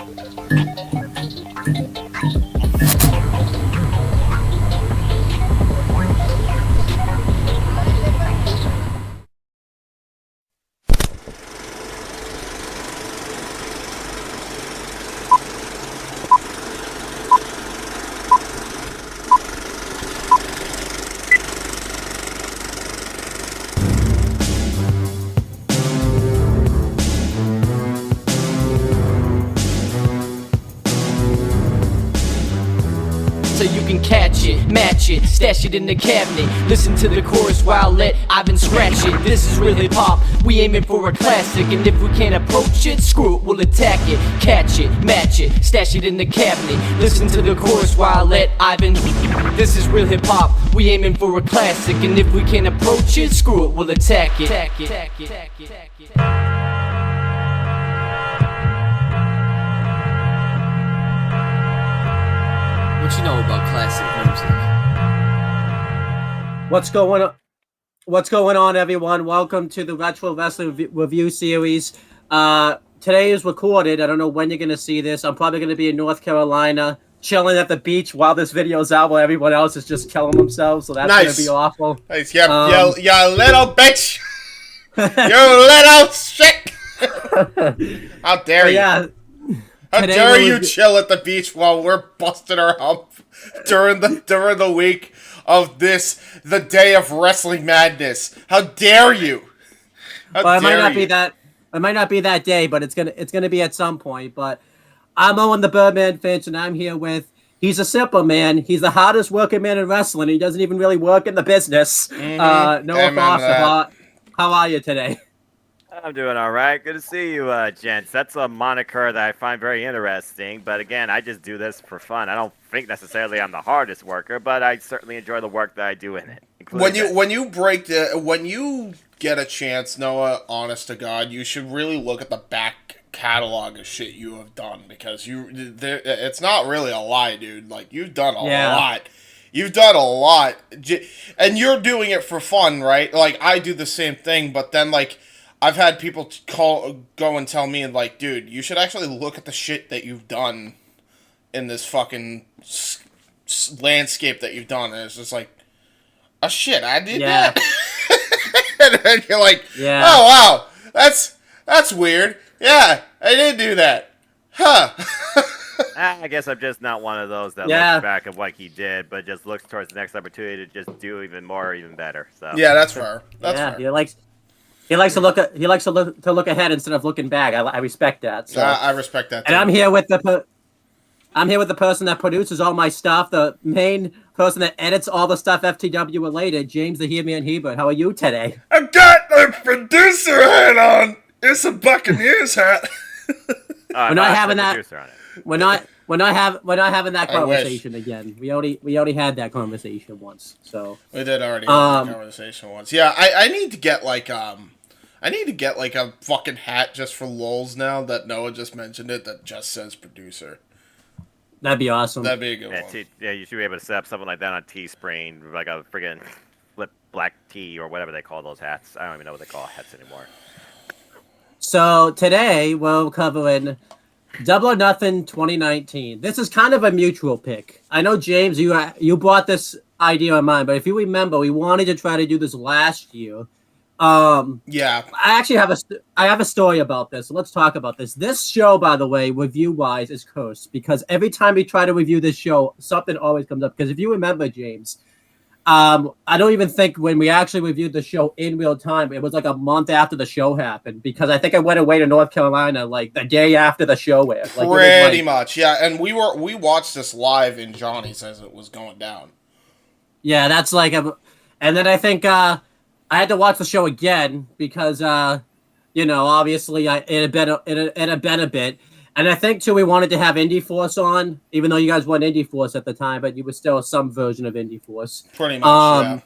So you can catch it, match it, stash it in the cabinet. Listen to the chorus while let Ivan scratch it. This is real hip hop, we aiming for a classic. And if we can't approach it, screw it, we'll attack it. Catch it, match it, stash it in the cabinet. Listen to the chorus while let Ivan. This is real hip hop, we aiming for a classic. And if we can't approach it, screw it, we'll attack it. What you know about classic music? What's going on, everyone? Welcome to the Retro Wrestling Review Series. Today is recorded. I don't know when you're going to see this. I'm probably going to be in North Carolina, chilling at the beach while this video's out, while everyone else is just killing themselves. So that's nice. going to be awful. Nice. You little bitch. You little shit. How dare you? Yeah. How dare you chill at the beach while we're busting our hump during the week of the day of wrestling madness? How dare you? It might not be that. It might not be that day, but it's gonna be at some point. But I'm Owen the Birdman Finch, and I'm here with. He's a simple man. He's the hardest working man in wrestling. He doesn't even really work in the business. Noah Foster, how are you today? I'm doing all right. Good to see you, gents. That's a moniker that I find very interesting. But again, I just do this for fun. I don't think necessarily I'm the hardest worker, but I certainly enjoy the work that I do in it. When you get a chance, Noah, honest to God, you should really look at the back catalog of shit you have done, because it's not really a lie, dude. Like, you've done a lot. You've done a lot, and you're doing it for fun, right? Like, I do the same thing, but then like. I've had people go and tell me, like, dude, you should actually look at the shit that you've done in this fucking landscape that you've done. And it's just like, oh, shit, I did that? And then you're like, oh, wow, that's weird. Yeah, I did do that. Huh. I guess I'm just not one of those that looks back at what he did, but just looks towards the next opportunity to just do even more, even better. So yeah, that's fair. That's fair. He likes to look ahead instead of looking back. I respect that. So. I respect that too. And I'm here with the person that produces all my stuff, the main person that edits all the stuff FTW related, James the He-Man Hebert. How are you today? I got the producer hat on. It's a Buccaneers hat. We're not having that. We're not having that conversation again. We already had that conversation once. So we did already have that conversation once. Yeah, I need to get like a fucking hat just for lulz now that Noah just mentioned it that just says producer. That'd be awesome. That'd be a good one. Yeah, you should be able to set up something like that on Teespring, like a friggin' flip black tee or whatever they call those hats. I don't even know what they call hats anymore. So today we're covering Double or Nothing 2019. This is kind of a mutual pick. I know, James, you brought this idea in mind, but if you remember, we wanted to try to do this last year. Yeah. I actually have a story about this. So let's talk about this. This show, by the way, review-wise, is cursed because every time we try to review this show, something always comes up. Because if you remember, James, I don't even think when we actually reviewed the show in real time, it was like a month after the show happened, because I think I went away to North Carolina like the day after the show aired. Like, pretty much, yeah. And we watched this live in Johnny's as it was going down. Yeah, that's like and then I think I had to watch the show again because obviously it had been a bit. And I think, too, we wanted to have Indie Force on, even though you guys weren't Indie Force at the time, but you were still some version of Indie Force. Pretty much, yeah.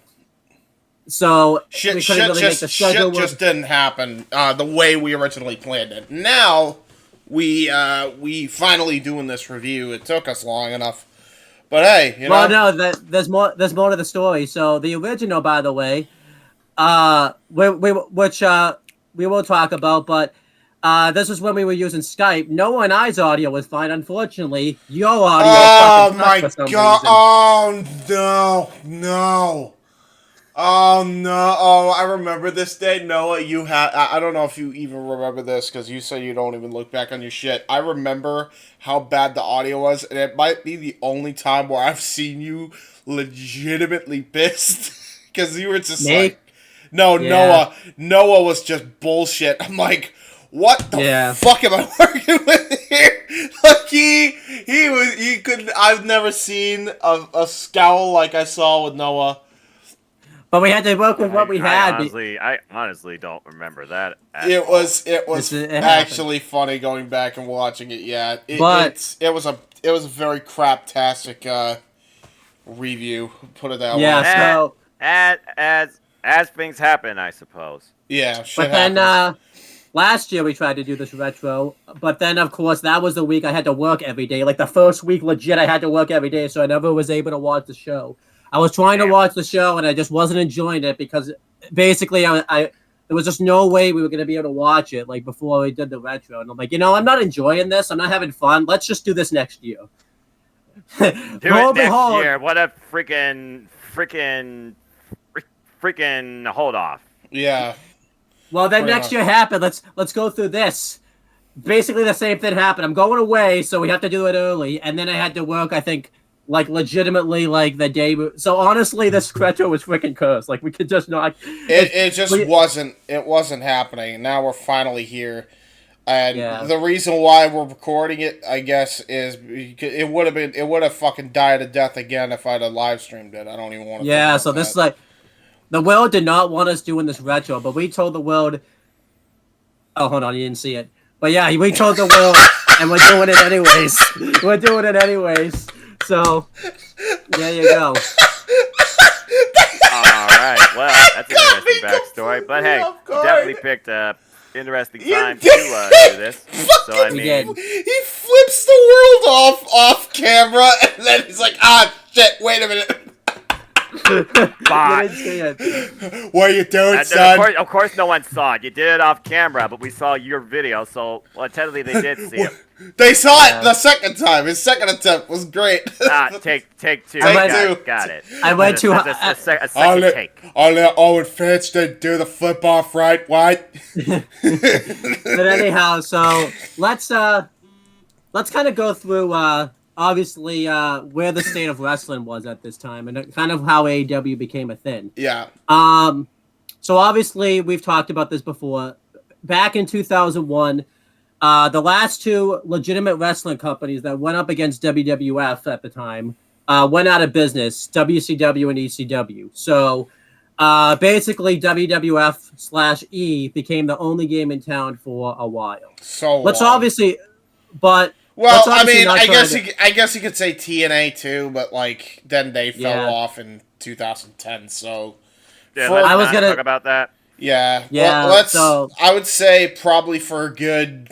So shit just didn't happen the way we originally planned it. Now, we finally doing this review. It took us long enough. But hey, you know. Well, no, there's more to the story. So the original, by the way, which we will talk about, but This is when we were using Skype. Noah and I's audio was fine. Unfortunately, your audio Oh fucking my sucked for some god! reason. Oh no! Oh no! Oh, I remember this day, Noah. You had. I don't know if you even remember this because you say you don't even look back on your shit. I remember how bad the audio was, and it might be the only time where I've seen you legitimately pissed because you were just Me? like, no, Yeah. Noah was just bullshit. I'm like, what the Yeah. fuck am I working with here? Like he could. I've never seen a scowl like I saw with Noah. But we had to work with what we had. I honestly don't remember that. It was It happened. actually funny going back and watching it. Yeah, But- it was a very craptastic review. Put it that Yeah, way. so As things happen, I suppose. Yeah, shit but then happens. last year we tried to do this retro, but then of course that was the week I had to work every day. Like the first week, legit, I had to work every day, so I never was able to watch the show. I was trying to watch the show and I just wasn't enjoying it because basically I there was just no way we were gonna be able to watch it like before we did the retro. And I'm like, I'm not enjoying this. I'm not having fun. Let's just do this next year. Do it next year. What a freaking hold off. Yeah. Well, then Pretty next much. year happened. Let's go through this. Basically, the same thing happened. I'm going away, so we have to do it early, and then I had to work. I think like legitimately like the day. So honestly, this retro was freaking cursed. Like we could just not. It just wasn't happening. Now we're finally here. And Yeah. the reason why we're recording it, I guess, is because it would have fucking died a death again if I'd have live streamed it. I don't even want to. Yeah. So this is like the world did not want us doing this retro, but we told the world. Oh, hold on, you didn't see it. But yeah, we told the world, and we're doing it anyways. We're doing it anyways. So there you go. All right. Well, that's an Got me interesting backstory. But completely hey, off you guard. definitely picked a interesting You time to did. do this. So I We mean, did. He flips the world off camera, and then he's like, shit, wait a minute. You bye. didn't see it. What are you doing, And son? of course, no one saw it. You did it off camera, but we saw your video, so well, technically they did see it. They saw it the second time. His second attempt was great. Take two. Take two. Got it. I went to- a second take. I'll let Owen Fitch do the flip off right, what? But anyhow, so let's kind of go through obviously where the state of wrestling was at this time and kind of how AEW became a thing. Yeah. So obviously we've talked about this before. Back in 2001, the last two legitimate wrestling companies that went up against WWF at the time went out of business, WCW and ECW. So basically WWF/E became the only game in town for a while. So Let's long. obviously, but Well, let's I obviously mean, not I try guess to- I guess you could say TNA too, but like then they fell Yeah. off in 2010. So Yeah, For- let's I was not gonna- talk about that. yeah, Yeah, Let's. so- I would say probably for a good.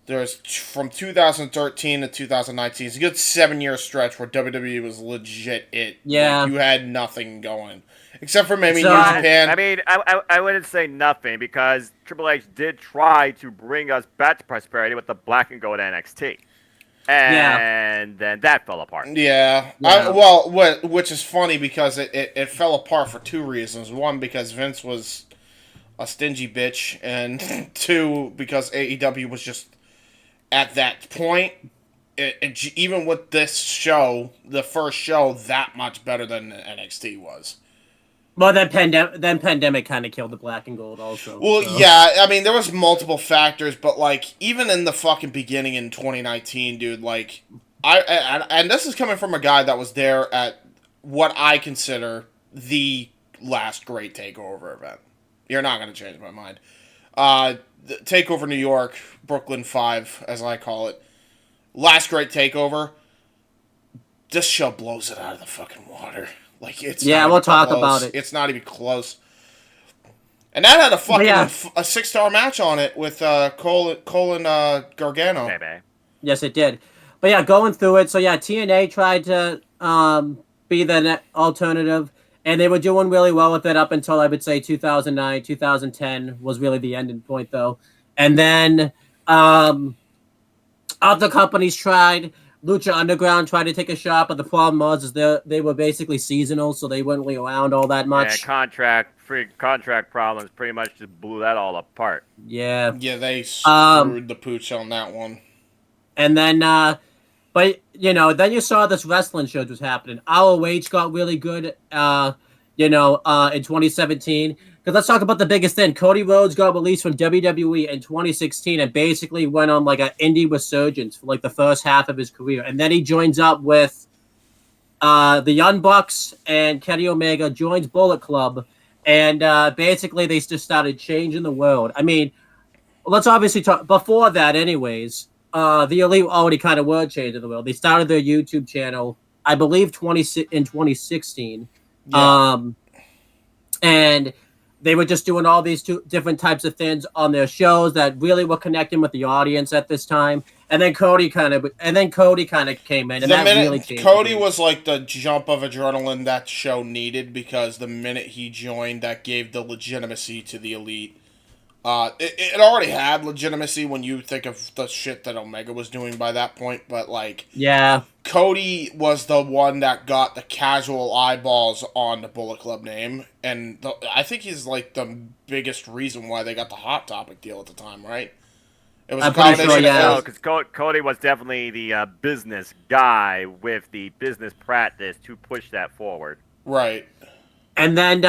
There's from 2013 to 2019. It's a good 7-year stretch where WWE was legit it. Yeah. Like, you had nothing going except for maybe So New I- Japan. I mean, I wouldn't say nothing because Triple H did try to bring us back to prosperity with the black and gold NXT. And then that fell apart. Yeah. Yeah. Which is funny because it fell apart for two reasons. One, because Vince was a stingy bitch, and two, because AEW was just at that point, even with this show, the first show, that much better than NXT was. well, then pandemic kind of killed the black and gold also. Well, so. yeah, I mean, there was multiple factors, but, like, even in the fucking beginning in 2019, dude, like, and this is coming from a guy that was there at what I consider the last great TakeOver event. You're not going to change my mind. The TakeOver New York, Brooklyn 5, as I call it. Last great TakeOver. This show blows it out of the fucking water. Like, it's Yeah, not we'll even talk close. about it. It's not even close. And that had a fucking Yeah. a 6-star match on it with Cole and Gargano. Maybe. Yes, it did. But yeah, going through it. So yeah, TNA tried to be the alternative, And they were doing really well with it up until, I would say, 2009, 2010 was really the ending point, though. And then other companies tried. Lucha Underground tried to take a shot, but the problem was is they were basically seasonal, so they weren't really around all that much. Yeah, contract problems pretty much just blew that all apart. Yeah. Yeah, they screwed the pooch on that one. And then, but, you know, then you saw this wrestling show was happening. ROH got really good, in 2017. Because let's talk about the biggest thing. Cody Rhodes got released from WWE in 2016 and basically went on like an indie resurgence for like the first half of his career. And then he joins up with the Young Bucks, and Kenny Omega joins Bullet Club. And basically they just started changing the world. I mean, let's obviously talk before that anyways. The Elite already kind of were changing the world. They started their YouTube channel, I believe, in 2016. Yeah. And they were just doing all these two different types of things on their shows that really were connecting with the audience at this time. And then Cody kind of came in, and that really changed. Cody was like the jump of adrenaline that show needed, because the minute he joined, that gave the legitimacy to the Elite. It already had legitimacy when you think of the shit that Omega was doing by that point, but like, yeah, Cody was the one that got the casual eyeballs on the Bullet Club name, and I think he's like the biggest reason why they got the Hot Topic deal at the time, right? It was I'm pretty sure, yeah. Because Cody was definitely the business guy with the business practice to push that forward. Right. And then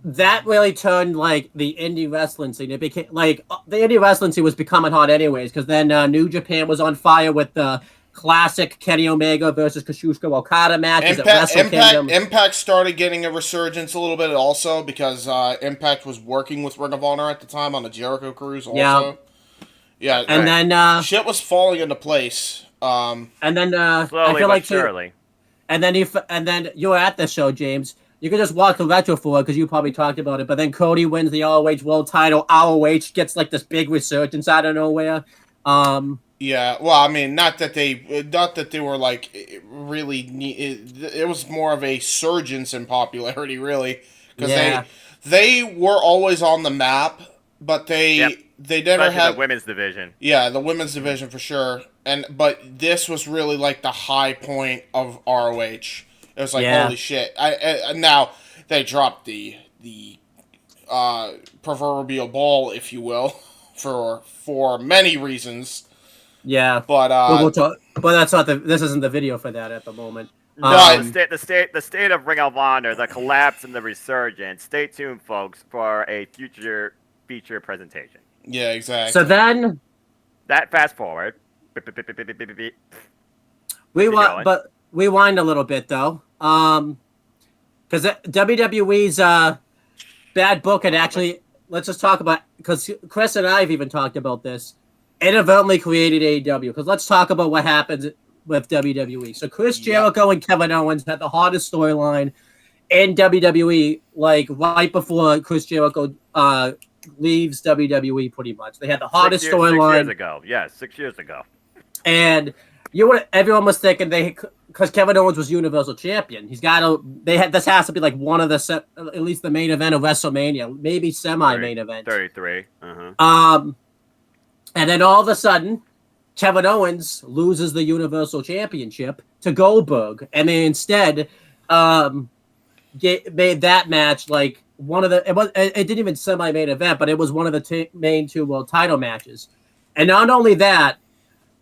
that really turned like the indie wrestling scene. It became like the indie wrestling scene was becoming hot anyways, because then New Japan was on fire with the classic Kenny Omega versus Kazuchika Okada matches at Wrestle Kingdom. Impact started getting a resurgence a little bit also, because Impact was working with Ring of Honor at the time on the Jericho cruise also. Yeah. And then shit was falling into place. And then Slowly I feel but like surely. and then you were at the show, James. You can just watch the retro for it because you probably talked about it. But then Cody wins the ROH World Title. ROH gets like this big resurgence out of nowhere. Yeah, well, I mean, not that they were like really. It was more of a surgence in popularity, really, because they were always on the map, but they never Especially had the women's division. Yeah, the women's division for sure, but this was really like the high point of ROH. It was like, holy shit! Now they dropped the proverbial ball, if you will, for many reasons. Yeah, but we'll talk, but that's not this isn't the video for that at the moment. No, the state of Ring of Honor, the collapse and the resurgence. Stay tuned, folks, for a future feature presentation. Yeah, exactly. So then that fast forward. Rewind a little bit though, because WWE's bad book had actually. Let's just talk about, because Chris and I have even talked about this. Inadvertently created AEW, because let's talk about what happens with WWE. So Chris Jericho and Kevin Owens had the hottest storyline in WWE, like right before Chris Jericho leaves WWE. Pretty much, they had the hottest storyline 6 years ago. Yes, 6 years ago. And everyone was thinking because Kevin Owens was Universal Champion, this has to be like one of the at least the main event of WrestleMania, maybe semi-main event. 33. And then all of a sudden, Kevin Owens loses the Universal Championship to Goldberg, and they instead made that match like one of the. It didn't even semi-main event, but it was one of the main two world title matches. And not only that,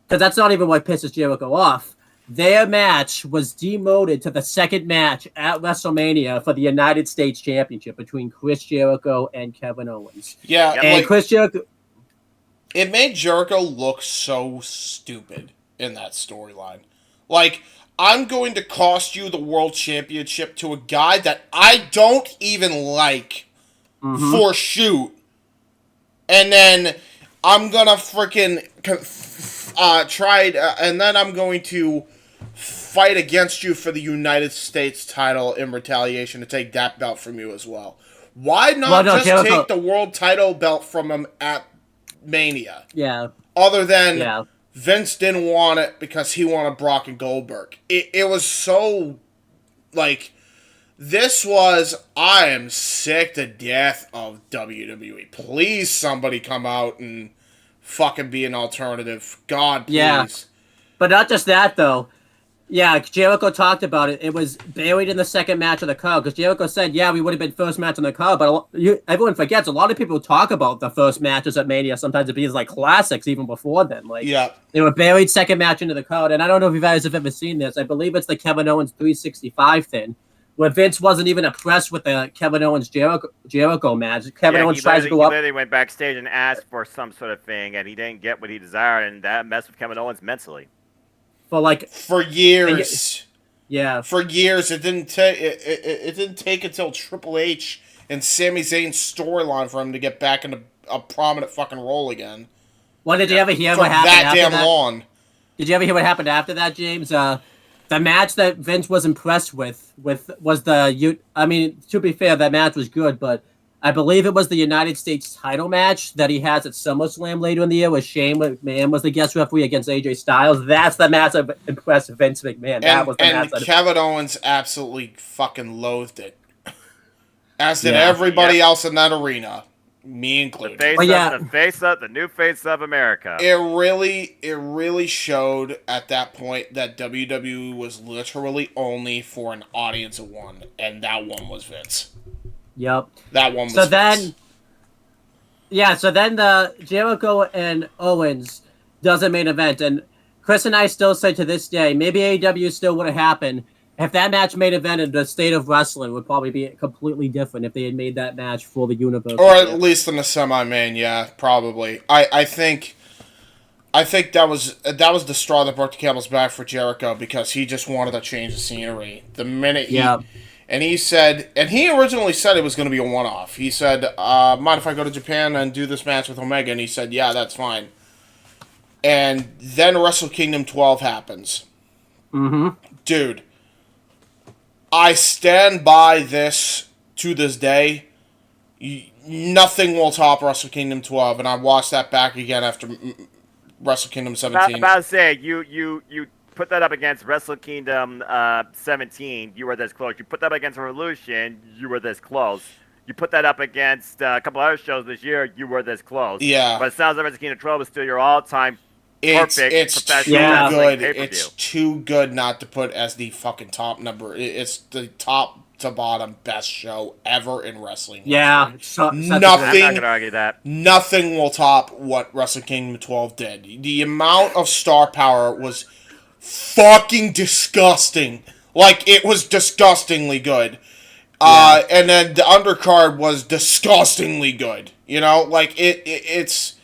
because that's not even what pisses Jericho off. Their match was demoted to the second match at WrestleMania for the United States Championship between Chris Jericho and Kevin Owens. Yeah, and Chris Jericho. It made Jericho look so stupid in that storyline. Like, I'm going to cost you the world championship to a guy that I don't even like for shoot. And then I'm going to freaking and then I'm going to fight against you for the United States title in retaliation to take that belt from you as well. Why not take the world title belt from him at Mania? Yeah. Other than Vince didn't want it because he wanted Brock and Goldberg. It was so, like, I am sick to death of WWE. Please, somebody come out and fucking be an alternative. God, please. Yeah. But not just that, though. Yeah, Jericho talked about it. It was buried in the second match of the card because Jericho said, "Yeah, we would have been first match on the card." But everyone forgets a lot of people talk about the first matches at Mania. Sometimes it being like classics even before then. Like, Yeah. they were buried second match into the card. And I don't know if you guys have ever seen this. I believe it's the Kevin Owens 365 thing, where Vince wasn't even impressed with the Kevin Owens Jericho match. Kevin Owens tries to go up. He literally went backstage and asked for some sort of thing, and he didn't get what he desired, and that messed with Kevin Owens mentally. For years. Yeah. For years, it didn't take. It didn't take until Triple H and Sami Zayn's storyline for him to get back into a prominent fucking role again. Well, did you ever hear For what happened that after damn that? long. Did you ever hear what happened after that, James? The match that Vince was impressed with was the. I mean, to be fair, that match was good, but I believe it was the United States title match that he has at SummerSlam later in the year, where Shane McMahon was the guest referee against AJ Styles. That's the match that impressed Vince McMahon. That was the match. And Kevin Owens absolutely fucking loathed it, as did everybody else in that arena, me included. The new face of America. It really showed at that point that WWE was literally only for an audience of one, and that one was Vince. Yep. That one was so Vince. So then the Jericho and Owens does a main event, and Chris and I still say to this day, maybe AEW still would have happened if that match main event in the state of wrestling would probably be completely different if they had made that match for the universe. Or at least in the semi-main, yeah, probably. I think that was the straw that broke the camel's back for Jericho, because he just wanted to change the scenery. The minute and he said, and he originally said it was going to be a one-off. He said, mind if I go to Japan and do this match with Omega? And he said, yeah, that's fine. And then Wrestle Kingdom 12 happens. Mm-hmm. Dude, I stand by this to this day. Nothing will top Wrestle Kingdom 12, and I watched that back again after Wrestle Kingdom 17. About to say, you put that up against Wrestle Kingdom 17, you were this close. You put that up against Revolution, you were this close. You put that up against a couple other shows this year, you were this close. Yeah. But it sounds like Wrestle Kingdom 12 is still your all-time perfect it's professional too wrestling good. pay-per-view. It's too good not to put as the fucking top number. It's the top to bottom best show ever in wrestling. Yeah. Nothing. I'm not going to argue that. Nothing will top what Wrestle Kingdom 12 did. The amount of star power was fucking disgusting. Like, it was disgustingly good. And then the undercard was disgustingly good. You know, like, it's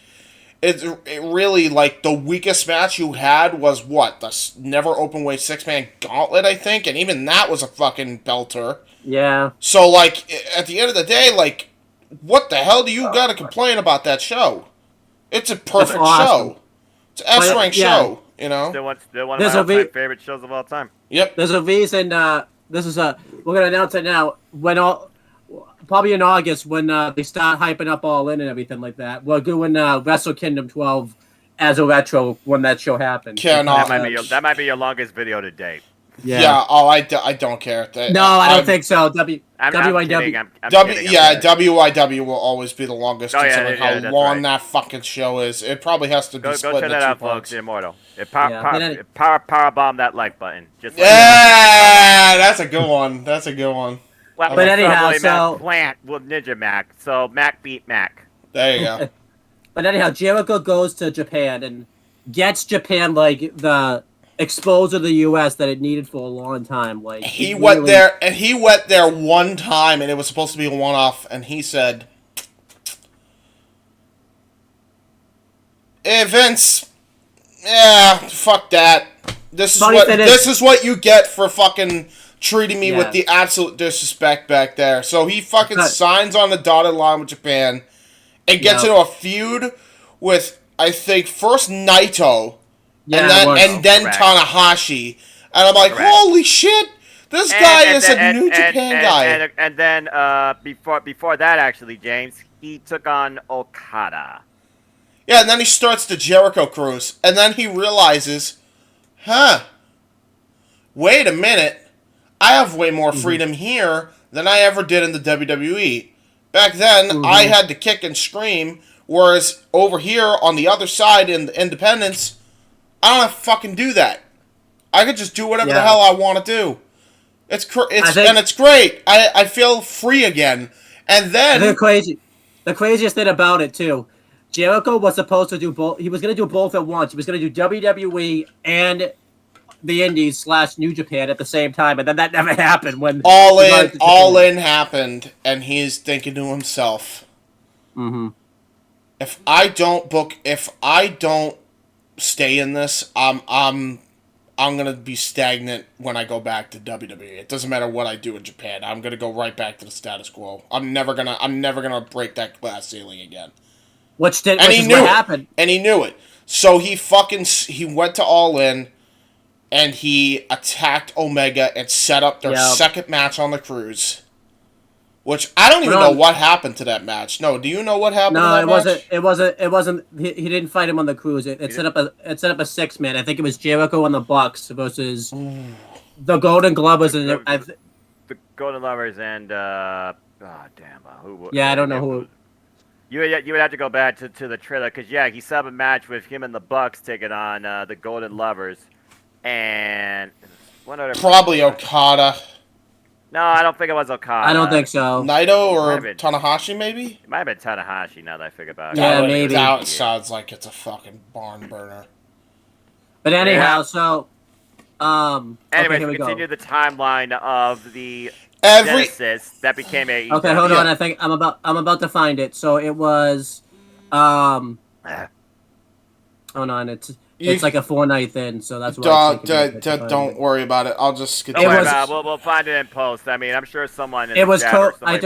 really, like, the weakest match you had was what? The Never Openweight 6-man gauntlet, I think? And even that was a fucking belter. Yeah. So, like, at the end of the day, like, what the hell do you got to complain about that show? It's a perfect show. It's an S-rank show, you know? Still one of my all-time favorite shows of all time. Yep. There's a reason, we're going to announce it now, probably in August when they start hyping up All In and everything like that. We're doing Wrestle Kingdom 12 as a retro when that show happens. That might be your longest video to date. Yeah. I don't care. I don't think so. WYW. WYW will always be the longest considering how long that fucking show is. It probably has to be split go check into that out, two parts. folks. Immortal. Power bomb that like button. Just like that's a good one. That's a good one. But anyhow, Plant will Ninja Mac. So Mac beat Mac. There you go. But anyhow, Jericho goes to Japan and gets Japan like the exposure to the U.S. that it needed for a long time. Like he went there one time, and it was supposed to be a one-off, and he said, "Hey Vince, yeah, fuck that. This is what you get for fucking treating me with the absolute disrespect back there." So he fucking signs on the dotted line with Japan, and gets into a feud with, I think, first Naito. And then Tanahashi. And I'm like, holy shit, this guy is a New Japan guy. And then before that, actually, James, he took on Okada. Yeah, and then he starts the Jericho cruise. And then he realizes, wait a minute, I have way more freedom here than I ever did in the WWE. Back then, I had to kick and scream, whereas over here on the other side in the independents, I don't have to fucking do that. I could just do whatever the hell I want to do. It's great. I feel free again. And then the craziest thing about it too, Jericho was supposed to do both. He was going to do both at once. He was going to do WWE and the Indies / New Japan at the same time, and then that never happened. When All in happened, and he's thinking to himself, if I don't stay in this, I'm gonna be stagnant when I go back to WWE. It doesn't matter what I do in Japan. I'm gonna go right back to the status quo. I'm never gonna break that glass ceiling again. What happened. And he knew it. So he went to All In, and he attacked Omega and set up their second match on the cruise. Which I don't even know what happened to that match. No, do you know what happened? No, to that match? It wasn't. He didn't fight him on the cruise. It set up a 6-man. I think it was Jericho and the Bucks versus the Golden Glovers and the Golden Lovers and who? Yeah, I don't know who. You would have to go back to the trailer because he set up a match with him and the Bucks taking on the Golden Lovers and one other. Probably Okada. No, I don't think it was Okada. I don't think so. Naito or Tanahashi, maybe? It might have been Tanahashi, now that I think about it. Yeah, maybe. That sounds like it's a fucking barn burner. But anyhow, so... Anyways, here we continue go. the timeline of the Genesis that became AEW. Okay, hold on. I think I'm about to find it. So it was... Hold on, it's like a 4-night thing, so that's what don't worry about it. I'll just get We'll find it in post. I mean, I'm sure someone in the chat or somebody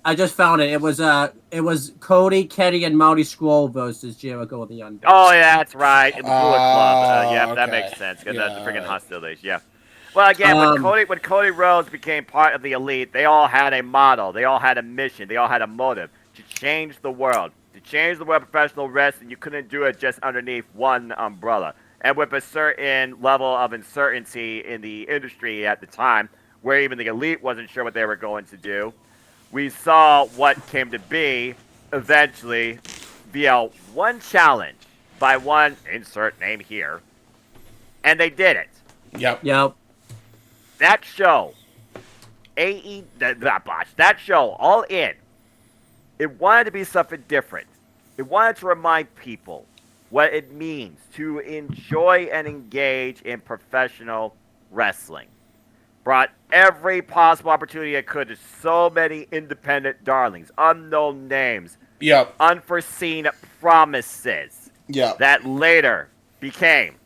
I just found it. It was Cody, Kenny, and Marty Scurll versus Jericho and the Young Bucks. Oh yeah, that's right. In the Bullet Club. That makes sense because that's the freaking hostilities. Yeah. Well, again, when Cody Rhodes became part of the Elite, they all had a model, they all had a mission, they all had a motive to change the world. To change the world of professional wrestling, you couldn't do it just underneath one umbrella. And with a certain level of uncertainty in the industry at the time, where even the Elite wasn't sure what they were going to do, we saw what came to be eventually via one challenge by one insert name here, and they did it. Yep. That show, that show, All In, it wanted to be something different. It wanted to remind people what it means to enjoy and engage in professional wrestling. Brought every possible opportunity it could to so many independent darlings, unknown names, unforeseen promises that later became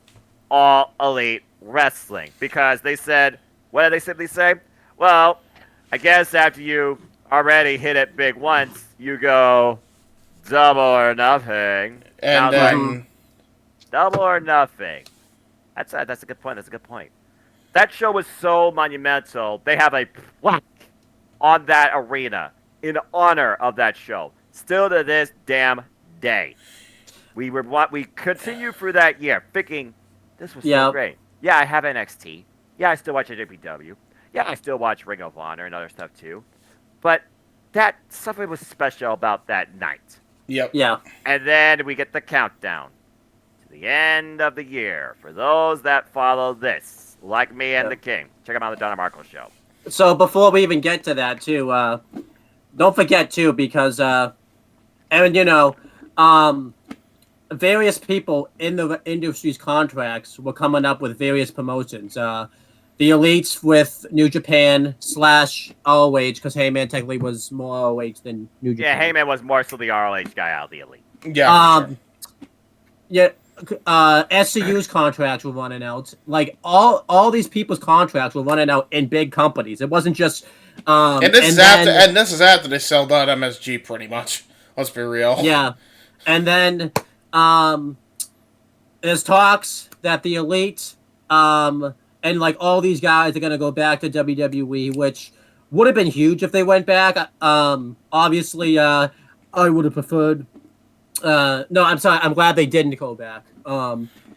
All Elite Wrestling. Because they said, what did they simply say? Well, I guess after you already hit it big once, you go double or nothing. And then double or nothing. That's a good point. That's a good point. That show was so monumental. They have a plaque on that arena in honor of that show. Still to this damn day. We continue through that year thinking this was so great. Yeah, I have NXT. Yeah, I still watch AEW. Yeah, I still watch Ring of Honor and other stuff too. But that something was special about that night. Yep. Yeah. And then we get the countdown to the end of the year for those that follow this, like me and the King. Check them out on the Donna Marco Show. So before we even get to that, too, don't forget too, because various people in the industry's contracts were coming up with various promotions. The Elites with New Japan / ROH, because Heyman technically was more ROH than New Japan. Yeah, Heyman was more so the ROH guy out of the Elite. Yeah. Yeah. SCU's contracts were running out. Like all these people's contracts were running out in big companies. It wasn't just. And this is after they sold out MSG, pretty much. Let's be real. Yeah, and then there's talks that the Elite and like all these guys are gonna go back to WWE, which would have been huge if they went back. Obviously, I would have preferred. No, I'm sorry. I'm glad they didn't go back.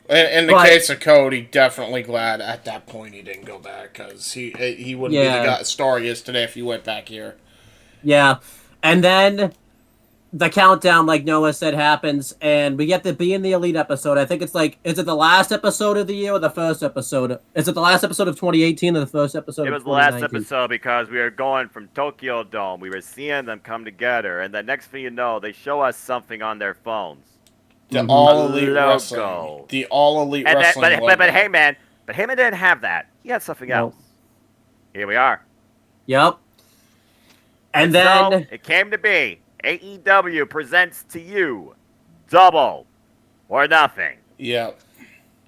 In the case of Cody, definitely glad at that point he didn't go back, because he wouldn't be the star he is today if he went back here. Yeah. And then the countdown, like Noah said, happens, and we get to be in the Elite episode. I think it's like, is it the last episode of the year or the first episode? Is it the last episode of 2018 or the first episode of 2019? It was the last episode because we were going from Tokyo Dome. We were seeing them come together, and the next thing you know, they show us something on their phones. The All Elite Wrestling. The All Elite Wrestling. But Heyman didn't have that. He had something else. Here we are. Yep. And then so it came to be. AEW presents to you Double or Nothing. Yep.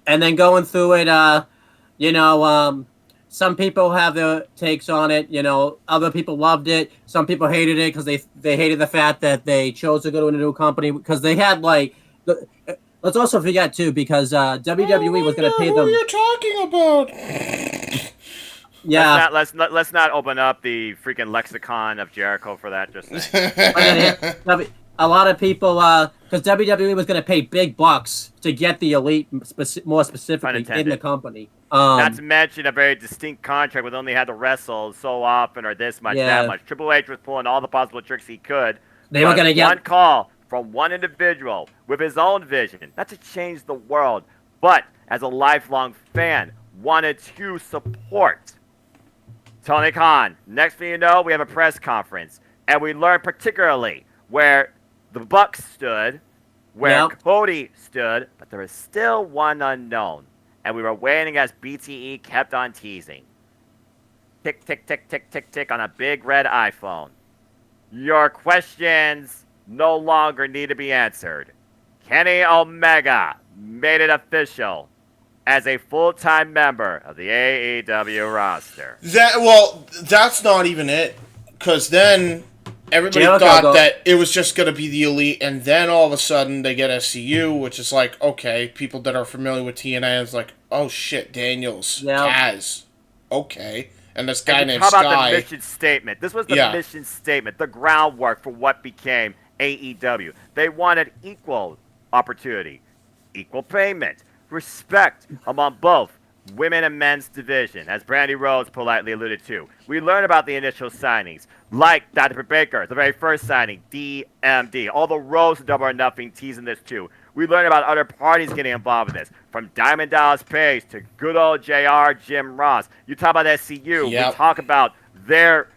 And then going through it, some people have their takes on it. Other people loved it. Some people hated it because they hated the fact that they chose to go to a new company because they had let's also forget too, because WWE was going to pay them. Who you're talking about? Yeah. Let's not open up the freaking lexicon of Jericho for that. Just saying. A lot of people, because WWE was going to pay big bucks to get the Elite, more specifically in the company. Not to mention a very distinct contract with only had to wrestle so often or this much, that much. Triple H was pulling all the possible tricks he could. They were going to get one call from one individual with his own vision, not to change the world, but as a lifelong fan, wanted to support Tony Khan. Next thing you know, we have a press conference, and we learn particularly where the Bucks stood, where Cody stood, but there is still one unknown, and we were waiting as BTE kept on teasing. Tick, tick, tick, tick, tick, tick on a big red iPhone. Your questions no longer need to be answered. Kenny Omega made it official as a full-time member of the AEW roster. That's not even it, because then everybody thought that it was just going to be the Elite, and then all of a sudden they get SCU, which is like, okay, people that are familiar with TNA is like, oh shit, Daniels, Kaz, okay. And this guy named Sky. How about the mission statement? This was the mission statement, the groundwork for what became AEW. They wanted equal opportunity, equal payment, respect among both women and men's division, as Brandy Rose politely alluded to. We learned about the initial signings, like Dr. Baker, the very first signing, DMD. All the roads to Double or Nothing teasing this too. We learned about other parties getting involved in this, from Diamond Dallas Page to good old JR, Jim Ross. You talk about SCU, we talk about their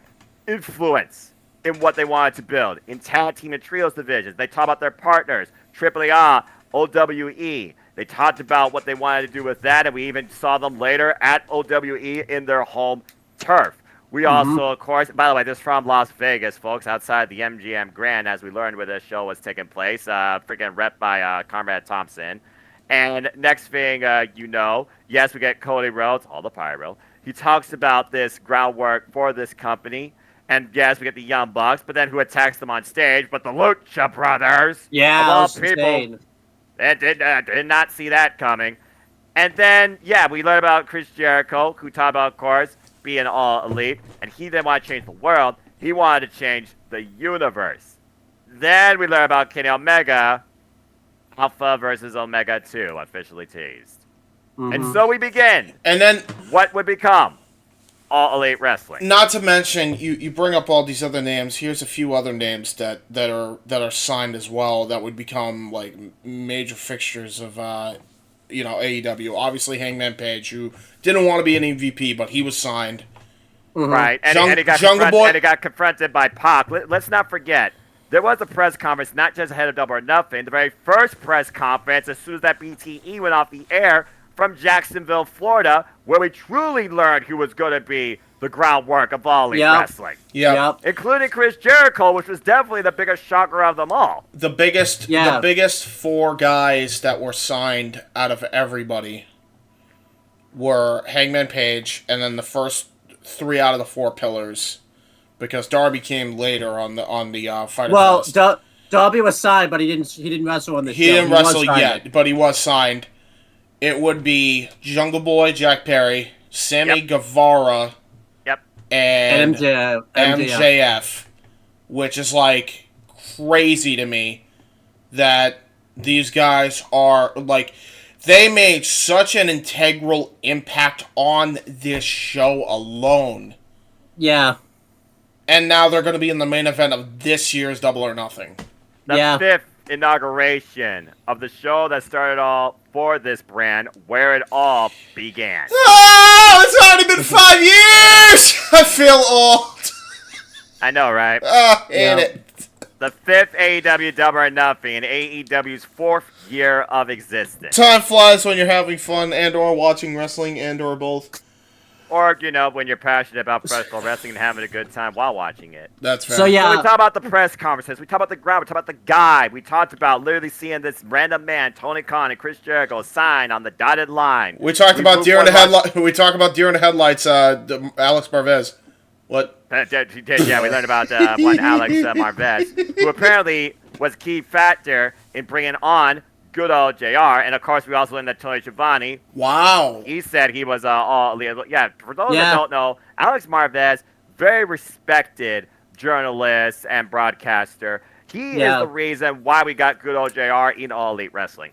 influence in what they wanted to build in tag team and trios divisions. They talk about their partners, AAA, OWE. They talked about what they wanted to do with that, and we even saw them later at OWE in their home turf. We also, of course, by the way, this is from Las Vegas, folks, outside the MGM Grand, as we learned where this show was taking place, freaking rep by Conrad Thompson. And next thing yes, we get Cody Rhodes, all the pyro. He talks about this groundwork for this company. And yes, we get the Young Bucks, but then who attacks them on stage? But the Lucha Brothers. Yeah, of all people. They did not see that coming. And then, we learn about Chris Jericho, who talked about, of course, being all elite. And he didn't want to change the world. He wanted to change the universe. Then we learn about Kenny Omega, Alpha versus Omega 2, officially teased. And so we begin. And then what would become All Elite Wrestling. Not to mention, you bring up all these other names. Here's a few other names that are signed as well that would become like major fixtures of AEW. Obviously, Hangman Page, who didn't want to be an MVP, but he was signed. Right, and he got confronted by Pac. Let's not forget, there was a press conference, not just ahead of Double or Nothing. The very first press conference, as soon as that BTE went off the air, from Jacksonville, Florida, where we truly learned who was going to be the groundwork of All Elite Wrestling. Yep. Including Chris Jericho, which was definitely the biggest shocker of them all. The biggest four guys that were signed out of everybody were Hangman Page, and then the first three out of the four pillars, because Darby came later on the Fighter Fest. Well, Darby was signed, but he didn't wrestle on the show. He didn't wrestle yet, but he was signed. It would be Jungle Boy, Jack Perry, Sammy Guevara, and MJF, which is like crazy to me that these guys are like, they made such an integral impact on this show alone. Yeah. And now they're going to be in the main event of this year's Double or Nothing. The Yeah. 5th inauguration of the show that started all for this brand, where it all began. Oh, it's already been 5 years! I feel old. I know, right? Oh, hate it. The 5th AEW Double or Nothing, AEW's 4th year of existence. Time flies when you're having fun and or watching wrestling and or both. Or, when you're passionate about professional wrestling and having a good time while watching it. That's fair. So, yeah. So we talk about the press conferences, we talk about the ground, we talk about the guy, we talked about literally seeing this random man, Tony Khan and Chris Jericho, sign on the dotted line. We talked about deer in the headlights. We talked about deer in the headlights. Alex Marvez. What? Yeah, we learned about one Alex Marvez, who apparently was a key factor in bringing on good old JR. And, of course, we also learned that Tony Schiavone, Wow. he said he was all... Yeah, for those that don't know, Alex Marvez, very respected journalist and broadcaster. He is the reason why we got good old JR in All Elite Wrestling.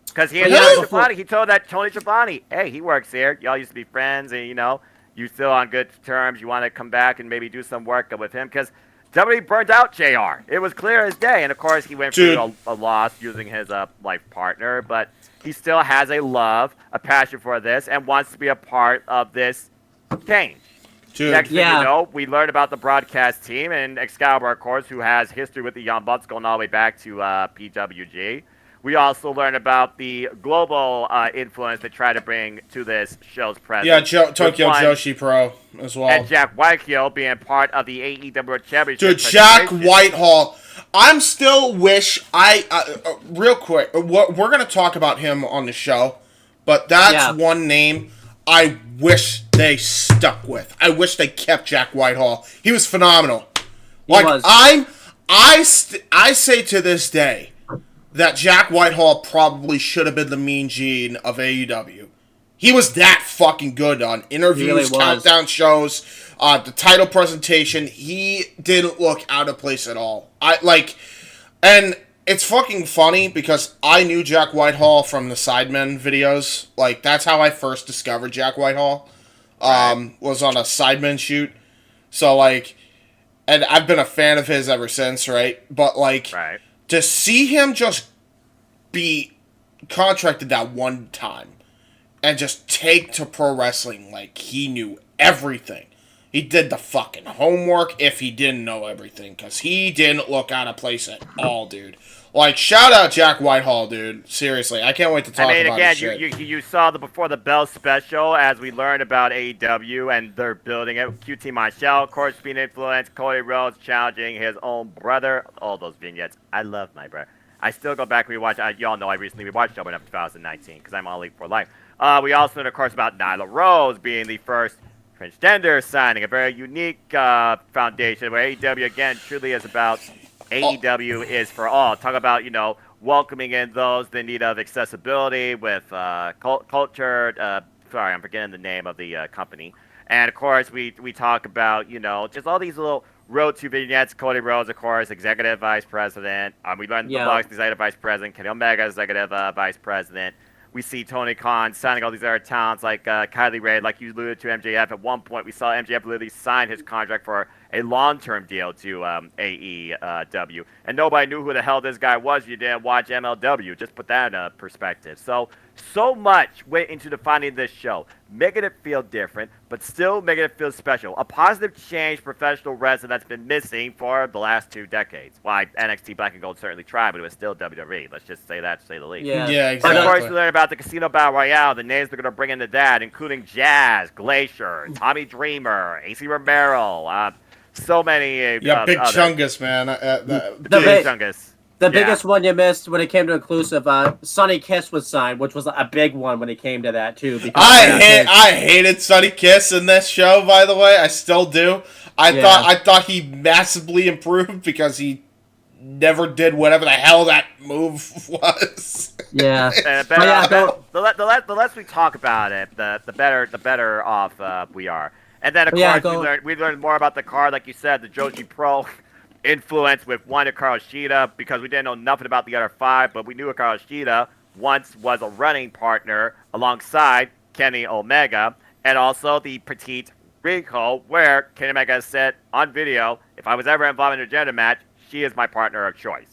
Because he told that Tony Schiavone, hey, he works here. Y'all used to be friends, and, you still on good terms. You want to come back and maybe do some work with him because WWE burned out JR. It was clear as day. And, of course, he went through a loss using his life partner. But he still has a love, a passion for this, and wants to be a part of this change. Dude. Next thing you know, we learned about the broadcast team and Excalibur, of course, who has history with the Young Bucks going all the way back to PWG. We also learned about the global influence they try to bring to this show's presence. Yeah, Tokyo Joshi Pro as well. And Jack Whitehall being part of the AEW Championship. Dude, Jack Whitehall. I'm still wish real quick, we're going to talk about him on the show, but that's one name I wish they stuck with. I wish they kept Jack Whitehall. He was phenomenal. I say to this day that Jack Whitehall probably should have been the Mean Gene of AEW. He was that fucking good on interviews, countdown shows, the title presentation. He didn't look out of place at all. And it's fucking funny because I knew Jack Whitehall from the Sidemen videos. Like, that's how I first discovered Jack Whitehall. Was on a Sidemen shoot. So, and I've been a fan of his ever since, right? But, to see him just be contracted that one time and just take to pro wrestling like he knew everything. He did the fucking homework if he didn't know everything, because he didn't look out of place at all, dude. Shout out Jack Whitehall, dude. Seriously, I can't wait to talk about his shit. You saw the Before the Bell special as we learned about AEW and they're building it. QT Marshall, of course, being influenced. Cody Rhodes challenging his own brother. All those vignettes. I love my brother. I still go back and rewatch. Y'all know I recently rewatched Double of 2019 because I'm all Elite for life. We also learned, of course, about Nyla Rose being the first transgender signing. A very unique foundation where AEW, again, truly is about... AEW is for all. Talk about, welcoming in those in need of accessibility with culture. Sorry, I'm forgetting the name of the company. And, of course, we talk about, just all these little road to vignettes. Cody Rhodes, of course, executive vice president. We learned the Bucks, executive vice president. Kenny Omega, executive vice president. We see Tony Khan signing all these other talents like Kylie Ray, like you alluded to MJF. At one point, we saw MJF literally sign his contract for a long-term deal to AEW. And nobody knew who the hell this guy was. You didn't watch MLW. Just put that in perspective. So much went into defining this show, making it feel different, but still making it feel special. A positive change professional wrestling that's been missing for the last 2 decades. Why NXT Black and Gold certainly tried, but it was still WWE. Let's just say that, to say the least. Yeah, exactly. But of course, we learned about the Casino Battle Royale, the names they're going to bring into that, including Jazz, Glacier, Tommy Dreamer, AC Romero, so many. Big Chungus, man. Big Chungus. The biggest one you missed when it came to inclusive, Sonny Kiss was signed, which was a big one when it came to that too. Because I hated Sonny Kiss in this show, by the way. I still do. I thought he massively improved because he never did whatever the hell that move was. Yeah. The less we talk about it, the better off we are. And then of course we learned more about the card, like you said, the Joshi Pro influence with one Hikaru Shida, because we didn't know nothing about the other 5, but we knew Hikaru Shida once was a running partner alongside Kenny Omega, and also the Petite Rico, where Kenny Omega said on video, if I was ever involved in a gender match, she is my partner of choice.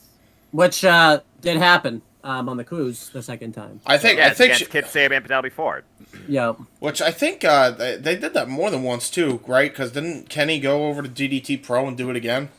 Which did happen on the cruise the second time. I think against Kid Sabian and Penelope Ford. Yeah. Which I think they did that more than once too, right? Because didn't Kenny go over to DDT Pro and do it again?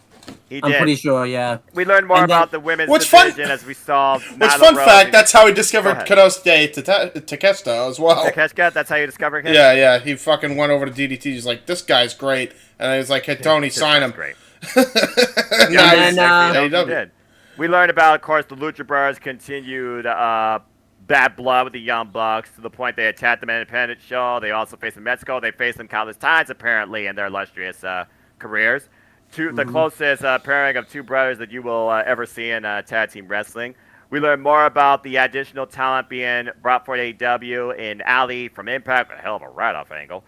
He I'm did. pretty sure, yeah. We learned more And then- about the women's Which division as we saw. Which fun fact, that's how he discovered Konosuke Takeshita as well. Takeshita, that's how you discovered him? Yeah, he fucking went over to DDT. He's like, this guy's great. And he's like, hey, Tony, sign him. Great. Now And then, he's AEW. did. We learned about, of course, the Lucha Brothers continued bad blood with the Young Bucks to the point they attacked them at an independent show. They also faced them in Mexico. They faced them countless times, apparently, in their illustrious careers. The closest pairing of two brothers that you will ever see in tag team wrestling. We learned more about the additional talent being brought for AEW in Ali from Impact, a hell of a write-off angle.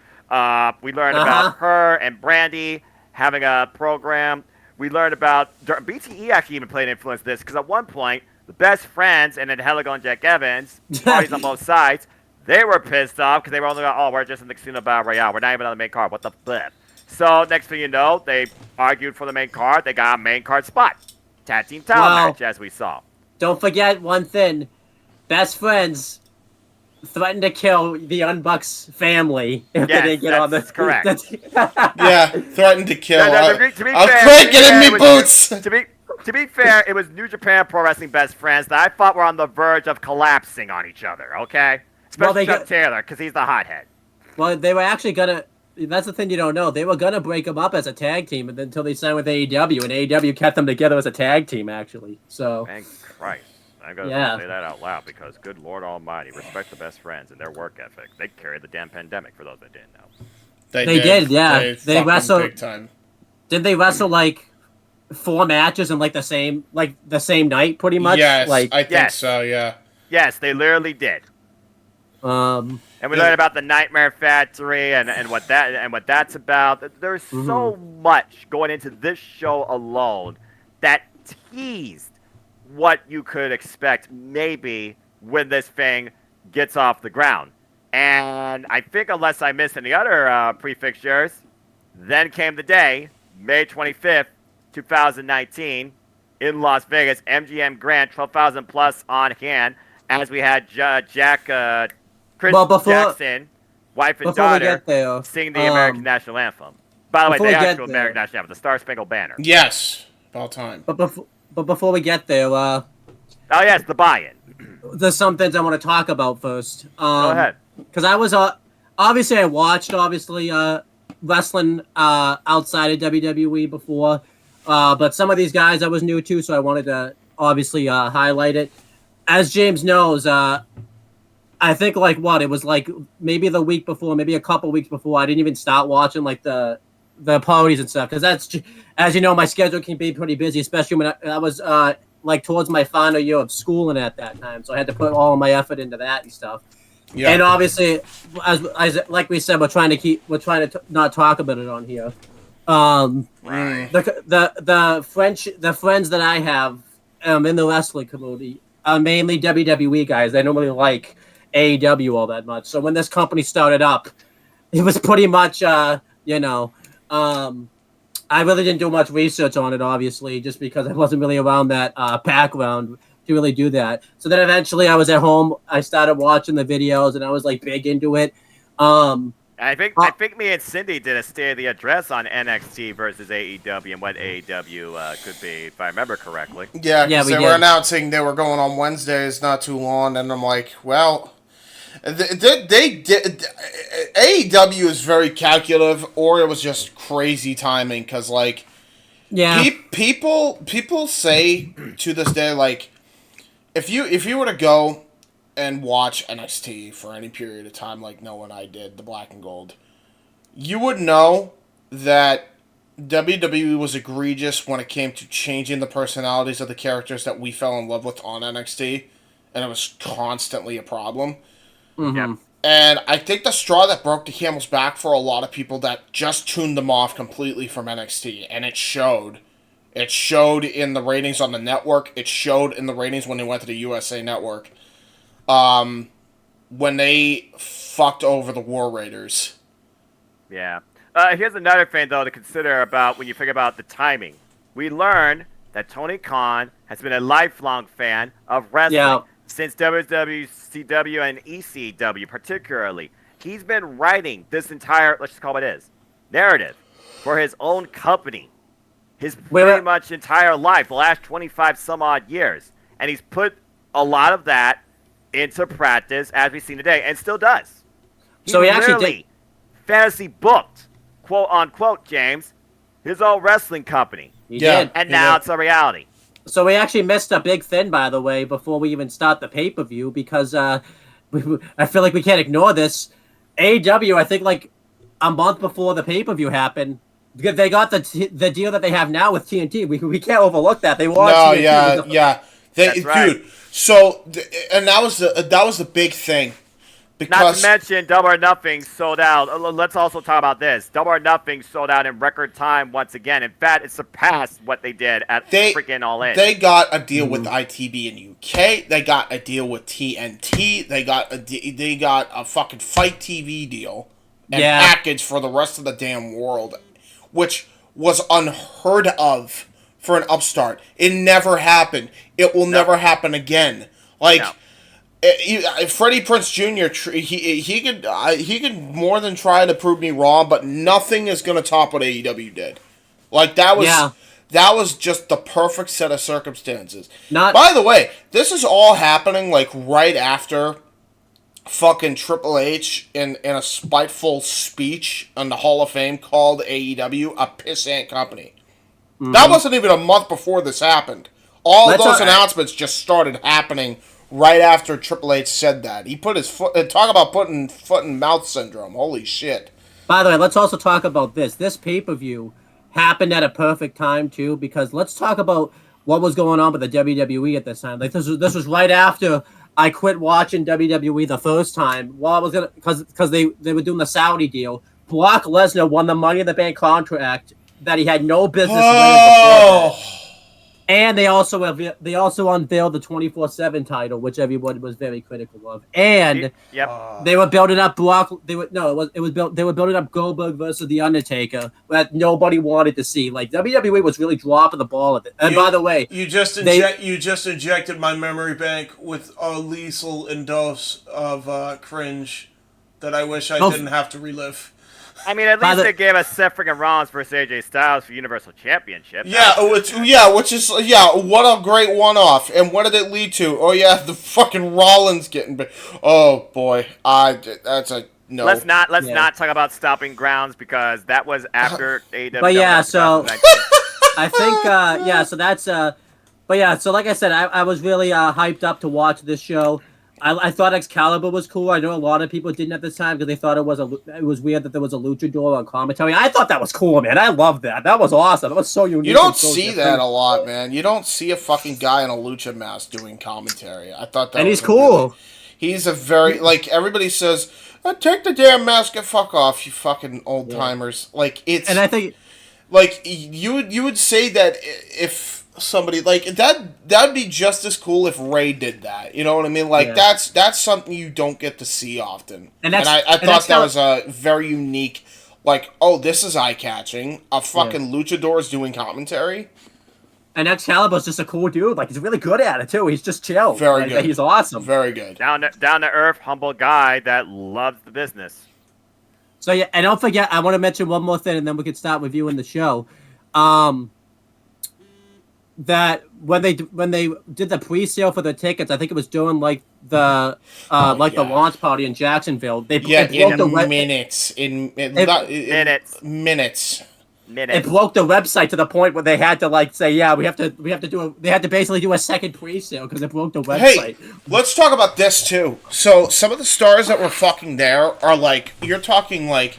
We learned about her and Brandy having a program. We learned about BTE actually even played an influence in this because at one point the best friends and then Heligo and Jack Evans, parties on both sides, they were pissed off because they were only like, oh, we're just in the Casino Battle Royale. We're not even on the main card. What the flip? So next thing you know, they argued for the main card. They got a main card spot. Tag team title match, as we saw. Don't forget one thing. Best friends threatened to kill the Unbucks family if they didn't get on the... That's correct. Yeah, threatened to kill. To be fair, Craig, get in me boots! To be fair, it was New Japan Pro Wrestling best friends that I thought were on the verge of collapsing on each other, okay? Especially Chuck Taylor, because he's the hothead. Well, they were actually gonna... That's the thing you don't know. They were gonna break them up as a tag team until they signed with AEW, and AEW kept them together as a tag team, actually. So... Thank Christ. I'm going to say that out loud because, good Lord Almighty, respect the best friends and their work ethic. They carried the damn pandemic, for those that didn't know. They did, yeah. They wrestled... big time. Did they wrestle, like, 4 matches in, like, the same night, pretty much? Yes, like, I think so, yeah. Yes, they literally did. And we learned about the Nightmare Factory and what that's about. There's so much going into this show alone that teased what you could expect maybe when this thing gets off the ground. And I think unless I missed any other prefixtures, then came the day, May 25th, 2019, in Las Vegas, MGM Grand, 12,000 plus on hand, as we had Chris Jackson, wife and daughter, sing the American National Anthem. By the way, the actual American National Anthem, the Star Spangled Banner. Yes, about time. But before we get there, oh yes, the buy-in. There's some things I want to talk about first. Go ahead. Because I was obviously I watched wrestling outside of WWE before, but some of these guys I was new to, so I wanted to obviously highlight it. As James knows, I think it was like maybe the week before, maybe a couple weeks before, I didn't even start watching like the parties and stuff because that's, as you know, my schedule can be pretty busy, especially when I was like towards my final year of schooling at that time, so I had to put all of my effort into that and stuff. Yeah. And obviously, as like we said, we're trying to not talk about it on here. Right. The friends that I have in the wrestling community are mainly WWE guys. They don't really like AEW all that much. So when this company started up, it was pretty much I really didn't do much research on it, obviously, just because I wasn't really around that background to really do that. So then eventually I was at home. I started watching the videos, and I was like big into it. I think me and Cindy did a state of the address on NXT versus AEW and what AEW could be, if I remember correctly. Yeah, because they were announcing they were going on Wednesdays not too long, and I'm like, well, they did. AEW is very calculative, or it was just crazy timing, because like, people say to this day, like, if you were to go and watch NXT for any period of time, like Noah and I did, the Black and Gold, you would know that WWE was egregious when it came to changing the personalities of the characters that we fell in love with on NXT, and it was constantly a problem. Mm-hmm. Yep. And I think the straw that broke the camel's back for a lot of people that just tuned them off completely from NXT, and it showed. It showed in the ratings on the network. It showed in the ratings when they went to the USA Network. when they fucked over the War Raiders. Yeah. Here's another thing, though, to consider about when you think about the timing. We learned that Tony Khan has been a lifelong fan of wrestling since WWCW and ECW, particularly. He's been writing this entire, let's just call it his, narrative for his own company. His pretty much entire life, the last 25 some odd years. And he's put a lot of that into practice, as we've seen today, and still does. So he actually fantasy booked, quote unquote, James, his own wrestling company. He did. And now it's a reality. So we actually missed a big thing, by the way, before we even start the pay-per-view, because I feel like we can't ignore this. AEW, I think like a month before the pay-per-view happened, they got the deal that they have now with TNT. We can't overlook that. They launched TNT. That's right. Dude. So and that was the big thing. Because not to mention, Double or Nothing sold out. Let's also talk about this. Double or Nothing sold out in record time once again. In fact, it surpassed what they did at freaking All In. They got a deal with ITV in UK. They got a deal with TNT. They got a fucking Fight TV deal and package for the rest of the damn world, which was unheard of for an upstart. It never happened. It will never happen again. Freddie Prinze Jr. He could more than try to prove me wrong, but nothing is going to top what AEW did. Like that was just the perfect set of circumstances. By the way, this is all happening like right after fucking Triple H in a spiteful speech on the Hall of Fame called AEW a pissant company. Mm-hmm. That wasn't even a month before this happened. All those announcements just started happening right after Triple H said that. He put his foot... Talk about putting foot in mouth syndrome. Holy shit. By the way, let's also talk about this. This pay-per-view happened at a perfect time, too, because let's talk about what was going on with the WWE at this time. Like, this was right after I quit watching WWE the first time. Well, I was gonna... Because they were doing the Saudi deal. Brock Lesnar won the Money in the Bank contract that he had no business winning before that. And they also unveiled the 24/7 title, which everyone was very critical of. And they were building up Brock. They were building up Goldberg versus The Undertaker that nobody wanted to see. Like WWE was really dropping the ball at it. And by the way, you just injected my memory bank with a lethal dose of cringe that I wish I didn't have to relive. I mean, at least they gave us Seth freaking Rollins versus AJ Styles for Universal Championship. What a great one-off. And what did it lead to? Oh yeah, the fucking Rollins getting. Oh boy, that's a no. Let's not talk about Stomping Grounds because that was after AEW. But yeah, so I think so that's but yeah, so like I said, I was really hyped up to watch this show. I thought Excalibur was cool. I know a lot of people didn't at this time because they thought it was weird that there was a luchador on commentary. I thought that was cool, man. I loved that. That was awesome. That was so unique. You don't see that a lot, man. You don't see a fucking guy in a lucha mask doing commentary. I thought that. And he's cool. He's a very everybody says, take the damn mask and fuck off, you fucking old timers. Like it's. And I think, you would say that if somebody like that'd be just as cool if Ray did that. You know what I mean? Like that's something you don't get to see often. And I thought that was a very unique. Like, oh, this is eye catching. A fucking luchador is doing commentary. And Excalibur's just a cool dude. Like he's really good at it too. He's just chill. Very good. He's awesome. Very good. Down to earth, humble guy that loves the business. So yeah, and don't forget, I want to mention one more thing, and then we can start reviewing the show. That when they did the pre-sale for the tickets, I think it was during like the launch party in Jacksonville. It broke the website to the point where they had to like say, we have to basically do a second pre-sale because it broke the website. Hey, let's talk about this too. So some of the stars that were fucking there are like you're talking like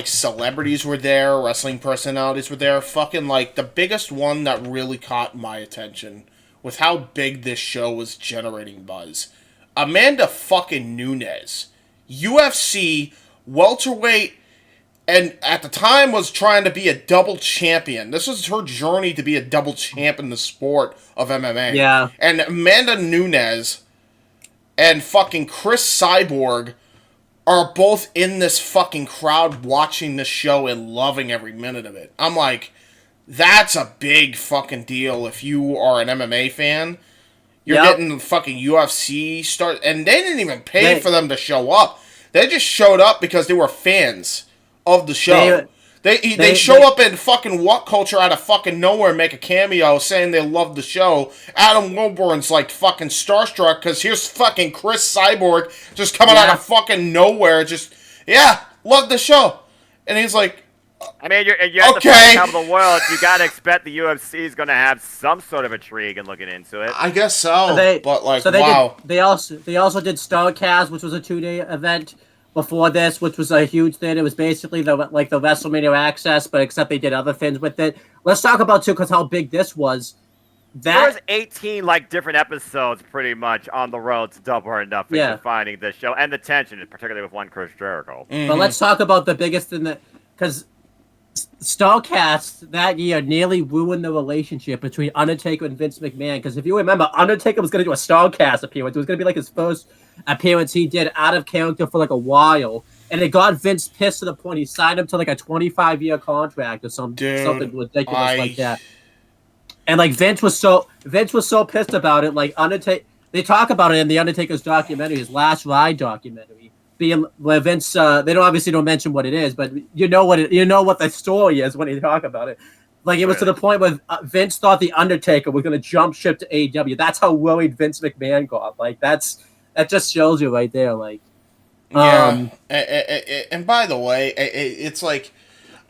celebrities were there, wrestling personalities were there. Fucking like the biggest one that really caught my attention with how big this show was generating buzz. Amanda fucking Nunes, UFC welterweight, and at the time was trying to be a double champion. This was her journey to be a double champ in the sport of MMA. Yeah. And Amanda Nunes and fucking Chris Cyborg are both in this fucking crowd watching this show and loving every minute of it. I'm like, that's a big fucking deal if you are an MMA fan. You're getting fucking UFC start, and they didn't even pay for them to show up. They just showed up because they were fans of the show. They show up in fucking What Culture out of fucking nowhere and make a cameo saying they love the show. Adam Wilborn's like fucking starstruck because here's fucking Chris Cyborg just coming out of fucking nowhere. Just, love the show. And he's like, I mean, you're at the top of the world. You gotta expect the UFC is gonna have some sort of intrigue in looking into it. I guess so. They also did Starrcast, which was a 2-day event before this, which was a huge thing. It was basically the WrestleMania Access, but except they did other things with it. Let's talk about too, because how big this was. There was 18 different episodes, pretty much, on the road to Double or Nothing, defining this show and the tension, particularly with one Chris Jericho. Mm-hmm. But let's talk about the biggest thing because Starrcast that year nearly ruined the relationship between Undertaker and Vince McMahon. Because if you remember, Undertaker was going to do a Starrcast appearance. It was going to be like his first appearance he did out of character for like a while. And it got Vince pissed to the point he signed him to like a 25-year contract or something ridiculous like that. And like Vince was so pissed about it. Like they talk about it in the Undertaker's documentary, his Last Ride documentary. Being where Vince, they don't mention what it is, but you know what the story is when they talk about it. Like it was to the point where Vince thought the Undertaker was going to jump ship to AEW. That's how worried Vince McMahon got. Like that just shows you right there. Like, and by the way, it's like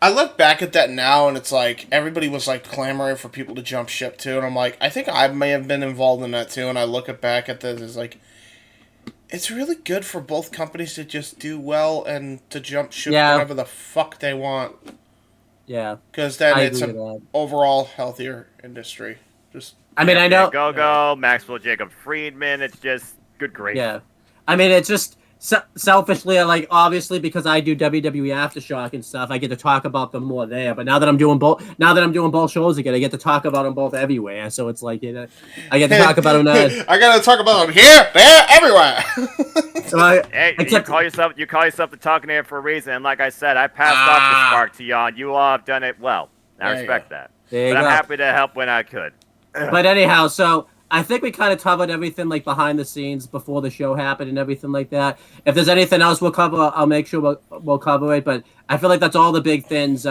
I look back at that now, and it's like everybody was like clamoring for people to jump ship too, and I'm like, I think I may have been involved in that too. And I look back at this as like, it's really good for both companies to just do well and to jump ship whatever the fuck they want. Yeah. Because then it's an overall healthier industry. I know. Go, Maxwell Jacob Friedman. It's just good grief. Yeah. I mean, it's just selfishly, like, obviously, because I do WWE Aftershock and stuff, I get to talk about them more there. But now that I'm doing both shows again, I get to talk about them both everywhere. So it's like, I get to talk about them. I got to talk about them here, there, everywhere. So you call yourself the talking head for a reason. And like I said, I passed off the spark to y'all, and you all have done it well. I respect that. But I'm happy to help when I could. But anyhow, so I think we kind of covered everything like behind the scenes before the show happened and everything like that. If there's anything else we'll cover, I'll make sure we'll cover it. But I feel like that's all the big things,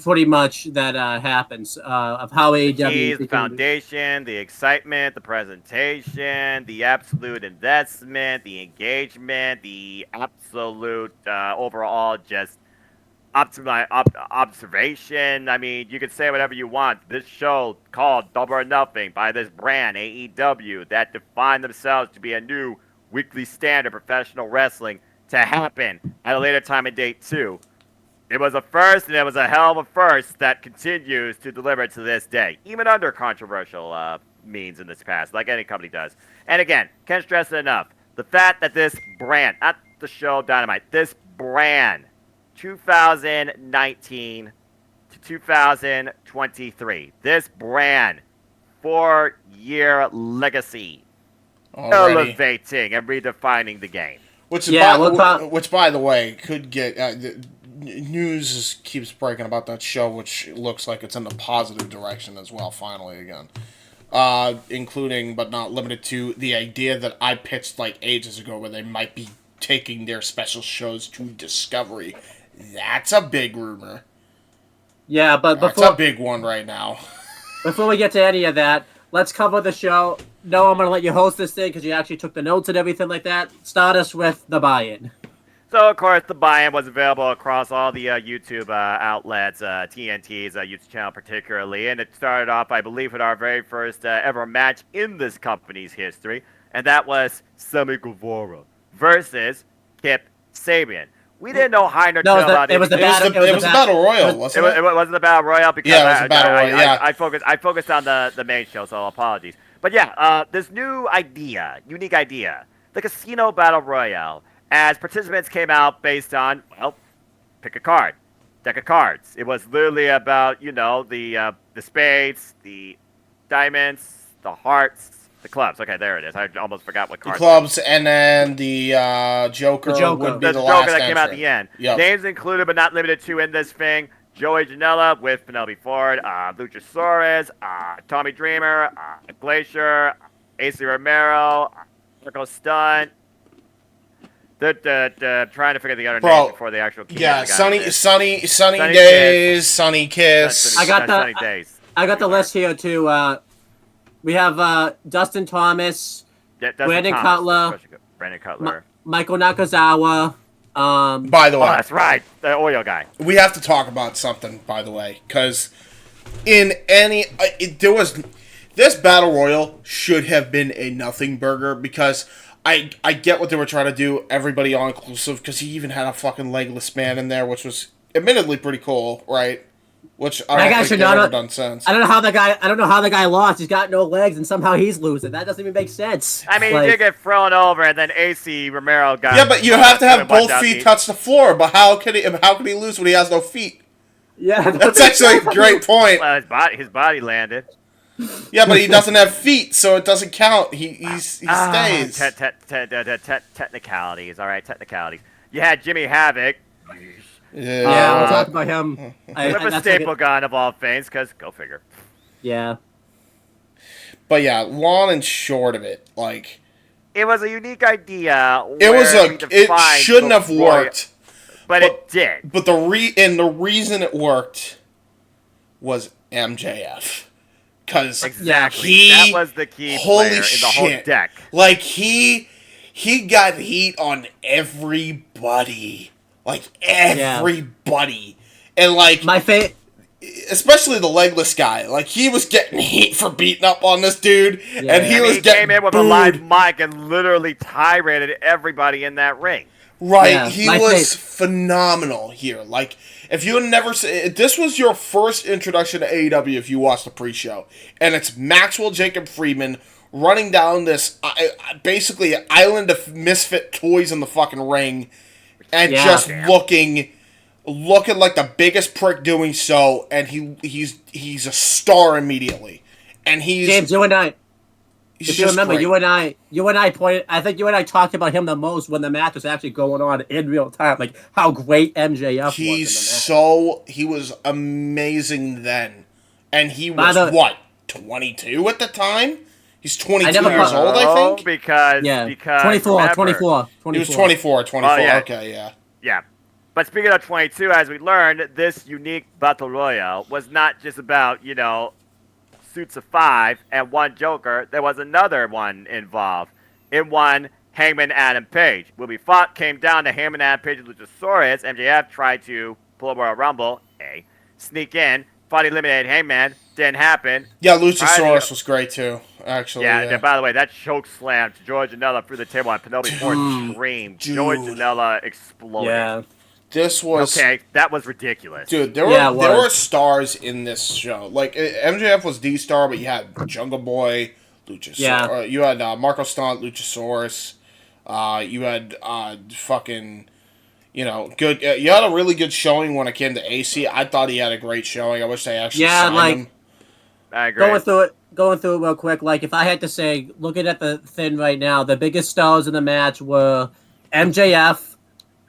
pretty much that happens of how AEW. The foundation, the excitement, the presentation, the absolute investment, the engagement, the absolute overall just observation. I mean, you could say whatever you want. This show called Double or Nothing by this brand, AEW, that defined themselves to be a new weekly standard professional wrestling to happen at a later time and date, too. It was a first, and it was a hell of a first that continues to deliver to this day, even under controversial means in this past, like any company does. And again, can't stress it enough. The fact that this brand, not the show Dynamite, this brand, 2019 to 2023. This brand, 4-year legacy, elevating and redefining the game. Which, by the way, could get news keeps breaking about that show, which looks like it's in the positive direction as well. Finally, again, including but not limited to the idea that I pitched like ages ago, where they might be taking their special shows to Discovery. That's a big rumor. Yeah, but that's a big one right now. Before we get to any of that, let's cover the show. No, I'm going to let you host this thing because you actually took the notes and everything like that. Start us with the buy-in. So, of course, the buy-in was available across all the YouTube outlets, TNT's YouTube channel particularly, and it started off, I believe, with our very first ever match in this company's history, and that was Sammy Guevara versus Kip Sabian. We didn't know high nor tail about it. It was a battle royal, wasn't it? It wasn't a battle royal because it was a battle royal. I focused on the main show, so apologies. But yeah, this new idea, unique idea, the casino battle royale, as participants came out based on, well, pick a card, deck of cards. It was literally about, the spades, the diamonds, the hearts, The clubs. Okay, there it is. I almost forgot what The card. clubs, and then the Joker, would be The the Joker last that came out at entrant. the end. Yep. Names included but not limited to in this thing: Joey Janela with Penelope Ford, Luchasaurus, Tommy Dreamer, Glacier, AC Romero, Marco Stunt. Trying to figure the other names before the actual key. Yeah, Sunny Sunny Days, Sunny Kiss. I got Sunny Days. I got the list here too. We have Dustin Thomas, Brandon Cutler, Michael Nakazawa. By the way, that's right, the oil guy. We have to talk about something, by the way, because this battle royal should have been a nothing burger, because I get what they were trying to do, everybody all inclusive, because he even had a fucking legless man in there, which was admittedly pretty cool, right? Which I don't think they've ever done since. I don't know how the guy lost. He's got no legs, and somehow he's losing. That doesn't even make sense. I mean, he did get thrown over, and then AC Romero got. Yeah, but you have to have both feet touch the floor. But how can he lose when he has no feet? Yeah, that's actually a great point. Well, his body landed. Yeah, but he doesn't have feet, so it doesn't count. He stays. Technicalities, all right, technicalities. You had Jimmy Havoc. Yeah, we'll talk about him. With a staple gun of all things, because go figure. Yeah. But yeah, long and short of it, like, it was a unique idea. It shouldn't have worked, but it did. But the reason it worked was MJF. Because exactly, that was the key player in the whole deck. Like he got heat on everybody. Like everybody. Yeah. And like especially the legless guy. Like he was getting heat for beating up on this dude, and he came in with a live mic and literally tirade everybody in that ring. Right, he was phenomenal here. Like, if you had never seen, this was your first introduction to AEW if you watched the pre-show, and it's Maxwell Jacob Friedman running down this basically island of misfit toys in the fucking ring, and just looking like the biggest prick doing so, and he's a star immediately, and he's James, you and I. If you remember, great. you and I pointed. I think you and I talked about him the most when the match was actually going on in real time. Like how great MJF was. He was amazing then, and he was what 22 at the time. He's 22 years old, I think. Because 24. He was 24. Oh, yeah. Okay, yeah. Yeah. But speaking of 22, as we learned, this unique battle royale was not just about suits of 5 and one Joker. There was another one involved. In one, Hangman Adam Page. When we fought, came down to Hangman Adam Page and Luchasaurus. MJF tried to pull a Royal Rumble. Sneak in. Fought eliminated Hangman. Didn't happen. Yeah, Luchasaurus was great too, actually. Yeah. By the way, that choke slam to George Janela through the table and Penelope Ford screamed. George Janela exploded. Yeah. This was that was ridiculous, dude. There were stars in this show. Like MJF was the star, but you had Jungle Boy, Luchasaurus. Yeah. You had Marco Stunt, Luchasaurus. You had fucking, good. You had a really good showing when it came to AC. I thought he had a great showing. I wish they actually signed him. I agree. Going through it real quick. Like if I had to say, looking at the thing right now, the biggest stars in the match were MJF.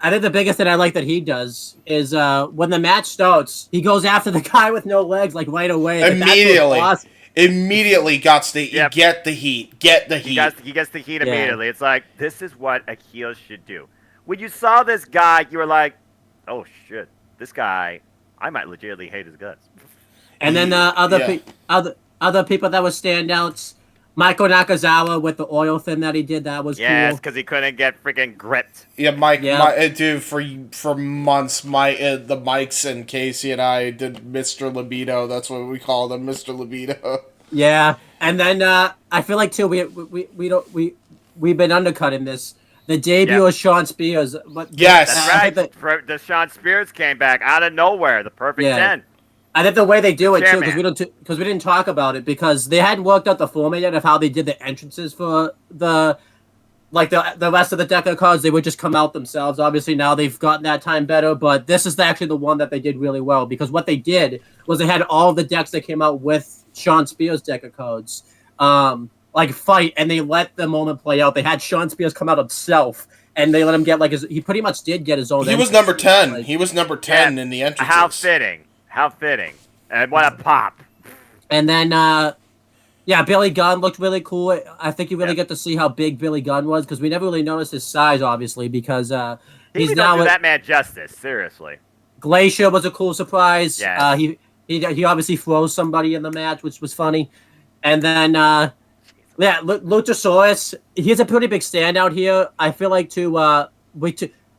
I think the biggest thing I like that he does is when the match starts, he goes after the guy with no legs like right away. Immediately get the heat. He gets the heat immediately. It's like, this is what a heel should do. When you saw this guy, you were like, oh shit, this guy, I might legitimately hate his guts. And then other people that were standouts. Michael Nakazawa with the oil thing that he did, that was cool. Yes, because he couldn't get freaking gripped. Yeah, dude, for months, the Mikes and Casey and I did Mr. Libido. That's what we called him, Mr. Libido. Yeah, and then I feel like too we've been undercutting this. The debut of Sean Spears. Yes, that's right. The Sean Spears came back out of nowhere. The perfect 10. I think the way they do it too, because we didn't talk about it, because they hadn't worked out the format yet of how they did the entrances for the rest of the deck of cards. They would just come out themselves. Obviously now they've gotten that time better, but this is actually the one that they did really well, because what they did was they had all the decks that came out with Sean Spears' deck of cards. fight, and they let the moment play out. They had Sean Spears come out himself, and they let him get he pretty much did get his own. He was number 10. He was number 10 in the entrances. How fitting. How fitting. And what a pop. And then, Billy Gunn looked really cool. I think you really get to see how big Billy Gunn was, because we never really noticed his size, obviously, because he's now do that man justice. Seriously. Glacier was a cool surprise. Yes. He obviously froze somebody in the match, which was funny. And then, Luchasaurus, he's a pretty big standout here. I feel like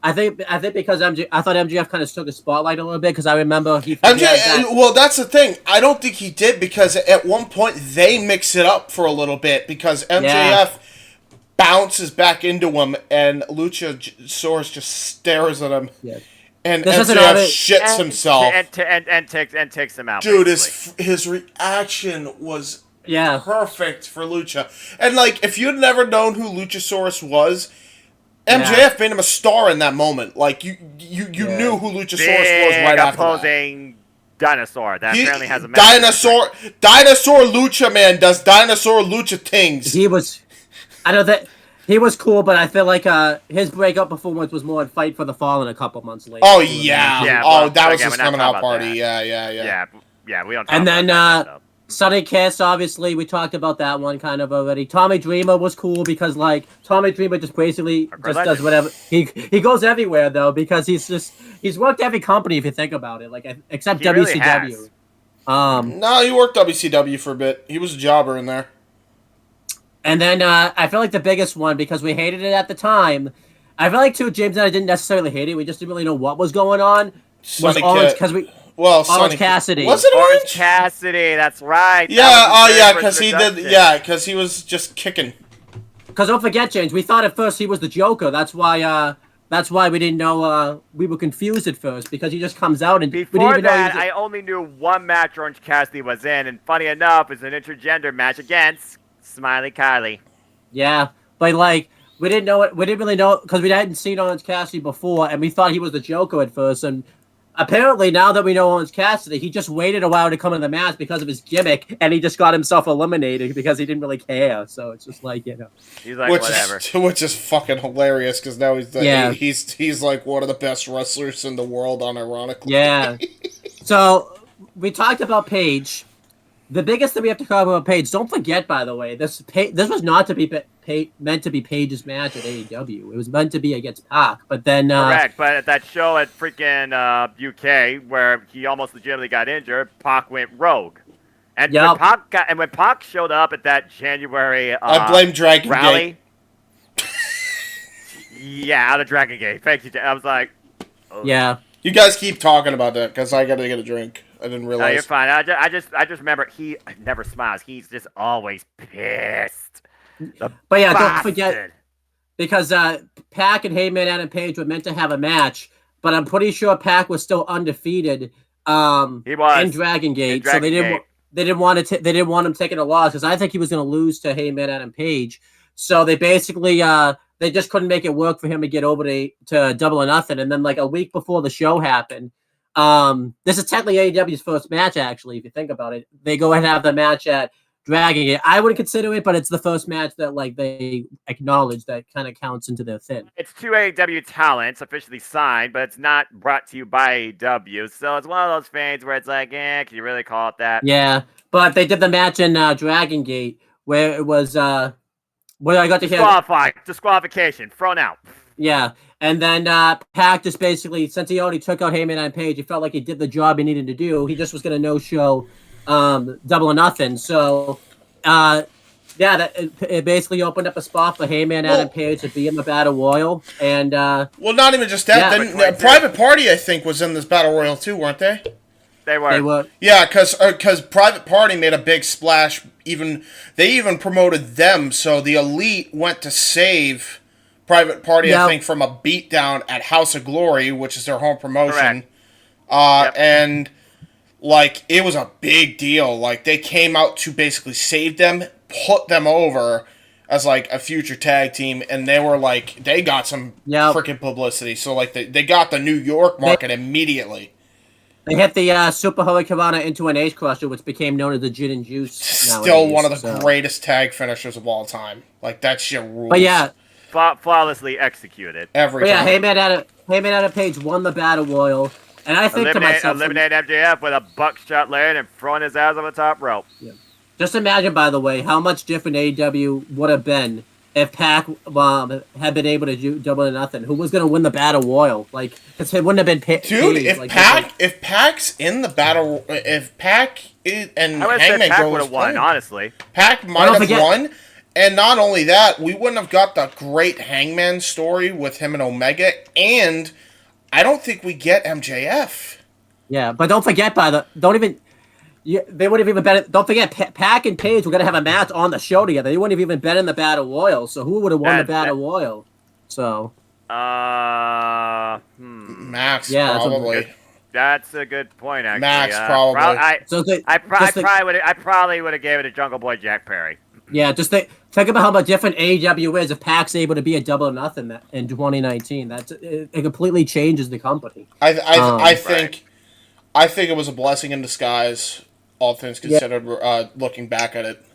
I think because I thought MJF kind of took the spotlight a little bit, because I remember well, that's the thing. I don't think he did, because at one point they mix it up for a little bit, because MJF bounces back into him and Luchasaurus just stares at him. Yeah. And MJF shits himself and takes him out. Dude, his reaction was perfect for Lucha. And if you'd never known who Luchasaurus was, MJF made him a star in that moment. You knew who Luchasaurus was right after opposing dinosaur that apparently has a dinosaur Lucha man does dinosaur Lucha things. He was cool, but I feel like his breakup performance was more in Fight for the Fallen a couple months later. Oh yeah. That was his coming out party. Yeah, we don't talk and then about that, Sonny Kiss, obviously, we talked about that one kind of already. Tommy Dreamer was cool because Tommy Dreamer just basically does whatever. He goes everywhere though, because he's worked every company if you think about it, except he WCW. Really no, he worked WCW for a bit. He was a jobber in there. And then I feel like the biggest one, because we hated it at the time, I feel like too, James and I didn't necessarily hate it. We just didn't really know what was going on. Was Orange, Orange Cassidy. Was it Orange Cassidy? That's right. Yeah. Because he did. Yeah, because he was just kicking. Because don't forget, James, we thought at first he was the Joker. That's why we didn't know. We were confused at first, because he just comes out and before that, I only knew one match Orange Cassidy was in, and funny enough, it's an intergender match against Smiley Kylie. Yeah, but we didn't know it. We didn't really know, because we hadn't seen Orange Cassidy before, and we thought he was the Joker at first. And apparently, now that we know Orange Cassidy, he just waited a while to come in the match because of his gimmick, and he just got himself eliminated because he didn't really care. So it's just he's like whatever. Which is fucking hilarious, because now he's like one of the best wrestlers in the world, unironically. Yeah. So we talked about Paige. The biggest thing we have to talk about Paige. Don't forget, by the way, this was not to be meant to be Paige's match at AEW. It was meant to be against Pac, but then correct. But at that show at freaking UK, where he almost legitimately got injured, Pac went rogue, and when Pac showed up at that January, I blame Dragon rally. Out of Dragon Gate. Thank you. I was like, yeah. You guys keep talking about that, because I gotta get a drink. I didn't realize. No, you're fine. I just remember he never smiles. He's just always pissed. But yeah, don't forget, because Pac and Heyman Adam Page were meant to have a match, but I'm pretty sure Pac was still undefeated. He was in Dragon Gate, so they didn't want him taking a loss, because I think he was going to lose to Heyman Adam Page. So they basically they just couldn't make it work for him to get over to Double or Nothing. And then a week before the show happened, this is technically AEW's first match, actually, if you think about it. They go ahead and have the match at Dragon Gate. I wouldn't consider it, but it's the first match that they acknowledge that kind of counts into their thing. It's two AEW talents officially signed, but it's not brought to you by AEW. So it's one of those things where it's can you really call it that? Yeah, but they did the match in Dragon Gate, where it was where I got to hear disqualification, thrown out. Yeah, and then Pac just basically, since he already took out Heyman and Page, he felt like he did the job he needed to do. He just was going to no-show Double or Nothing. So, it basically opened up a spot for Heyman and Page to be in the Battle Royal. And well, not even just that. Then Private Party, I think, was in this Battle Royal too, weren't they? They were. Yeah, because Private Party made a big splash. They even promoted them, so the Elite went to save Private Party, I think, from a beatdown at House of Glory, which is their home promotion. And it was a big deal. They came out to basically save them, put them over as a future tag team, and they were they got some freaking publicity. So they got the New York market immediately. They hit the Super Hurricanrana into an Ace Crusher, which became known as the Gin and Juice. Still nowadays, one of the so. greatest tag finishers of all time. Like, that shit rules. But yeah, Flawlessly executed. every but yeah, time. Heyman Adam Page won the Battle Royal, and I think to myself, Eliminate MJF with a buckshot lariat and throwing his ass on the top rope. just imagine, by the way, how much different AEW would have been if Pac had been able to do Double or Nothing. Who was going to win the Battle Royal? Like, because it wouldn't have been Dude, Page, if Pac's in the battle, if Pac and I would say Hangman Pac go would have won, honestly. Pac might have won, and not only that, we wouldn't have got the great Hangman story with him and Omega, and I don't think we get MJF. Yeah, but don't forget, they would have even been. Don't forget, Pac and Page were going to have a match on the show together. They wouldn't have even been in the Battle Royal. So who would have won the Battle Royal? So. Max, yeah, probably. That's a good point, actually. Max, probably. I probably would have gave it to Jungle Boy Jack Perry. Yeah, just think about how much different AEW is if Pac's able to be a Double or Nothing in 2019. It completely changes the company. I think it was a blessing in disguise, all things considered. Looking back at it,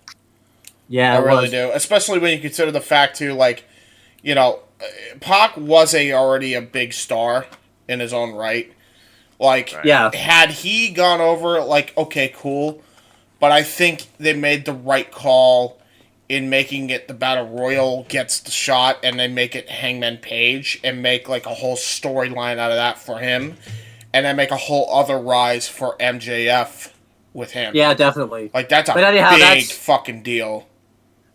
yeah, I really do. Especially when you consider the fact too, like, you know, Pac was already a big star in his own right. Like, had he gone over, like, okay, cool, but I think they made the right call in making it the Battle Royal gets the shot, and they make it Hangman Page, and make, like, a whole storyline out of that for him, and then make a whole other rise for MJF with him. Yeah, definitely. Like, that's a big fucking deal.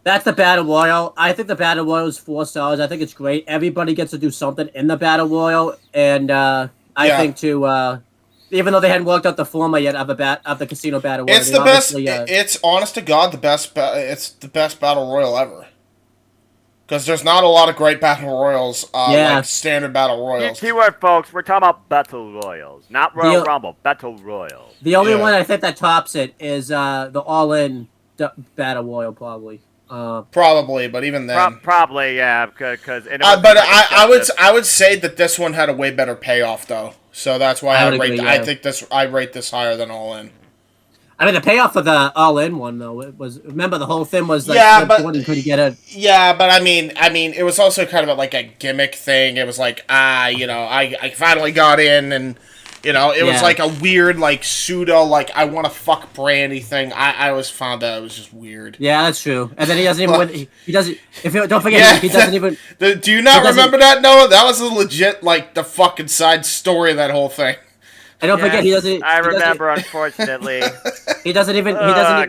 That's the Battle Royal. I think the Battle Royal is 4 stars. I think it's great. Everybody gets to do something in the Battle Royal, and I think too. Even though they hadn't worked out the format yet of the Casino Battle Royal, it's the best. It's honest to God the best. It's the best Battle Royal ever. Because there's not a lot of great Battle Royals, like standard Battle Royals. Keyword, folks, we're talking about Battle Royals, not Royal Rumble. Battle Royals. The only one I think that tops it is the All In Battle Royal, probably. Probably, but even then, probably, yeah, because. But I would say that this one had a way better payoff, though. So that's why I rate this higher than All In. I mean, the payoff for the All In one, though, it was, remember, the whole thing was like, could you get it? Yeah, but I mean, it was also kind of like a gimmick thing. It was like, I finally got in, and it was like a weird, like, pseudo, like, I want to fuck Brandy thing. I always found that it was just weird. Yeah, that's true. And then he doesn't even win. He doesn't. Don't forget, he doesn't even. Do you not remember that, Noah? That was a legit, like, the fucking side story of that whole thing. And don't forget, he doesn't. I remember, unfortunately. He doesn't even.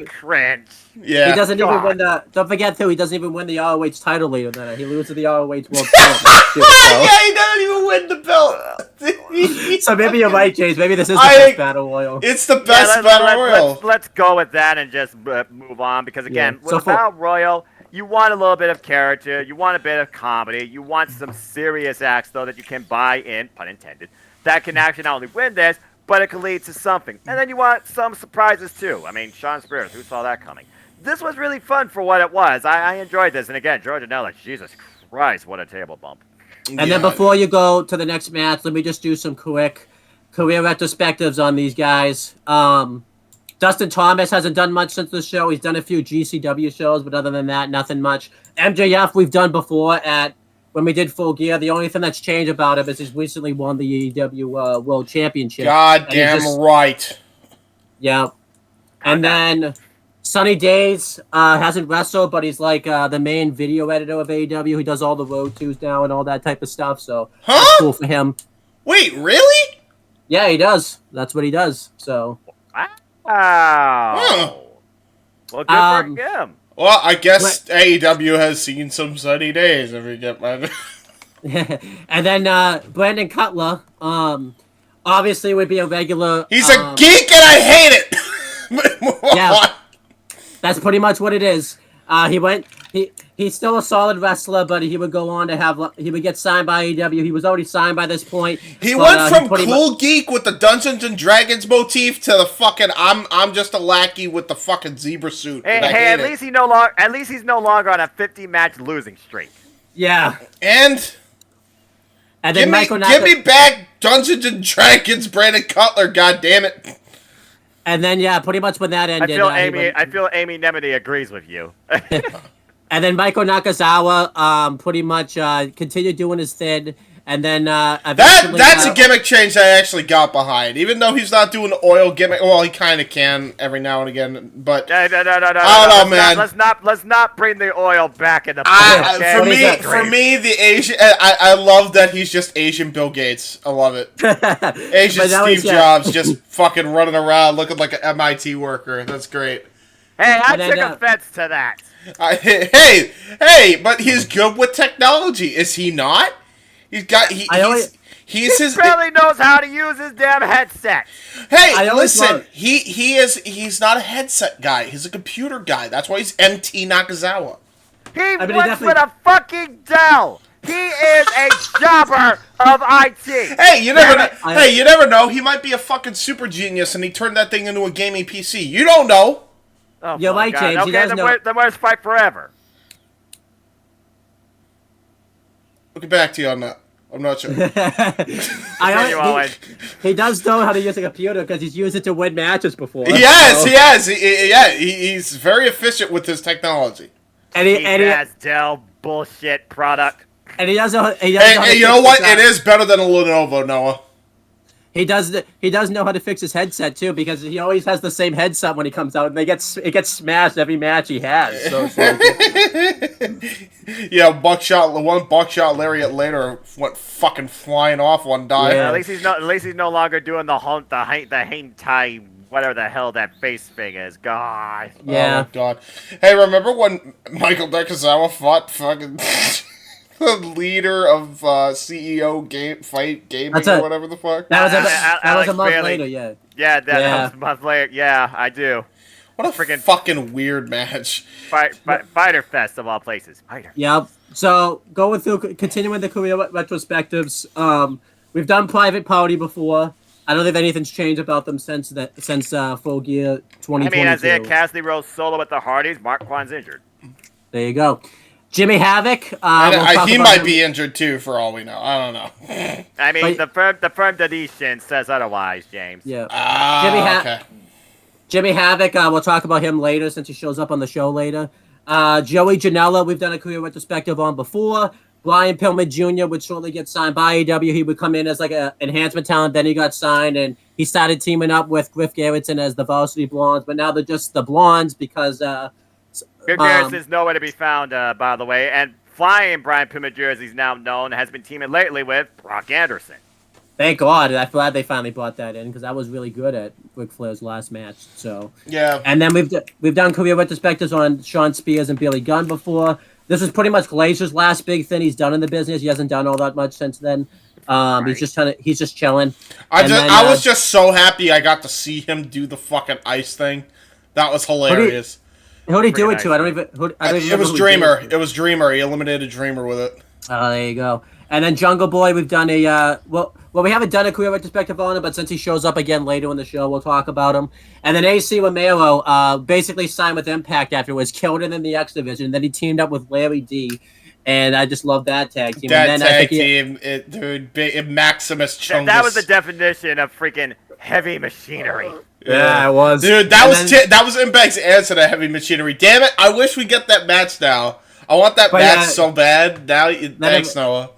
Cringe. Yeah. He doesn't even win the. Don't forget too. He doesn't even win the ROH title later than that. He loses the ROH World Title. Yeah, he doesn't even win the belt. So maybe you're right, James. Maybe this is the best Battle Royal. It's the best Battle Royal. Let's go with that and just move on, because again, with a Battle Royal, you want a little bit of character, you want a bit of comedy, you want some serious acts though that you can buy in, pun intended, that can actually not only win this, but it can lead to something. And then you want some surprises too. I mean, Sean Spears, who saw that coming? This was really fun for what it was. I enjoyed this. And again, Georgia Nella, Jesus Christ, what a table bump. And then before you go to the next match, let me just do some quick career retrospectives on these guys. Dustin Thomas hasn't done much since the show. He's done a few GCW shows, but other than that, nothing much. MJF we've done before when we did Full Gear. The only thing that's changed about him is he's recently won the AEW World Championship. Goddamn right. Yeah. And then Sunny Days hasn't wrestled, but he's like the main video editor of AEW. He does all the road tours now and all that type of stuff. So that's cool for him. Wait, really? Yeah, he does. That's what he does. So. Wow. Huh. Well, good for him. Well, I guess AEW has seen some sunny days. If you get my. And then Brandon Cutler, obviously would be a regular. He's a geek, and I hate it. Yeah, that's pretty much what it is. He's still a solid wrestler, but he would go on to he would get signed by AEW. He was already signed by this point. He went from cool geek with the Dungeons and Dragons motif to the fucking I'm just a lackey with the fucking zebra suit. Hey, at least he's no longer on a 50-match losing streak. Yeah. And then give me back Dungeons and Dragons Brandon Cutler, god damn it. And then pretty much when that ended, I feel Amy Nemedy agrees with you. and then Michael Nakazawa pretty much continued doing his thing. And then that's a gimmick change I actually got behind. Even though he's not doing the oil gimmick, well, he kind of can every now and again. But no, I don't know, man. Let's not bring the oil back in the. For me, the Asian. I love that he's just Asian Bill Gates. I love it. Asian Steve Jobs just fucking running around looking like an MIT worker. That's great. Hey, I took offense to that. Hey, but he's good with technology, is he not? He barely knows how to use his damn headset. Hey, listen, he's not a headset guy. He's a computer guy. That's why he's MT Nakazawa. He works with a fucking Dell. He is a jobber of IT. Hey, you never know. He might be a fucking super genius, and he turned that thing into a gaming PC. You don't know. Oh, you're right, James. Okay, then where's Fight Forever? We'll get back to you on that. I'm not sure. He does know how to use a computer because he's used it to win matches before. Yes, he has. He's very efficient with his technology. And he has Dell bullshit product. And he does know. And you know what? It is better than a Lenovo, Noah. He does know how to fix his headset too, because he always has the same headset when he comes out, and it gets smashed every match he has. So yeah, one buckshot lariat later went fucking flying off one time. Yeah. At least he's no longer doing the hang tie, whatever the hell that face thing is. God. Yeah. Oh my god. Hey, remember when Michael Nakazawa fought fucking the leader of CEO Gaming or whatever the fuck? That was a month later, yeah. Yeah, that was a month later. Yeah, I do. What a freaking fucking weird match. Fighter Fest of all places. Yep. So continuing the career retrospectives, we've done Private Party before. I don't think anything's changed about them since Full Gear 2022. I mean, Isaiah Cassidy rose solo with the Hardys. Mark Quan's injured. There you go. Jimmy Havoc. He might be injured too, for all we know. I don't know. I mean, the firm tradition says otherwise, James. Yeah. Okay. Jimmy Havoc. We'll talk about him later since he shows up on the show later. Joey Janela. We've done a career retrospective on before. Brian Pillman Jr. would shortly get signed by AEW. He would come in as like an enhancement talent. Then he got signed, and he started teaming up with Griff Garrettson as the Varsity Blondes. But now they're just the Blondes because. Griff Garrettson's nowhere to be found, by the way. And flying Brian Pillman jerseys now known has been teaming lately with Brock Anderson. Thank God. I'm glad they finally brought that in because that was really good at Ric Flair's last match. So yeah. And then we've done career retrospectives on Sean Spears and Billy Gunn before. This was pretty much Glazer's last big thing he's done in the business. He hasn't done all that much since then. Right. He's just chilling. I was just so happy I got to see him do the fucking ice thing. That was hilarious. Who did he do it to? I don't even. It was Dreamer. It was Dreamer. He eliminated Dreamer with it. Oh, there you go. And then Jungle Boy, we've done a we haven't done a career retrospective on him, but since he shows up again later in the show, we'll talk about him. And then AC Romero basically signed with Impact afterwards, killed it in the X Division. Then he teamed up with Larry D, and I just love that tag team. Maximus Chungus. That was the definition of freaking heavy machinery. Yeah, it was. Dude, that was Impact's answer to heavy machinery. Damn it! I wish we get that match now. I want that match so bad. Thanks, Noah.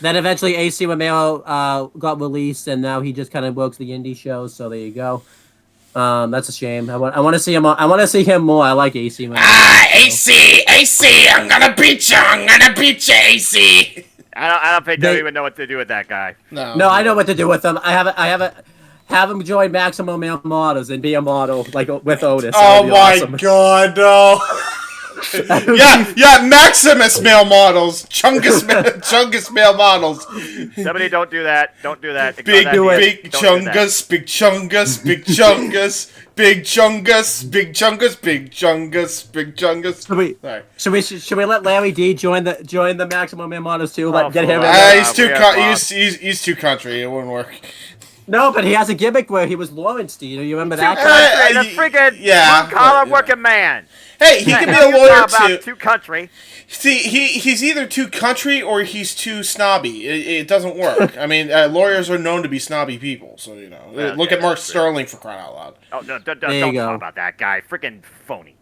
Then eventually AC Romero got released, and now he just kind of works the indie shows. So there you go. That's a shame. I want to see him. I want to see him more. I like AC. AC, I'm gonna beat you. AC. I don't think they even know what to do with that guy. No, I know what to do with him. Have him join Maximum Male Models and be a model like with Otis. Oh my god, no. yeah, Maximus Male Models, Chungus Male Models. Somebody don't do that. Don't do that. Big Chungus, Big Chungus, Big Chungus, Big Chungus, Big Chungus, Big Chungus, Big Chungus. Should we let Larry D join the Maximum Male Models too? He's too country. It wouldn't work. No, but he has a gimmick where he was Lawrence D. Do you remember that? The freaking blue-collar working man. Hey, he can be a lawyer too. Too country. See, he's either too country or he's too snobby. It doesn't work. I mean, lawyers are known to be snobby people, so look at Mark Sterling for crying out loud. Oh no! Don't go. talk about that guy. Freaking phony.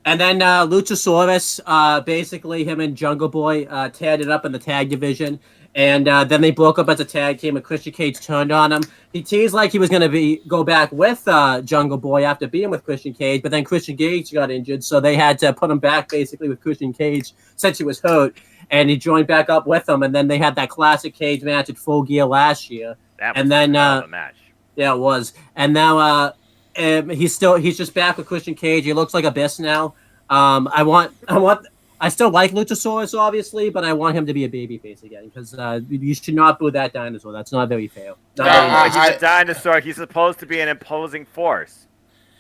And then Luchasaurus, basically him and Jungle Boy teared it up in the tag division. And then they broke up as a tag team, and Christian Cage turned on him. He teased like he was going to go back with Jungle Boy after being with Christian Cage, but then Christian Cage got injured, so they had to put him back basically with Christian Cage since he was hurt, and he joined back up with them. And then they had that classic Cage match at Full Gear last year. That was a match. Yeah, it was. And now he's just back with Christian Cage. He looks like a beast now. I still like Luchasaurus, obviously, but I want him to be a babyface again because you should not boo that dinosaur. That's not very fair. He's a dinosaur. He's supposed to be an imposing force.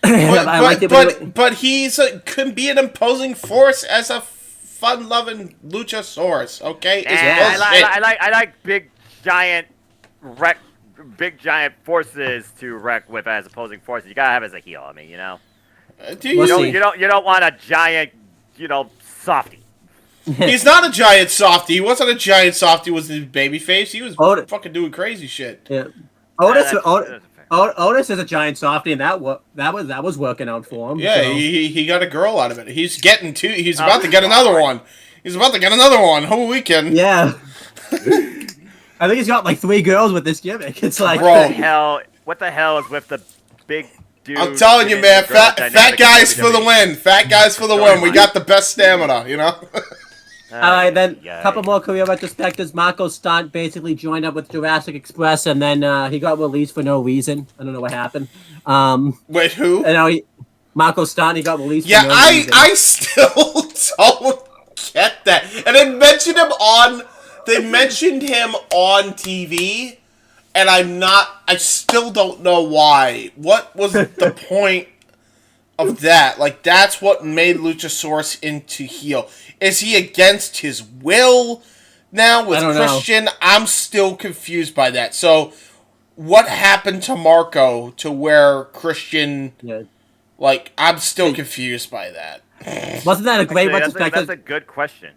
But he's can be an imposing force as a fun-loving Luchasaurus. Okay, I like big giant forces to wreck with as opposing forces. You gotta have as a heel. I mean, you know. You don't want a giant, softy. He's not a giant softy. He wasn't a giant softy. Was his babyface? He was fucking doing crazy shit. Yeah. Otis is a giant softy, and that was working out for him. Yeah, so. he got a girl out of it. He's getting two. He's about to get another one. He's about to get another one. Whole weekend. Yeah. I think he's got like 3 girls with this gimmick. It's like, what the hell is with the big dude? I'm telling you, man, fat guys for the win. Fat guys for the win. We got the best stamina, All right, then a couple more career retrospectives. Marco Stunt basically joined up with Jurassic Express, and then he got released for no reason. I don't know what happened. Wait, who? Marco Stunt, he got released for no reason. I still don't get that. And they mentioned him on TV, and I still don't know why. What was the point of that? Like, that's what made Luchasaurus into heel. Is he against his will now with Christian? I'm still confused by that. So, what happened to Marco to where Christian... Yeah. Like, I'm still confused by that. Wasn't that a great retrospective? That's a good question.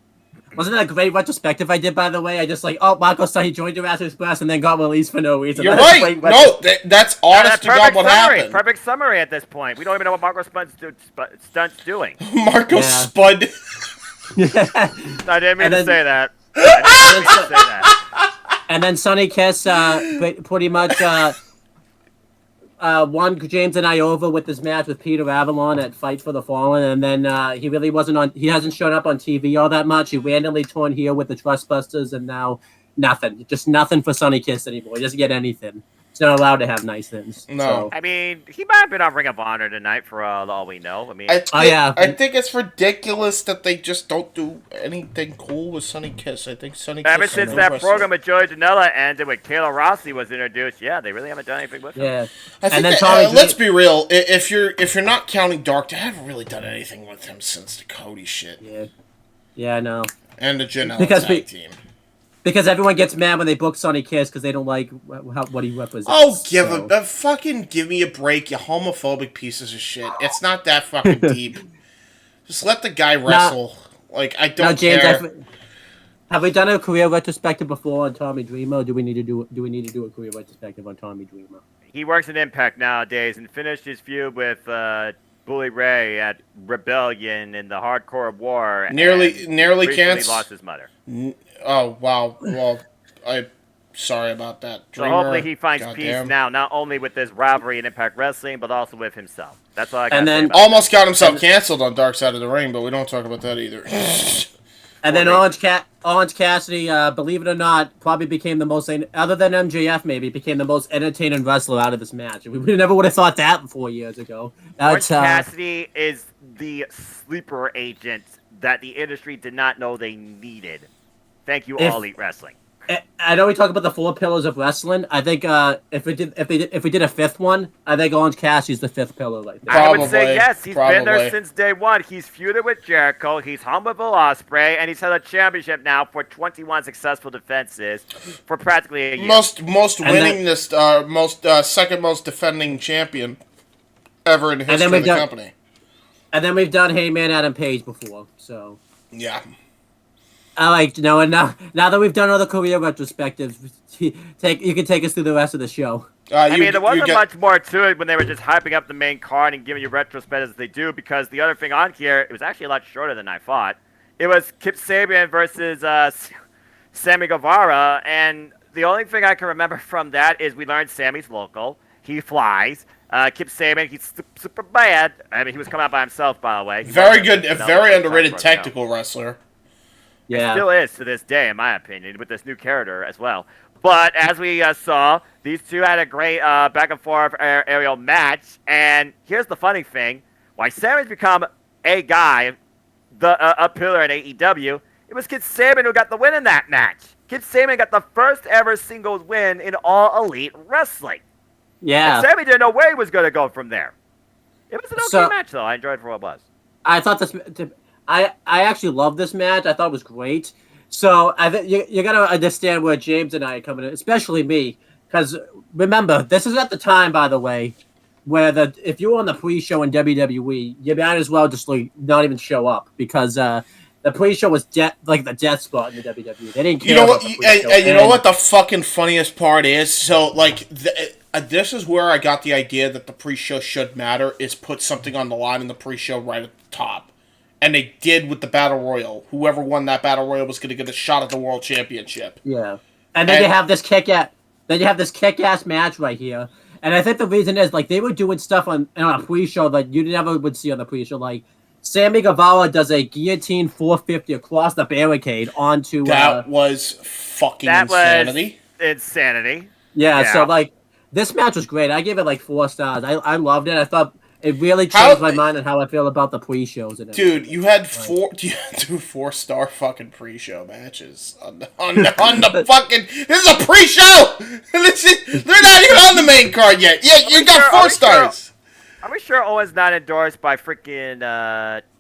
Wasn't that a great retrospective I did, by the way? I just Marco Stunt, he joined Jurassic Express and then got released for no reason. You're right. No, that's honest to God what happened. Perfect summary at this point. We don't even know what Marco Stunt's doing. Marco Spud. I didn't mean to say that. And then Sonny Kiss pretty much won James and I over with this match with Peter Avalon at Fight for the Fallen, and then he really wasn't on. He hasn't shown up on TV all that much. He randomly torn heel with the Trustbusters, and now nothing. Just nothing for Sonny Kiss anymore. He doesn't get anything. He's not allowed to have nice things. No. So. I mean, he might have been on Ring of Honor tonight for all we know. I mean, I think it's ridiculous that they just don't do anything cool with Sonny Kiss. I think Sonny Kiss... Ever since that program with Joey Janela ended when Kayla Rossi was introduced, they really haven't done anything with him. Yeah. And then let's be real. If you're not counting Dark, they haven't really done anything with him since the Cody shit. Yeah. Yeah, I know. And the Janela tag team. Because everyone gets mad when they book Sonny Kiss because they don't like what he represents. Oh, fucking give me a break, you homophobic pieces of shit. It's not that fucking deep. Just let the guy wrestle. I don't care. Have we done a career retrospective before on Tommy Dreamer? Or do we need to do a career retrospective on Tommy Dreamer? He works in Impact nowadays and finished his feud with Bully Ray at Rebellion in the Hardcore War. Nearly canceled. Lost his mother. Oh, wow. Well, I'm sorry about that. Dreamer, so hopefully he finds peace now, not only with this rivalry in Impact Wrestling, but also with himself. That's all I got to say about almost got himself canceled on Dark Side of the Ring, but we don't talk about that either. And then Orange Cassidy, believe it or not, probably became the most, other than MJF maybe, became the most entertaining wrestler out of this match. We never would have thought that 4 years ago. Orange Cassidy is the sleeper agent that the industry did not know they needed. Thank you, All Elite Wrestling. I know we talk about the 4 pillars of wrestling. I think if we did a 5th one, I think Orange Cassidy's the 5th pillar right there. I would say yes. He's been there since day one. He's feuded with Jericho. He's hung with Will Ospreay, and he's held a championship now for 21 successful defenses for practically a year. Most winningest, second most defending champion ever in the history of the company. And then we've done Heyman Adam Page before, so yeah. I like and now that we've done all the career retrospectives, you can take us through the rest of the show. I mean, there wasn't much more to it when they were just hyping up the main card and giving you retrospect as they do, because the other thing on here, it was actually a lot shorter than I thought. It was Kip Sabian versus Sammy Guevara, and the only thing I can remember from that is we learned Sammy's local. He flies. Kip Sabian, he's super bad. I mean, he was coming out by himself, by the way. Very good, very underrated technical wrestler. Yeah. It still is to this day, in my opinion, with this new character as well. But as we saw, these two had a great back and forth aerial match. And here's the funny thing: why Sammy's become a guy, a pillar in AEW, it was Kip Sabian who got the win in that match. Kip Sabian got the first ever singles win in All Elite Wrestling. Yeah. And Sammy didn't know where he was going to go from there. It was an okay match, though. I enjoyed it for what it was. I thought this. I actually loved this match. I thought it was great. So you got to understand where James and I are coming in, especially me, because remember, this is at the time, by the way, where if you were on the pre-show in WWE, you might as well just not even show up, because the pre-show was like the death spot in the WWE. They didn't care. You know what? And you know what the fucking funniest part is? So like, this is where I got the idea that the pre-show should matter, is put something on the line in the pre-show right at the top. And they did with the Battle Royal. Whoever won that Battle Royal was going to get a shot at the World Championship. Yeah. And then you have this kick-ass match right here. And I think the reason is, like, they were doing stuff on a pre-show that you never would see on the pre-show. Like, Sammy Guevara does a guillotine 450 across the barricade onto... That was fucking insanity. Was insanity. Yeah, so, like, this match was great. I gave it, like, 4 stars. I loved it. I thought... It really changed my mind on how I feel about the pre-shows. Dude, you had 4-star fucking pre-show matches on the fucking. This is a pre-show. They're not even on the main card yet. Yeah, you got 4 stars. Are we sure Owen's not endorsed by freaking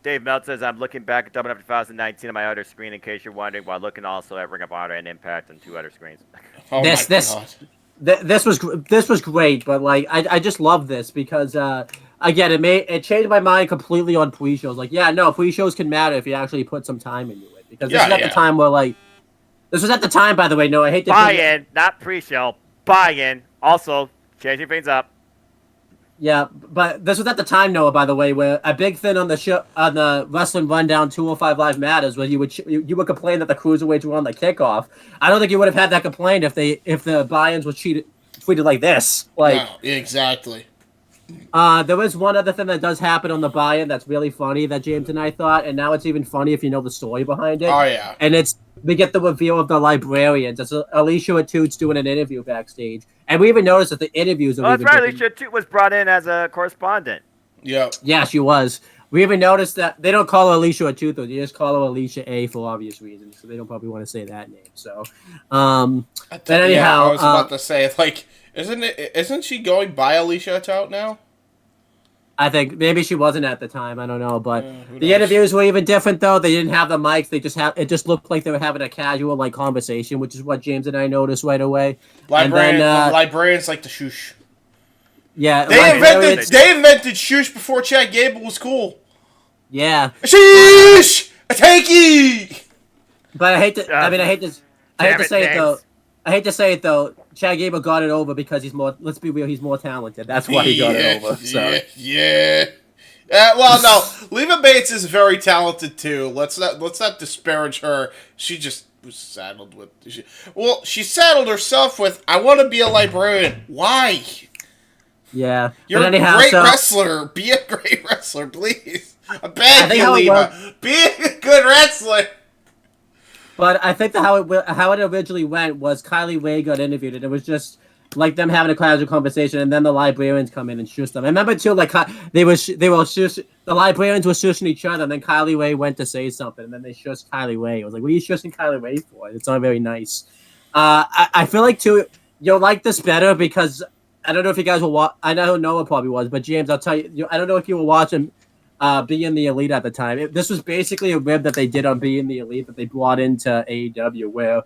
Dave Meltzer? As I'm looking back at WWF 2019 on my other screen, in case you're wondering, while looking also at Ring of Honor and Impact on 2 other screens. Oh my God. This was great, but like I just love this because again it changed my mind completely on pre-shows. Like, yeah, no, pre-shows can matter if you actually put some time into it, because this was at the time where, like, this was at the time, by the way. No, I hate to buy-in, not pre-show, buy-in. Also changing things up. Yeah, but this was at the time, Noah, by the way, where a big thing on the show, on the Wrestling Rundown 205 Live Matters, where you would complain that the cruiserweights were on the kickoff. I don't think you would have had that complaint if the buy-ins were treated like this. Like, no, exactly. There was one other thing that does happen on the buy-in that's really funny that James and I thought, and now it's even funny if you know the story behind it. Oh yeah. And we get the reveal of the librarians. It's Alicia Atute's doing an interview backstage. And we even noticed that the interviews are that's right. Alicia Atute was brought in as a correspondent. Yep. Yeah, she was. We even noticed that they don't call her Alicia Atute, though. They just call her Alicia A for obvious reasons. So they don't probably want to say that name. So, but anyhow, I was about to say, like, isn't she going by Alicia Atute now? I think maybe she wasn't at the time. I don't know, but the interviews were even different though. They didn't have the mics. It just looked like they were having a casual like conversation, which is what James and I noticed right away. Librarians like to shoosh. Yeah, they invented shoosh before Chad Gable was cool. Yeah, shoosh, a takey. But I hate to say it though. Chad Gable got it over because he's more. Let's be real, he's more talented. That's why he got it over. So. Yeah. Well, no, Leva Bates is very talented too. Let's not disparage her. She just was saddled with. She saddled herself with. I want to be a librarian. Why? Yeah. You're a great wrestler. Be a great wrestler, please. I beg you, Leva. Be a good wrestler. But I think how it originally went was Kylie Ray got interviewed, and it was just like them having a casual conversation, and then the librarians come in and shush them. I remember too, like the librarians were shushing each other, and then Kylie Ray went to say something, and then they shushed Kylie Ray. I was like, "What are you shushing Kylie Ray for? It's not very nice." I feel like too, you'll like this better because I don't know if you guys will watch. I know Noah probably was, but James, I'll tell you, I don't know if you were watching. Being the Elite at the time. This was basically a rib that they did on Being the Elite that they brought into AEW, where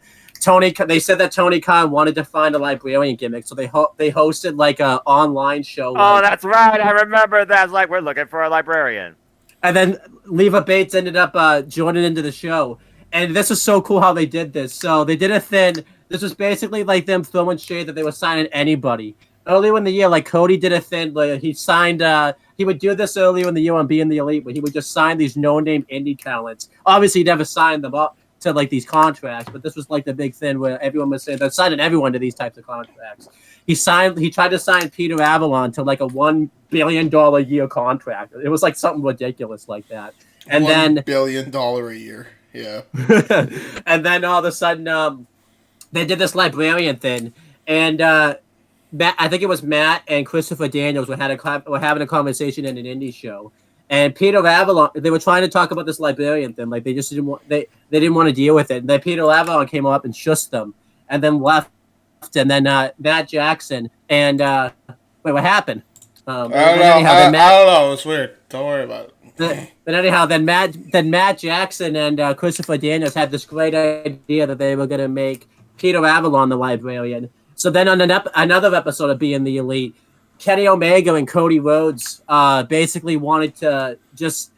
they said that Tony Khan wanted to find a librarian gimmick, so they hosted like a online show. Oh, that's right. I remember that. It's like, we're looking for a librarian. And then Leva Bates ended up joining into the show. And this is so cool how they did this. So they did a thing. This was basically like them throwing shade that they were signing anybody. Earlier in the year, like Cody did a thing, like he signed. He would do this earlier in the year on Being the Elite, but he would just sign these no-name indie talents. Obviously, he never signed them up to like these contracts, but this was like the big thing where everyone was saying they're signing everyone to these types of contracts. He tried to sign Peter Avalon to like a $1 billion a year contract. It was like something ridiculous like that. And then $1 billion a year. Yeah. and then all of a sudden, they did this librarian thing, and Matt, I think it was Matt and Christopher Daniels were having a conversation in an indie show, and Peter Avalon. They were trying to talk about this librarian thing, like they just didn't want they didn't want to deal with it. And then Peter Avalon came up and shushed them, and then left. And then Matt Jackson and wait, what happened? I don't know. It's weird. Don't worry about it. But anyhow, then Matt Jackson and Christopher Daniels had this great idea that they were going to make Peter Avalon the librarian. So then on another episode of Being the Elite, Kenny Omega and Cody Rhodes basically wanted to just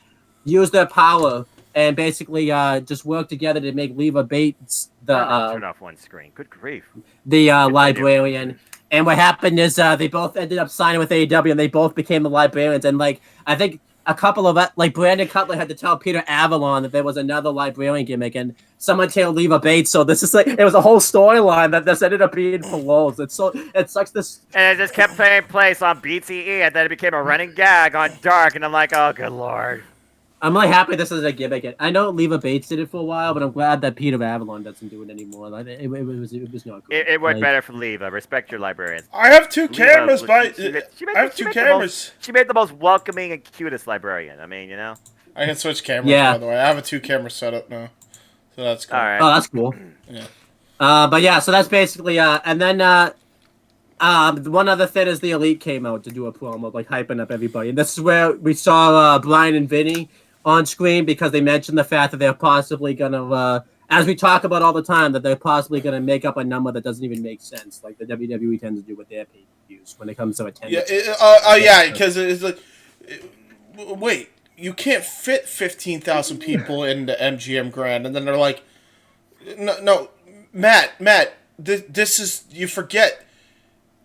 use their power and basically just work together to make Leva Bates turn off one screen. Good grief. The librarian. And what happened is they both ended up signing with AEW, and they both became the librarians. And like I think a couple of like Brandon Cutler had to tell Peter Avalon that there was another librarian gimmick, and someone told Leva Bates. So this is like it was a whole storyline that this ended up being for Lowe's. It sucks this. And it just kept taking place on BTE, and then it became a running gag on Dark. And I'm like, oh, good lord. I'm really happy this is a gimmick. I know Leva Bates did it for a while, but I'm glad that Peter Avalon doesn't do it anymore. Like, it was not cool. It worked better for Leva. Respect your librarians. I have two cameras, I have two cameras. She made the most welcoming and cutest librarian. I mean, you know. I can switch cameras, Yeah. by the way. I have a 2-camera setup now. So that's cool. All right. Oh, that's cool. Yeah. But yeah, so that's basically and then one other thing is the Elite came out to do a promo, like hyping up everybody. And this is where we saw Brian and Vinny on screen because they mentioned the fact that they're possibly gonna, as we talk about all the time, that they're possibly gonna make up a number that doesn't even make sense, like the WWE tends to do with their pay-per-views when it comes to attendance. Yeah, because it's like, wait, you can't fit 15,000 people into MGM Grand, and then they're like, no, Matt, this is, you forget.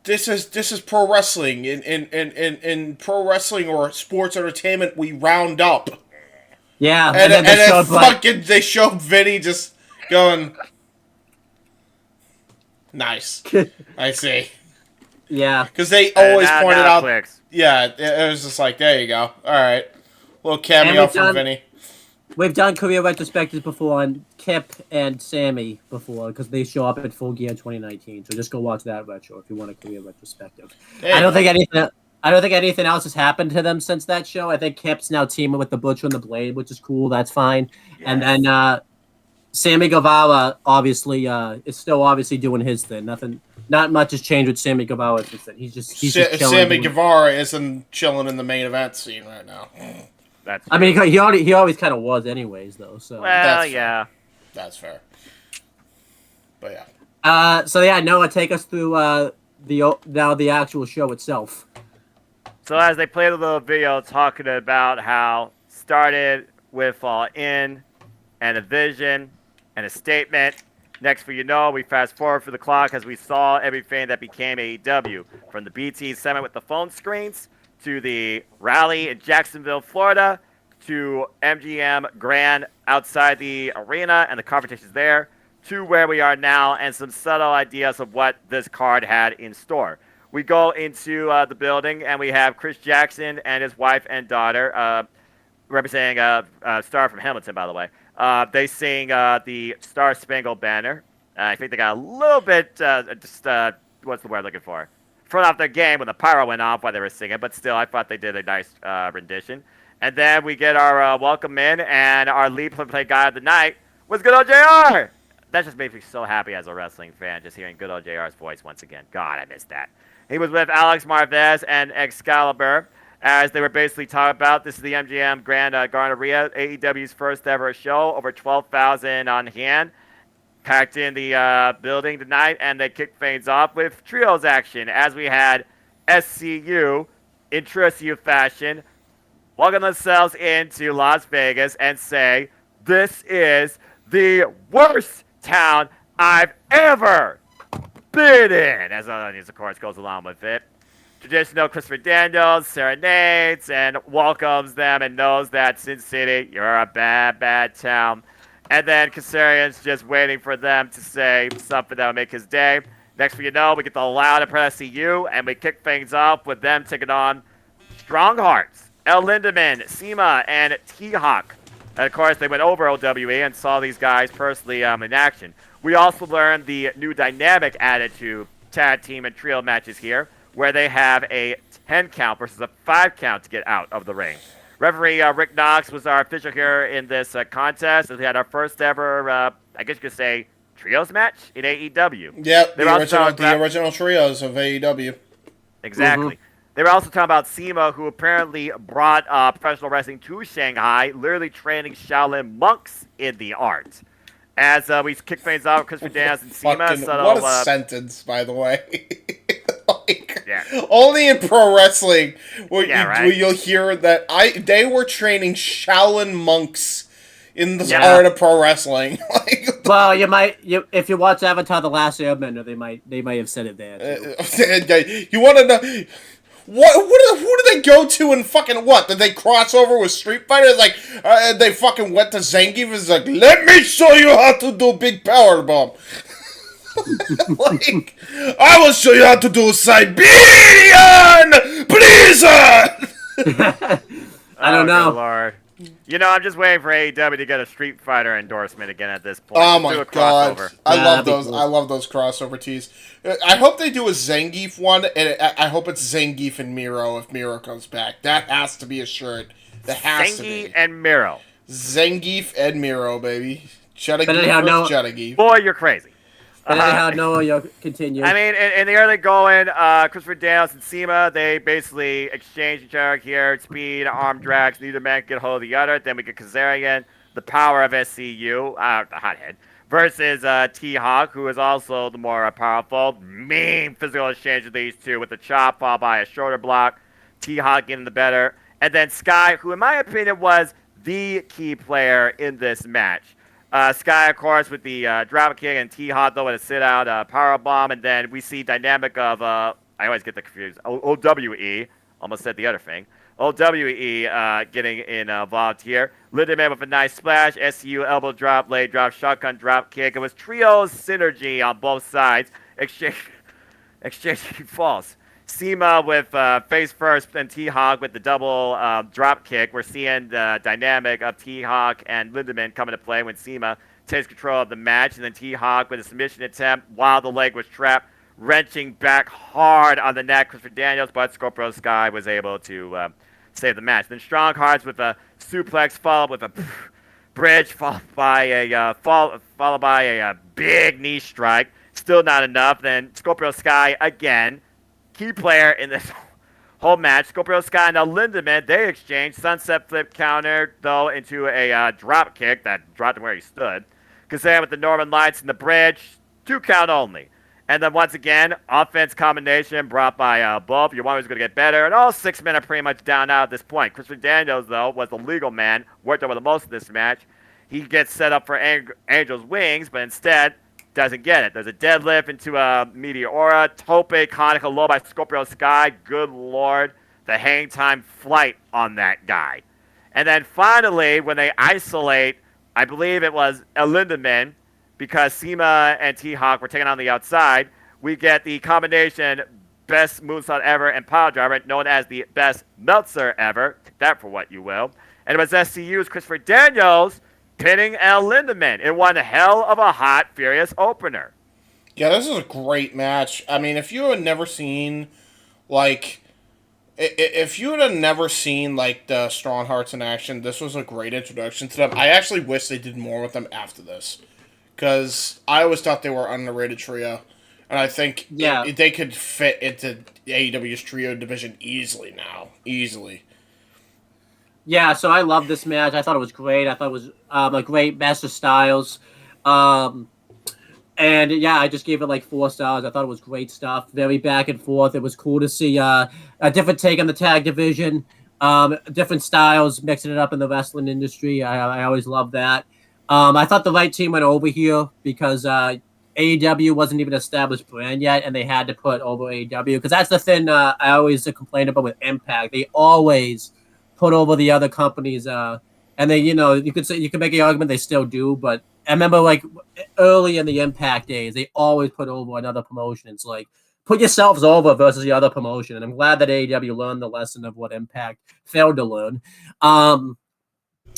This is pro wrestling. In pro wrestling or sports entertainment, we round up. Yeah, and then they showed Vinny just going, nice. I see. Yeah, because they always pointed out. Clicks. Yeah, it was just like, there you go. All right, little cameo from Vinny. We've done career retrospectives before on Kip and Sammy before because they show up at Full Gear 2019. So just go watch that retro if you want a career retrospective. I don't think anything else has happened to them since that show. I think Kip's now teaming with the Butcher and the Blade, which is cool. That's fine. Yes. And then Sammy Guevara obviously is still obviously doing his thing. Not much has changed with Sammy Guevara. He's just chilling. Sammy Guevara isn't chilling in the main event scene right now. That's I mean, he always kind of was, anyways, though. So that's fair. But yeah. So yeah, Noah, take us through the actual show itself. So as they played a little video talking about how started with All In and a vision and a statement. Next, for we fast forward for the clock as we saw everything that became AEW, from the BT Summit with the phone screens to the rally in Jacksonville, Florida, to MGM Grand outside the arena and the confrontations there, to where we are now and some subtle ideas of what this card had in store. We go into the building and we have Chris Jackson and his wife and daughter, representing a star from Hamilton, by the way. They sing the Star Spangled Banner. I think they got a little bit, what's the word I'm looking for? Thrown off their game when the pyro went off while they were singing, but still, I thought they did a nice rendition. And then we get our welcome in, and our lead play guy of the night was good old JR! That just made me so happy as a wrestling fan, just hearing good old JR's voice once again. God, I missed that. He was with Alex Marvez and Excalibur, as they were basically talking about, this is the MGM Grand Garderia, AEW's first ever show, over 12,000 on hand. Packed in the building tonight, and they kicked things off with trios action as we had SCU in true SCU fashion welcome themselves into Las Vegas and say, this is the worst town I've ever been in, as the audience, of course, goes along with it. Traditional Christopher Daniels serenades and welcomes them and knows that Sin City, you're a bad, bad town. And then Kasarian's just waiting for them to say something that will make his day. Next thing you know, we get the loud Apprentice CU, and we kick things off with them taking on Strong Hearts, El Lindemann, Seema, and T-Hawk. And of course, they went over OWE and saw these guys personally in action. We also learned the new dynamic added to tag team and trio matches here, where they have a 10 count versus a 5 count to get out of the ring. Referee Rick Knox was our official here in this contest. We had our first ever, I guess you could say, trios match in AEW. Yep, the original trios of AEW. Exactly. They were also talking about Seema, who apparently brought professional wrestling to Shanghai, literally training Shaolin monks in the art. As we kick things off with Christopher Daniels and Seema. What a sentence, by the way. Only in pro wrestling will you'll hear that they were training Shaolin monks in the art of pro wrestling. Well, if you watch Avatar: The Last Airbender, they might have said it there. You want to know who do they go to and fucking what? Did they cross over with Street Fighter? Like they fucking went to Zangief and was like, let me show you how to do big power bomb. Like, I will show you how to do Siberian Blizzard. I don't know. Lord. You know, I'm just waiting for AEW to get a Street Fighter endorsement again at this point. Oh my god, I love those. Cool. I love those crossover tees. I hope they do a Zangief one, and I hope it's Zangief and Miro if Miro comes back. That has to be a shirt. That has to be. Zangief and Miro. Zangief and Miro, baby. Shuttergeef. Boy, you're crazy. Noah, you'll continue. I mean, in the early going, Christopher Daniels and Seema, they basically exchange each other here. Speed, arm drags, neither man can get hold of the other. Then we get Kazarian, the power of SCU, the hothead, versus T-Hawk, who is also the more powerful. Mean physical exchange of these two with a chop followed by a shoulder block. T-Hawk getting the better. And then Sky, who in my opinion was the key player in this match. Sky, of course, with the drop kick, and T-Hawk, though, with a sit-out power bomb. And then we see dynamic of, I always get the confused, OWE, almost said the other thing. OWE getting involved here. Lindemann with a nice splash, SCU elbow drop, leg drop, shotgun drop kick. It was trios synergy on both sides. Exchange falls. Seema with face first, and T-Hawk with the double drop kick. We're seeing the dynamic of T-Hawk and Lindemann come into play when Seema takes control of the match. And then T-Hawk with a submission attempt while the leg was trapped, wrenching back hard on the neck for Daniels, but Scorpio Sky was able to save the match. Then Strong Hearts with a suplex followed with a bridge followed by a big knee strike. Still not enough. Then Scorpio Sky again. Key player in this whole match. Scorpio Sky and Lindemann, they exchange. Sunset flip counter, though, into a drop kick that dropped him where he stood. Kazan with the Northern Lights in the bridge. 2 count only. And then once again, offense combination brought by both. Your one was going to get better. And all 6 men are pretty much down out at this point. Christopher Daniels, though, was the legal man. Worked over the most of this match. He gets set up for Angel's Wings, but instead doesn't get it. There's a deadlift into a Meteora. Tope conical low by Scorpio Sky. Good lord. The hang time flight on that guy. And then finally, when they isolate, I believe it was a Lindemann, because Seema and T-Hawk were taken on the outside, we get the combination best moonsault ever and pile driver, known as the best Meltzer ever. Take that for what you will. And it was SCU's Christopher Daniels pinning El Lindemann in one hell of a hot, furious opener. Yeah, this is a great match. I mean, if you had never seen, like, the Strong Hearts in action, this was a great introduction to them. I actually wish they did more with them after this, because I always thought they were an underrated trio, and I think they could fit into AEW's trio division easily now. Easily. Yeah, so I love this match. I thought it was great. I thought it was a great Master Styles. And yeah, I just gave it like 4 stars. I thought it was great stuff. Very back and forth. It was cool to see a different take on the tag division. Different styles, mixing it up in the wrestling industry. I always love that. I thought the right team went over here because AEW wasn't even an established brand yet, and they had to put over AEW because that's the thing I always complain about with Impact. They always put over the other companies, and they, you could make the argument they still do, but I remember like early in the Impact days, they always put over another promotion. It's like put yourselves over versus the other promotion, and I'm glad that AEW learned the lesson of what Impact failed to learn. And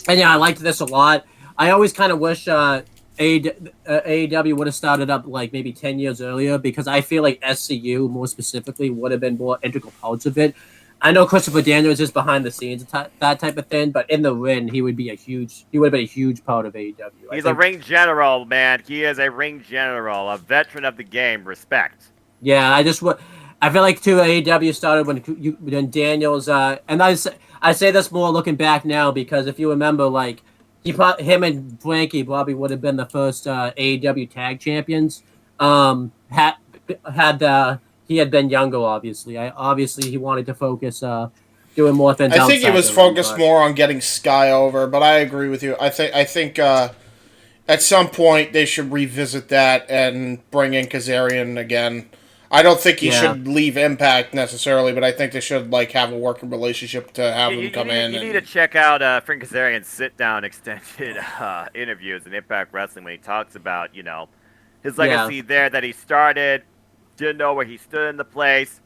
yeah, I liked this a lot. I always kind of wish AEW would have started up like maybe 10 years earlier because I feel like SCU more specifically would have been more integral parts of it. I know Christopher Daniels is behind the scenes, that type of thing, but in the ring, he would have been a huge part of AEW. He's a ring general, man. He is a ring general, a veteran of the game. Respect. Yeah, I feel like too AEW started when Daniels and I say this more looking back now because if you remember, like him and Frankie probably would have been the first AEW tag champions. He had been younger, obviously. Obviously he wanted to focus doing more things. I think he was focused more on getting Sky over, but I agree with you. I think at some point they should revisit that and bring in Kazarian again. I don't think he should leave Impact necessarily, but I think they should like have a working relationship to have him come in. You need to check out Frank Kazarian's sit-down extended interviews in Impact Wrestling when he talks about his legacy there that he started, didn't know where he stood in the place,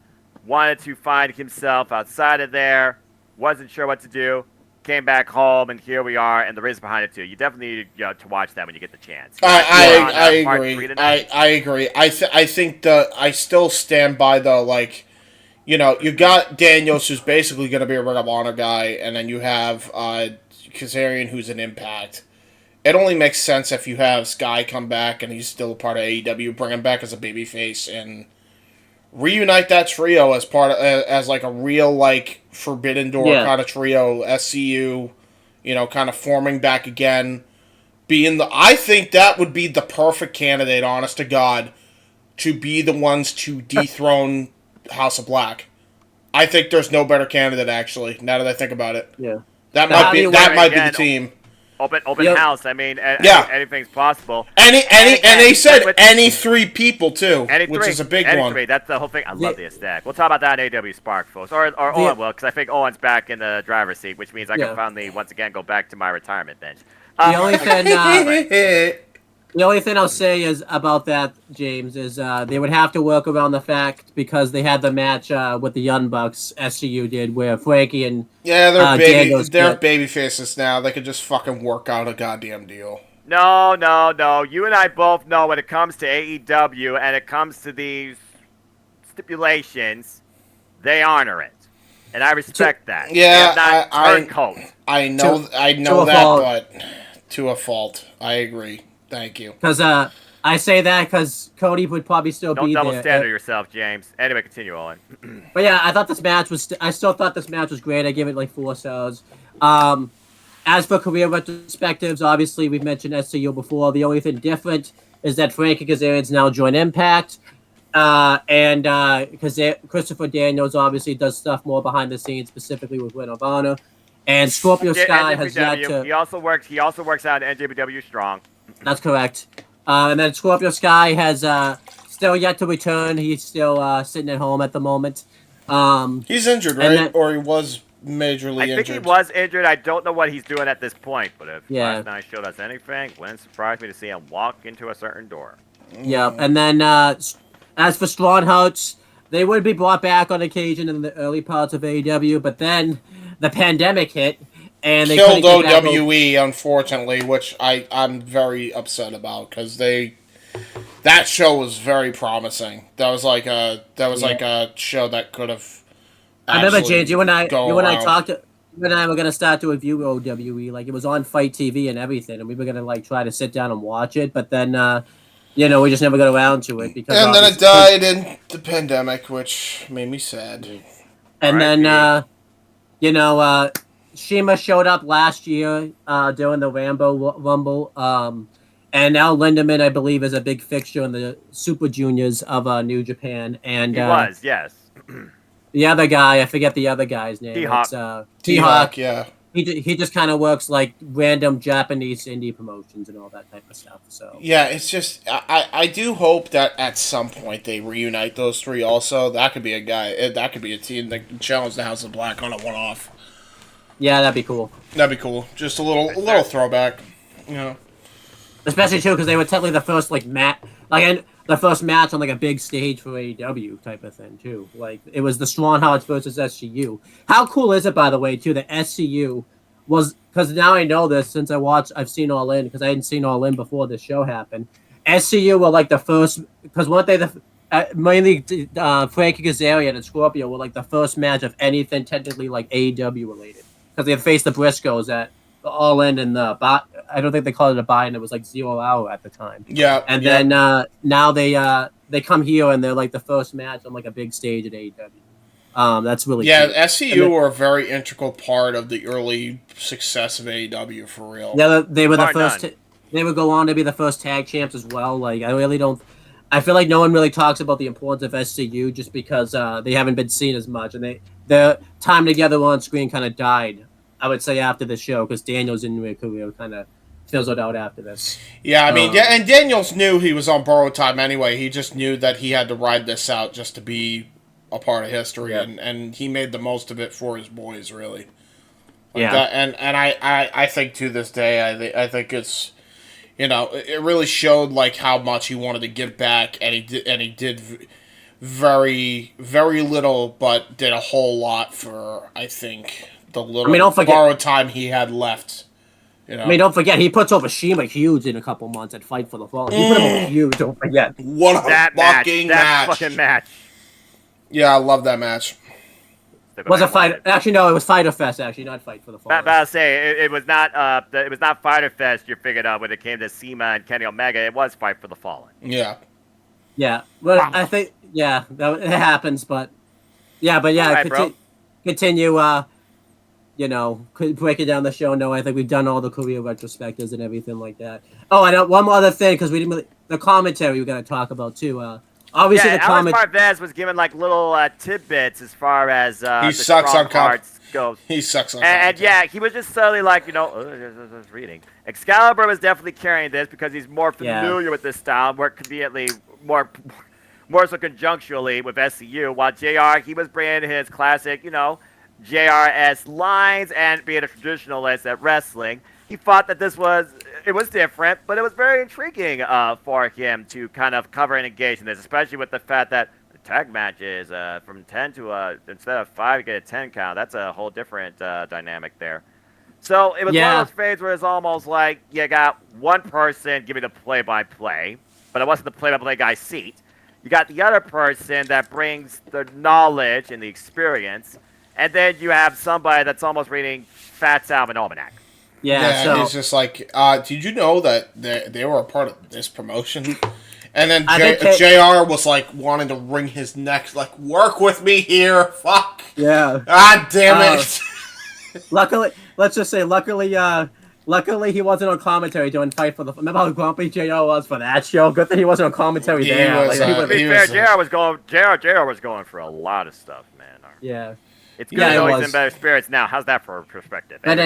wanted to find himself outside of there, wasn't sure what to do, came back home, and here we are, and the reason behind it too. You definitely need to watch that when you get the chance. I agree. I agree. I think I still stand by the you got Daniels who's basically going to be a Ring of Honor guy, and then you have Kazarian who's an Impact. It only makes sense if you have Sky come back and he's still a part of AEW, bring him back as a babyface, and reunite that trio as as like a real Forbidden Door kind of trio, SCU, kind of forming back again. I think that would be the perfect candidate, honest to God, to be the ones to dethrone House of Black. I think there's no better candidate actually. Now that I think about it, that might be the team. Open house. I mean, anything's possible. And they said any three people too, which is a big one. That's the whole thing. I love the aesthetic. We'll talk about that in AEW Spark, folks, or Owen will, because I think Owen's back in the driver's seat, which means I can finally once again go back to my retirement bench. The only thing I'll say is about that, James, is they would have to work around the fact because they had the match with the Young Bucks, SCU did, where Frankie and they're baby faces now. They could just fucking work out a goddamn deal. No. You and I both know when it comes to AEW and it comes to these stipulations, they honor it, and I respect that. Yeah, I know that, but to a fault, I agree. Thank you. Because I say that because Cody would probably still be there. Don't double standard yourself, James. Anyway, continue, Owen. But yeah, I still thought this match was great. I give it like 4 stars. As for career retrospectives, obviously we've mentioned SCU before. The only thing different is that Frankie Kazarian's now joined Impact. And because Christopher Daniels obviously does stuff more behind the scenes, specifically with Ring of Honor. And Scorpio Sky has yet to... He also works out at NJPW Strong. That's correct. And then Scorpio Sky has still yet to return. He's still sitting at home at the moment. He's injured, right? Or he was majorly injured? I think he was injured. I don't know what he's doing at this point. But if last night showed us anything, wouldn't surprise me to see him walk into a certain door. Yeah, and then as for Strong Hearts, they would be brought back on occasion in the early parts of AEW, but then the pandemic hit. And they killed OWE, unfortunately, which I'm very upset about because that show was very promising. That was like a show that could have. I remember, James, you and I were gonna start to review OWE. Like it was on Fight TV and everything, and we were gonna try to sit down and watch it, but then we just never got around to it because. And then it died in the pandemic, which made me sad. And then Shima showed up last year during the Rumble. And now Lindemann, I believe, is a big fixture in the Super Juniors of New Japan. And he was, yes. The other guy, I forget the other guy's name. T-Hawk. T-Hawk, yeah. he just kind of works like random Japanese indie promotions and all that type of stuff. So Yeah, it's just I do hope that at some point they reunite those three. Also, that could be a guy. That could be a team that can challenge the House of Black on a one-off. yeah, that'd be cool. That'd be cool. Just a little throwback. You know. Especially too because they were technically the first the first match on like a big stage for AEW type of thing too. Like it was the Strong Hearts versus SCU. How cool is it, by the way, too, that SCU was, because now I know this since I've seen All In, because I hadn't seen All In before this show happened. SCU were like the first, because weren't they mainly Frankie Kazarian and Scorpio were like the first match of anything technically like AEW related, because they had faced the Briscoes at All In and I don't think they called it a buy, and it was like 0 hour at the time. Yeah. And then now they come here and they're like the first match on like a big stage at AEW. That's really cool. SCU were a very integral part of the early success of AEW for real. Yeah, they were the Bar first. none. They would go on to be the first tag champs as well. Like I really don't. I feel like no one really talks about the importance of SCU just because they haven't been seen as much, and their time together on screen kind of died. I would say after the show, because Daniel's in career kind of fizzled out after this. Yeah, I mean, and Daniels knew he was on borrowed time anyway. He just knew that he had to ride this out just to be a part of history, and he made the most of it for his boys, really. And I think to this day, I think it's, it really showed like how much he wanted to give back, and he did very, very little, but did a whole lot for, I think, the little borrowed time he had left. I mean, don't forget, he puts over Shima huge in a couple months at Fight for the Fallen. He put him over huge, don't forget. What a That fucking match. Yeah, I love that match. Was a fight? Actually, no, it was Fighter Fest. Actually, not Fight for the Fallen. But I'll say it was not. It was not Fighter Fest. You figured out when it came to Sema and Kenny Omega. It was Fight for the Fallen. Yeah. Yeah, well, I think it happens, but Right, continue. Breaking down the show. No, I think we've done all the career retrospectives and everything like that. Oh, I know one more other thing, because we didn't really, the commentary we're gonna talk about too. Obviously, the Alex Marvez was given like little tidbits as far as he sucks on cards goes. He sucks on and he was just slowly like, just reading. Excalibur was definitely carrying this because he's more familiar with this style, more conveniently, more so conjuncturally with SCU, while JR, he was bringing his classic, JRS lines and being a traditionalist at wrestling. He thought that it was different, but it was very intriguing for him to kind of cover and engage in this, especially with the fact that the tag matches from 10 to instead of 5, you get a 10 count. That's a whole different dynamic there. So it was one of those phases where it's almost like you got one person giving the play-by-play, but it wasn't the play-by-play guy's seat. You got the other person that brings the knowledge and the experience, and then you have somebody that's almost reading Fats Album Almanac. Yeah, it's just like, did you know that they were a part of this promotion? And then JR was like wanting to wring his neck, like, work with me here, fuck. Yeah. God damn it. Luckily he wasn't on commentary doing Fight for the. Remember how grumpy JR was for that show? Good thing he wasn't on commentary there. To be fair, JR was going for a lot of stuff, man. Yeah. It's good to know he's in better spirits now. How's that for perspective? But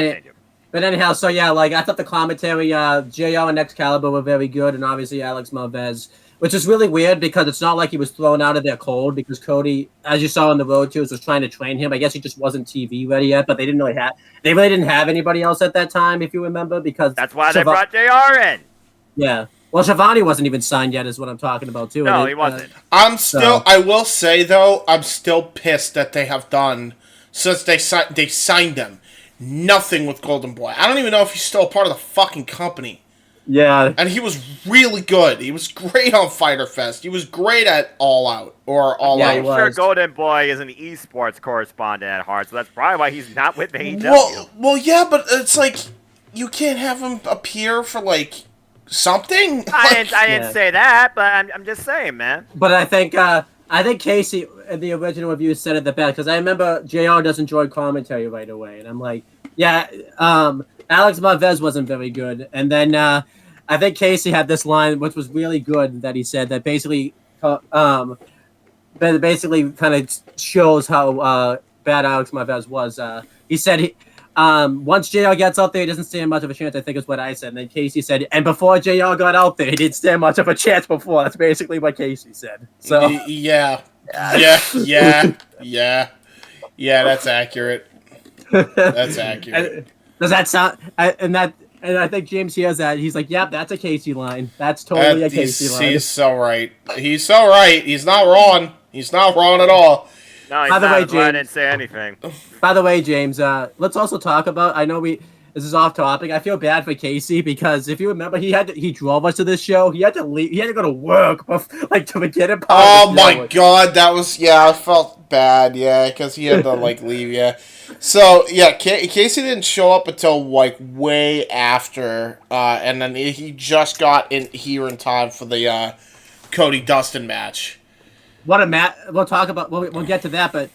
anyhow, so I thought the commentary, JR and Excalibur were very good, and obviously Alex Marvez, which is really weird because it's not like he was thrown out of there cold, because Cody, as you saw on the road tours, was trying to train him. I guess he just wasn't TV ready yet, but they really didn't have anybody else at that time, if you remember, because that's why they brought JR in. Yeah. Well, Shivani wasn't even signed yet, is what I'm talking about too. No, he wasn't. I will say though, I'm still pissed that they have done, since they signed him, nothing with Golden Boy. I don't even know if he's still a part of the fucking company. Yeah. And he was really good. He was great on Fyter Fest. He was great at All Out. Out. I'm sure Golden Boy is an esports correspondent at heart, so that's probably why he's not with AEW. Well, yeah, but it's like, you can't have him appear for, like, something? I didn't say that, but I'm just saying, man. But I think Casey in the original review said it the best, because I remember JR doesn't enjoy commentary right away, and I'm like, Alex Marvez wasn't very good, and then I think Casey had this line which was really good that he said that basically kind of shows how bad Alex Marvez was. He said Once JR gets out there, he doesn't stand much of a chance, I think is what I said. And then Casey said, and before JR got out there, he didn't stand much of a chance before. That's basically what Casey said. So Yeah, that's accurate. That's accurate. Does that sound? And I think James hears that. He's like, "Yep, that's a Casey line. That's totally a Casey line." He's so right. He's so right. He's not wrong. He's not wrong at all. No, he's By the not. way, That's why I James- didn't say anything. By the way, James, let's also talk about. I know this is off topic. I feel bad for Casey because if you remember, he drove us to this show. He had to leave. He had to go to work, like to get it. Oh my god, that was I felt bad. Yeah, because he had to leave. Yeah. So yeah, Casey didn't show up until way after, and then he just got in here in time for the Cody Dustin match. What a match! We'll talk about. We'll get to that, but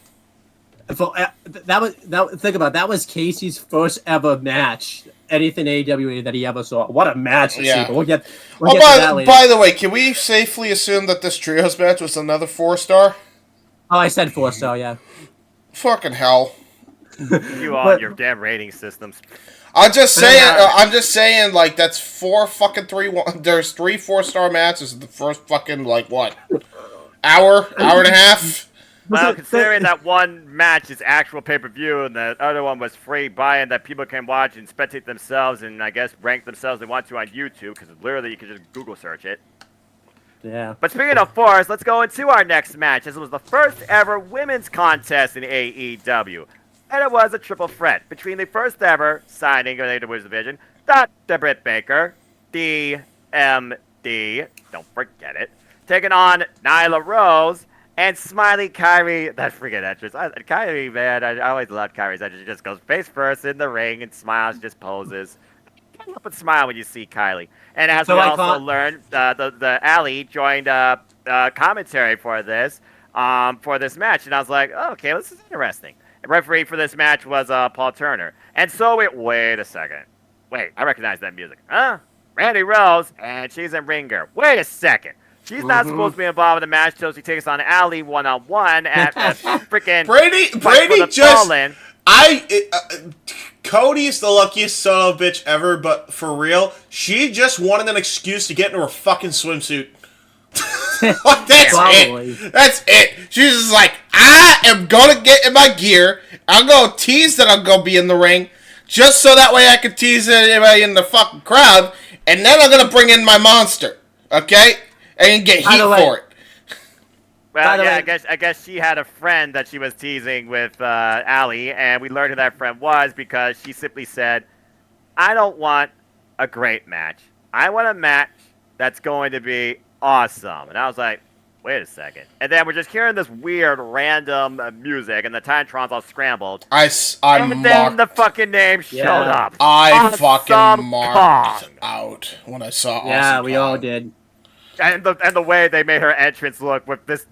that was Casey's first ever match. Anything AEW that he ever saw. What a match to see! But we'll get to that later. By the way, can we safely assume that this trios match was another 4-star? Oh, I said 4-star. Yeah. Fucking hell. You on your damn rating systems. I'm just saying, that's 3-1. There's 3 4-star matches. The first fucking hour and a half. Well, considering that one match is actual pay-per-view and the other one was free buy-in that people can watch and spectate themselves and I guess rank themselves if they want to on YouTube because literally you can just Google search it. Yeah. But speaking of force, let's go into our next match. This was the first ever women's contest in AEW. And it was a triple threat between the first ever signing of the Women's Division, Dr. Britt Baker, DMD, don't forget it, taking on Nyla Rose, and Smiley Kyrie, that freaking entrance. Kyrie, man, I always loved Kyrie's entrance. She just goes face first in the ring and smiles, just poses. Can't help but smile when you see Kylie. And as we also learned, the Alley joined commentary for this match. And I was like, oh, okay, this is interesting. The referee for this match was Paul Turner. And so wait a second. Wait, I recognize that music. Huh? Randy Rose, and she's in ringer. Wait a second. She's not supposed to be involved in the match until she takes on Ali one-on-one at freaking Brady just Cody's the luckiest son of a bitch ever, but for real, she just wanted an excuse to get into her fucking swimsuit. That's it. That's it. She's just like, I am gonna get in my gear. I'm gonna tease that I'm gonna be in the ring, just so that way I can tease anybody in the fucking crowd, and then I'm gonna bring in my monster. Okay? And get heat for it. Well, yeah, I guess she had a friend that she was teasing with Ali, and we learned who that friend was because she simply said, I don't want a great match. I want a match that's going to be awesome. And I was like, wait a second. And then we're just hearing this weird, random music, and the Timetrons all scrambled. And then the fucking name showed up. I fucking marked out when I saw Awesome Yeah, we Kong. all did. And the way they made her entrance look with this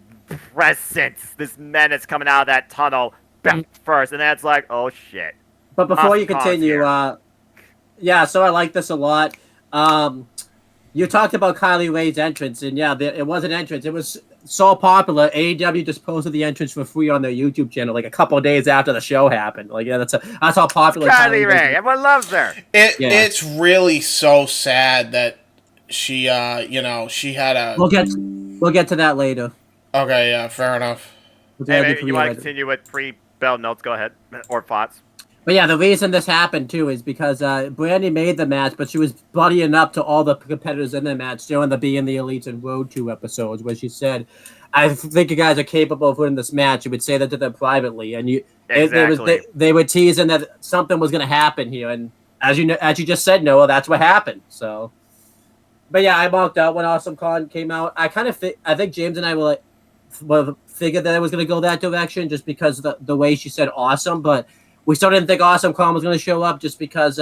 presence, this menace coming out of that tunnel back first, and that's like, oh shit. But before you continue, so I like this a lot. You talked about Kylie Rae's entrance, and it was an entrance. It was so popular. AEW just posted the entrance for free on their YouTube channel, a couple of days after the show happened. That's how popular Kylie Rae. Everyone loves her. It's really so sad that she, she had a. We'll get to that later. Okay, yeah, fair enough. Hey, you want to continue with pre-bell notes? Go ahead, or thoughts. But yeah, the reason this happened too is because Brandy made the match, but she was buddying up to all the competitors in the match during the Being the Elites and Road 2 episodes, where she said, "I think you guys are capable of winning this match." You would say that to them privately, and they were teasing that something was going to happen here, and as you just said, Noah, that's what happened. So. But yeah, I marked out when Awesome Con came out. I think James and I were figured that it was going to go that direction just because of the way she said awesome. But we still didn't think Awesome Con was going to show up just because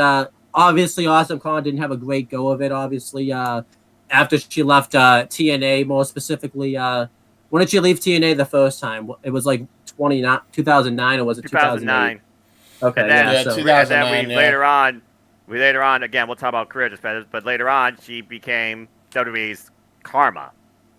obviously Awesome Con didn't have a great go of it. Obviously, after she left TNA, more specifically, when did she leave TNA the first time? It was 2009 or was it 2009? Okay, and then, 2009. And then later on, again, we'll talk about career dispatches, but later on, she became WWE's Karma.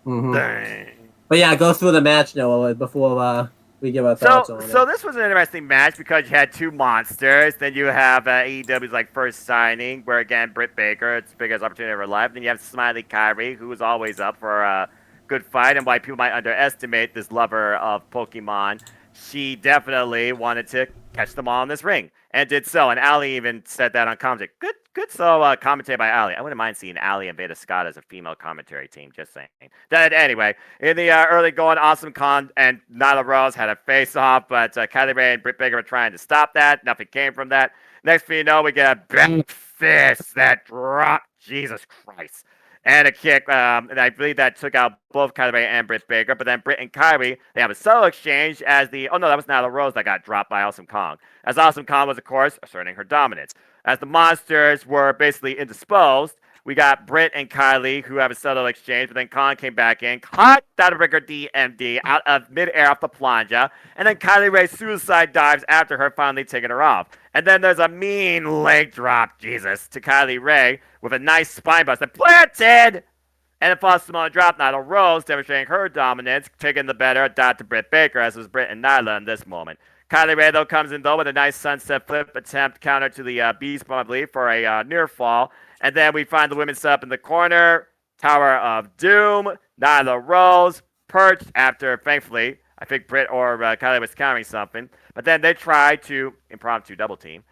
Mm-hmm. But yeah, go through the match, Noah, before we give our thoughts on So it. this was an interesting match because you had two monsters. Then you have AEW's like first signing, where again Britt Baker, it's the biggest opportunity of her life. Then you have Smiley Kyrie, who is always up for a good fight, and why people might underestimate this lover of Pokemon. She definitely wanted to catch them all in this ring, and did so. And Ali even said that on commentary. Good solo commentary by Ali. I wouldn't mind seeing Ali and Veda Scott as a female commentary team. Just saying. That anyway, in the early going, Awesome Khan and Nyla Rose had a face-off, but Kylie Ray and Britt Baker were trying to stop that. Nothing came from that. Next thing you know, we get a big fist that dropped. Jesus Christ. And a kick, and I believe that took out both Kylie Ray and Britt Baker. But then Britt and Kyrie, they have a solo exchange as the... Oh, no, that was Nyla Rose that got dropped by Awesome Kong. As Awesome Kong was, of course, asserting her dominance. As the monsters were basically indisposed, we got Britt and Kylie, who have a subtle exchange, but then Khan came back in, caught Dynabreaker DMD out of midair off the planja, and then Kylie Ray suicide dives after her, finally taking her off. And then there's a mean leg drop, Jesus, to Kylie Ray with a nice spine buster. Planted! And a false Samoan drop, Nyla Rose, demonstrating her dominance, taking the better dot to Britt Baker, as was Britt and Nyla in this moment. Kylie Ray, though, comes in, though, with a nice sunset flip attempt counter to the Beast, I believe, for a near fall. And then we find the women's up in the corner. Tower of Doom. Nyla Rose perched after, thankfully, I think Britt or Kylie was countering something. But then they tried to impromptu double team.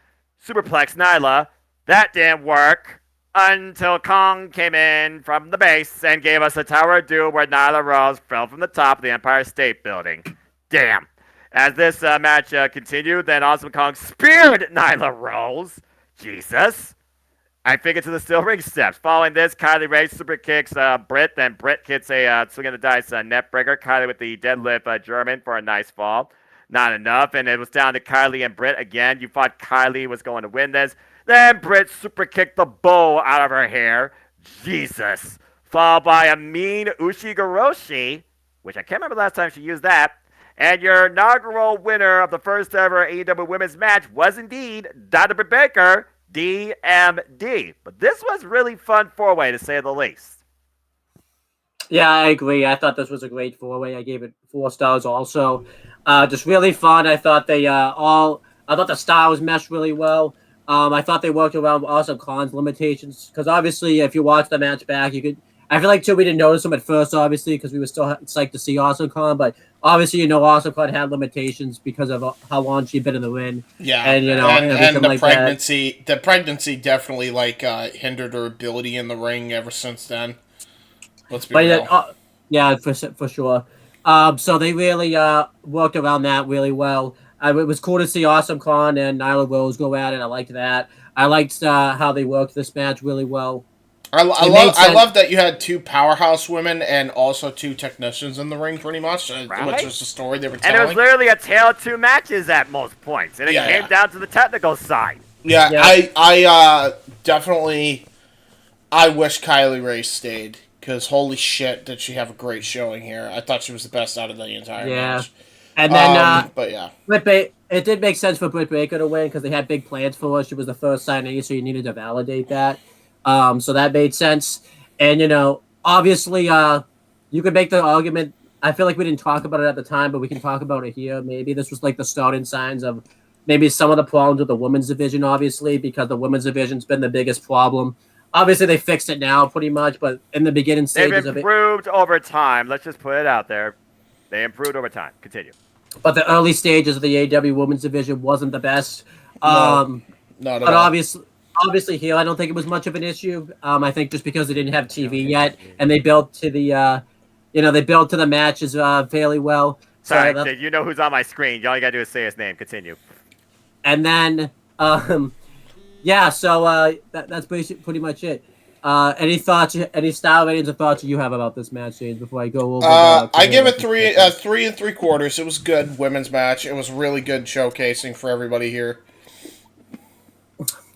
Superplex Nyla. That didn't work until Kong came in from the base and gave us a Tower of Doom where Nyla Rose fell from the top of the Empire State Building. Damn. As this match continued, then Awesome Kong speared Nyla Rose. Jesus. I think it's to the steel ring steps. Following this, Kylie Ray super kicks Britt. Then Britt hits a swing of the dice net breaker. Kylie with the deadlift German for a nice fall. Not enough, and it was down to Kylie and Britt again. You thought Kylie was going to win this. Then Britt super kicked the bow out of her hair. Jesus. Followed by a mean Ushigoroshi, which I can't remember the last time she used that. And your inaugural winner of the first ever AEW Women's match was indeed Dr. Britt Baker, DMD. But this was really fun four-way, to say the least. Yeah, I agree. I thought this was a great four-way. I gave it 4 stars also. Just really fun. I thought they I thought the styles meshed really well. I thought they worked around Awesome Khan's limitations. Because obviously, if you watch the match back, you could... I feel like, too, we didn't notice them at first, obviously, because we were still psyched to see Awesome Khan. But obviously, Awesome Khan had limitations because of how long she'd been in the ring. Yeah, and and the like pregnancy, the pregnancy definitely hindered her ability in the ring ever since then. Let's be real. Yeah, for sure. So they really worked around that really well. It was cool to see Awesome Khan and Nyla Rose go at it. I liked that. I liked how they worked this match really well. I love that you had 2 powerhouse women and also 2 technicians in the ring, pretty much, right? Which was the story they were telling. And it was literally a tale of 2 matches at most points, and it came down to the technical side. Yeah, I definitely, I wish Kylie Ray stayed, because holy shit, did she have a great showing here. I thought she was the best out of the entire match. And then, but yeah. It did make sense for Britt Baker to win, because they had big plans for her. She was the first signee, so you needed to validate that. So that made sense. And, obviously, you could make the argument. I feel like we didn't talk about it at the time, but we can talk about it here. Maybe this was like the starting signs of maybe some of the problems with the women's division, obviously, because the women's division's been the biggest problem. Obviously, they fixed it now pretty much, but in the beginning stages They've improved over time. Let's just put it out there. They improved over time. Continue. But the early stages of the AEW women's division wasn't the best. Not at but all. Obviously, here I don't think it was much of an issue. I think just because they didn't have TV yet, and they built to the, they built to the matches fairly well. Sorry, you know who's on my screen. All you gotta do is say his name. Continue. And then, so that's pretty much it. Any thoughts? Any style ratings or thoughts you have about this match, James? Before I go over, I give it 3 3.75. It was good women's match. It was really good showcasing for everybody here.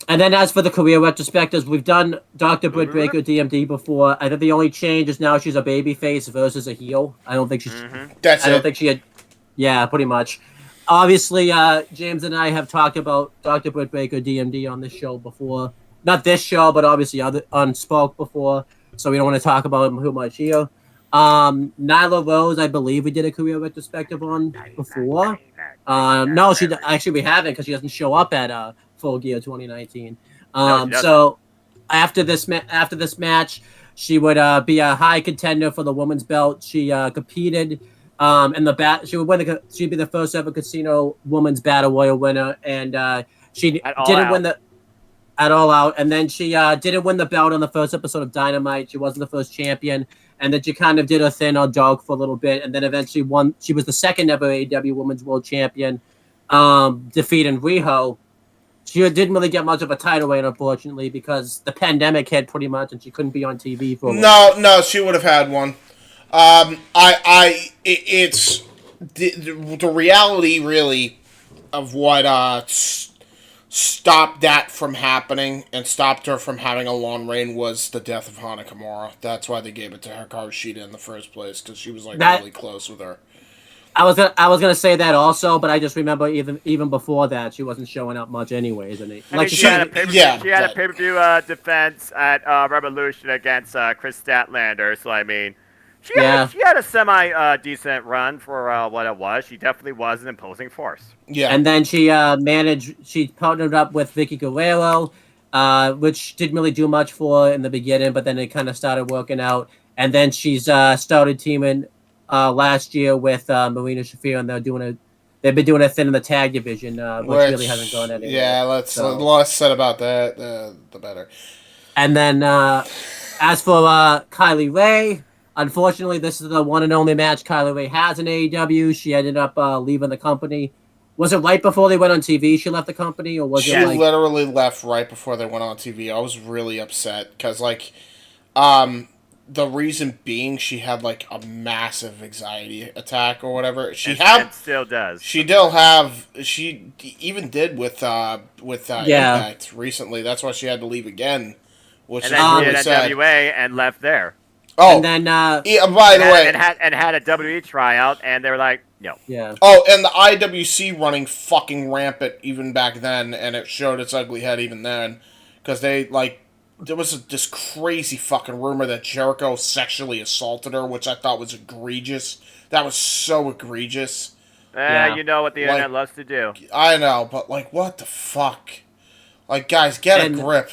And then as for the career retrospectives, we've done Dr. Britt Baker DMD before. I think the only change is now she's a babyface versus a heel. I don't think she's. That's it. I don't think she had. Yeah, pretty much. Obviously, James and I have talked about Dr. Britt Baker DMD on this show before. Not this show, but obviously on Spoke before. So we don't want to talk about him too much here. Nyla Rose, I believe we did a career retrospective on before. No, actually we haven't because she doesn't show up at Full Gear 2019. So after this match, she would be a high contender for the women's belt. She competed in the She would win she'd be the first ever casino women's battle royal winner, and she didn't win the at All Out, and then she didn't win the belt on the first episode of Dynamite. She wasn't the first champion, and then she kind of did her thing on dog for a little bit, and then eventually won. She was the second ever AEW Women's World Champion, defeating Riho. She didn't really get much of a title reign, unfortunately, because the pandemic hit pretty much, and she couldn't be on TV for a while. No, she would have had one. It's the reality, really, of what stopped that from happening and stopped her from having a long reign was the death of Hana Kimura. That's why they gave it to Hikaru Shida in the first place, because she was really close with her. I was gonna say that also, but I just remember even before that she wasn't showing up much anyways. She had a pay-per-view defense at Revolution against Chris Statlander. So I mean, she had a semi decent run for what it was. She definitely was an imposing force. Yeah, and then she she partnered up with Vicky Guerrero, which didn't really do much for her in the beginning, but then it kind of started working out. And then she's started teaming last year with Marina Shafir, and they've been doing a thing in the tag division, which really hasn't gone anywhere. Yeah, the less said about that, the better. And then as for Kylie Ray, unfortunately, this is the one and only match Kylie Ray has in AEW. She ended up leaving the company. Was it right before they went on TV she left the company, or was she literally left right before they went on TV? I was really upset because, the reason being she had, a massive anxiety attack or whatever. She still does. She even did with Impact recently. That's why she had to leave again. And then she did NWA and left there. Oh, and then by the way, and had a WWE tryout, and they were like, no. Yeah. Oh, and the IWC running fucking rampant even back then, and it showed its ugly head even then, because they there was this crazy fucking rumor that Jericho sexually assaulted her, which I thought was egregious. That was so egregious. You know what the internet loves to do. I know, but what the fuck? Guys, get a grip.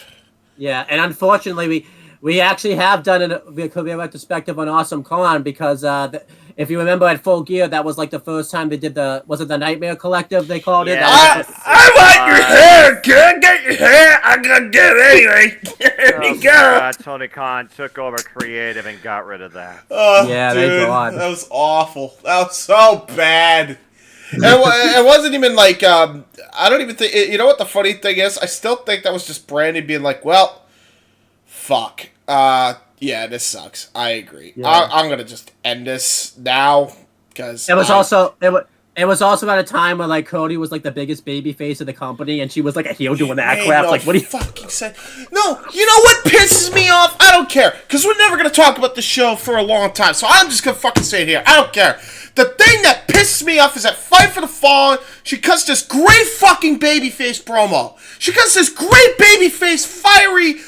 Yeah, and unfortunately, we actually have done a career retrospective on Awesome Con because if you remember at Full Gear, that was the first time they did was it the Nightmare Collective they called it? I want your hair, kid! Get your hair! I'm gonna get it anyway! There we go! Tony Khan took over creative and got rid of that. Yeah, dude, thank God. That was awful. That was so bad. It wasn't even I don't even think... You know what the funny thing is? I still think that was just Brandon being well, fuck. Yeah, this sucks. I agree. Yeah. I'm gonna just end this now because it was also at a time where Cody was the biggest baby face of the company, and she was a heel doing that crap. What do you fucking say? No, you know what pisses me off? I don't care because we're never gonna talk about the show for a long time, so I'm just gonna fucking say it here. I don't care. The thing that pisses me off is that Fight for the Fallen, she cuts this great fucking babyface promo. She cuts this great babyface, fiery,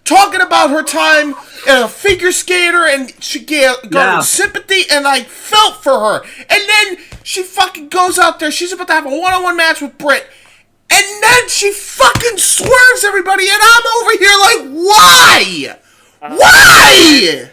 talking about her time as a figure skater, and she got sympathy, and I felt for her. And then she fucking goes out there, she's about to have a one-on-one match with Britt, and then she fucking swerves everybody, and I'm over here why? Why?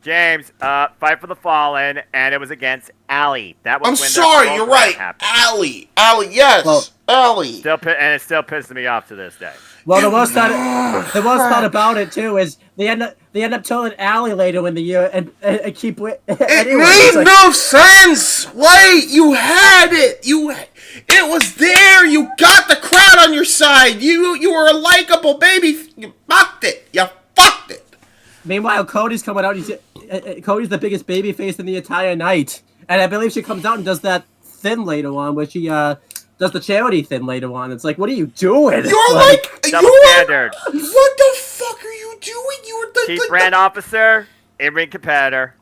James, Fight for the Fallen, and it was against Allie. That was I'm sorry, you're right. Allie, yes, Allie. And it still pisses me off to this day. Well, the worst part about it too is they end up telling Allie later in the year and keep it. It made no sense. Wait, you had it. It was there. You got the crowd on your side. You were a likable baby. You fucked it. You fucked it. Meanwhile, Cody's coming out. Cody's the biggest baby face in the entire night, and I believe she comes out and does that thing later on, where she does the charity thing later on. It's what are you doing? You're double standard. What the fuck are you doing? You were the chief brand officer, in-ring competitor.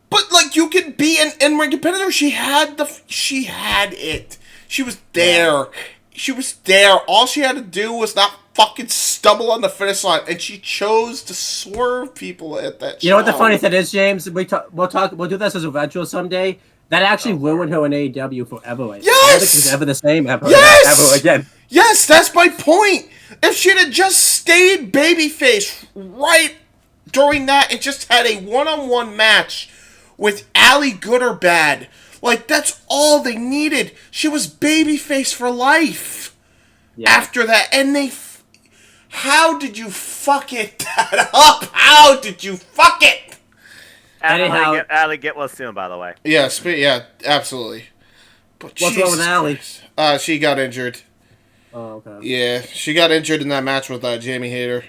But you could be an in-ring competitor. She had it. She was there. She was there. All she had to do was not fucking stumble on the finish line, and she chose to swerve people at that. You know what the funny thing is, James? We'll do this as a virtual someday. That actually ruined her in AEW forever. Like, Yes! I don't think she's ever the same ever. Yes! Ever again. Yes, that's my point. If she'd have just stayed babyface right during that and just had a one-on-one match with Allie, good or bad, like, that's all they needed. She was babyface for life after that. And how did you fuck it that up? How did you fuck it? Anyhow, Allie, get well soon, by the way. Yes, yeah, absolutely. But what's wrong with Allie? She got injured. Oh, okay. Yeah, she got injured in that match with Jamie Hayter.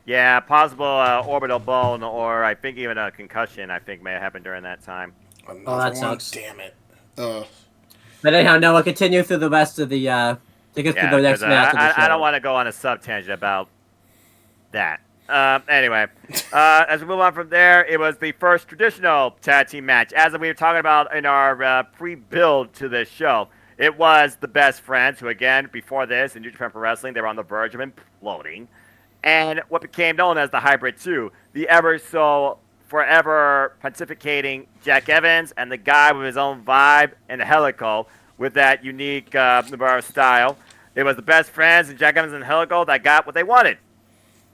Yeah, possible orbital bone, or I think even a concussion, I think may have happened during that time. That sucks. Damn it. But anyhow, no, we'll continue through the rest of the, to get through the next match of the show. I don't want to go on a sub-tangent about that. Anyway, as we move on from there, it was the first traditional tag team match. As we were talking about in our pre-build to this show, it was the Best Friends, who again, before this, in New Japan Pro Wrestling, they were on the verge of imploding. And what became known as the Hybrid 2, the ever so forever pontificating Jack Evans and the guy with his own vibe and Helico with that unique Navarro style. It was the Best Friends and Jack Evans and Helico that got what they wanted.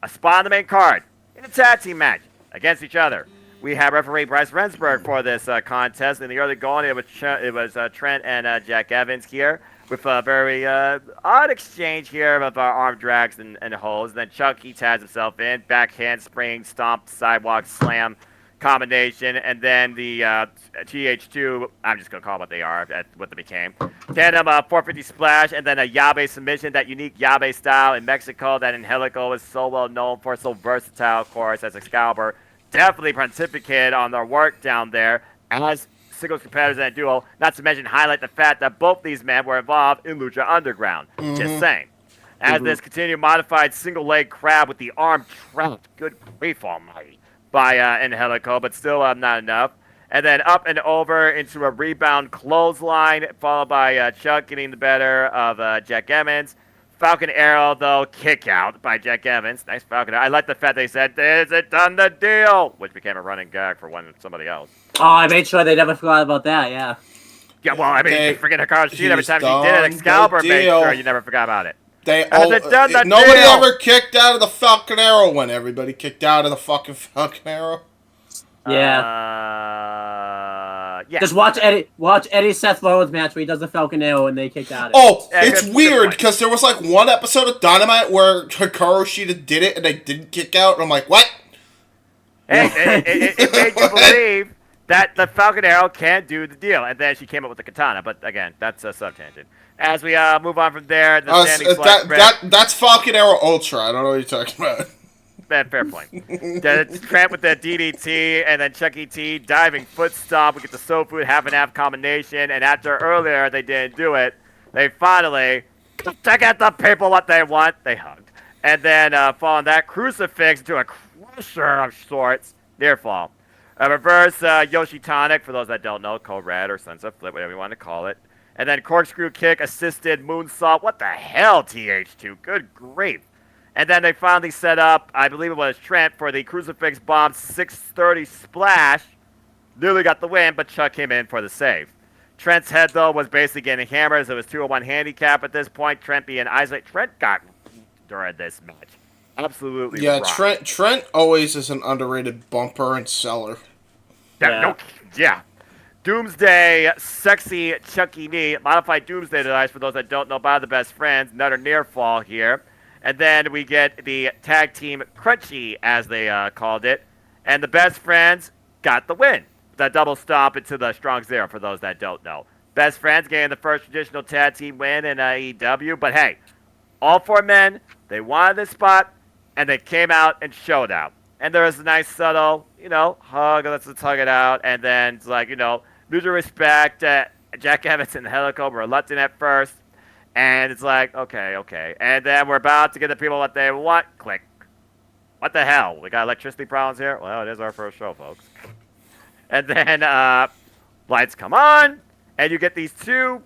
A spot on the main card in a tag team match against each other. We have referee Bryce Rensburg for this contest. In the early going, it was Trent and Jack Evans here with a very odd exchange here of arm drags and holds. Then Chucky tags himself in, backhand spring, stomp, sidewalk slam combination, and then the TH2, I'm just going to call them what they are, that's what they became. Tandem 450 splash, and then a Yabe submission, that unique Yabe style in Mexico that Angelico is so well known for, so versatile, of course, as Excalibur. Definitely pontificated on their work down there as singles competitors in a duo, not to mention highlight the fact that both these men were involved in Lucha Underground. Just saying. As this continued modified single leg crab with the arm trapped, good grief almighty, by Angelico, but still not enough. And then up and over into a rebound clothesline, followed by Chuck getting the better of Jack Evans. Falcon Arrow, though, kick out by Jack Evans. Nice Falcon Arrow. I like the fact they said, "Is it done the deal?" Which became a running gag for somebody else. Oh, I made sure they never forgot about that, yeah. Yeah, well, I mean, you forget Hikaru Shida every time she did it. Excalibur made sure you never forgot about it. Nobody ever kicked out of the Falcon Arrow when everybody kicked out of the fucking Falcon Arrow. Yeah. Just watch Eddie Seth Rollins match where he does the Falcon Arrow and they kicked out. It's weird because there was like one episode of Dynamite where Hikaru Shida did it and they didn't kick out, and I'm like, what? It made you believe that the Falcon Arrow can't do the deal, and then she came up with the katana. But again, that's a sub-tangent. As we move on from there, the standing that's Falcon Arrow Ultra. I don't know what you're talking about. Fair point. Trent with the DDT, and then Chucky T diving foot stomp. We get the soul food half and half combination, and after earlier they didn't do it, they finally to get the people what they want. They hugged, and then following that, crucifix into a crusher of sorts, near fall. A reverse Yoshi Tonic for those that don't know, Code Red or Sunset Flip, whatever you want to call it. And then corkscrew kick, assisted moonsault. What the hell, TH2? Good grief. And then they finally set up, I believe it was Trent, for the Crucifix Bomb 630 splash. Nearly got the win, but Chuck came in for the save. Trent's head, though, was basically getting hammered, so it was 201 handicap at this point. Trent being isolated. Trent got during this match. Absolutely rocked. Trent always is an underrated bumper and seller. Yeah. Doomsday, sexy Chucky knee, modified Doomsday device for those that don't know, by the Best Friends, another near fall here. And then we get the tag team Crunchy, as they called it. And the Best Friends got the win. The double stomp into the Strong Zero, for those that don't know. Best Friends getting the first traditional tag team win in AEW. But hey, all four men, they wanted this spot, and they came out and showed out. And there was a nice subtle, hug, let's hug it out. And then it's like, mutual respect. Jack Evans and Helico were reluctant at first. And it's like, okay. And then we're about to get the people what they want. Click. What the hell? We got electricity problems here? Well, it is our first show, folks. And then lights come on, and you get these two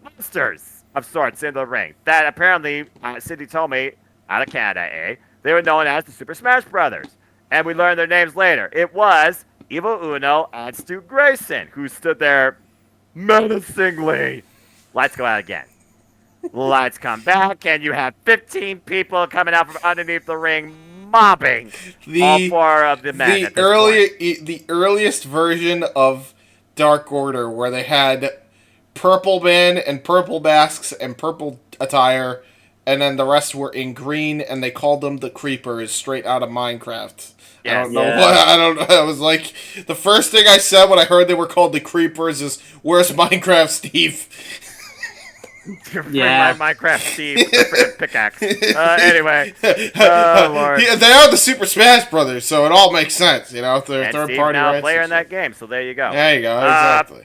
monsters of sorts in the ring. That apparently, Cindy told me, out of Canada, They were known as the Super Smash Brothers. And we learned their names later. It was Evil Uno and Stu Grayson, who stood there menacingly. Lights go out again. Lights come back, and you have 15 people coming out from underneath the ring, mobbing all four of the men. The earliest version of Dark Order, where they had purple men and purple masks and purple attire, and then the rest were in green, and they called them the Creepers, straight out of Minecraft. Yes. I don't know what. I don't know. I was like, the first thing I said when I heard they were called the Creepers is, "Where's Minecraft Steve?" Yeah, my Minecraft Steve, freaking pickaxe. Anyway, Lord. Yeah, they are the Super Smash Brothers, so it all makes sense. You know, if they're third Steve party. Now a player in that game, so there you go. There you go. Exactly.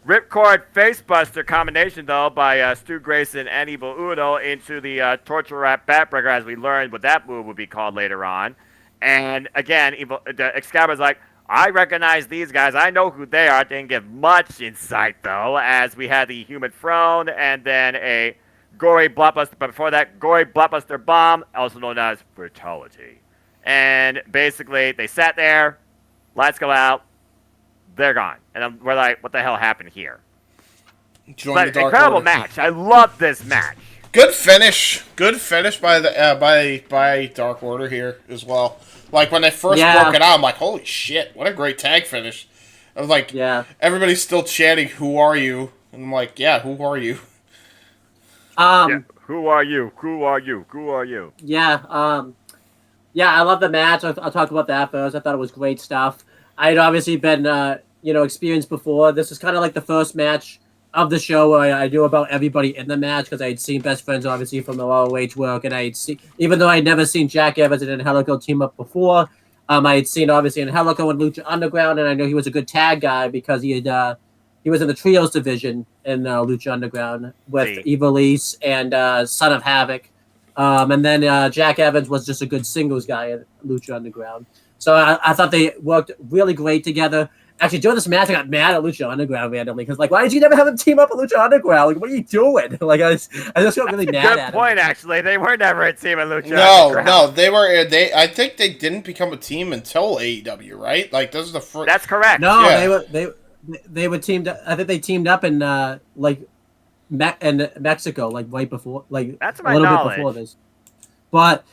Ripcord Facebuster combination, though, by Stu Grayson and Evil Uno into the Torture Rap Backbreaker, as we learned what that move would be called later on. And again, Excalibur's like, I recognize these guys. I know who they are. Didn't give much insight, though, as we had the Human Throne and then a Gory Blockbuster. But before that, Gory Blockbuster Bomb, also known as Fatality. And basically, they sat there, lights go out, they're gone. And we're like, what the hell happened here? But incredible match. I love this match. Good finish. Good finish by the by Dark Order here as well. Like, when they first broke it out, I'm like, holy shit, what a great tag finish. I was like, everybody's still chanting, "Who are you?" And I'm like, yeah, who are you? Who are you? Who are you? Who are you? Yeah, I love the match. I'll talk about that first. I thought it was great stuff. I had obviously been, experienced before. This is kind of like the first match of the show where I knew about everybody in the match because I had seen Best Friends obviously from the ROH work, and I had seen, even though I had never seen Jack Evans and Angelico team up before, I had seen obviously Angelico and Lucha Underground, and I knew he was a good tag guy because he was in the trios division in Lucha Underground with Ivelisse and Son of Havoc, and then Jack Evans was just a good singles guy in Lucha Underground. So I thought they worked really great together. Actually, during this match, I got mad at Lucha Underground randomly because, like, why did you never have them team up with Lucha Underground? Like, what are you doing? Like, I just got really mad at them. Good point, actually. They were never a team at Lucha Underground. No, they were. I think they didn't become a team until AEW, right? Like, this is the first. That's correct. No, they were teamed. I think they teamed up in in Mexico, like right before, like that's my a little knowledge. bit before this. But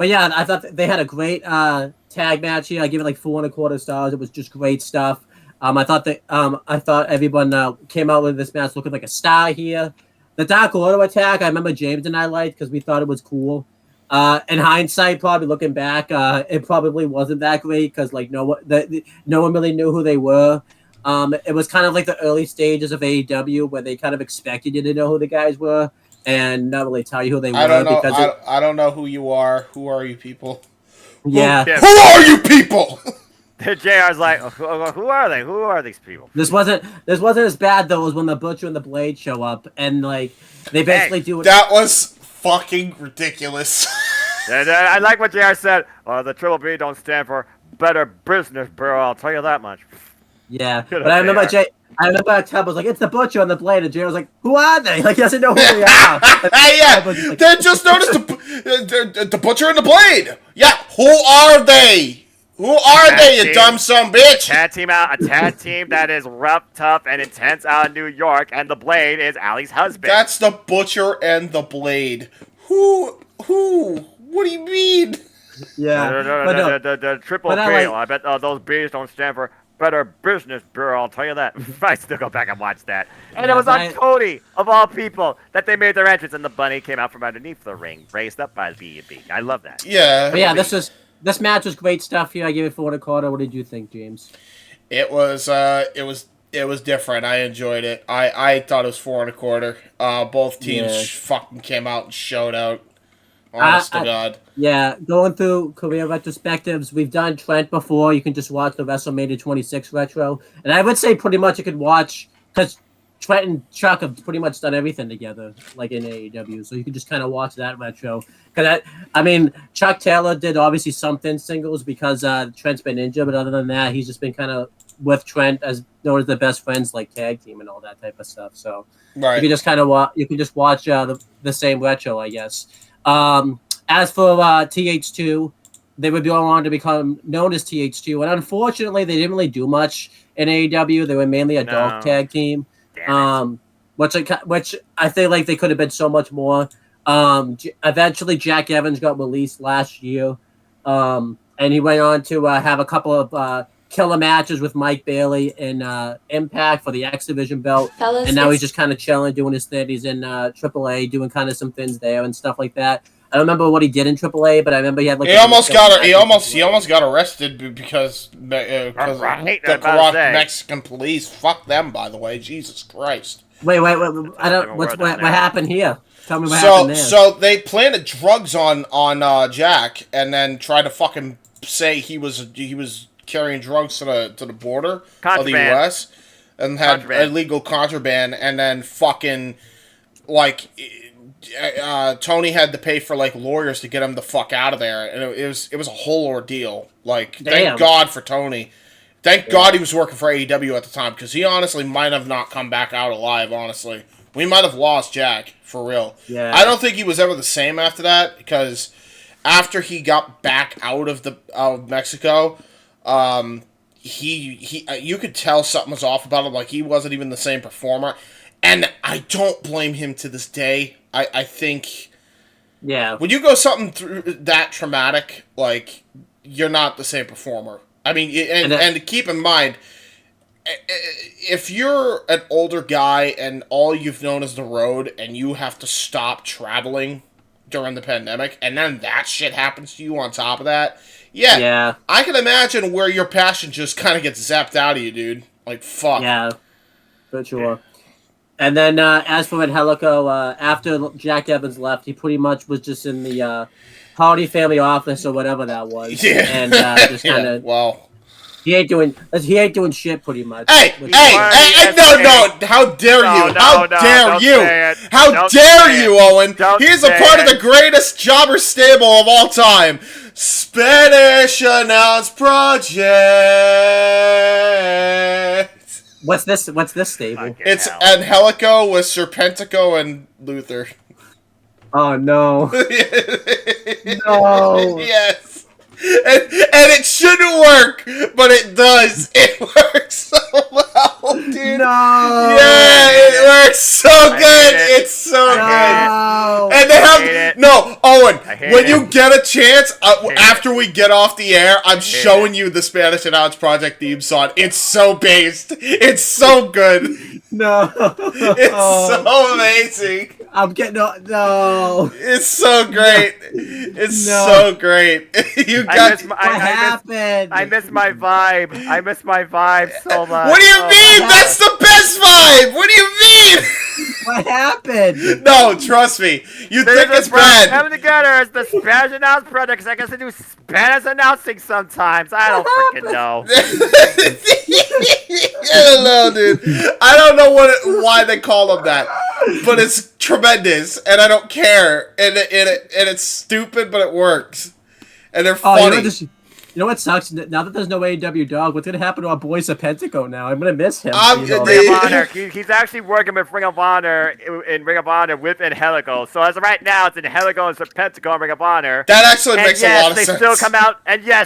yeah, I thought they had a great tag match here. I give it like 4.25 stars. It was just great stuff. I thought everyone came out with this match looking like a star here. The Dark Order attack, I remember James and I liked because we thought it was cool. In hindsight, probably looking back, it probably wasn't that great because like no one really knew who they were. It was kind of like the early stages of AEW where they kind of expected you to know who the guys were and not really tell you who they were. I don't know who you are. Who are you people? Yeah. Who are you people? JR's like, who are they? Who are these people? This wasn't as bad though as when the Butcher and the Blade show up and like they basically do it. That was fucking ridiculous. I like what JR said. The Triple B don't stand for Better Business Bureau. I'll tell you that much. Yeah, but I remember Tab was like, "It's the Butcher and the Blade," and JR was like, "Who are they?" Like he doesn't know who they are. Yeah, they just noticed the Butcher and the Blade. Yeah, who are they? Who are they, you dumb son of a bitch? A tag team that is rough, tough, and intense out of New York, and the Blade is Allie's husband. That's the Butcher and the Blade. Who? What do you mean? Yeah, the Triple B. I bet those B's don't stand for Better Business Bureau. I'll tell you that. I still go back and watch that. And it was on Cody, of all people, that they made their entrance, and the bunny came out from underneath the ring, raised up by B&B. I love that. Yeah. But yeah, this match was great stuff here. I gave it 4.25. What did you think, James? It was different. I enjoyed it. I thought it was 4.25. Both teams fucking came out and showed out. Honest to God. Yeah, going through career retrospectives, we've done Trent before. You can just watch the WrestleMania 26 retro. And I would say pretty much you could watch, because Trent and Chuck have pretty much done everything together, like in AEW. So you can just kind of watch that retro. Because, Chuck Taylor did obviously something singles because Trent's been injured. But other than that, he's just been kind of with Trent as known as the best friends, like tag team and all that type of stuff. So you can just kind of watch the same retro, I guess. As for TH2, they would go on to become known as TH2, and unfortunately, they didn't really do much in AEW. They were mainly a dog tag team, which I feel like they could have been so much more. Eventually, Jack Evans got released last year, and he went on to have a couple of killer matches with Mike Bailey in Impact for the X Division belt, Fellas, and now he's just kind of chilling, doing his thing. He's in AAA, doing kind of some things there and stuff like that. I don't remember what he did in AAA, but I remember he had like he almost got arrested because the corrupt Mexican police. Fuck them, by the way. Jesus Christ. Wait. I don't. What happened here? Tell me what happened there. So they planted drugs on Jack, and then tried to fucking say he was carrying drugs to the border of the U.S. and had illegal contraband, and then fucking like. Tony had to pay for like lawyers to get him the fuck out of there, and it was a whole ordeal. Like, thank God for Tony. Thank God he was working for AEW at the time, because he honestly might have not come back out alive. Honestly, we might have lost Jack for real. Yeah, I don't think he was ever the same after that, because after he got back out of Mexico, you could tell something was off about him. Like, he wasn't even the same performer, and I don't blame him to this day. I think, when you go something through that traumatic, like, you're not the same performer. I mean, and keep in mind, if you're an older guy and all you've known is the road, and you have to stop traveling during the pandemic, and then that shit happens to you on top of that, I can imagine where your passion just kind of gets zapped out of you, dude. Like, fuck. Yeah, for sure. And then, as for Angelico, after Jack Evans left, he pretty much was just in the Hardy family office or whatever that was. Yeah. And just kind of. Well, he ain't doing shit pretty much. Hey, no! How dare you? How dare you? How dare you, Owen? He's a part of the greatest jobber stable of all time. Spanish Announce Project. What's this stable? It's Angelico with Serpentico and Luther. Oh no! No. Yes. And it shouldn't work, but it does. It works so well, dude. No. Yeah, it works so good. It's so good. And they have Owen. When you get a chance, after we get off the air, I'm showing you the Spanish Announce Project theme song. It's so based. It's so good. No. It's so amazing. I'm getting no. It's so great. It's so great. What happened? I miss my vibe. I miss my vibe so much. What do you mean? That's the best vibe. What do you mean? What happened? No, trust me. You think it's bad. Coming together as the Spanish Announce Project, because I guess they do Spanish announcing sometimes. I don't freaking know. I don't know, dude. I don't know why they call them that, but it's tremendous, and I don't care. And it's stupid, but it works. And they're funny. You know what sucks? Now that there's no AEW dog, what's gonna happen to our boy Serpentico now? I'm gonna miss him. Ring of Honor. He's actually working with Ring of Honor in Ring of Honor with Angelico. So as of right now, it's Angelico and Serpentico in Ring of Honor. That actually makes a lot of sense.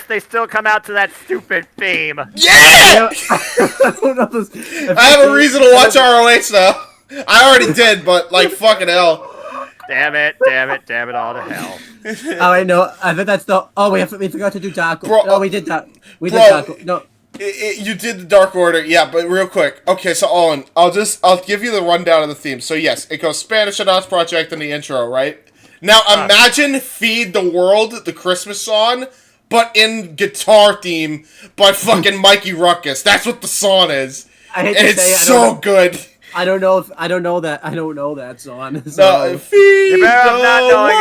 They still come out to that stupid theme. Yeah! I have a reason to watch ROH now. I already did, but like fucking hell. Damn it all to hell. Oh, I know. I think that's the. Oh, we forgot to do Dark Order. Bro, no, we did that. We did Dark Order. No. You did the Dark Order, yeah, but real quick. Okay, so Owen, I'll give you the rundown of the theme. So yes, it goes Spanish Announce Project in the intro, right? Now imagine Feed the World, the Christmas song, but in guitar theme by fucking Mikey Ruckus. That's what the song is. It's so good. I don't know that song. So. No, Feed the World.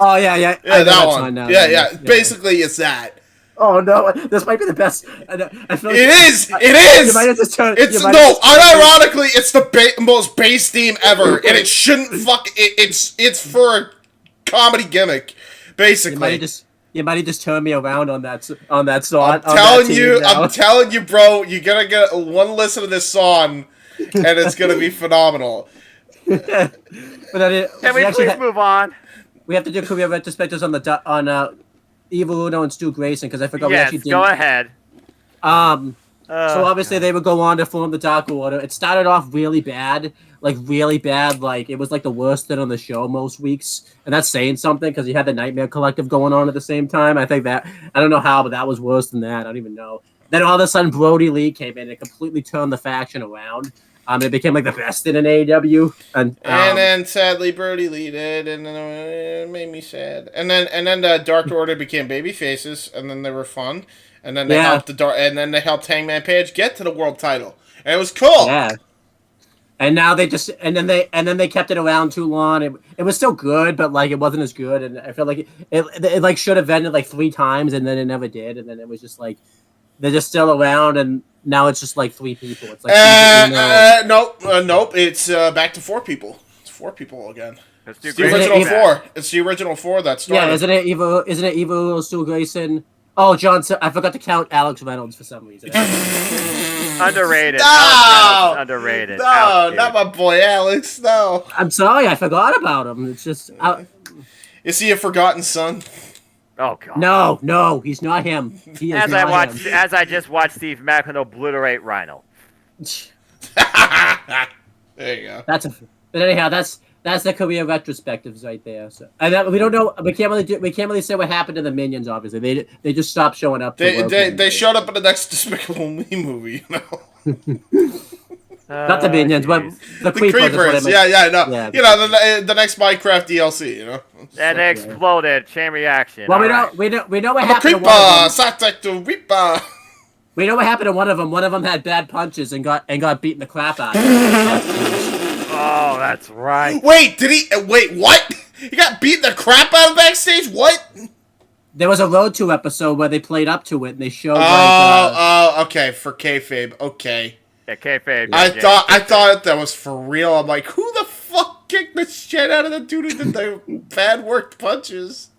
Oh yeah. Yeah, that one. Now, yeah. Basically, it's that. Oh no, this might be the best. I feel like it is. You might have just turned. Unironically, it's the most bass theme ever, and it shouldn't It's for a comedy gimmick, basically. You might have just turned me around on that song. I'm telling you, bro. You're gonna get one listen to this song, and it's gonna be phenomenal. Can we please move on? career retrospectives on Evil Uno and Stu Grayson because I forgot we actually Yes, did. go ahead. So obviously they would go on to form the Dark Order. It started off really bad. Like it was like the worst thing on the show most weeks, and that's saying something because you had the Nightmare Collective going on at the same time. I don't know how, but that was worse than that. I don't even know. Then all of a sudden Brody Lee came in and completely turned the faction around. It became like the best thing in AEW, and then sadly Brody Lee did, and then it made me sad. And then the Dark Order became baby faces, and then they were fun. And then they helped Hangman Page get to the world title. And it was cool. Yeah. And now they kept it around too long. It was still good, but like it wasn't as good. And I feel like it like should have ended like 3 times, and then it never did. And then it was just like they're just still around, and now it's just like 3 people. It's like nope. It's back to 4 people. It's 4 people again. It's the original 4. It's the original 4 that started. Yeah, isn't it Evil Stu Grayson? Oh, I forgot to count Alex Reynolds for some reason. Underrated. No! Underrated. No, not my boy Alex. No. I'm sorry, I forgot about him. It's just... Is he a forgotten son? Oh, God. No, he's not him. He is As I just watched Steve Macklin obliterate Rhino. There you go. But anyhow, that's the career retrospectives right there. So, and we don't know. We can't really say what happened to the Minions. Obviously, they just stopped showing up. They showed up in the next Despicable Me movie. You know. Not the Minions, but the Creepers. Yeah, no. Yeah. You know, the next Minecraft DLC. You know. And they exploded. Chain reaction. Well, we know what happened. We know what happened to one of them. One of them had bad punches and got beaten the crap out of. Oh, that's right. Wait, did he? Wait, what? He got beaten the crap out of backstage? What? There was a Road to episode where they played up to it and they showed. Okay, for kayfabe. Okay. Yeah, kayfabe. I thought that was for real. I'm like, who the fuck kicked the shit out of the dude who did the bad worked punches?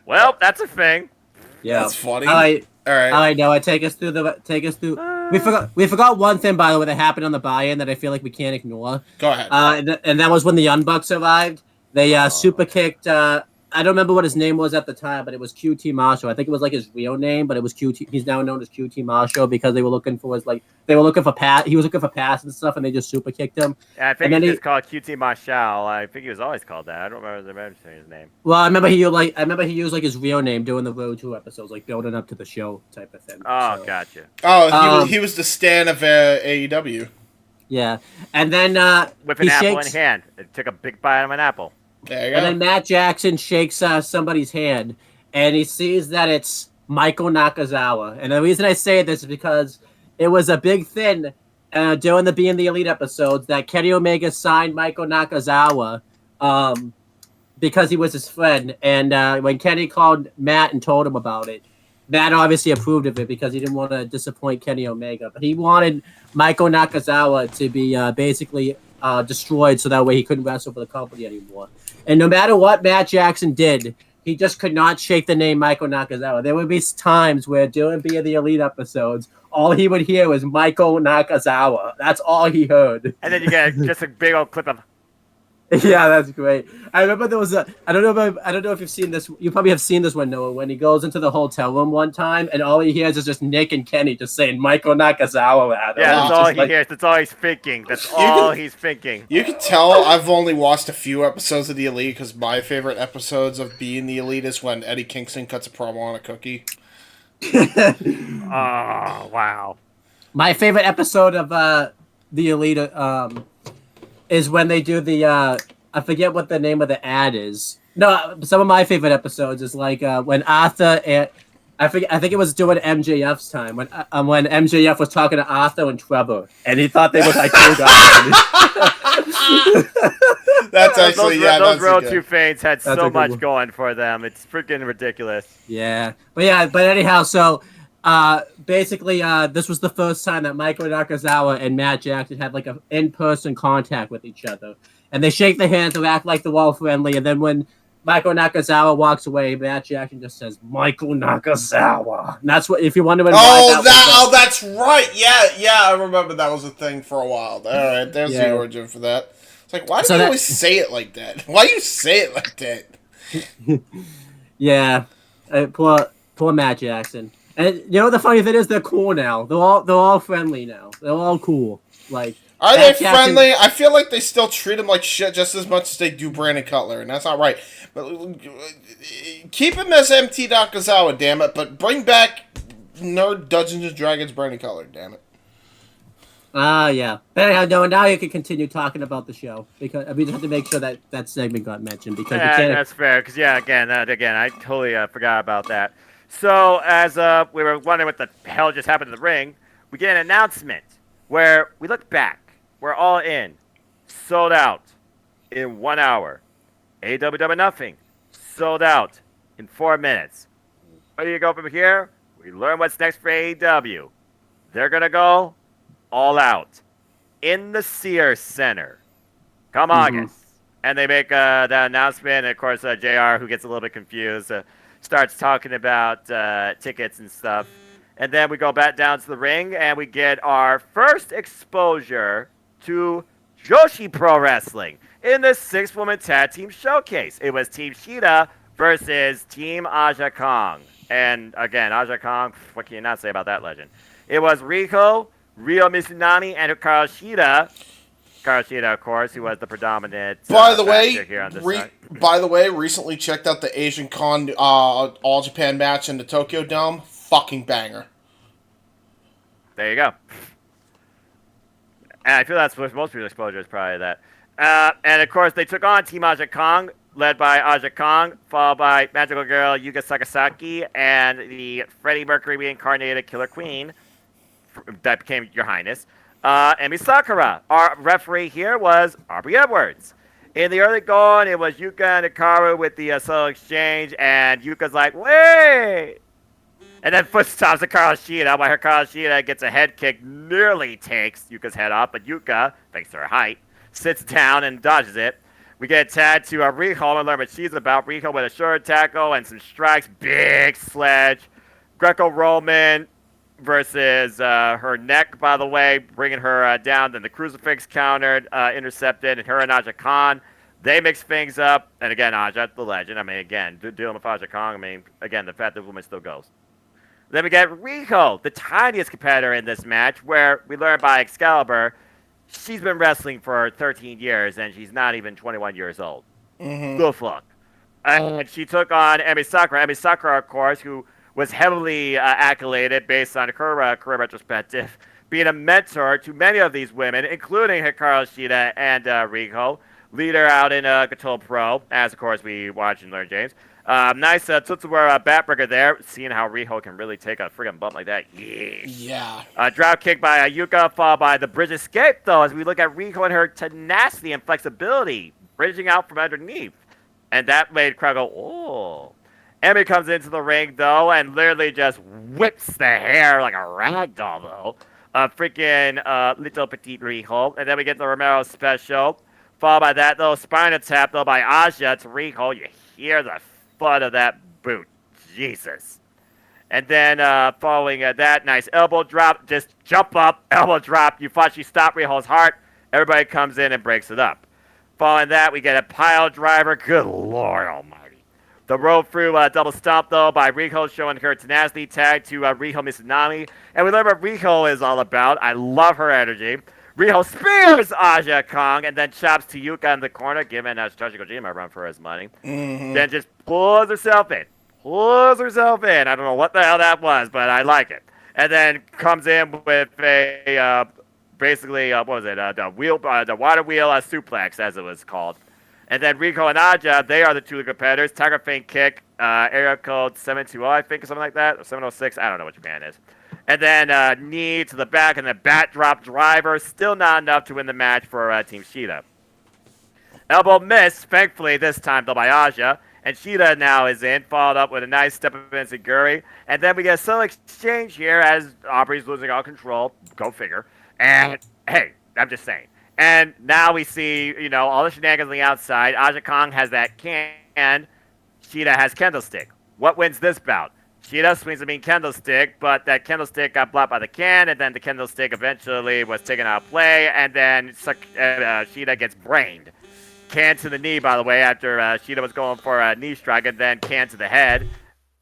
Well, that's a thing. Yeah, that's funny. All right. Now take us through. We forgot one thing, by the way, that happened on the buy-in that I feel like we can't ignore. Go ahead. And that was when the Young Bucks arrived. They super kicked. I don't remember what his name was at the time, but it was QT Marshall. I think it was like his real name, but it was QT. He's now known as QT Marshall because they were looking for He was looking for pass and stuff, and they just super kicked him. Yeah, I think he was called QT Marshall. I think he was always called that. I don't remember his name. Well, I remember he used like his real name doing the Road 2 episodes, like building up to the show type of thing. Oh, so. Gotcha. Oh, he was the stan of AEW. Yeah, and then with an apple in hand, it took a big bite of an apple. There you go. And then Matt Jackson shakes somebody's hand, and he sees that it's Michael Nakazawa. And the reason I say this is because it was a big thing during the Being the Elite episodes that Kenny Omega signed Michael Nakazawa because he was his friend. And when Kenny called Matt and told him about it, Matt obviously approved of it because he didn't want to disappoint Kenny Omega. But he wanted Michael Nakazawa to be basically destroyed so that way he couldn't wrestle for the company anymore. And no matter what Matt Jackson did, he just could not shake the name Michael Nakazawa. There would be times where during Be the Elite episodes, all he would hear was Michael Nakazawa. That's all he heard. And then you get just a big old clip of... Yeah, that's great. I remember there was I don't know if you've seen this. You probably have seen this one, Noah, when he goes into the hotel room one time and all he hears is just Nick and Kenny just saying Michael Nakazawa at him. Yeah, that's all he hears. That's all he's thinking. That's all he's thinking. You can tell I've only watched a few episodes of The Elite because my favorite episodes of Being the Elite is when Eddie Kingston cuts a promo on a cookie. Oh, wow. My favorite episode of The Elite is when they do the I forget what the name of the ad is. No, some of my favorite episodes is like when Arthur and I think it was doing MJF's time when MJF was talking to Arthur and Trevor and he thought they were like two guys. That's actually those Road 2 fans had so much going for them. It's freaking ridiculous. Yeah, but anyhow, so basically, this was the first time that Michael Nakazawa and Matt Jackson had like an in-person contact with each other, and they shake their hands and act like they're all friendly. And then when Michael Nakazawa walks away, Matt Jackson just says Michael Nakazawa. And that's what, if you wonder. That's right. Yeah, I remember that was a thing for a while. All right, there's the origin for that. It's like, why do So you that- always say it like that? Why do you say it like that? Yeah, poor Matt Jackson. And you know what the funny thing is? They're cool now. They're all friendly now. They're all cool. Like, Are Matt they Jackson- friendly? I feel like they still treat him like shit just as much as they do Brandon Cutler, and that's not right. But keep him as MT Nakazawa, damn it. But bring back Nerd Dungeons and Dragons Brandon Cutler, damn it. Yeah. But anyhow, now you can continue talking about the show because we just have to make sure that segment got mentioned because we Yeah, can't. that's fair. Because again, I totally forgot about that. So as we were wondering what the hell just happened in the ring, we get an announcement where we look back. We're all in, sold out in 1 hour. AEW nothing, sold out in 4 minutes. Where do you go from here? We learn what's next for AEW. They're gonna go all out in the Sears Center come August. And they make that announcement. And of course, JR, who gets a little bit confused, starts talking about tickets and stuff. And then we go back down to the ring and we get our first exposure to Joshi Pro Wrestling in the 6-woman tag team showcase. It was Team Shida versus Team Aja Kong. And again, Aja Kong, what can you not say about that legend? It was Riho, Ryo Mizunami, and Hikaru Shida. Hikaru Shida, of course, who was the predominant By the way, factor here on this side. recently checked out the Asian Con All Japan match in the Tokyo Dome. Fucking banger. There you go. And I feel that's what most people's exposure is probably that. And of course, they took on Team Aja Kong, led by Aja Kong, followed by Magical Girl Yuka Sakasaki and the Freddie Mercury reincarnated Killer Queen that became Your Highness. Emi Sakura. Our referee here was Aubrey Edwards. In the early going, it was Yuka and Hikaru with the solo exchange, and Yuka's like, wait! And then foot stops Hikaru Shida, while Hikaru Shida gets a head kick, nearly takes Yuka's head off, but Yuka, thanks to her height, sits down and dodges it. We get a tag to Riho and learn what she's about. Riho with a shoulder tackle and some strikes, big sledge, Greco-Roman versus her neck, by the way, bringing her down. Then the crucifix countered, intercepted, and her and Aja Khan, they mix things up. And again, Aja, the legend. I mean, again, dealing with Aja Kong, I mean, again, the fact that the woman still goes. Then we get Riho, the tiniest competitor in this match, where we learn by Excalibur, she's been wrestling for 13 years, and she's not even 21 years old. Good fuck. And she took on Emi Sakura. Emi Sakura, of course, who was heavily accoladed based on her career retrospective, being a mentor to many of these women, including Hikaru Shida and Riho. Leader out in Gato Pro, as of course we watch and learn, James. Nice Tsutsura backbreaker there, seeing how Riho can really take a friggin' bump like that. Yeah. Drop kick by Yuka, followed by the bridge escape, though, as we look at Riho and her tenacity and flexibility, bridging out from underneath. And that made crowd go, oh. Emi comes into the ring, though, and literally just whips the hair like a rag doll, though. Freaking little petite Riho. And then we get the Romero special. Followed by that, though, spinal tap, though, by Aja to Riho. You hear the thud of that boot. Jesus. And then following that, nice elbow drop. Just jump up, elbow drop. You thought she stopped Riho's heart. Everybody comes in and breaks it up. Following that, we get a pile driver. Good Lord almighty. The roll through double stomp, though, by Riho, showing her tenacity tag to Riho Mizunami. And we learn what Riho is all about. I love her energy. Riho spears Aja Kong and then chops to Yuka in the corner, giving Satoshi Kojima a run for his money. Then just pulls herself in. I don't know what the hell that was, but I like it. And then comes in with a basically, what was it? The water wheel suplex, as it was called. And then Riho and Aja, they are the two competitors. Tiger Feint kick, area code 720, I think, or something like that, or 706. I don't know what Japan is. And then knee to the back and the bat drop driver. Still not enough to win the match for Team Shida. Elbow miss, thankfully, this time, though, by Aja. And Shida now is in, followed up with a nice step of Enziguri. And then we get a solo exchange here as Aubrey's losing all control. Go figure. And, hey, I'm just saying. And now we see, all the shenanigans on the outside. Aja Kong has that can. Shida has Candlestick. What wins this bout? Shida swings a mean candlestick, but that candlestick got blocked by the can, and then the candlestick eventually was taken out of play, and then Shida gets brained. Can to the knee, by the way, after Shida was going for a knee strike, and then can to the head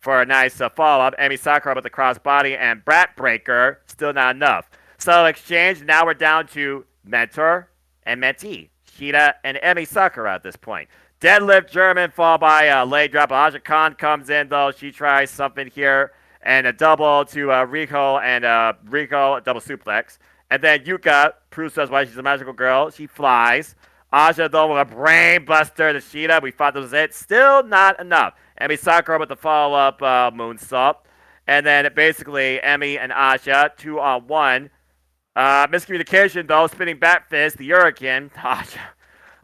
for a nice follow-up. Emi Sakura with the crossbody and Brat Breaker, still not enough. So exchange, now we're down to mentor and mentee. Shida and Emi Sakura at this point. Deadlift German, followed by a leg drop. Aja Khan comes in, though. She tries something here. And a double to Rico, and Rico double suplex. And then Yuka proves to us why she's a magical girl. She flies. Aja, though, with a brain buster to Shida. We thought that was it. Still not enough. Emi Sakura with the follow-up moonsault. And then basically Emi and Aja 2-on-1. Miscommunication, though. Spinning bat fist, the Hurricane.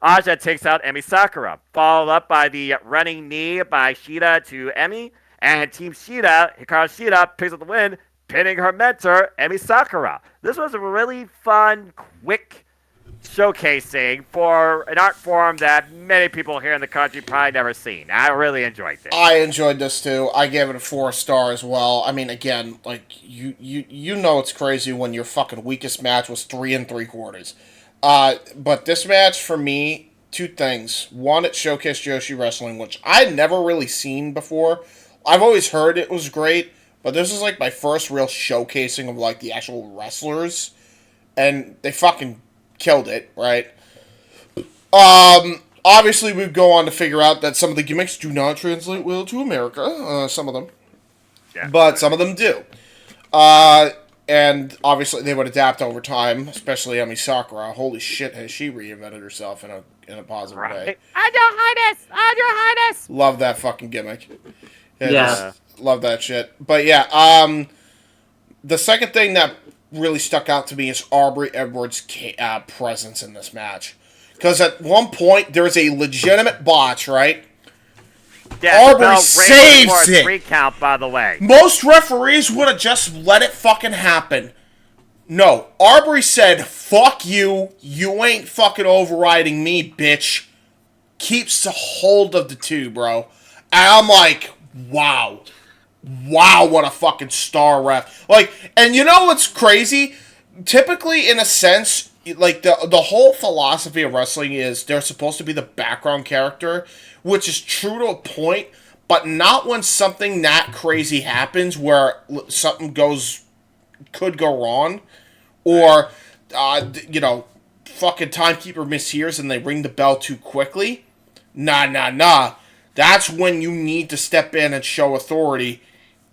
Aja takes out Emi Sakura. Followed up by the running knee by Shida to Emi. And Team Shida, Hikaru Shida, picks up the win, pinning her mentor, Emi Sakura. This was a really fun, quick showcasing for an art form that many people here in the country probably never seen. I really enjoyed this. I enjoyed this too. I gave it a 4-star as well. I mean, again, like you know it's crazy when your fucking weakest match was 3 3/4. But this match for me, two things. One, it showcased Joshi wrestling, which I'd never really seen before. I've always heard it was great, but this is like my first real showcasing of like the actual wrestlers, and they fucking killed it, right? Obviously we go on to figure out that some of the gimmicks do not translate well to America, some of them, yeah. But some of them do. And obviously they would adapt over time, especially Emi Sakura. Holy shit, has she reinvented herself in a positive way. On your highness! Love that fucking gimmick. Yeah. Love that shit. But yeah, the second thing that really stuck out to me is Aubrey Edwards' presence in this match. Because at one point, there's a legitimate botch, right? Yeah, Aubrey saves it! 3 count, by the way. Most referees would have just let it fucking happen. No, Aubrey said, fuck you, you ain't fucking overriding me, bitch. Keeps a hold of the 2, bro. And I'm like, wow. Wow, what a fucking star ref. Like, and you know what's crazy? Typically, in a sense, like, the whole philosophy of wrestling is they're supposed to be the background character, which is true to a point, but not when something that crazy happens where something could go wrong, or, fucking timekeeper mishears and they ring the bell too quickly. Nah. That's when you need to step in and show authority,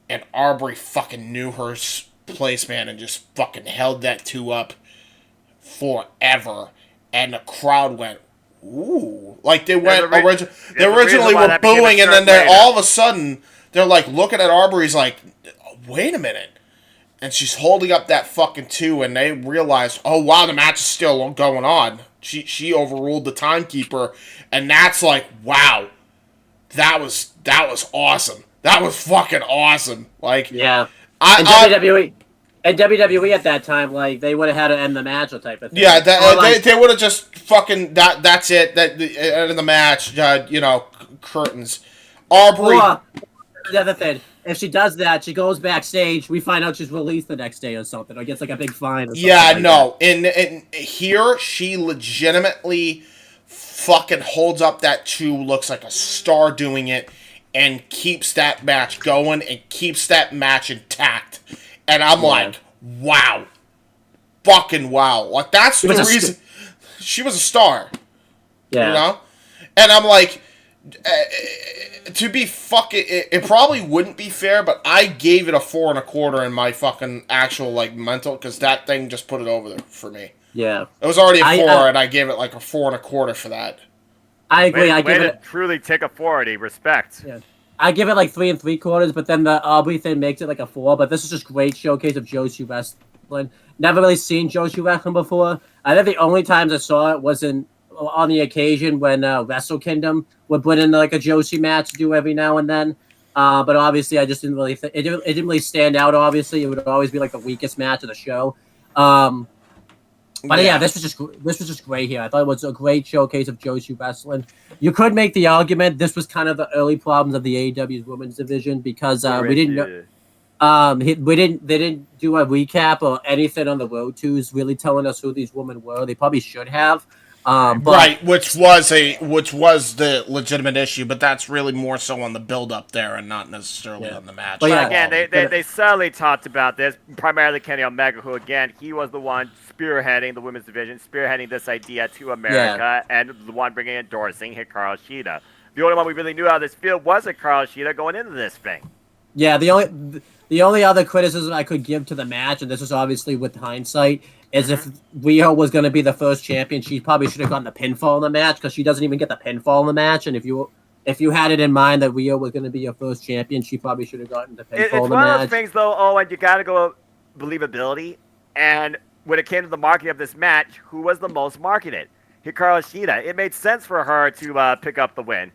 and Aubrey fucking knew her place, man, and just fucking held that 2 up forever, and the crowd went, ooh. Like, they went, they originally were booing, and then they all of a sudden, they're like looking at Aubrey's like, wait a minute. And she's holding up that fucking 2, and they realize, oh wow, the match is still going on. She overruled the timekeeper, and that's like, wow. That was awesome. That was fucking awesome. Like, yeah. WWE at that time, like, they would have had to end the match or type of thing. Yeah, they would have just fucking that's it. That end of the match. Curtains. Aubrey. The other thing, if she does that, she goes backstage. We find out she's released the next day or something, or gets like a big fine. Or something And here she legitimately fucking holds up that 2, looks like a star doing it, and keeps that match going and keeps that match intact. And I'm like, wow. Fucking wow. Like, that's the reason she was a star. Yeah. You know? And I'm like, to be fucking, it probably wouldn't be fair, but I gave it a 4 1/4 in my fucking actual, like, mental, because that thing just put it over there for me. Yeah. It was already a 4, and I gave it like a 4 1/4 for that. I agree. I give it truly take a 40. Respect. Yeah. I give it like 3 3/4, but then the Aubrey thing makes it like a 4. But this is just great showcase of Joshi wrestling. Never really seen Joshi wrestling before. I think the only times I saw it was on the occasion when Wrestle Kingdom would put in like a Joshi match to do every now and then. But obviously, I just didn't really it didn't really stand out. Obviously, it would always be like the weakest match of the show. But yeah, this was just great here. I thought it was a great showcase of Joshi wrestling. You could make the argument this was kind of the early problems of the AEW's women's division because we didn't know. They didn't do a recap or anything on the road twos, really telling us who these women were. They probably should have. But, right, which was the legitimate issue, but that's really more so on the build up there and not necessarily on the match. But But again, they subtly talked about this. Primarily Kenny Omega, who again he was the one spearheading the women's division, spearheading this idea to America, and the one bringing endorsing Hikaru Shida. The only one we really knew out of this field was Hikaru Shida going into this thing. Yeah, the only other criticism I could give to the match, and this is obviously with hindsight, is if Rio was going to be the first champion, she probably should have gotten the pinfall in the match because she doesn't even get the pinfall in the match. And if you had it in mind that Rio was going to be your first champion, she probably should have gotten the pinfall in the match. It's one of those things, though, Owen, you got to go believability. And when it came to the marketing of this match, who was the most marketed? Hikaru Shida. It made sense for her to pick up the win.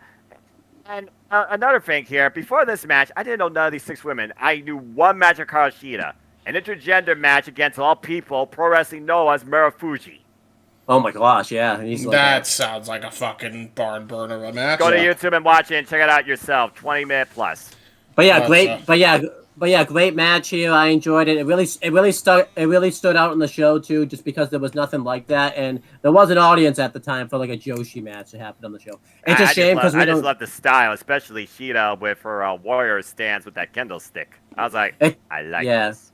And another thing here, before this match, I didn't know none of these 6 women. I knew one match of Hikaru Shida. An intergender match against all people, Pro Wrestling Noah's Marufuji. Oh my gosh, yeah. That sounds like a fucking barn burner of a match. Go to YouTube and watch it and check it out yourself. 20-minute plus. But yeah, great match here. I enjoyed it. It really stood out in the show too, just because there was nothing like that, and there was an audience at the time for like a Joshi match that happened on the show. It's a shame because I just love the style, especially Shida with her warrior stance with that kendo stick. I was like, I like this.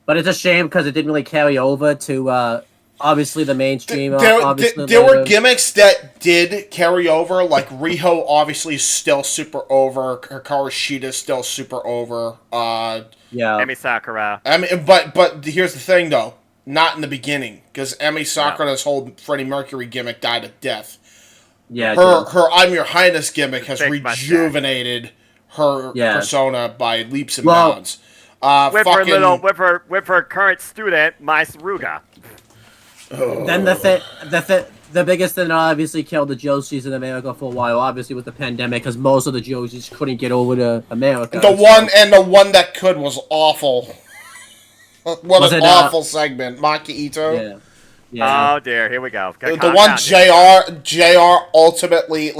But it's a shame because it didn't really carry over to obviously the mainstream. There were gimmicks that did carry over, like Riho obviously is still super over, Hikaru Shida is still super over. Emi Sakura. I mean, but here's the thing though, not in the beginning, because Emi Sakura's whole Freddie Mercury gimmick died a death. Yeah, her I'm Your Highness gimmick has rejuvenated her persona by leaps and bounds. With her current student, Mai Saruga. Then the biggest thing that obviously killed the Joshis in America for a while, obviously, was the pandemic, because most of the Joshis couldn't get over to America. The one that could was awful. What an awful segment, Maki Ito. Yeah. Oh dear, here we go. The one JR ultimately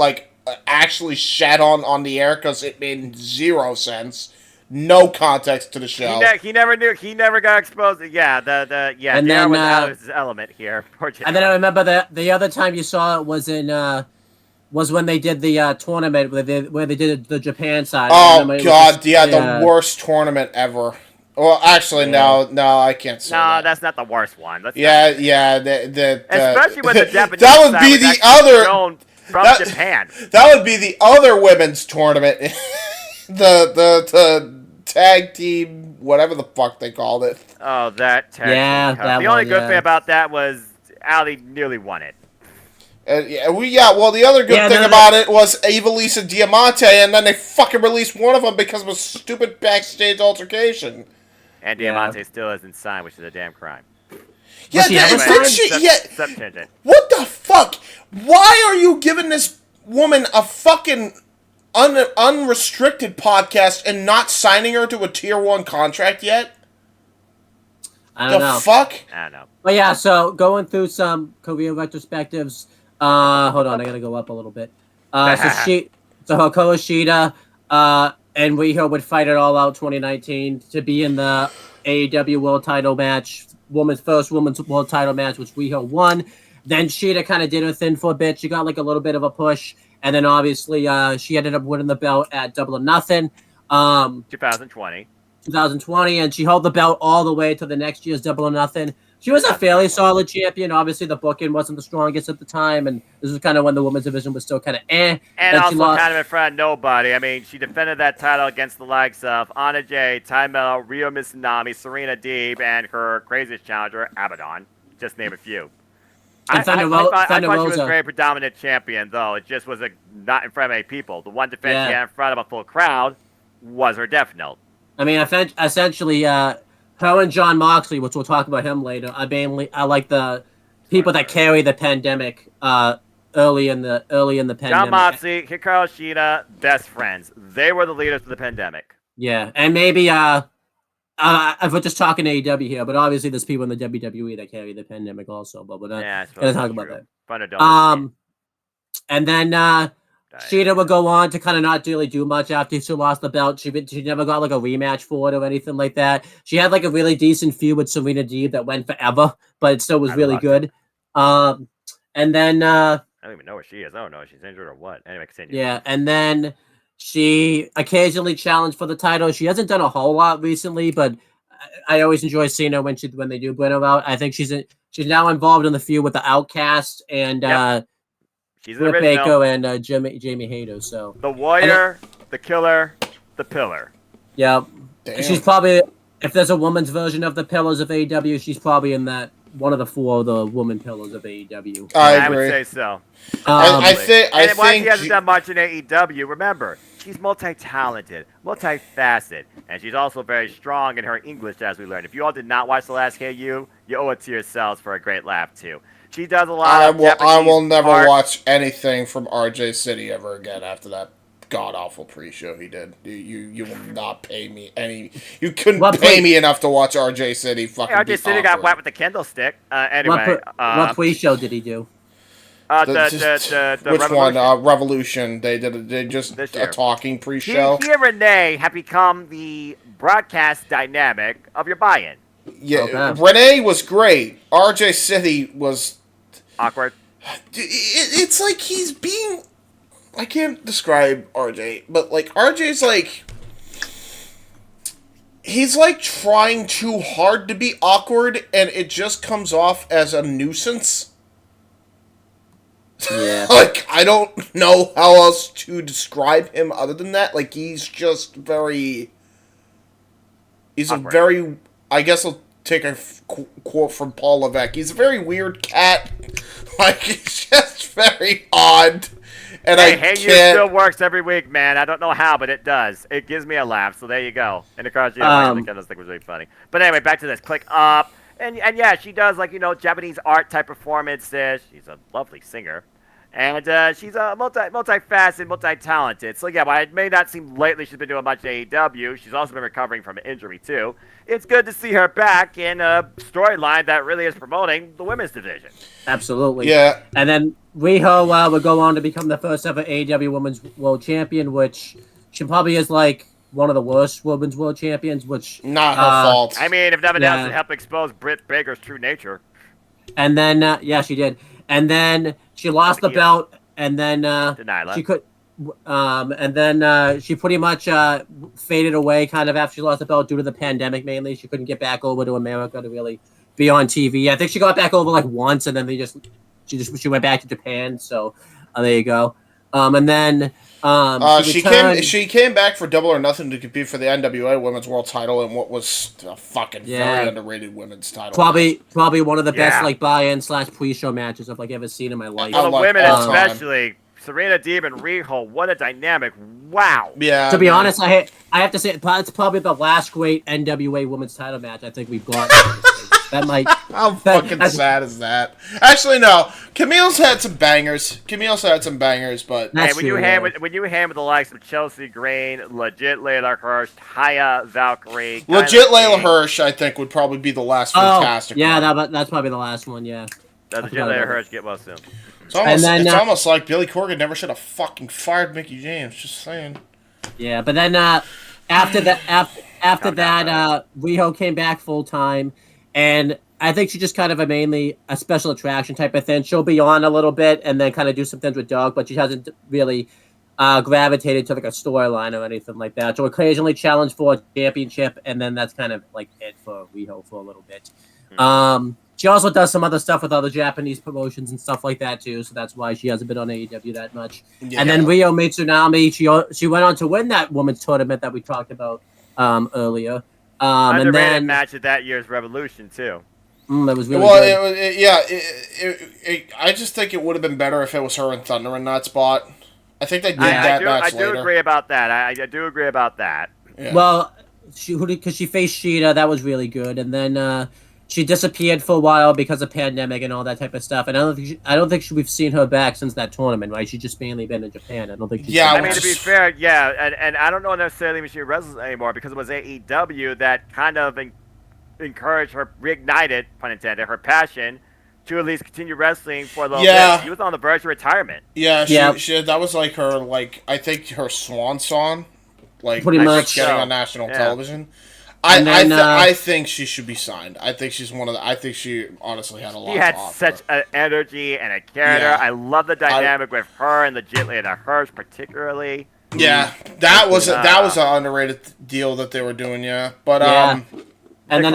actually shat on the air because it made 0 sense. No context to the show. He never knew. He never got exposed. Yeah, and then was out of his element here. And then I remember that the other time you saw it was when they did the tournament where they did the Japan side. Oh God, the worst tournament ever. Well, actually, no, I can't say. No, that's not the worst one. Especially when the Japanese that would be the other from Japan. That would be the other women's tournament. the tag team, whatever the fuck they called it. Oh, that tag team. The only good thing about that was Ali nearly won it. Well, the other good thing about it was Evilise and Diamante, and then they fucking released one of them because of a stupid backstage altercation. And Diamante still isn't signed, which is a damn crime. Yeah, what the fuck? Why are you giving this woman a fucking unrestricted podcast and not signing her to a tier 1 contract yet? I don't know. Fuck? I don't know. But yeah, so going through some career retrospectives. Hold on, I gotta go up a little bit. So Hikaru Shida and Riho would fight it all out 2019 to be in the AEW World Title match, first women's World Title match, which Riho won. Then Shida kind of did her thing for a bit. She got like a little bit of a push. And then obviously she ended up winning the belt at Double or Nothing. 2020, and she held the belt all the way to the next year's Double or Nothing. She was a fairly solid champion. Obviously, the booking wasn't the strongest at the time, and this was kind of when the women's division was still kind of And also kind of in front of nobody. I mean, she defended that title against the likes of Anna Jay, Ty Mello, Ryo Misanami, Serena Deeb, and her craziest challenger, Abaddon. Just name a few. I thought she was a very predominant champion, though. It just was not in front of many people. The one defense she had in front of a full crowd was her death note. I mean, essentially, her and John Moxley, which we'll talk about him later, I like the people that carry the pandemic early in the pandemic. John Moxley, Hikaru Shida, best friends. They were the leaders of the pandemic. Yeah, and maybe If we're just talking AEW here, but obviously there's people in the WWE that carry the pandemic also, but we're not gonna talk about that. Fun adult. And then Sheeta would go on to kind of not really do much after she lost the belt. She never got like a rematch for it or anything like that. She had like a really decent feud with Serena Deeb that went forever, but it still was really good. And then I don't even know where she is. I don't know if she's injured or what. Anyway, continue. Yeah, and then she occasionally challenged for the title. She hasn't done a whole lot recently, but I always enjoy seeing her when they do bring her out. I think she's now involved in the feud with the Outcast and she's Britt Baker and Jamie Hayter. So the Warrior, the Killer, the Pillar. Yeah, Damn. She's probably, if there's a woman's version of the Pillars of AEW, she's probably in that one of the 4 of the woman pillars of AEW. I agree. Would say so. I think. Why she hasn't done much in AEW? Remember, she's multi-talented, multifaceted, and she's also very strong in her English, as we learned. If you all did not watch the last KU, you owe it to yourselves for a great laugh too. She does a lot of Japanese I will never art. watch anything from RJ City ever again after that god awful pre-show he did. You will not pay me any. You couldn't pay me enough to watch RJ City fucking. Yeah, RJ City got whacked with the kendo stick. Anyway, what pre-show did he do? The which Revolution. one? Revolution. They just a talking pre-show. He and Renee have become the broadcast dynamic of your buy-in. Yeah, Okay. Renee was great. RJ City was awkward. It's like he's being. I can't describe RJ, but like RJ's like. He's like trying too hard to be awkward, and it just comes off as a nuisance. Yeah. Like, I don't know how else to describe him other than that. Like, he's just very. He's awkward. I guess I'll take a quote from Paul Levesque. He's a very weird cat. Like, he's just very odd. And Hey, you still works every week, man. I don't know how, but it does. It gives me a laugh, so there you go. And the car, I think was really funny. But anyway, back to this. Click up. And yeah, she does, like, Japanese art type performances. She's a lovely singer. And she's a multifaceted, multi-talented. So, yeah, while it may not seem lately she's been doing much AEW, she's also been recovering from an injury, too. It's good to see her back in a storyline that really is promoting the women's division. Absolutely. Yeah. And then Riho would go on to become the first ever AEW Women's World Champion, which she probably is, like, one of the worst women's world champions, which... Not her fault. I mean, if nothing else, it helped expose Britt Baker's true nature. And then, yeah, she did. And then she lost the belt, and then she could... and then she pretty much faded away kind of after she lost the belt due to the pandemic mainly. She couldn't get back over to America to really be on TV. I think she got back over like once, and then she went back to Japan. So there you go. And then she came back for Double or Nothing to compete for the NWA Women's World Title in what was a fucking very underrated women's title. Probably one of the best like buy-in / pre-show matches I've like ever seen in my life. For the women especially. Serena Deeb and Riho, what a dynamic. Wow. Yeah. To be honest, I have to say it's probably the last great NWA women's title match I think we've got. That might. How fucking sad is that? Actually, no. Camille's had some bangers. But hey, when you hang with the likes of Chelsea Green, legit Layla Hirsch, Haya Valkyrie, legit Layla Hirsch, I think would probably be the last fantastic. Yeah, that's probably the last one. Yeah. Legit Layla Hirsch, get well soon. It's almost like Billy Corgan never should have fucking fired Mickie James. Just saying. Yeah, but then after that, Riho came back full time, and I think she's just kind of mainly a special attraction type of thing. She'll be on a little bit and then kind of do some things with Doug, but she hasn't really gravitated to like a storyline or anything like that. She'll occasionally challenge for a championship, and then that's kind of like it for Riho for a little bit. Mm-hmm. She also does some other stuff with other Japanese promotions and stuff like that too, so that's why she hasn't been on AEW that much. Yeah. And then Ryo Mitsunami, she went on to win that women's tournament that we talked about earlier. Underrated match at that year's Revolution too. That was really good. I just think it would have been better if it was her and Thunder in that spot. I think they did that match later. I do agree about that. I do agree about that. Yeah. Well, because she faced Shida, that was really good, and then. she disappeared for a while because of pandemic and all that type of stuff. And I don't think we've seen her back since that tournament, right? She's just mainly been in Japan. I don't think. Yeah, I mean, to be fair, yeah, and I don't know necessarily if she wrestles anymore because it was AEW that kind of encouraged her, reignited, pun intended, her passion to at least continue wrestling for a little bit. She was on the verge of retirement. Yeah, she that was like her, like, I think her swan song, like, pretty much getting on national television. I think she should be signed. I think she's one of the. I think she honestly had a lot. She had such an energy and a character. Yeah. I love the dynamic with her and the hers particularly. Yeah, that was an underrated deal that they were doing. Yeah, but and then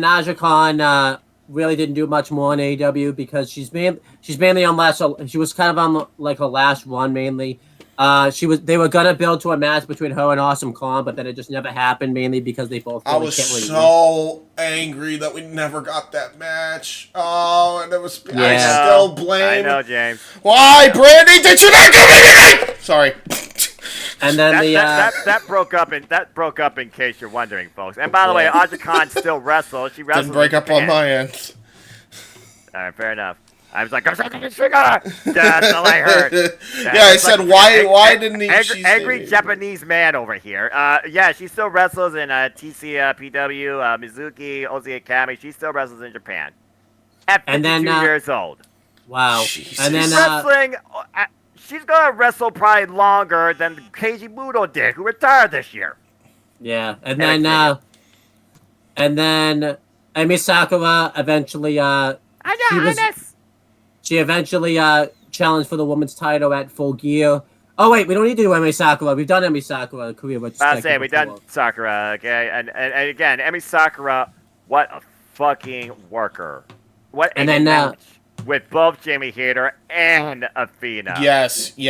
Naja Khan really didn't do much more in AEW because she's mainly on she was kind of on like her last run mainly. They were gonna build to a match between her and Awesome Khan, but then it just never happened, mainly because they both. I was so angry that we never got that match. Oh, and it was. Yeah. I still blame. I know, James. Why, Brandy? Did you not give me anything? Sorry. And then that broke up in case you're wondering, folks. And by the way, Aja Khan still wrestles. She wrestles. Didn't break up on my end. All right, fair enough. I was like, that's all I heard. I said, like, why didn't he? Angry Japanese man over here. Yeah, she still wrestles in TC, PW, Mizuki, Ozi Academy. She still wrestles in Japan. At 52 years old. Wow. Jesus. And then wrestling. She's gonna wrestle probably longer than Keiji Muto did, who retired this year. Yeah, and then Emi Sakura eventually. She eventually challenged for the women's title at Full Gear. Oh wait, we don't need to do Emi Sakura. We've done Emi Sakura career. We've done Sakura. Okay, and again, Emi Sakura, what a fucking worker! What a match with both Jamie Hayter and Athena. Yes. And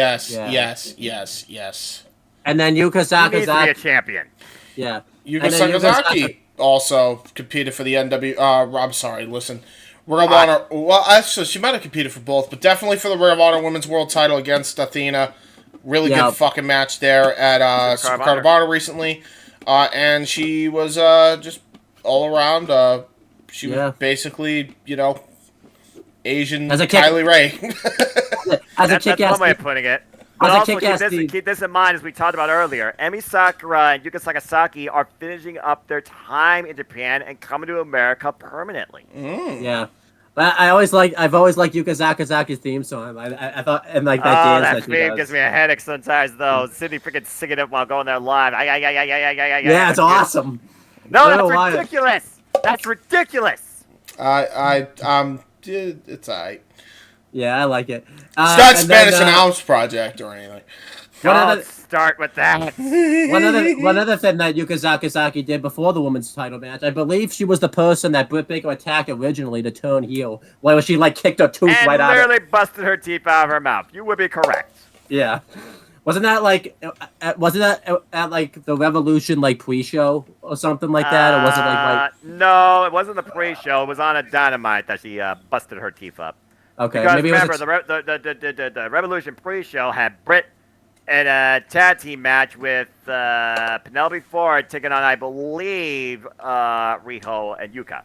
then Yuka Sakazaki. He needs to be a champion. Yeah. Yuka Sakazaki also competed for the NW. I'm sorry. Listen. Ring of Honor. Well, actually, she might have competed for both, but definitely for the Ring of Honor Women's World Title against Athena. Really good fucking match there at Super Card of Honor recently. And she was just all around. She was basically, Asian Kylie Ray. That's one way of putting it. But also keep this in mind, as we talked about earlier. Emi Sakura and Yuka Sakazaki are finishing up their time in Japan and coming to America permanently. Yeah, but I've always liked Yuka Sakazaki's theme song. I thought, and like that dance that theme gives me a headache sometimes, though. Sydney freaking singing it while going there live. Yeah, it's awesome. No, that's ridiculous. That's ridiculous. It's alright. Yeah, I like it. It's not Spanish Announce Project or anything. Don't start with that. One other thing that Yuka Sakazaki did before the women's title match, I believe she was the person that Britt Baker attacked originally to turn heel, where she kicked her tooth right out. And literally busted her teeth out of her mouth. You would be correct. Yeah. Wasn't that at the Revolution pre-show or something like that, or was it No, it wasn't the pre-show. It was on a Dynamite that she busted her teeth up. Okay, because maybe remember, the Revolution pre-show had Britt in a tag team match with Penelope Ford taking on, I believe, Riho and Yuka.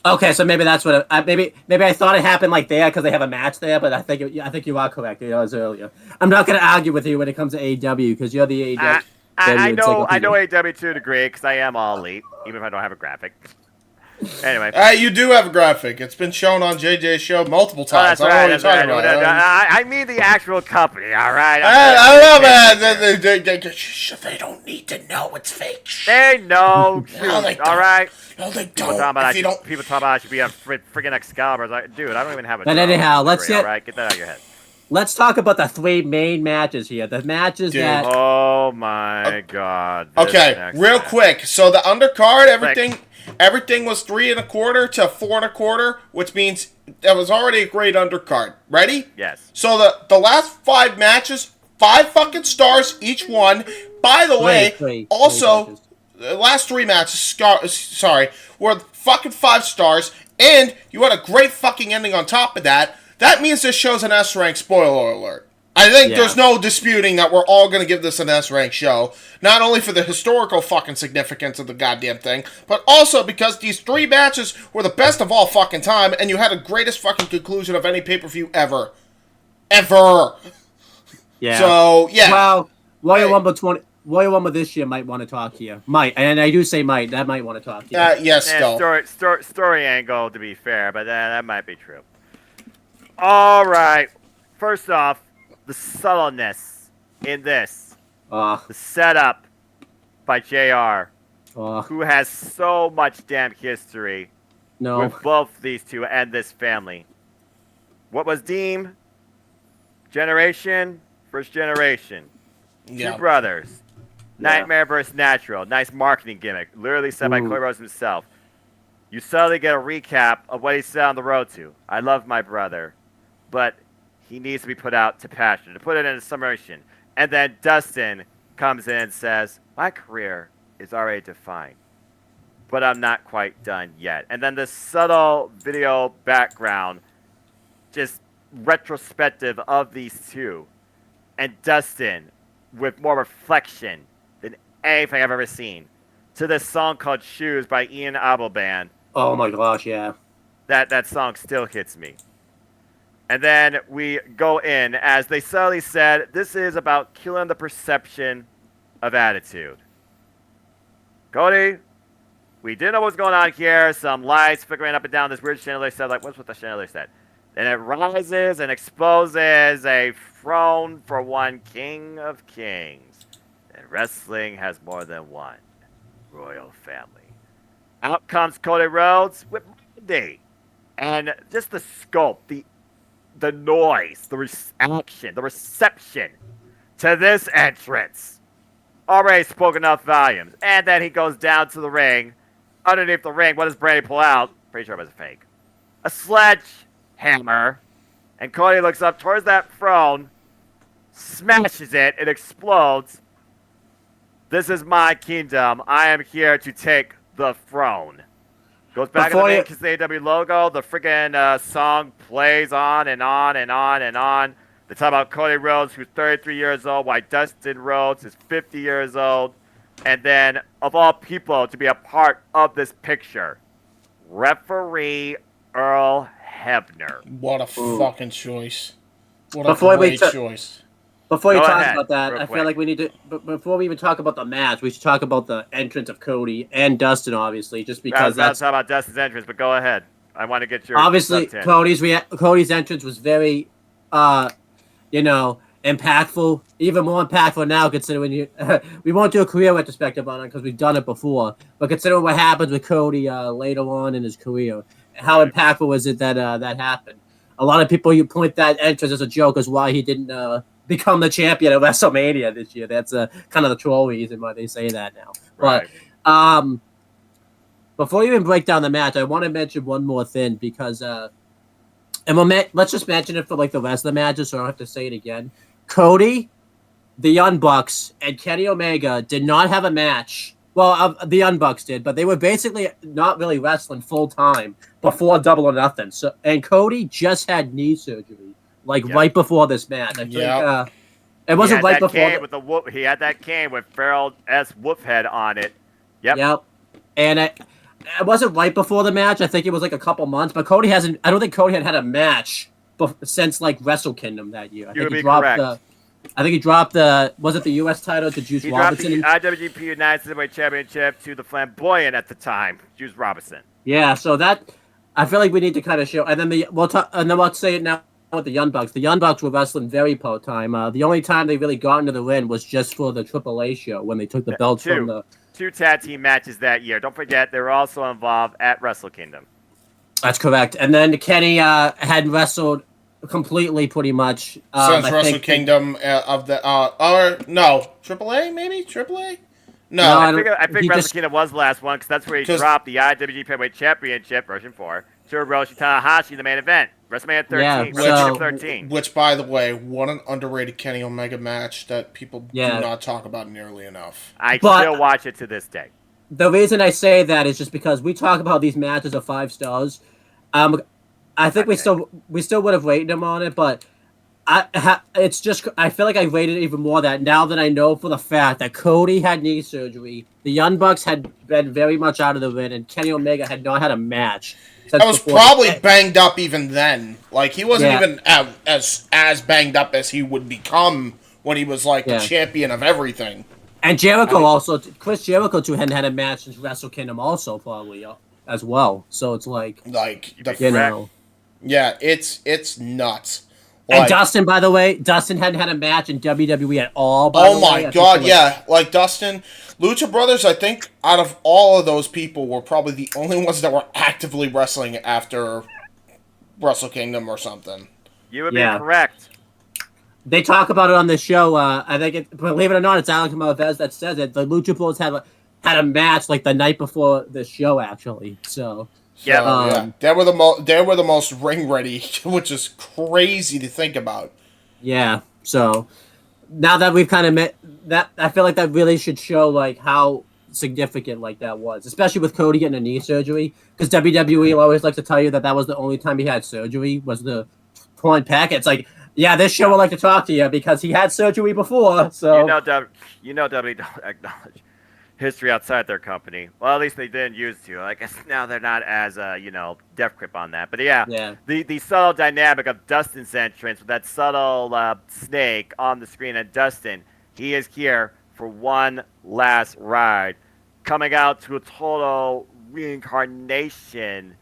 Okay, so maybe that's what maybe I thought it happened there because they have a match there, but I think you are correct. It was earlier. I'm not going to argue with you when it comes to AEW because you're the AEW. I know AEW to a degree because I am all elite, even if I don't have a graphic. Anyway, you do have a graphic. It's been shown on JJ's show multiple times. Oh, that's right. I mean the actual company. All right. I don't know, man. They don't need to know it's fake. They know. No, they don't. All right. No, they don't. People talk about I should be a freaking Excalibur. Like, dude, I don't even have a. But anyhow, all right, get that out of your head. Let's talk about the three main matches here. The matches that. Oh my God. Okay, real quick. So the undercard, everything was 3 1/4 to 4 1/4, which means that was already a great undercard. Ready? Yes. So the last 5 matches, 5 fucking stars each one. By the way, also the last 3 matches, were fucking 5 stars, and you had a great fucking ending on top of that. That means this show's an S rank. Spoiler alert. I think there's no disputing that we're all going to give this an S-rank show. Not only for the historical fucking significance of the goddamn thing, but also because these 3 matches were the best of all fucking time, and you had the greatest fucking conclusion of any pay-per-view ever. Ever! Yeah. So, yeah. Well, Royal Rumble this year might want to talk to you. Might, and I do say might. That might want to talk to you. Yes, still. Story angle, to be fair, but that might be true. All right. First off, the subtleness in this. The setup by JR, who has so much damn history with both these two and this family. What was Deem? Generation, first generation. Yeah. 2 brothers. Nightmare vs. Natural. Nice marketing gimmick. Literally said by Cody Rhodes himself. You suddenly get a recap of what he said on the road to. I love my brother, but he needs to be put out to pasture, to put it in a summation. And then Dustin comes in and says, my career is already defined, but I'm not quite done yet. And then the subtle video background, just retrospective of these two. And Dustin, with more reflection than anything I've ever seen, to this song called Shoes by Ian Abelband. Oh my gosh, yeah. That song still hits me. And then we go in, as they subtly said, this is about killing the perception of attitude. Cody, we didn't know what was going on here. Some lights flickering up and down this weird chandelier said, like, what's with the chandelier said? Then it rises and exposes a throne for one king of kings. And wrestling has more than one royal family. Out comes Cody Rhodes with Monday. And just the scope, the noise, the reaction, the reception to this entrance already spoke enough volumes. And then he goes down to the ring. Underneath the ring, what does Brady pull out? Pretty sure it was a fake. A sledgehammer. And Cody looks up towards that throne, smashes it, it explodes. This is my kingdom. I am here to take the throne. Goes back to the main AEW logo. The freaking song plays on and on and on and on. They talk about Cody Rhodes, who's 33 years old, while Dustin Rhodes is 50 years old. And then, of all people, to be a part of this picture, referee Earl Hebner. What a fucking choice. What a great choice. Before you talk about that, I feel like we need to. Before we even talk about the match, we should talk about the entrance of Cody and Dustin, obviously, just because that's talk about Dustin's entrance. But go ahead. I want to get your obviously Cody's entrance was very, impactful. Even more impactful now, considering we won't do a career retrospective on it because we've done it before. But considering what happens with Cody later on in his career, how impactful was it that that happened? A lot of people point that entrance as a joke as why he didn't. Become the champion at WrestleMania this year. That's kind of the troll reason why they say that now. Right. But before you even break down the match, I want to mention one more thing because, let's just mention it for like the rest of the matches, so I don't have to say it again. Cody, the Young Bucks, and Kenny Omega did not have a match. Well, the Young Bucks did, but they were basically not really wrestling full time before Double or Nothing. So, and Cody just had knee surgery. Right before this match. I think it wasn't right before. He had that cane with Farrell S. Wolfhead on it. Yep. And it wasn't right before the match. I think it was like a couple months. But Cody hasn't. I don't think Cody had a match since like Wrestle Kingdom that year. I think he dropped the. Was it the U.S. title to Juice Robinson? He dropped the IWGP United States Championship to the flamboyant at the time, Juice Robinson. Yeah. So that I feel like we need to kind of show. And then we'll say it now. With the Young Bucks. The Young Bucks were wrestling very part-time. The only time they really got into the ring was just for the AAA show when they took the belts from the... Two tag team matches that year. Don't forget, they were also involved at Wrestle Kingdom. That's correct. And then Kenny had wrestled completely, pretty much. Since Wrestle Kingdom of the... no. AAA, maybe? AAA? No. I think Wrestle Kingdom was the last one, because that's where he dropped the IWGP Heavyweight Championship, version 4, to Hiroshi Tanahashi in the main event. WrestleMania 13. Which, by the way, what an underrated Kenny Omega match that people do not talk about nearly enough. I still watch it to this day. The reason I say that is just because we talk about these matches of 5 stars. I think we still would have rated them on it, but It's just I feel like I rated it even more that now that I know for the fact that Cody had knee surgery, the Young Bucks had been very much out of the ring, and Kenny Omega had not had a match since I was before. probably banged up even then. Like he wasn't Yeah. even as banged up as he would become when he was like the Yeah. champion of everything. And Jericho also, Chris Jericho too hadn't had a match since Wrestle Kingdom also probably as well. So it's like Like the you know. yeah, it's nuts. And Like, Dustin, by the way, Dustin hadn't had a match in WWE at all. oh my god, yeah, like Dustin, Lucha Brothers. I think out of all of those people, were probably the only ones that were actively wrestling after Wrestle Kingdom or something. You would be correct. They talk about it on the show. I think, believe it or not, it's Alex Malvez that says it. The Lucha Bros had a match like the night before the show, actually. So Yeah, They were the most ring ready, which is crazy to think about. Yeah. So now that we've kind of met that, I feel like that really should show like how significant like that was, especially with Cody getting a knee surgery. Because WWE always likes to tell you that was the only time he had surgery was the torn pec. It's like, yeah, this show would like to talk to you because he had surgery before. So WWE don't acknowledge history outside their company. Well, at least they didn't used to. I guess now they're not as death grip on that. But yeah. The subtle dynamic of Dustin's entrance with that subtle snake on the screen, and Dustin, he is here for one last ride, coming out to a total reincarnation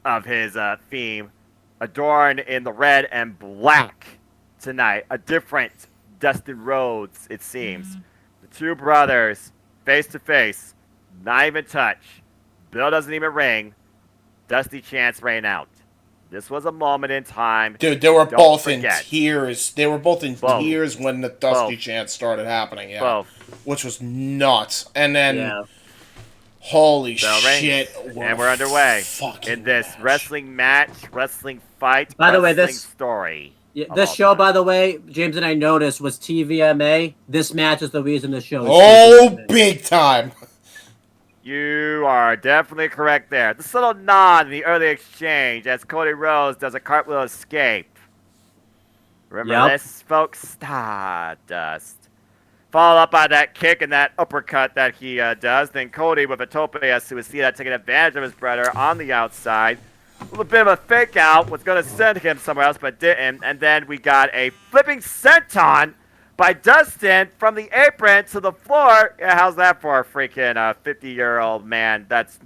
of his theme, adorned in the red and black tonight. A different Dustin Rhodes, it seems. The two brothers, face to face, not even touch. Bill doesn't even ring. Dusty chants rain out. This was a moment in time. Dude, they were both in tears. They were both in tears when the Dusty chant started happening. Yeah, both. Which was nuts. And then, holy shit! And we're underway in this wrestling match, wrestling fight. By the way, this story. Yeah, this show, by the way, James and I noticed was TVMA. This match is the reason the show is TVMA. Big time. You are definitely correct there. The subtle nod in the early exchange as Cody Rhodes does a cartwheel escape. Remember this, folks? Stardust. Followed up by that kick and that uppercut that he does. Then Cody with a tope suicida taking advantage of his brother on the outside. A little bit of a fake out was going to send him somewhere else, but didn't. And then we got a flipping senton by Dustin from the apron to the floor. Yeah, how's that for a freaking 50-year-old man that's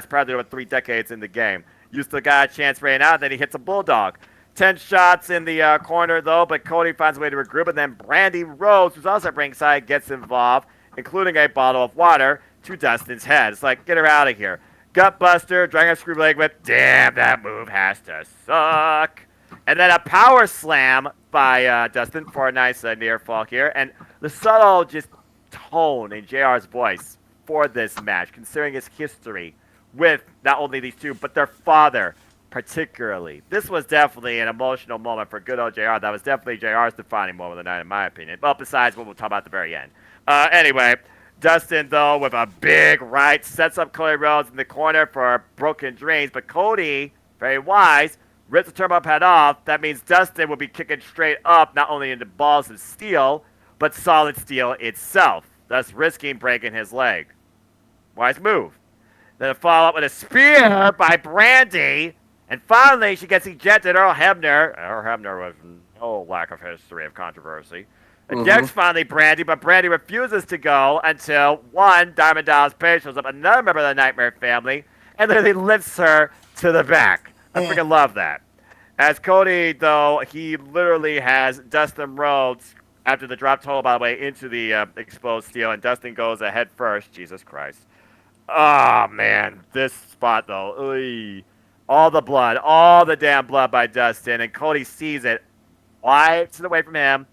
probably with 3 decades in the game? Used to got a chance right now, then he hits a bulldog. 10 shots in the corner, though, but Cody finds a way to regroup. And then Brandy Rose, who's also at ringside, gets involved, including a bottle of water to Dustin's head. It's like, get her out of here. Gutbuster, dragging a screw leg whip. Damn, that move has to suck. And then a power slam by Dustin for a nice near fall here. And the subtle just tone in JR's voice for this match, considering his history with not only these two, but their father particularly. This was definitely an emotional moment for good old JR. That was definitely JR's defining moment of the night, in my opinion. Well, besides what we'll talk about at the very end. Anyway, Dustin, though, with a big right, sets up Cody Rhodes in the corner for broken dreams. But Cody, very wise, rips the turnbuckle pad off. That means Dustin will be kicking straight up, not only into balls of steel, but solid steel itself, thus risking breaking his leg. Wise move. Then a follow-up with a spear by Brandy. And finally, she gets ejected. Earl Hebner with no lack of history of controversy. Ejects finally Brandy, but Brandy refuses to go until one, Diamond Dallas Page shows up, another member of the Nightmare family, and literally lifts her to the back. I freaking love that. As Cody, though, he literally has Dustin Rhodes, after the drop toe, by the way, into the exposed steel, and Dustin goes ahead first. Jesus Christ. Oh, man. This spot, though. Oy. All the blood, all the damn blood by Dustin, and Cody sees it, wipes it away from him,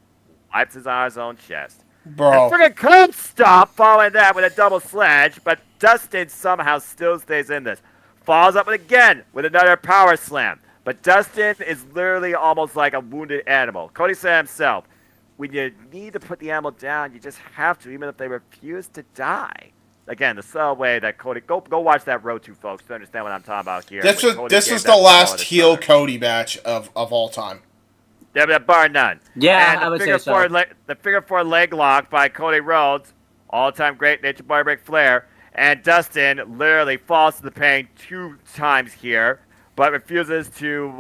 wipes his on his own chest. Bro. And freaking couldn't stop following that with a double sledge, but Dustin somehow still stays in this. Falls up again with another power slam. But Dustin is literally almost like a wounded animal. Cody said himself, when you need to put the animal down, you just have to, even if they refuse to die. Again, the subtle way that Cody... Go watch that Road to, folks, to understand what I'm talking about here. This was the last heel Cody match of all time. Yeah, bar none. Yeah, And I would say so. The figure four leg lock by Cody Rhodes, all-time great Nature Boy Ric Flair, and Dustin literally falls to the pain 2 times here, but refuses to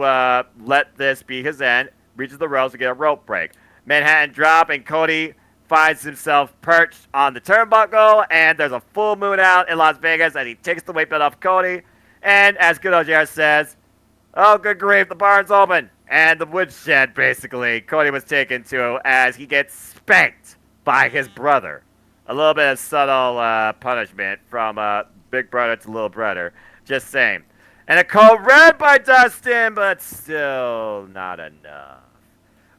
let this be his end. Reaches the ropes to get a rope break. Manhattan drop, and Cody finds himself perched on the turnbuckle, and there's a full moon out in Las Vegas, and he takes the weight belt off Cody. And as good old JR says, oh, good grief, the barn's open. And the woodshed, basically, Cody was taken to as he gets spanked by his brother. A little bit of subtle punishment from big brother to little brother. Just saying. And a cold red by Dustin, but still not enough.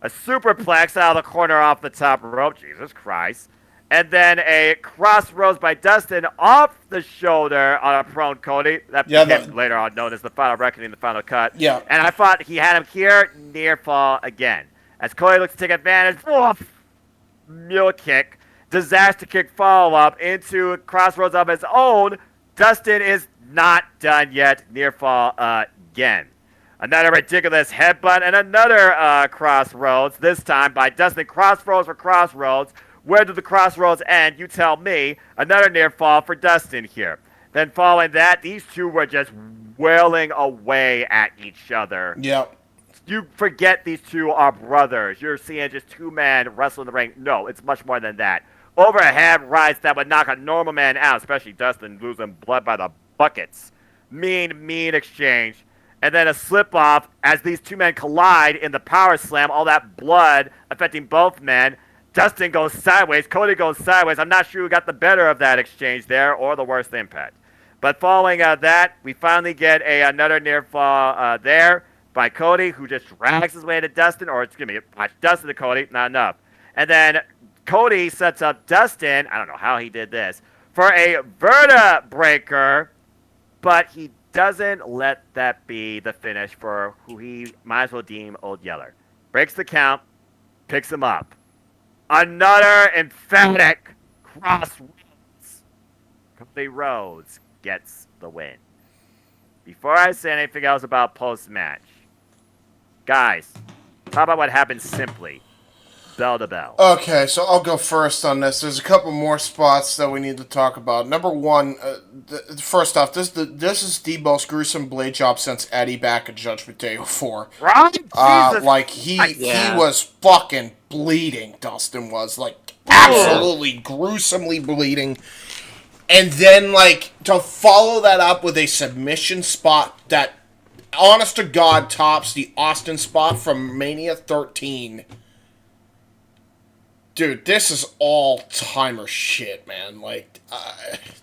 A superplex out of the corner off the top rope. Jesus Christ. And then a crossroads by Dustin off the shoulder on a prone Cody. That became later on known as the Final Reckoning, the Final Cut. Yeah. And I thought he had him here, near fall again. As Cody looks to take advantage, mule kick, disaster kick follow-up into crossroads of his own. Dustin is not done yet, near fall again. Another ridiculous headbutt and another crossroads, this time by Dustin. Crossroads for crossroads. Where do the crossroads end? You tell me. Another near fall for Dustin here. Then following that, these two were just wailing away at each other. Yep. You forget these two are brothers. You're seeing just 2 men wrestle in the ring. No, it's much more than that. Overhead rights that would knock a normal man out, especially Dustin losing blood by the buckets. Mean exchange. And then a slip-off as these 2 men collide in the power slam. All that blood affecting both men. Dustin goes sideways. Cody goes sideways. I'm not sure who got the better of that exchange there or the worst impact. But following that, we finally get another near fall there by Cody, who just drags his way to Dustin, or excuse me, Dustin to Cody, not enough. And then Cody sets up Dustin, I don't know how he did this, for a vertebreaker, but he doesn't let that be the finish for who he might as well deem Old Yeller. Breaks the count, picks him up. Another emphatic crossroads. Cody Rhodes gets the win. Before I say anything else about post-match, guys, talk about what happened simply. Bell to bell. Okay, so I'll go first on this. There's a couple more spots that we need to talk about. Number one, first off, this is the most gruesome blade job since Eddie back at Judgment Day 4. Right? Jesus. Like, he was fucking bleeding, Dustin was. Like, absolutely gruesomely bleeding. And then, like, to follow that up with a submission spot that, honest to God, tops the Austin spot from Mania 13. Dude, this is all-timer shit, man. Like,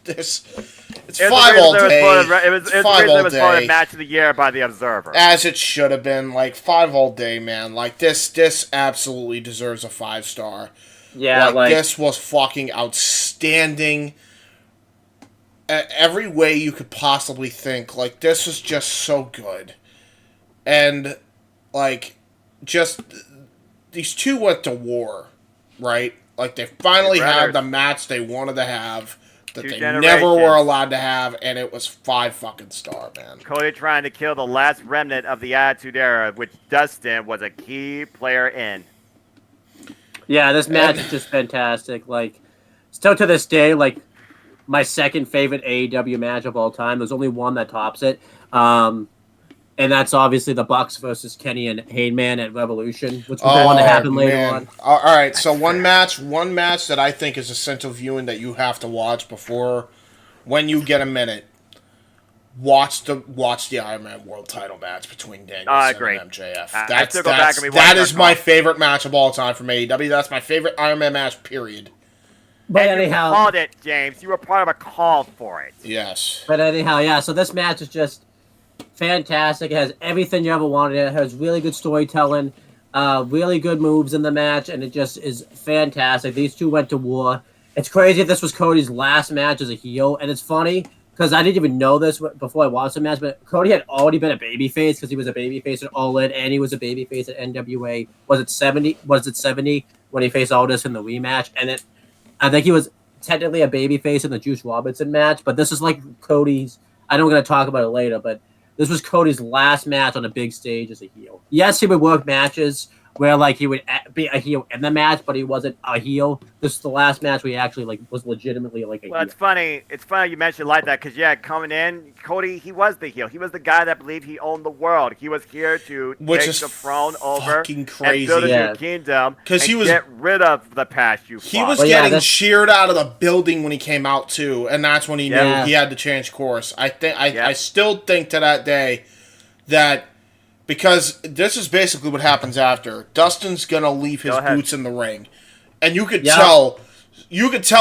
it's 5 all day. It was 5 all day. Match of the year by the Observer. As it should have been. Like, 5 all day, man. Like, this absolutely deserves a 5-star. Yeah, like, this was fucking outstanding. Every way you could possibly think. Like, this was just so good. And, like, just, these two went to war. Right? Like, they finally had the match they wanted to have that they never were allowed to have, and it was 5 fucking star, man. Cody trying to kill the last remnant of the Attitude Era, which Dustin was a key player in. Yeah, this match is just fantastic. Like, still to this day, like, my second favorite AEW match of all time. There's only one that tops it. And that's obviously the Bucks versus Kenny and Heyman at Revolution, which was the one that happened later on. All right, so one match that I think is essential viewing that you have to watch before, when you get a minute, watch the Iron Man World Title match between Danielson and MJF. That is my favorite match of all time from AEW. That's my favorite Iron Man match, period. But and anyhow, you called it, James. You were part of a call for it. Yes. But anyhow, yeah. So this match is just fantastic. It has everything you ever wanted. It has really good storytelling, really good moves in the match, and it just is fantastic. These two went to war. It's crazy this was Cody's last match as a heel, and it's funny because I didn't even know this before I watched the match, but Cody had already been a babyface because he was a babyface at All In, and he was a babyface at NWA. Was it 70 when he faced Aldis in the rematch? And I think he was technically a babyface in the Juice Robinson match, but this is like Cody's. I know we're going to talk about it later, but this was Cody's last match on a big stage as a heel. Yes, he would work matches where like he would be a heel in the match, but he wasn't a heel. This is the last match where he actually like was legitimately like a Well, heel. it's funny. It's funny you mentioned it like that because coming in, Cody, he was the heel. He was the guy that believed he owned the world. He was here to take the throne over and build a new kingdom and get rid of the past you fought. He was getting cheered out of the building when he came out too, and that's when he knew he had to change course. I still think to that day that. Because this is basically what happens after. Dustin's gonna leave his boots in the ring, and you could tell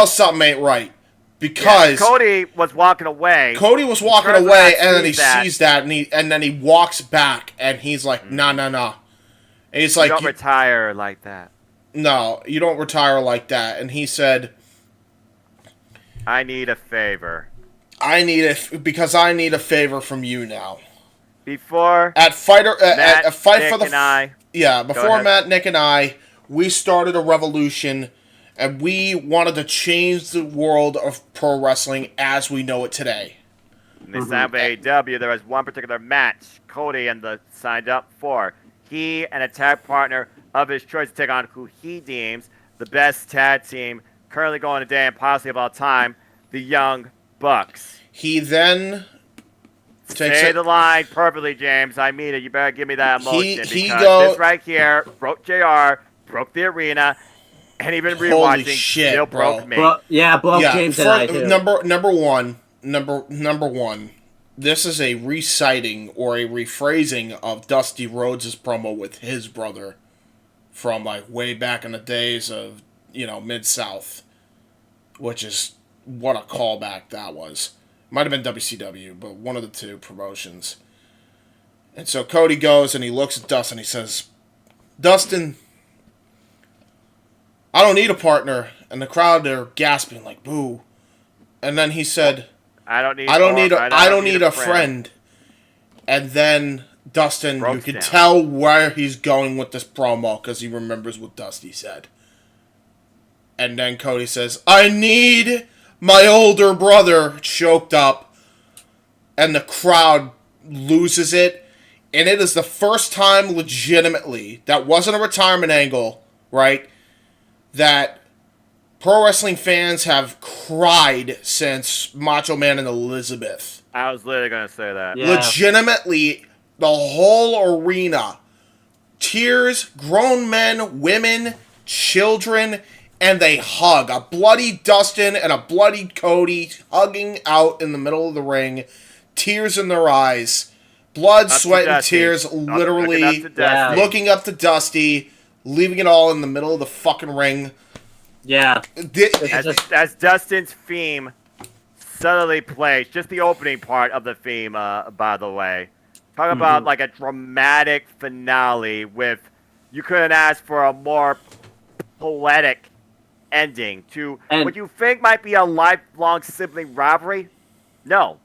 something ain't right because Cody was walking away. Cody was walking away, and then he sees that, and then he walks back, and he's like, "No." And he's like, "You don't retire like that." No, you don't retire like that. And he said, "I need a favor. Because I need a favor from you now." Before at Fight for the Matt, Nick, and I, we started a revolution, and we wanted to change the world of pro wrestling as we know it today. In the sound of AEW, there was one particular match Cody signed up for. He and a tag partner of his choice to take on who he deems the best tag team currently going today and possibly of all time, the Young Bucks. He then say the line perfectly, James. I mean it. You better give me that emotion because this right here broke JR, broke the arena, and even rewatching still broke me. Broke James and I too. Number one. This is a reciting or a rephrasing of Dusty Rhodes' promo with his brother from like way back in the days of Mid-South, which is what a callback that was. Might have been WCW, but one of the two promotions. And so Cody goes and he looks at Dustin. He says, "Dustin, I don't need a partner." And the crowd, they're gasping like, "Boo!" And then he said, "I don't need a friend." And then Dustin, you can tell where he's going with this promo because he remembers what Dusty said. And then Cody says, "I need my older brother," choked up, and the crowd loses it, and it is the first time legitimately, that wasn't a retirement angle, right, that pro wrestling fans have cried since Macho Man and Elizabeth. I was literally going to say that. Yeah. Legitimately, the whole arena, tears, grown men, women, children, and they hug. A bloody Dustin and a bloody Cody hugging out in the middle of the ring. Tears in their eyes. Blood, sweat, and tears. Literally looking up to Dusty. Leaving it all in the middle of the fucking ring. Yeah. As Dustin's theme subtly plays. Just the opening part of the theme, by the way. Talk about like a dramatic finale with... You couldn't ask for a more poetic ending to what you think might be a lifelong sibling rivalry. No,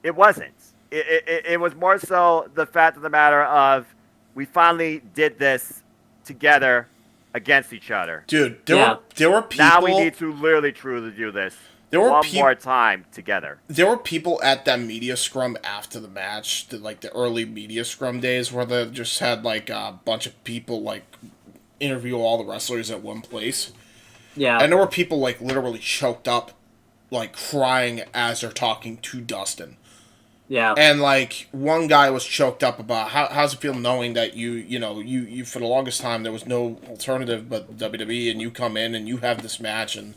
it wasn't. It was more so the fact of the matter of we finally did this together against each other. Dude, there were people... Now we need to literally truly do this more time together. There were people at that media scrum after the match, like the early media scrum days where they just had like a bunch of people like interview all the wrestlers at one place. Yeah. And there were people, like, literally choked up, like, crying as they're talking to Dustin. Yeah. And, like, one guy was choked up about how's it feel knowing that you for the longest time, there was no alternative but WWE, and you come in and you have this match, and,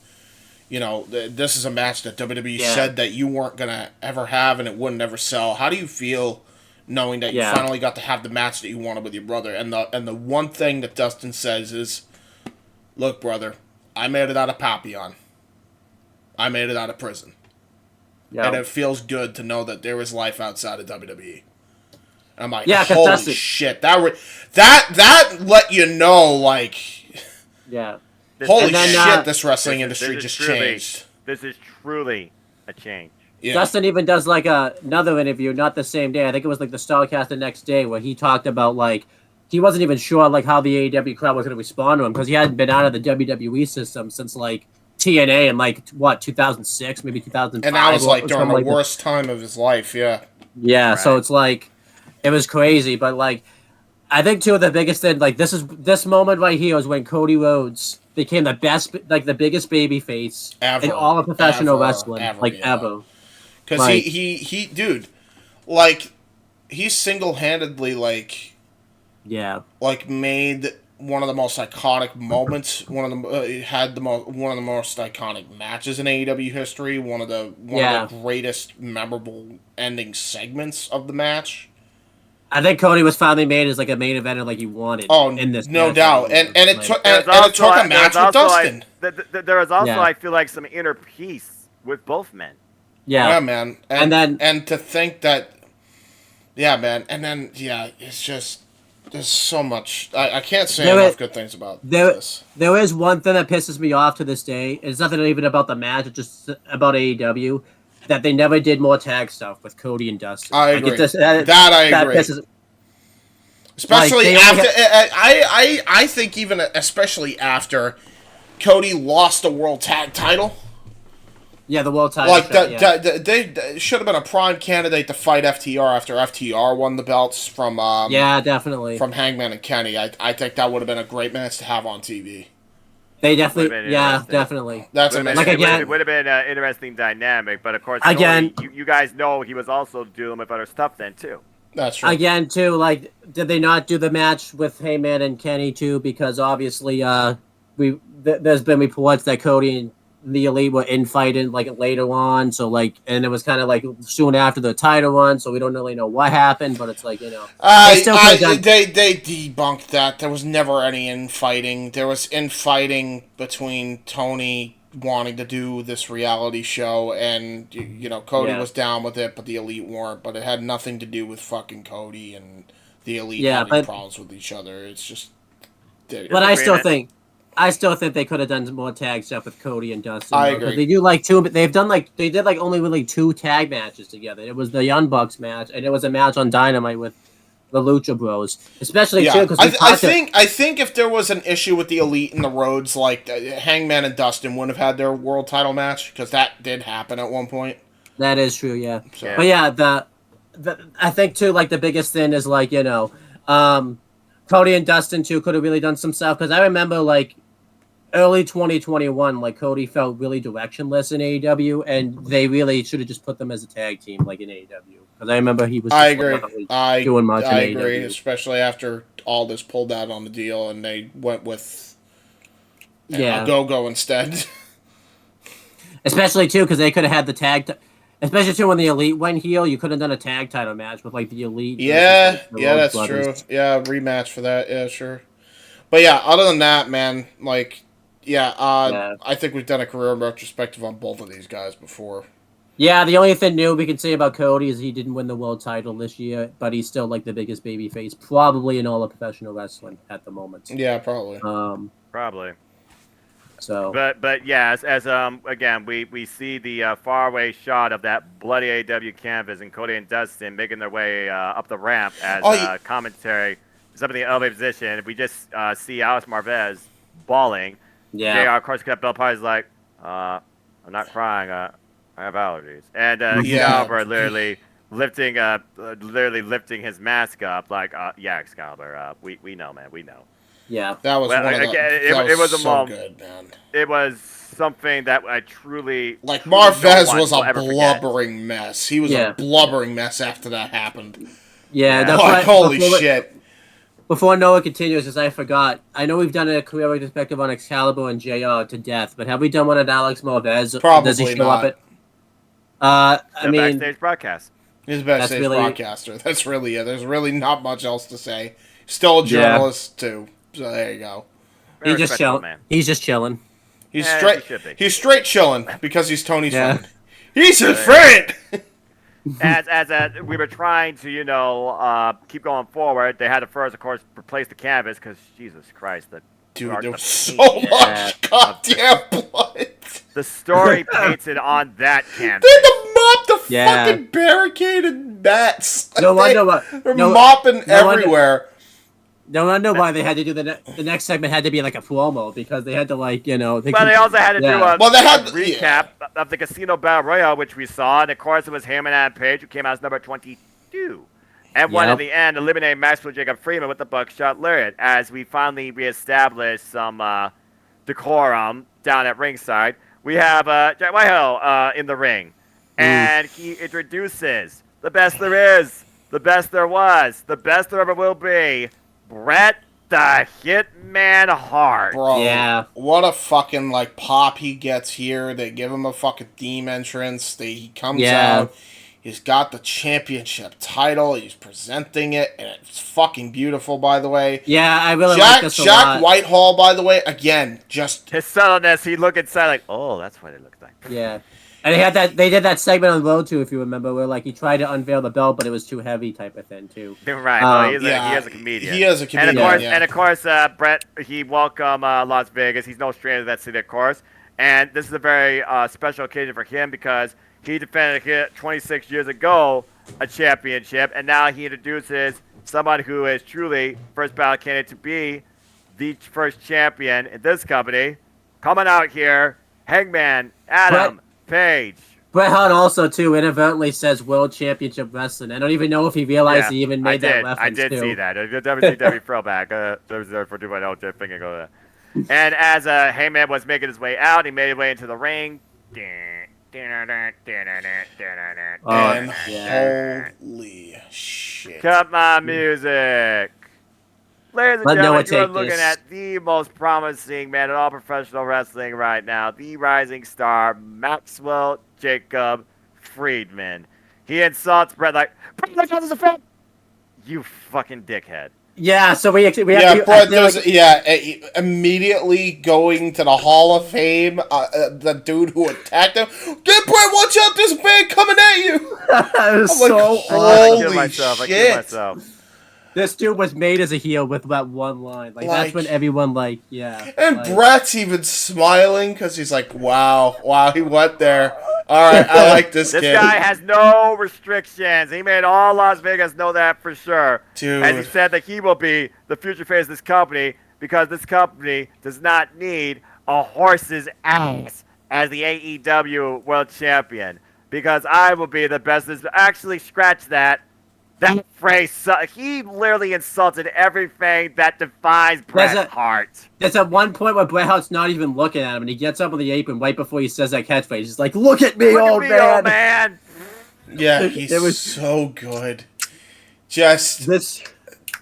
this is a match that WWE said that you weren't going to ever have and it wouldn't ever sell. How do you feel knowing that you finally got to have the match that you wanted with your brother? And the one thing that Dustin says is, "Look, brother, I made it out of Papillon. I made it out of prison. Yep. And it feels good to know that there is life outside of WWE." And I'm like, holy shit. That let you know, like... Yeah. Holy shit, this wrestling industry just changed. This is truly a change. Yeah. Dustin even does, like, another interview, not the same day. I think it was, like, the Starrcast the next day, where he talked about, like... He wasn't even sure, like, how the AEW crowd was going to respond to him, because he hadn't been out of the WWE system since, like, TNA in, like, 2006, maybe 2005. And that was, like, during the worst time of his life, yeah. Yeah, right. So it's, like, it was crazy, but, like, I think too the biggest thing, like this moment right here is when Cody Rhodes became the best, like the biggest baby face in all of professional wrestling, ever. Because Like, he dude, like he single-handedly made one of the most iconic moments. One of the most iconic matches in AEW history. One of the greatest memorable ending segments of the match. I think Cody was finally made as like a main eventer, like he wanted. Oh, in this no match. doubt, and it took a match with Dustin. There was also, I feel like, some inner peace with both men. Yeah, man, and to think that, man, and then it's just there's so much. I can't say enough good things about this. There is one thing that pisses me off to this day. It's nothing even about the match; it's just about AEW. That they never did more tag stuff with Cody and Dustin. I agree. I agree. Especially after, I think even especially after Cody lost the World Tag Title. Yeah, the World Title. Like they should have been a prime candidate to fight FTR after FTR won the belts from. Definitely. From Hangman and Kenny, I think that would have been a great match to have on TV. They definitely, definitely. That's amazing. Like again, it would have been an interesting dynamic, but of course, again, you guys know he was also dealing with other stuff then too. That's true. Again, too, like, did they not do the match with Heyman and Kenny too? Because obviously, there's been reports that Cody and the Elite were infighting like later on, so like, and it was kind of like soon after the title run, so we don't really know what happened, but it's like, they debunked that there was never any infighting. There was infighting between Tony wanting to do this reality show, and Cody was down with it, but the Elite weren't. But it had nothing to do with fucking Cody and the Elite having problems with each other. It's just. But I still think they could have done more tag stuff with Cody and Dustin. I agree. They do like two. They've done they did only really 2 tag matches together. It was the Young Bucks match, and it was a match on Dynamite with the Lucha Bros. Especially too because I think if there was an issue with the Elite and the Rhodes, like Hangman and Dustin wouldn't have had their world title match because that did happen at one point. That is true, yeah. So. But I think too like the biggest thing is like Cody and Dustin too could have really done some stuff because I remember like. Early 2021, like Cody felt really directionless in AEW, and they really should have just put them as a tag team, like in AEW. Because I remember he was. I agree. Doing much. I agree, especially after Aldis pulled out on the deal, and they went with a Go-Go instead. Especially too, because they could have had the tag. Especially too when the Elite went heel, you could have done a tag title match with like the Elite. Yeah, that's true. Yeah, rematch for that. Yeah, sure. But yeah, other than that, man, like. I think we've done a career retrospective on both of these guys before. Yeah, the only thing new we can say about Cody is he didn't win the world title this year, but he's still like the biggest babyface probably in all of professional wrestling at the moment. Yeah, probably. Probably. So. But yeah, as again we see the faraway shot of that bloody AEW canvas and Cody and Dustin making their way up the ramp as commentary. Up in the elevated position. We just see Alex Marvez bawling. Yeah. JR, of course, kept up. He's like, I'm not crying. I have allergies. And Excalibur literally lifting his mask up. Like, Excalibur. We know, man. We know. Yeah. That was it was a so moment. Good, man. It was something that I truly like. Marvez was a blubbering mess. He was a blubbering mess after that happened. Yeah. That's like, holy shit. Before Noah continues, as I forgot, I know we've done a career retrospective on Excalibur and JR to death, but have we done one on Alex Marvez? Probably Does he show not. up at? I mean, backstage broadcast. He's a backstage broadcaster. That's really it. There's really not much else to say. Still a journalist too. So there you go. He's just chilling. He's just chilling. He's straight chilling because he's Tony's friend. He's his friend. As we were trying to, keep going forward, they had to first, of course, replace the canvas because Jesus Christ, there was so much goddamn blood. The story painted on that canvas. They had to mop the fucking barricaded mats. No wonder why they're mopping everywhere. No wonder why they had to do the next segment had to be like a promo because they had to But they also had to do a recap of the Casino Battle Royale, which we saw, and of course it was him and Adam Page who came out as number 22. And won Yep. at the end, eliminating Maxwell Jacob Freeman with the buckshot lariat, as we finally reestablished some decorum down at ringside. We have Jack Whitehall in the ring, and he introduces the best there is, the best there was, the best there ever will be, Bret the Hitman Hart. Bro, Yeah. what a fucking like pop he gets here. They give him a fucking theme entrance. He comes out. He's got the championship title. He's presenting it, and it's fucking beautiful, by the way. Yeah, I really like this a lot. Jack Whitehall, by the way, again, just His subtleness, he looked inside like, oh, that's what it looks like. Yeah. And they had that. They did that segment on Road too, if you remember, where like he tried to unveil the belt, but it was too heavy, type of thing too. Right, well, he is yeah, a comedian. He is a comedian, And of course, Bret, he welcomed Las Vegas. He's no stranger to that city, of course. And this is a very special occasion for him because he defended here 26 years ago a championship, and now he introduces someone who is truly first ballot candidate to be the first champion in this company. Coming out here, Hangman Adam Page. Bret Hart also too inadvertently says World Championship Wrestling. I don't even know if he realized he even made that reference. I did too. see that. The WCW throwback. There's for 2.0 finger go there. And as Heyman was making his way out, he made his way into the ring. and holy shit. Cut my music. Ladies and Let Noah gentlemen, you are take looking this. at the most promising man in all professional wrestling right now, the rising star, Maxwell Jacob Friedman. He insults Bret like, Bret, look how this is a fan. You fucking dickhead. Yeah, so we Yeah, Bret does. Immediately going to the Hall of Fame. The dude who attacked him. Get Bret, watch out! There's a man coming at you. it was I'm like, so holy I killed myself. This dude was made as a heel with that one line. Like that's when everyone And Bret's even smiling because he's like, wow, he went there. All right, I like this kid. This guy has no restrictions. He made all Las Vegas know that for sure. Dude. And he said that he will be the future face of this company because this company does not need a horse's ass as the AEW World Champion. Because I will be the best. Actually, scratch that. That phrase, he literally insulted everything that defines Bret Hart. There's at one point where Bret Hart's not even looking at him, and he gets up on the apron right before he says that catchphrase. He's like, "Look at me, old man!" Yeah, he's so good.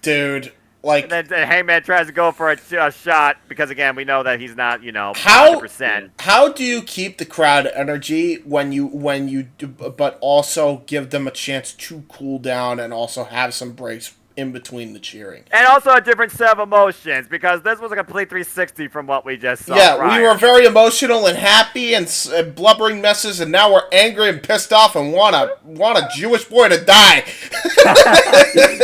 Dude, like. And then Heyman tries to go for a shot because again we know that he's not 100%. How do you keep the crowd energy when you do, but also give them a chance to cool down and also have some breaks in between the cheering? And also a different set of emotions because this was a complete 360 from what we just saw. Yeah, prior. we were very emotional and happy and blubbering messes, and now we're angry and pissed off and want a Jewish boy to die.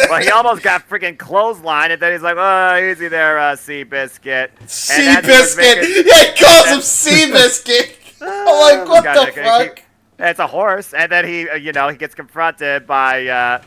Well, he almost got freaking clothesline, and then he's like, "Oh, easy there, Seabiscuit." Seabiscuit. Yeah, he calls him Seabiscuit. I'm like, what the fuck? It's a horse, and then he gets confronted by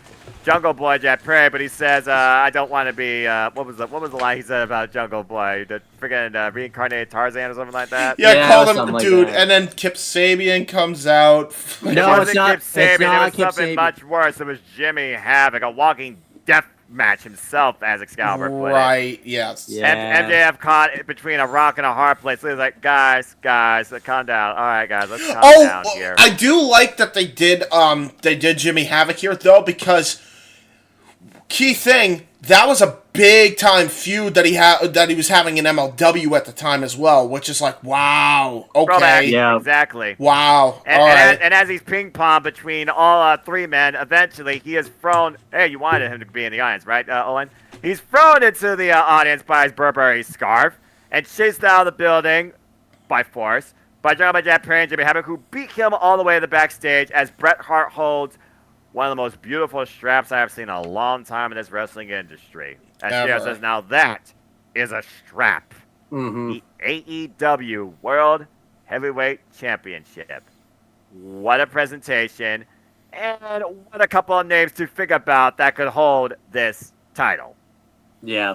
Jungle Boy Jack Perry, but he says, "I don't want to be." What was the line he said about Jungle Boy? The freaking reincarnated Tarzan or something like that. Yeah, called him dude, and then Kip Sabian comes out. No, it's not Kip Sabian. It was something much worse. It was Jimmy Havoc, a walking death match himself, as Excalibur put it. Right. Yes. Yeah. MJF caught between a rock and a hard place. So he was like, guys, calm down. All right, guys, let's calm down here. I do like that they did Jimmy Havoc here though, because key thing, that was a big time feud that he was having in MLW at the time as well, which is like, wow, okay, Throwback. Yeah, exactly. Wow, and as he's ping pong between all three men, eventually he is thrown. Hey, you wanted him to be in the audience, right, Owen? He's thrown into the audience by his Burberry scarf and chased out of the building by force by Jack Perry and Jimmy Havoc, who beat him all the way to the backstage as Bret Hart holds one of the most beautiful straps I have seen in a long time in this wrestling industry. And Shia says, now that is a strap. Mm-hmm. The AEW World Heavyweight Championship. What a presentation. And what a couple of names to think about that could hold this title. Yeah.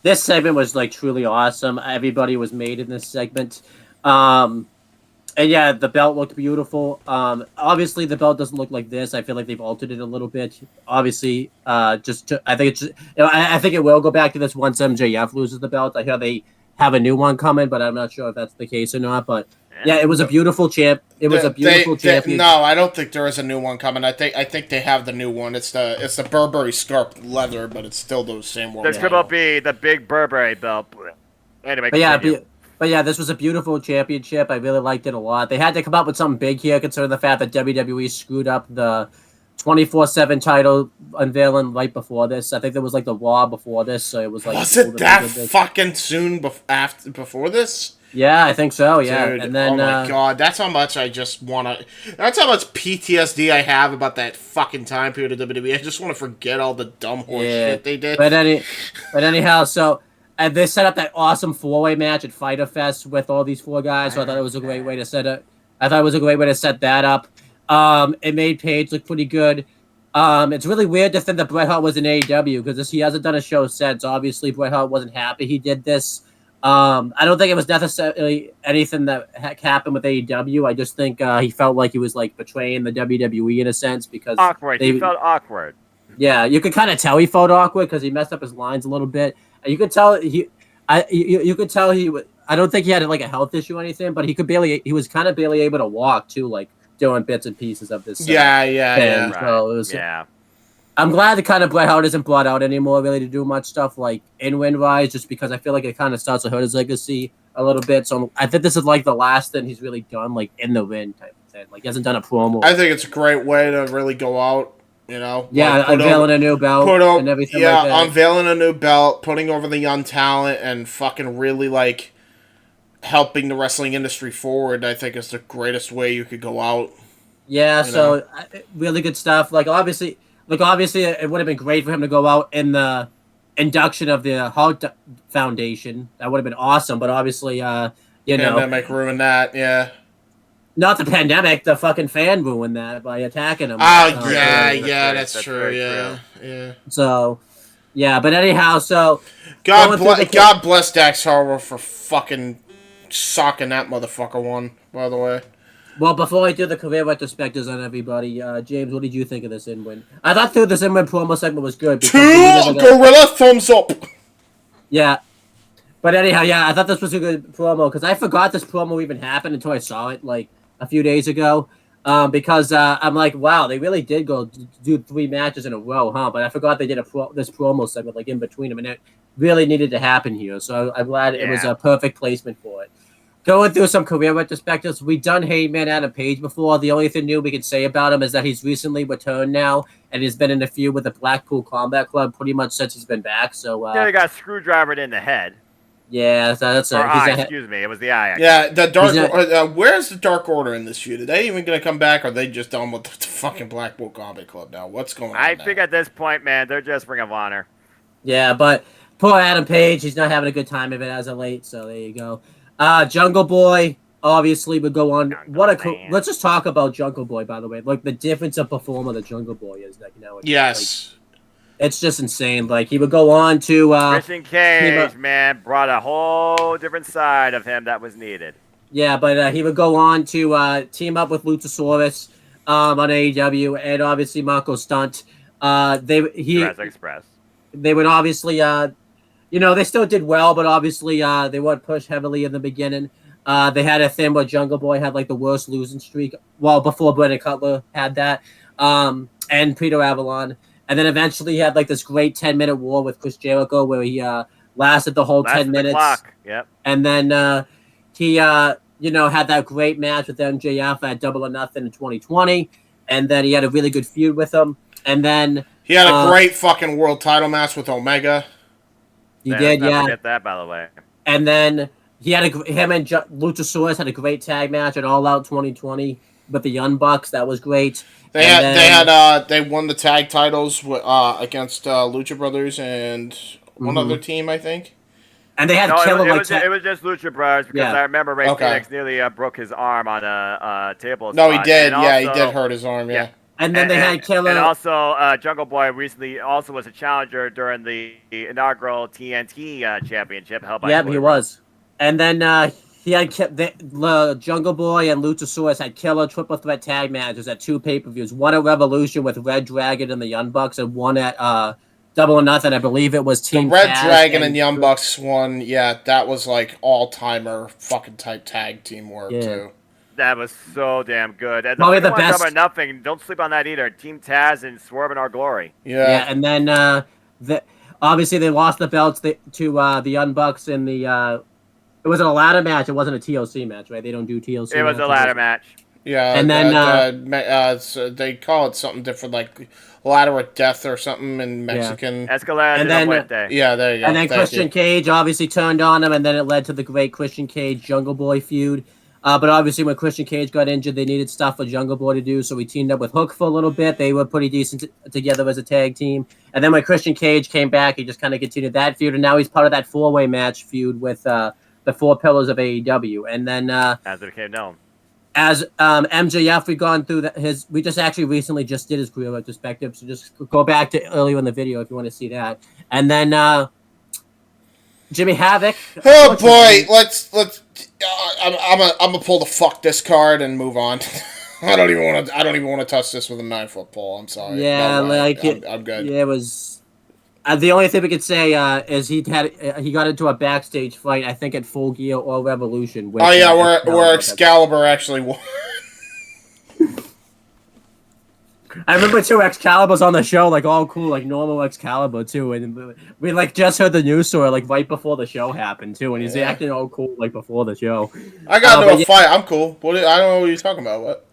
This segment was truly awesome. Everybody was made in this segment. And yeah, the belt looked beautiful. Obviously the belt doesn't look like this. I feel like they've altered it a little bit. Obviously, I think it's, I think it will go back to this once MJF loses the belt. I hear they have a new one coming, but I'm not sure if that's the case or not. But yeah, it was a beautiful champ. It was a beautiful champion. No, I don't think there is a new one coming. I think they have the new one. It's the Burberry scarp leather, but it's still those same world. This could be the big Burberry belt. Anyway, but yeah, this was a beautiful championship. I really liked it a lot. They had to come up with something big here, considering the fact that WWE screwed up the 24/7 title unveiling right before this. I think there was like the Raw before this, so it was like. Was it that fucking soon before this? Yeah, I think so. Yeah, Dude, and then oh my god, that's how much I just wanna. That's how much PTSD I have about that fucking time period of WWE. I just want to forget all the dumb horse shit they did. But anyhow, so. And they set up that awesome 4-way match at Fyter Fest with all these 4 guys. So I thought it was a great way to set it. I thought it was a great way to set that up. It made Paige look pretty good. It's really weird to think that Bret Hart was in AEW because he hasn't done a show since. Obviously, Bret Hart wasn't happy he did this. I don't think it was necessarily anything that happened with AEW. I just think he felt like he was like betraying the WWE in a sense because he felt awkward. Yeah, you could kind of tell he felt awkward because he messed up his lines a little bit. You could tell you could tell he. I don't think he had like a health issue or anything, but he was kind of barely able to walk too, like doing bits and pieces of this. Yeah. So it was, I'm glad the kind of Bret Hart isn't brought out anymore, really, to do much stuff like in Win Rise, just because I feel like it kind of starts to hurt his legacy a little bit. So I think this is like the last thing he's really done, like in the ring type of thing. Like he hasn't done a promo. I think it's a great way to really go out. You know, yeah, like unveiling a new belt and everything like that. Unveiling a new belt, putting over the young talent, and fucking really like helping the wrestling industry forward. I think is the greatest way you could go out. Yeah, so really good stuff. Like obviously, it would have been great for him to go out in the induction of the Hart Foundation. That would have been awesome. But obviously, pandemic ruined that. Yeah. Not the pandemic, the fucking fan ruined that by attacking him. Oh, that's true. Yeah. So, yeah, but anyhow, so... God bless Dax Harwood for fucking socking that motherfucker one, by the way. Well, before I do the career retrospectives on everybody, James, what did you think of this in-win? I thought this in-win promo segment was good. 2 gorilla thumbs up! Yeah. But anyhow, yeah, I thought this was a good promo, because I forgot this promo even happened until I saw it, like, a few days ago, because I'm like, wow, they really did go do 3 matches in a row, huh? But I forgot they did this promo segment like in between them, and it really needed to happen here. So I'm glad it was a perfect placement for it. Going through some career retrospectives, we've done Heyman Adam Page before. The only thing new we can say about him is that he's recently returned now, and he's been in a feud with the Blackpool Combat Club pretty much since he's been back. So he got screwdrivered in the head. Yeah, that's excuse me, it was the eye. Yeah, the Dark. Where's the Dark Order in this feud? Are they even gonna come back, or are they just done with the fucking Blackpool Combat Club now? What's going on? I think at this point, man, they're just Ring of Honor. Yeah, but poor Adam Page, he's not having a good time of it as of late. So there you go. Jungle Boy obviously would go on. Let's just talk about Jungle Boy, by the way. Like the difference of performer that Jungle Boy is, like yes. Like, it's just insane. Like he would go on to Christian Cage, man, brought a whole different side of him that was needed. Yeah, but he would go on to team up with Luchasaurus on AEW, and obviously Marco Stunt. Express. They would obviously, they still did well, but obviously they weren't pushed heavily in the beginning. They had a thing where Jungle Boy had like the worst losing streak. Well, before Brendan Cutler had that, and Peter Avalon. And then eventually he had like this great 10-minute war with Chris Jericho where he lasted the whole 10 minutes. Clock. Yep. And then he had that great match with MJF at Double or Nothing in 2020. And then he had a really good feud with him. And then he had a great fucking world title match with Omega. He did, yeah. Forget that, by the way. And then him and Luchasaurus had a great tag match at All Out 2020 with the Young Bucks. That was great. They won the tag titles against Lucha Brothers and one other team, I think. And they had it was just Lucha Brothers because I remember Ray Phoenix nearly broke his arm on a table. No, he did. He did hurt his arm. Yeah. And then they had Killer. And also, Jungle Boy recently also was a challenger during the inaugural TNT championship held by. Yeah, he was. And then he had the Jungle Boy and Luchasaurus had killer triple threat tag matches at 2 pay-per-views. One at Revolution with Red Dragon and the Young Bucks, and one at Double or Nothing. I believe it was Team The Red Taz Dragon and Young Bucks one. Yeah, that was like all-timer fucking type tag team work too. That was so damn good. And Probably the best. Double or Nothing. Don't sleep on that either. Team Taz and Swerve in Our Glory. Yeah, and then obviously they lost the belts to the Young Bucks in the. It was a ladder match. It wasn't a TLC match, right? They don't do TLC. It was a ladder match. Yeah, and then so they call it something different, like Ladder of Death or something in Mexican. Escalade and then yeah, there you go. And then Christian Cage obviously turned on him, and then it led to the great Christian Cage Jungle Boy feud. But obviously, when Christian Cage got injured, they needed stuff for Jungle Boy to do, so we teamed up with Hook for a little bit. They were pretty decent together as a tag team. And then when Christian Cage came back, he just kind of continued that feud, and now he's part of that 4-way match feud with the 4 pillars of AEW. And then as it became known. As MJF, we've gone through we just actually recently just did his career retrospective, so just go back to earlier in the video if you want to see that. And then Jimmy Havoc. Oh boy, let's. I'm gonna pull the fuck this card and move on. I don't even want to touch this with a 9-foot pole. I'm sorry. Yeah, I'm good. Yeah, it was. The only thing we could say is he got into a backstage fight, I think at Full Gear or Revolution. With, where Excalibur actually won. I remember too, Excalibur's on the show, like all cool, like normal Excalibur too, and we like just heard the news story like right before the show happened too, and he's acting all cool like before the show. I got into a fight. I'm cool. I don't know what you're talking about. What?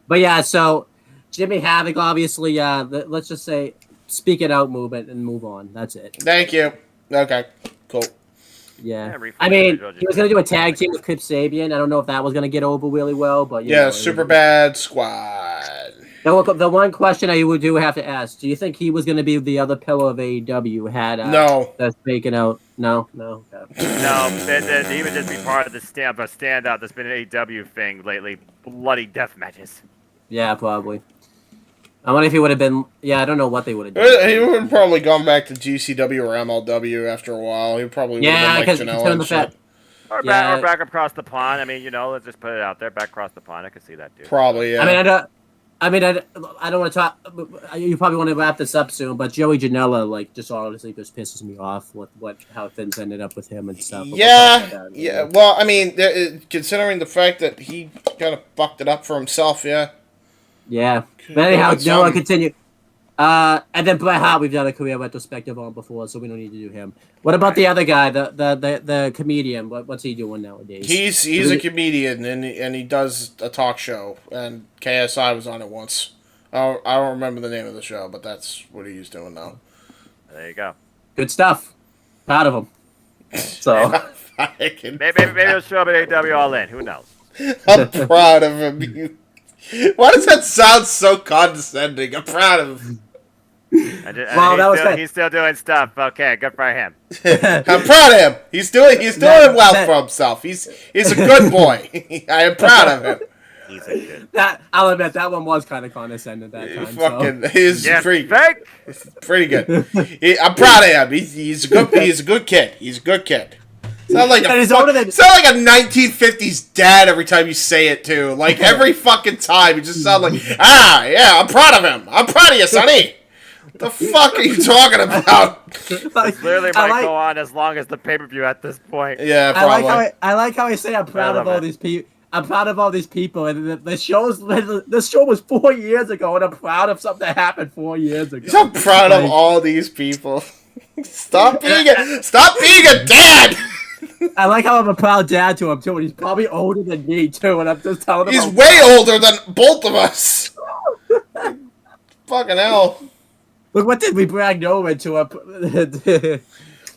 But yeah, so Jimmy Havoc, obviously, let's just say speak it out movement and move on. That's it. Thank you. Okay, cool. Yeah, I mean, he was gonna do a tag team with Kip Sabian. I don't know if that was gonna get over really well, but you know, Super Bad Squad. The one question I do have to ask: do you think he was going to be the other pillar of AEW? That's making out? No. Okay. No, he would just be part of the standout that's been an AEW thing lately. Bloody death matches. Yeah, probably. I wonder if he would have been. Yeah, I don't know what they would have done. He would have probably gone back to GCW or MLW after a while. He probably would have been like Janela and shit. Or back across the pond. I mean, let's just put it out there. Back across the pond. I could see that too. Probably, yeah. I don't want to talk. You probably want to wrap this up soon, but Joey Janela, just honestly, just pisses me off with how things ended up with him and stuff. Yeah. Well, I mean, considering the fact that he kind of fucked it up for himself, yeah. Yeah. But anyhow, Noah, continue. And then Bret Hart, we've done a career retrospective on before, so we don't need to do him. What about the other guy, the comedian? What's he doing nowadays? He's a comedian, and he does a talk show, and KSI was on it once. I don't remember the name of the show, but that's what he's doing now. There you go. Good stuff. Proud of him. So maybe he'll show up at AEW All In. Who knows? I'm proud of him. Why does that sound so condescending? I'm proud of him. He's still doing stuff. Okay, good for him. I'm proud of him. He's doing well for himself. He's a good boy. I am proud of him. He's a good. I'll admit that one was kind of condescending that time. He's pretty good. I'm proud of him. He's a good kid. He's a good kid. Sound like a 1950s dad every time you say it too. Like every fucking time, you just sound like, yeah, I'm proud of him. I'm proud of you, sonny. What the fuck are you talking about? Clearly might go on as long as the pay-per-view at this point. Yeah, probably. I like how I say I'm proud of all these people. I'm proud of all these people, and this show was 4 years ago, and I'm proud of something that happened 4 years ago. I'm proud of all these people. Stop being a dad. I like how I'm a proud dad to him too, and he's probably older than me too, and I'm just telling him he's way older than both of us. Fucking hell. Look, what did we bring Noah into?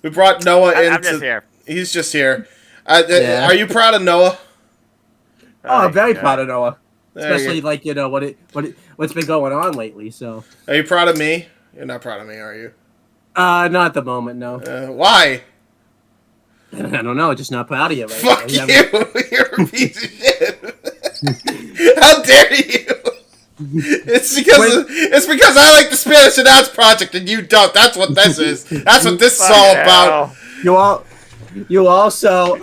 We brought Noah in. I'm just here. He's just here. Are you proud of Noah? Oh, I'm very proud of Noah. Especially what's been going on lately. So. Are you proud of me? You're not proud of me, are you? Not at the moment, no. Why? I don't know. Just not proud of you. Right? Fuck you! You're a piece of shit. How dare you? It's because I like the Spanish Announce Project and you don't. That's what this is. That's what this is all about. You also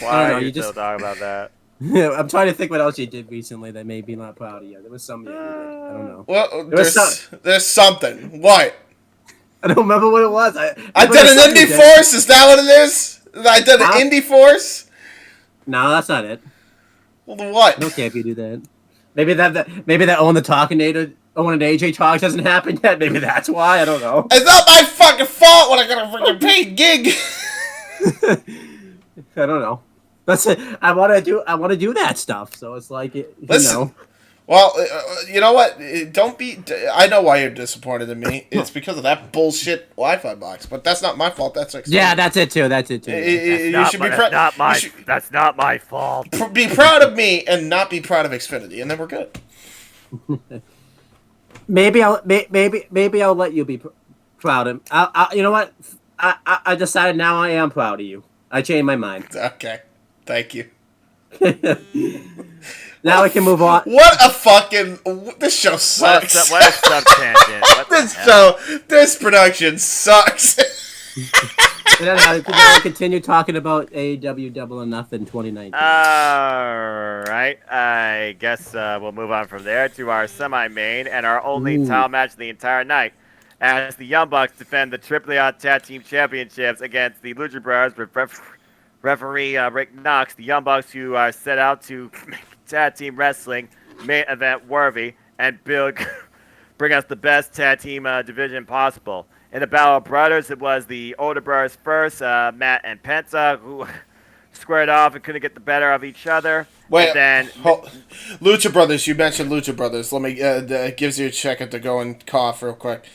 Why I don't know, are you you still just- talking about that? I'm trying to think what else you did recently that made me not proud of you. There was something you did. I don't know. Well, There was there's something. What? I don't remember what it was. I but did there's an something indie you did. force. Is that what it is? I did an Huh? indie force. No, that's not it. Well, then what? I don't care if you do that. Maybe that Owen the Talkinator, Owen and AJ talk hasn't happened yet. Maybe that's why. I don't know. It's not my fucking fault when I got a freaking paid gig. I don't know. That's it. I want to do that stuff. So it's like, Listen. Well, you know what? Don't be. I know why you're disappointed in me. It's because of that bullshit Wi-Fi box. But that's not my fault. That's Xfinity. Yeah, that's it too. That's it too. You should be proud. That's not my fault. Be proud of me and not be proud of Xfinity, and then we're good. Maybe I'll let you be proud of. You know what? I decided now I am proud of you. I changed my mind. Okay, thank you. Now we can move on. What a fucking. This show sucks. What a sub-tangent. What the hell? This production sucks. Then we'll continue talking about AEW Double or Nothing 2019. All right. I guess we'll move on from there to our semi-main and our only title match of the entire night, as the Young Bucks defend the AAA Tag Team Championships against the Lucha Brothers with referee Rick Knox. The Young Bucks, who are set out to make tag team wrestling main event worthy and bring us the best tag team division possible. In the Battle of Brothers, it was the older brothers first, Matt and Penta, who squared off and couldn't get the better of each other. Wait, and then Lucha Brothers. You mentioned Lucha Brothers. Let me gives you a second to go and cough real quick.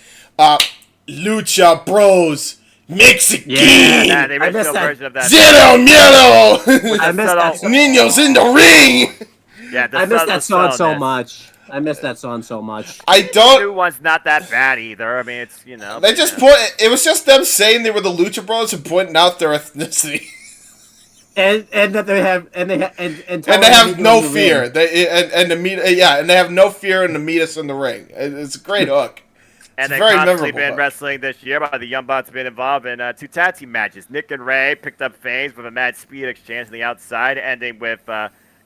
Lucha Bros. Mexican. yeah, the original version of that. Zero miedo. I missed that. Niños in the ring. Yeah, I missed that song so much. I missed that song so much. I The don't. new one's not that bad either. I mean, it's, you know. They just put. It was just them saying they were the Lucha Bros and pointing out their ethnicity. And that they have and they have no fear. And they have no fear and to meet us in the ring. It's a great hook. And It's they've very constantly memorable been wrestling this year. But the Young Bucks have been involved in 2 tag team matches. Nick and Ray picked up Fames with a mad speed exchange on the outside, ending with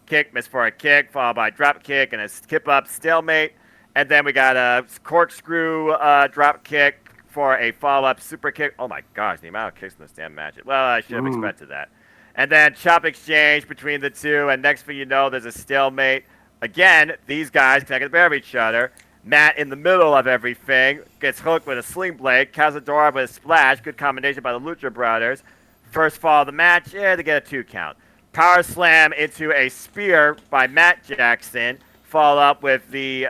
kick, miss for a kick, followed by drop kick and a skip up stalemate. And then we got a corkscrew drop kick for a follow-up super kick. Oh my gosh, the amount of kicks in this damn match. Well, I should have expected that. And then chop exchange between the two, and next thing you know, there's a stalemate. Again, these guys can't get the better of each other. Matt in the middle of everything gets hooked with a sling blade. Cazadora with a splash. Good combination by the Lucha Brothers. First fall of the match, they get a 2 count. Power slam into a spear by Matt Jackson. Follow up with the,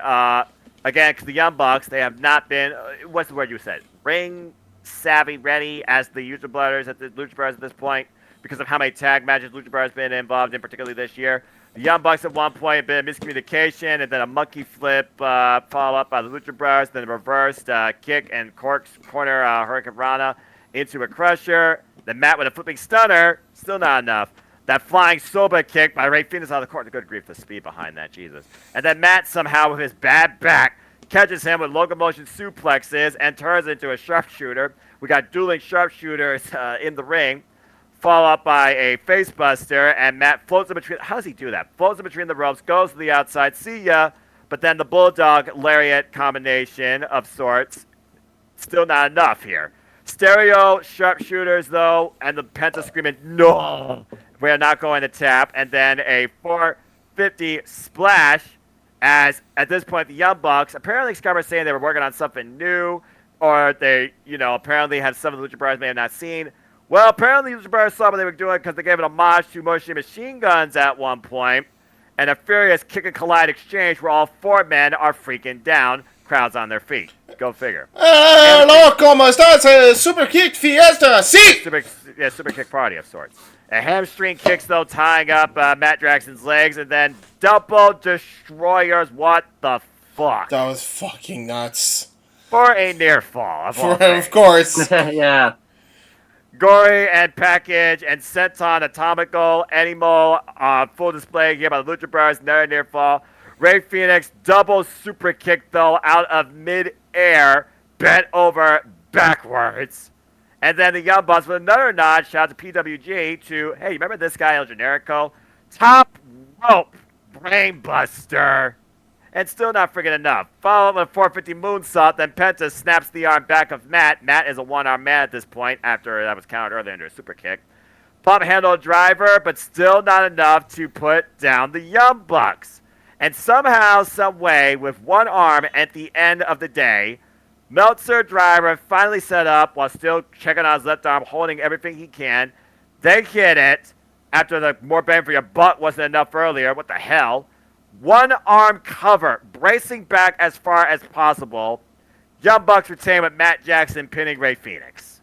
again, because the Young Bucks, they have not been, what's the word you said? Ring savvy ready as the Lucha Brothers at this point, because of how many tag matches Lucha Brothers have been involved in, particularly this year. The Young Bucks at one point have been miscommunication, and then a monkey flip follow up by the Lucha Brothers, then a reversed kick and corner Hurricane Rana into a crusher. Then Matt with a flipping stunner, still not enough. That flying Soba kick by Ray Phoenix out of the court. Good grief, the speed behind that, Jesus. And then Matt somehow with his bad back catches him with locomotion suplexes and turns into a sharpshooter. We got dueling sharpshooters in the ring. Followed up by a facebuster, and Matt floats in between. How does he do that? Floats in between the ropes, goes to the outside, see ya. But then the Bulldog Lariat combination of sorts, still not enough here. Stereo sharpshooters, though, and the Penta screaming, no, we're not going to tap. And then a 450 splash, as at this point the Young Bucks, apparently Scott was saying they were working on something new, or they, apparently had some of the Lucha Brothers may have not seen. Well, apparently the Lucha Brothers saw what they were doing because they gave an homage to Moshi Machine Guns at one point, and a furious kick and collide exchange where all 4 men are freaking down, crowds on their feet. Go figure. Hello, ¿cómo estás? Super kick fiesta, sí! Super kick party of sorts. A hamstring kicks, though, tying up Matt Jackson's legs, and then double destroyers. What the fuck? That was fucking nuts. For a near fall. Of course. Yeah. Gory and Package and Senton Atomical Animal full display here by the Lucha Brothers. Near fall. Ray Phoenix double super kick, though, out of mid-air, bent over backwards. And then the Young Bucks with another nod, shout out to PWG to, hey, you remember this guy, El Generico? Top rope brainbuster. And still not friggin' enough. Follow up with a 450 moonsault, then Penta snaps the arm back of Matt. Matt is a one-arm man at this point after that was countered earlier under a super kick. Pump handle driver, but still not enough to put down the Young Bucks. And somehow, some way, with one arm at the end of the day, Meltzer driver finally set up while still checking on his left arm, holding everything he can. They hit it after the more bang for your buck wasn't enough earlier. What the hell? One arm cover, bracing back as far as possible. Young Bucks retain with Matt Jackson pinning Ray Phoenix.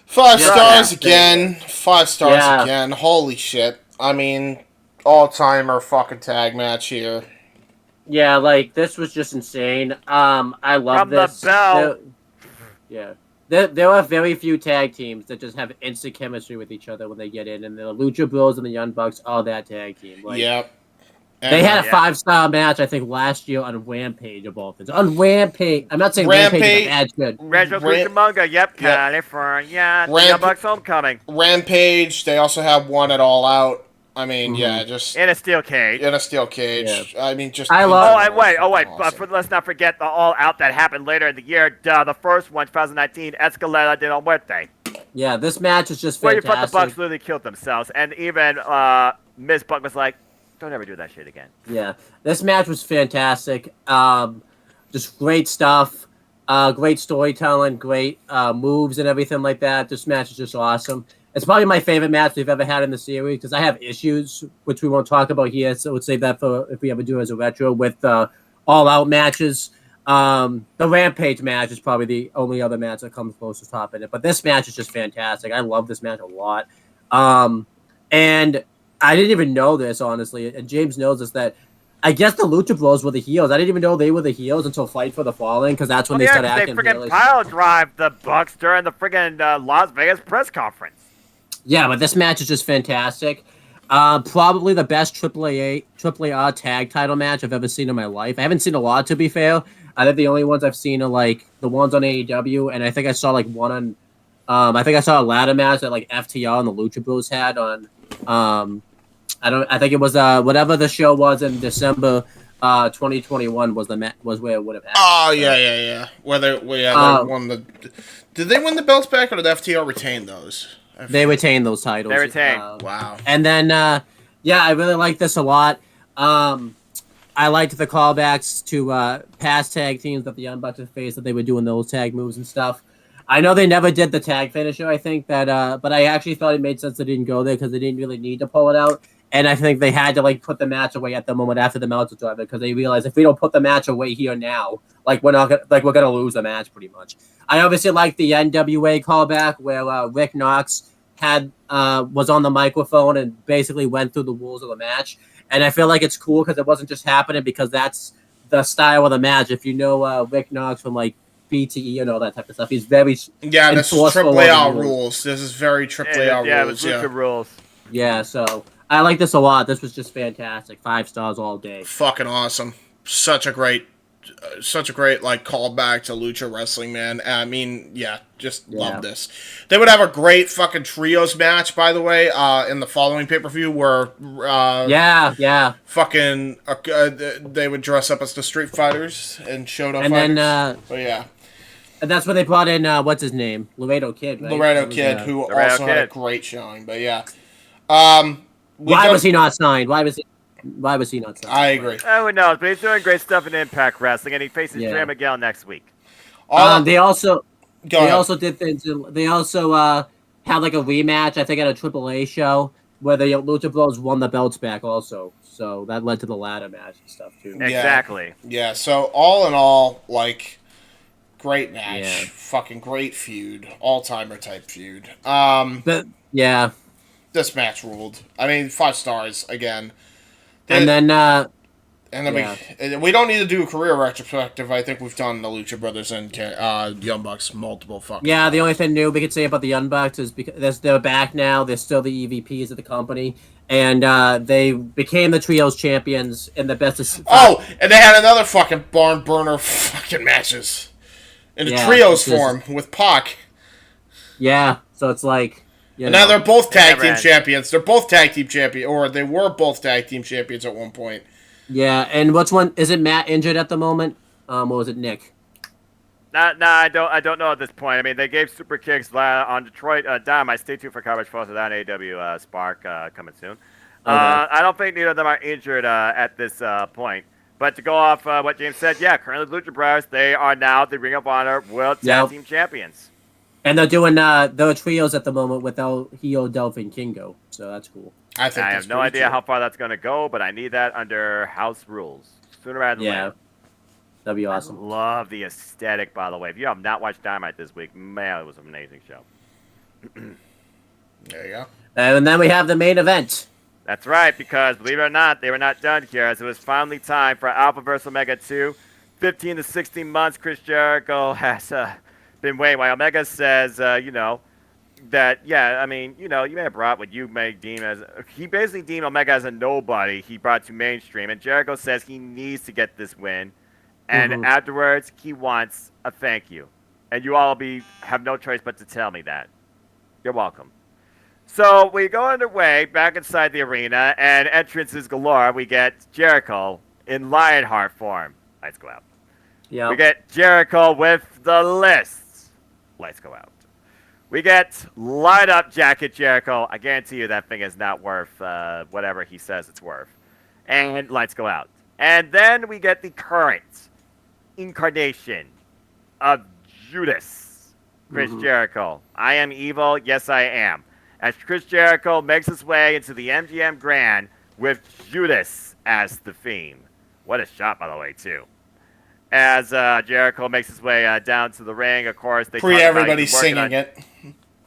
5 stars again. 5 stars again. Holy shit. I mean, all-timer fucking tag match here. Yeah, like, this was just insane. I love From this. the bell. There are very few tag teams that just have instant chemistry with each other when they get in, and the Lucha Bros and the Young Bucks are that tag team. Like, Yep. They had a 5-star match, I think, last year on Rampage of all things. On Rampage. I'm not saying Rampage is bad good. Retro Cucamonga, California. Young Bucks Homecoming. Rampage, they also have one at All Out. I mean, just... In a steel cage. In a steel cage. Yeah. I mean, just... I love... wait. Awesome. Let's not forget the All Out that happened later in the year. The first one, 2019, Escalera de la Muerte. Yeah, this match is just fantastic. Where you thought the Bucks literally killed themselves. And even Miss Buck was like, don't ever do that shit again. Yeah, this match was fantastic. Just great stuff. Great storytelling, great moves and everything like that. This match is just awesome. It's probably my favorite match we've ever had in the series because I have issues, which we won't talk about here. So we'll save that for if we ever do as a retro with all-out matches. The Rampage match is probably the only other match that comes close to topping it. But this match is just fantastic. I love this match a lot. And I didn't even know this, honestly, and James knows this, that I guess the Lucha Bros were the heels. I didn't even know they were the heels until Fight for the Fallen, because that's when they started acting. They friggin' pile drive the Bucks during the friggin' Las Vegas press conference. Yeah, but this match is just fantastic. Probably the best AAA tag title match I've ever seen in my life. I haven't seen a lot, to be fair. I think the only ones I've seen are like the ones on AEW, and I think I saw like one on. I think I saw a ladder match that like FTR and the Lucha Bros had on. I think it was whatever the show was in December 2021 was where it would have happened. Oh yeah. Whether they won the, did they win the belts back or did FTR retain those? They retained those titles. They retained. Wow. And then I really like this a lot. I liked the callbacks to past tag teams that the Young Bucks have faced, that they were doing those tag moves and stuff. I know they never did the tag finisher, I think, that, but I actually thought it made sense they didn't go there because they didn't really need to pull it out. And I think they had to like put the match away at the moment after the Meltzer driver because they realized if we don't put the match away here now, like we're gonna lose the match pretty much. I obviously like the NWA callback where Rick Knox was on the microphone and basically went through the rules of the match. And I feel like it's cool because it wasn't just happening because that's the style of the match. If you know Rick Knox from like BTE and all that type of stuff. He's very this is AAA rules. This is very AAA rules. Yeah, it was Lucha rules. Yeah, so I like this a lot. This was just fantastic. 5 stars all day. Fucking awesome. Such a great like callback to Lucha Wrestling, man. I mean, love this. They would have a great fucking trios match, by the way, in the following pay-per-view where fucking they would dress up as the Street Fighters and Shoto Fighters. Then and that's when they brought in what's his name, Laredo Kid, right? Laredo Kid, who also had a great showing. But why was he not signed? Why was he not signed? I agree. Who knows? But he's doing great stuff in Impact Wrestling, and he faces Trey Miguel next week. They also did things. They also had like a rematch, I think, at a AAA show where the Lucha Bros won the belts back also. So that led to the ladder match and stuff too. Exactly. Yeah. So all in all, like, great match, fucking great feud, all-timer type feud. This match ruled. I mean, 5 stars again. And then we don't need to do a career retrospective. I think we've done the Lucha Brothers and Young Bucks multiple fucking times. The only thing new we could say about the Young Bucks is because they're back now. They're still the EVPs of the company. And they became the Trios champions in the best of... and they had another fucking barn burner fucking matches. In the Trios form with Pac. Yeah, so it's like, And now they're both tag team ends. champions. They're both tag team champions, or they were both tag team champions at one point. yeah. And what's one? Is it Matt injured at the moment? Or was it Nick? Nah, I don't know at this point. I mean, they gave super kicks on Detroit Dynamite. Stay tuned for coverage for that AEW Spark coming soon. I don't think neither of them are injured at this point. But to go off what James said, yeah, currently the Lucha Brothers, they are now the Ring of Honor World Tag Team Champions. And they're doing the trios at the moment with El Hijo Delphin Kingo, so that's cool. I have no idea how far that's going to go, but I need that under house rules sooner rather than later. That'd be awesome. I love the aesthetic, by the way. If you have not watched Dynamite this week, man, it was an amazing show. There you go. And then we have the main event. That's right, because believe it or not, they were not done here, as it was finally time for Alpha vs. Omega 2. 15 to 16 months, Chris Jericho has been waiting. While Omega says, that, yeah, I mean, you may have brought what you may deem as... He basically deemed Omega as a nobody he brought to mainstream, and Jericho says he needs to get this win. And afterwards, he wants a thank you. And you all have no choice but to tell me that. You're welcome. So we go underway back inside the arena, and entrances galore. We get Jericho in Lionheart form. Lights go out. Yeah. We get Jericho with the lists. Lights go out. We get Light Up Jacket Jericho. I guarantee you that thing is not worth whatever he says it's worth. And lights go out. And then we get the current incarnation of Judas, Chris Jericho. I am evil. Yes, I am. As Chris Jericho makes his way into the MGM Grand with Judas as the theme. What a shot, by the way, too. As Jericho makes his way down to the ring, of course, they everybody singing it.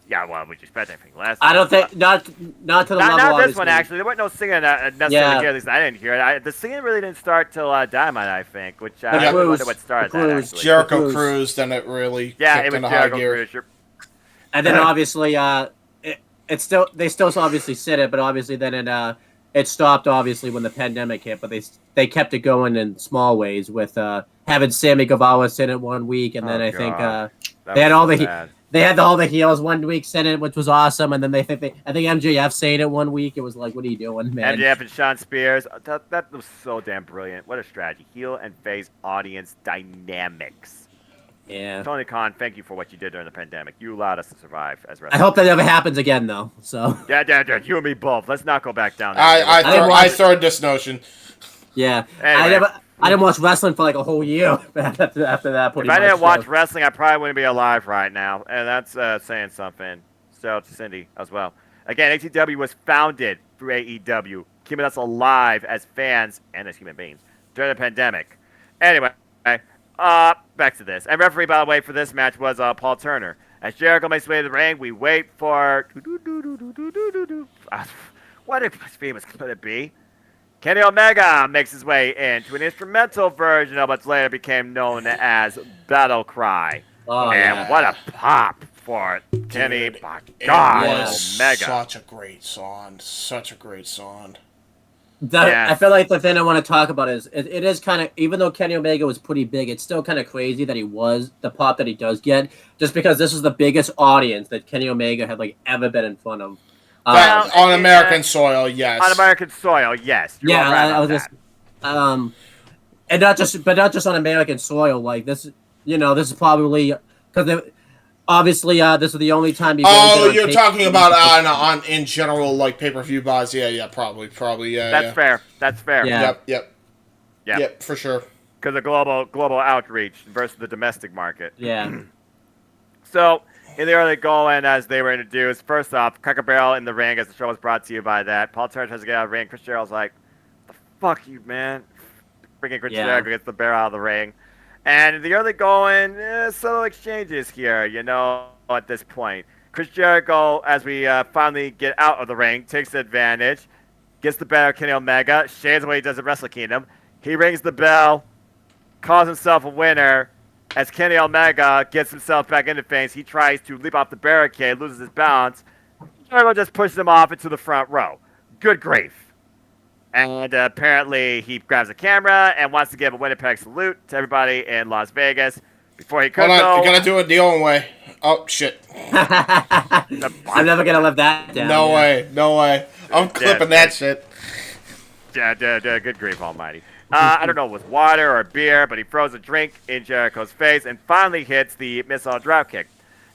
Yeah, well, would you expect anything less? I don't think not to the level. Not this one actually. There wasn't no singing necessarily here. At least I didn't hear it. The singing really didn't start till Dynamite, I think, which I wonder what started that. Actually, Jericho Cruise, then it really kicked into high gear. And then obviously, they still obviously said it, but obviously then it stopped obviously when the pandemic hit. But they kept it going in small ways with having Sammy Guevara sit it one week, and then I think they had all the. They had all the heels one week said it, which was awesome, and then I think MJF saying it one week. It was like, what are you doing, man? MJF and Sean Spears. That was so damn brilliant. What a strategy. Heel and face audience dynamics. Yeah. Tony Khan, thank you for what you did during the pandemic. You allowed us to survive as wrestlers. I hope that never happens again, though. So. Yeah, you and me both. Let's not go back down. I third this notion. Yeah. Anyway. I didn't watch wrestling for like a whole year after that. If I didn't watch wrestling, I probably wouldn't be alive right now, and that's saying something. So to Cindy as well. Again, AEW was founded through AEW, keeping us alive as fans and as human beings during the pandemic. Anyway, back to this. And referee, by the way, for this match was Paul Turner. As Jericho makes his way to the ring, we wait for what famous could it be? Kenny Omega makes his way into an instrumental version of what later became known as Battle Cry. What a pop for Kenny. My God, Omega. Such a great song. Such a great song. I feel like the thing I want to talk about is it is kind of, even though Kenny Omega was pretty big, it's still kind of crazy that he was the pop that he does get, just because this is the biggest audience that Kenny Omega had like ever been in front of. On American soil, yes. On American soil, yes. I was just, and not just on American soil. Like this, this is probably because obviously this is the only time. You're talking about on in general, like pay-per-view buys. Yeah, probably, yeah. That's fair. Yeah. Yep, for sure. Because of global outreach versus the domestic market. Yeah. So. In the early going, as they were introduced, first off, Cracker Barrel in the ring, as the show was brought to you by that. Paul Turner tries to get out of the ring. Chris Jericho's like, the fuck you, man. Bringing Chris Jericho gets the bear out of the ring. And in the early going, subtle exchanges here, at this point. Chris Jericho, as we finally get out of the ring, takes advantage, gets the better of Kenny Omega, shades what he does at Wrestle Kingdom. He rings the bell, calls himself a winner. As Kenny Omega gets himself back into things, he tries to leap off the barricade, loses his balance. Jericho just pushes him off into the front row. Good grief. And apparently he grabs a camera and wants to give a Winnipeg salute to everybody in Las Vegas. Before he could Hold on, go, you gotta do it the own way. Oh shit! I'm never gonna live that down. No yeah. way, no way. I'm clipping that shit. good grief almighty. I don't know, with water or beer, but he throws a drink in Jericho's face and finally hits the missile dropkick.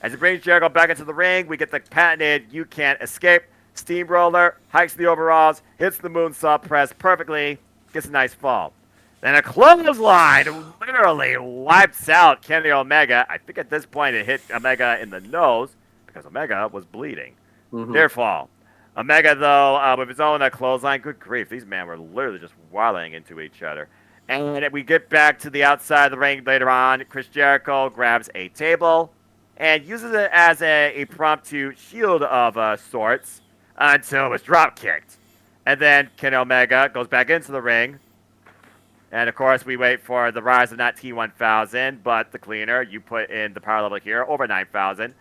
As he brings Jericho back into the ring, we get the patented "you can't escape" steamroller, hikes the overalls, hits the moonsault press perfectly, gets a nice fall. Then a clothesline literally wipes out Kenny Omega. I think at this point it hit Omega in the nose because Omega was bleeding. Near fall. Omega, though, with his own clothesline, good grief, these men were literally just wallowing into each other. And we get back to the outside of the ring later on. Chris Jericho grabs a table and uses it as a impromptu shield of sorts until it was drop kicked. And then Kenny Omega goes back into the ring. And, of course, we wait for the rise of not T1000, but the cleaner. You put in the power level here, over 9,000.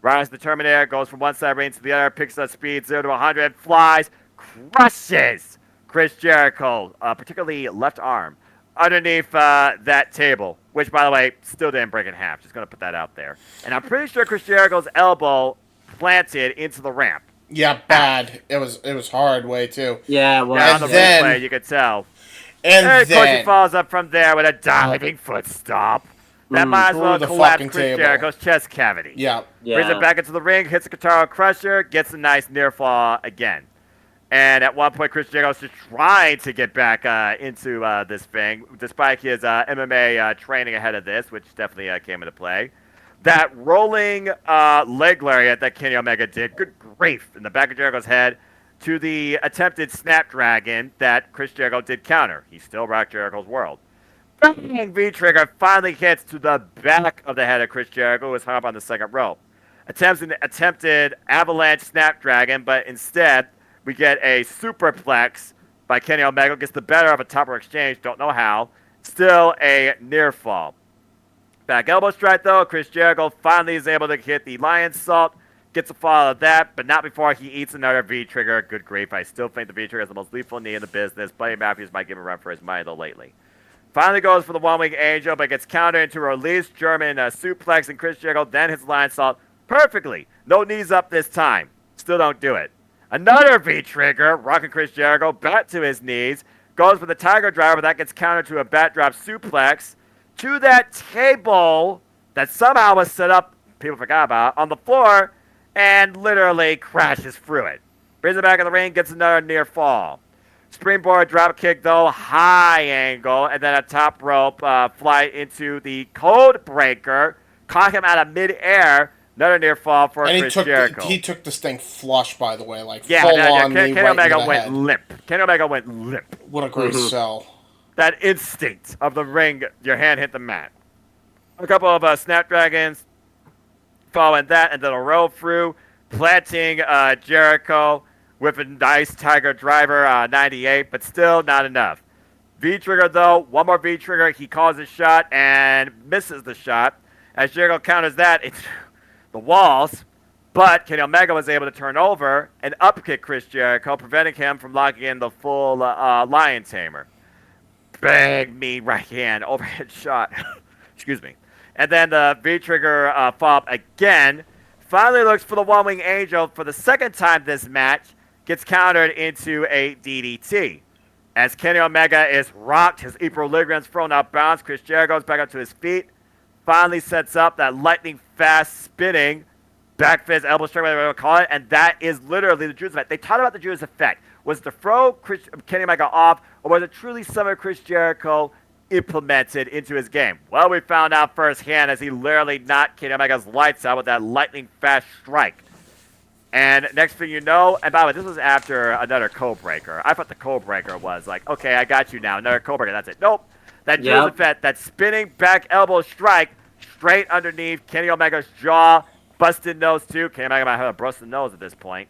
Rise the Terminator, goes from one side of the ring to the other, picks up speed, 0 to 100, flies, crushes Chris Jericho, particularly left arm, underneath that table, which, by the way, still didn't break in half. Just going to put that out there. And I'm pretty sure Chris Jericho's elbow planted into the ramp. Yeah, bad. It was hard way too. Yeah, well, Yeah, on the then- replay, you could tell. And And of course, he then follows up from there with a diving foot stomp. That might as well Through the collapse fucking Chris table. Jericho's chest cavity. yeah, Brings it back into the ring, hits the Katara Crusher, gets a nice near fall again. And at one point, Chris Jericho's just trying to get back into this thing, despite his MMA training ahead of this, which definitely came into play. That rolling leg lariat that Kenny Omega did, good grief, in the back of Jericho's head, to the attempted Snapdragon that Chris Jericho did counter. He still rocked Jericho's world. Bang! V-trigger finally hits to the back of the head of Chris Jericho, who was hung up on the second rope. Attempts an attempted avalanche Snapdragon, but instead we get a superplex by Kenny Omega. Gets the better of a topper exchange, don't know how. Still a near fall. Back elbow strike though, Chris Jericho finally is able to hit the Lion's Salt. Gets a fall of that, but not before he eats another V-trigger. Good grief, I still think the V-trigger is the most lethal knee in the business. Buddy Matthews might give a run for his money though lately. Finally goes for the one-wing angel, but gets countered into a release German suplex, and Chris Jericho then hits Lion Salt perfectly. No knees up this time. Still don't do it. Another V-trigger, rocking Chris Jericho back to his knees. Goes for the Tiger Driver, that gets countered to a bat drop suplex. To that table that somehow was set up, people forgot about, on the floor, and literally crashes through it. Brings it back in the ring, gets another near fall. Springboard drop kick, though, high angle, and then a top rope fly into the code breaker, caught him out of midair. Another near fall for and Chris Jericho. he took this thing flush, by the way, like yeah, full on knee Kenny right Omega into the went head. limp. Kenny Omega went limp. What a great sell! That instinct of the ring, your hand hit the mat. A couple of Snapdragons following that, and then a roll through, planting Jericho with a nice Tiger Driver 98, but still not enough. V-trigger though, one more V-trigger, he calls a shot and misses the shot. As Jericho counters that, it's the walls, but Kenny Omega was able to turn over and upkick Chris Jericho, preventing him from locking in the full Lion Tamer. Big mean right hand overhead shot. Excuse me. And then the V-trigger follow-up again. Finally looks for the one-wing angel for the second time this match. Gets countered into a DDT. As Kenny Omega is rocked, his equilibrium's thrown out of bounds. Chris Jericho goes back up to his feet. Finally sets up that lightning fast spinning back fist elbow strike, whatever you want to call it. And that is literally the Judas effect. They talked about the Judas effect. Was it to throw Kenny Omega off, or was it truly some of Chris Jericho implemented into his game? Well, we found out firsthand as he literally knocked Kenny Omega's lights out with that lightning fast strike. And next thing you know, and by the way, this was after another code breaker. I thought the code breaker was like, okay, I got you now. Another code breaker, that's it. Nope. That Judas effect, that spinning back elbow strike straight underneath Kenny Omega's jaw, busted nose too. Kenny Omega might have a busted nose at this point.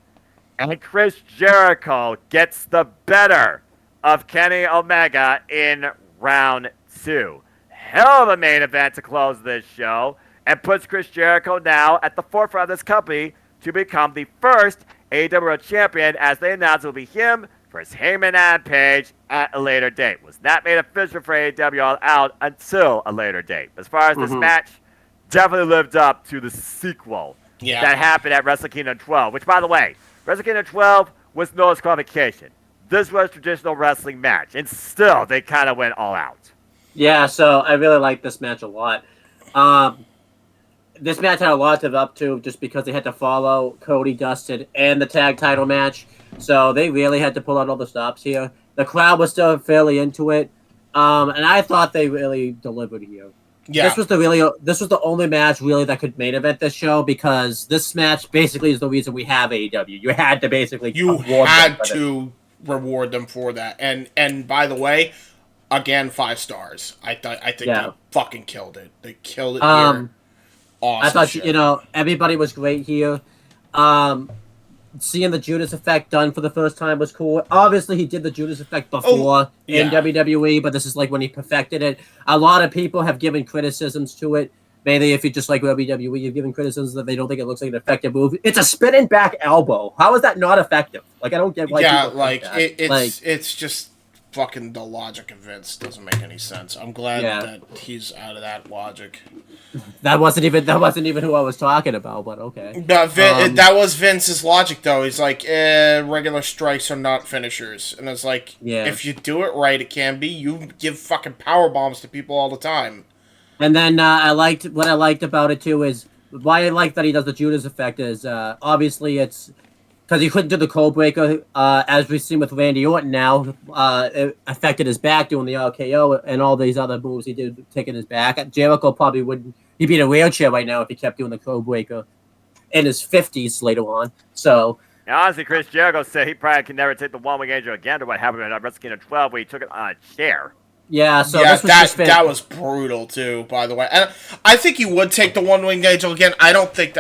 And Chris Jericho gets the better of Kenny Omega in round 2. Hell of a main event to close this show, and puts Chris Jericho now at the forefront of this company to become the first AEW World Champion, as they announced it will be him versus Heyman and Page at a later date. Was not made official for AEW All Out until a later date. As far as this match, definitely lived up to the sequel Yeah. that happened at Wrestle Kingdom 12. Which, by the way, Wrestle Kingdom 12 was no disqualification. This was traditional wrestling match, and still they kind of went all out. Yeah, so I really like this match a lot. This match had a lot to live up to just because they had to follow Cody, Dustin, and the tag title match. So they really had to pull out all the stops here. The crowd was still fairly into it, and I thought they really delivered here. Yeah. This was the only match really that could main event this show because this match basically is the reason we have AEW. You had to basically reward them for that. And by the way, again, 5 stars. I think they fucking killed it. They killed it here. Awesome. I thought shit. everybody was great here. Seeing the Judas Effect done for the first time was cool. Obviously, he did the Judas Effect before in WWE, but this is like when he perfected it. A lot of people have given criticisms to it. Mainly if you just like WWE, you've given criticisms that they don't think it looks like an effective move. It's a spinning back elbow. How is that not effective? Like, I don't get why people think that. It's just fucking the logic of Vince doesn't make any sense. I'm glad that he's out of that logic. That wasn't even who I was talking about, but okay. That was Vince's logic, though. He's like, regular strikes are not finishers, and it's like, if you do it right, it can be. You give fucking power bombs to people all the time. And then what I liked about it too is why I like that he does the Judas Effect is obviously it's because he couldn't do the Code Breaker, as we've seen with Randy Orton now. It affected his back doing the RKO and all these other moves he did taking his back. Jericho probably wouldn't. He'd be in a wheelchair right now if he kept doing the Code Breaker in his 50s later on. So. Now, honestly, Chris Jericho said he probably could never take the One Wing Angel again to what happened at Wrestle Kingdom 12 where he took it on a chair. Yeah, so that was brutal too, by the way. And I think he would take the One Winged Angel again. I think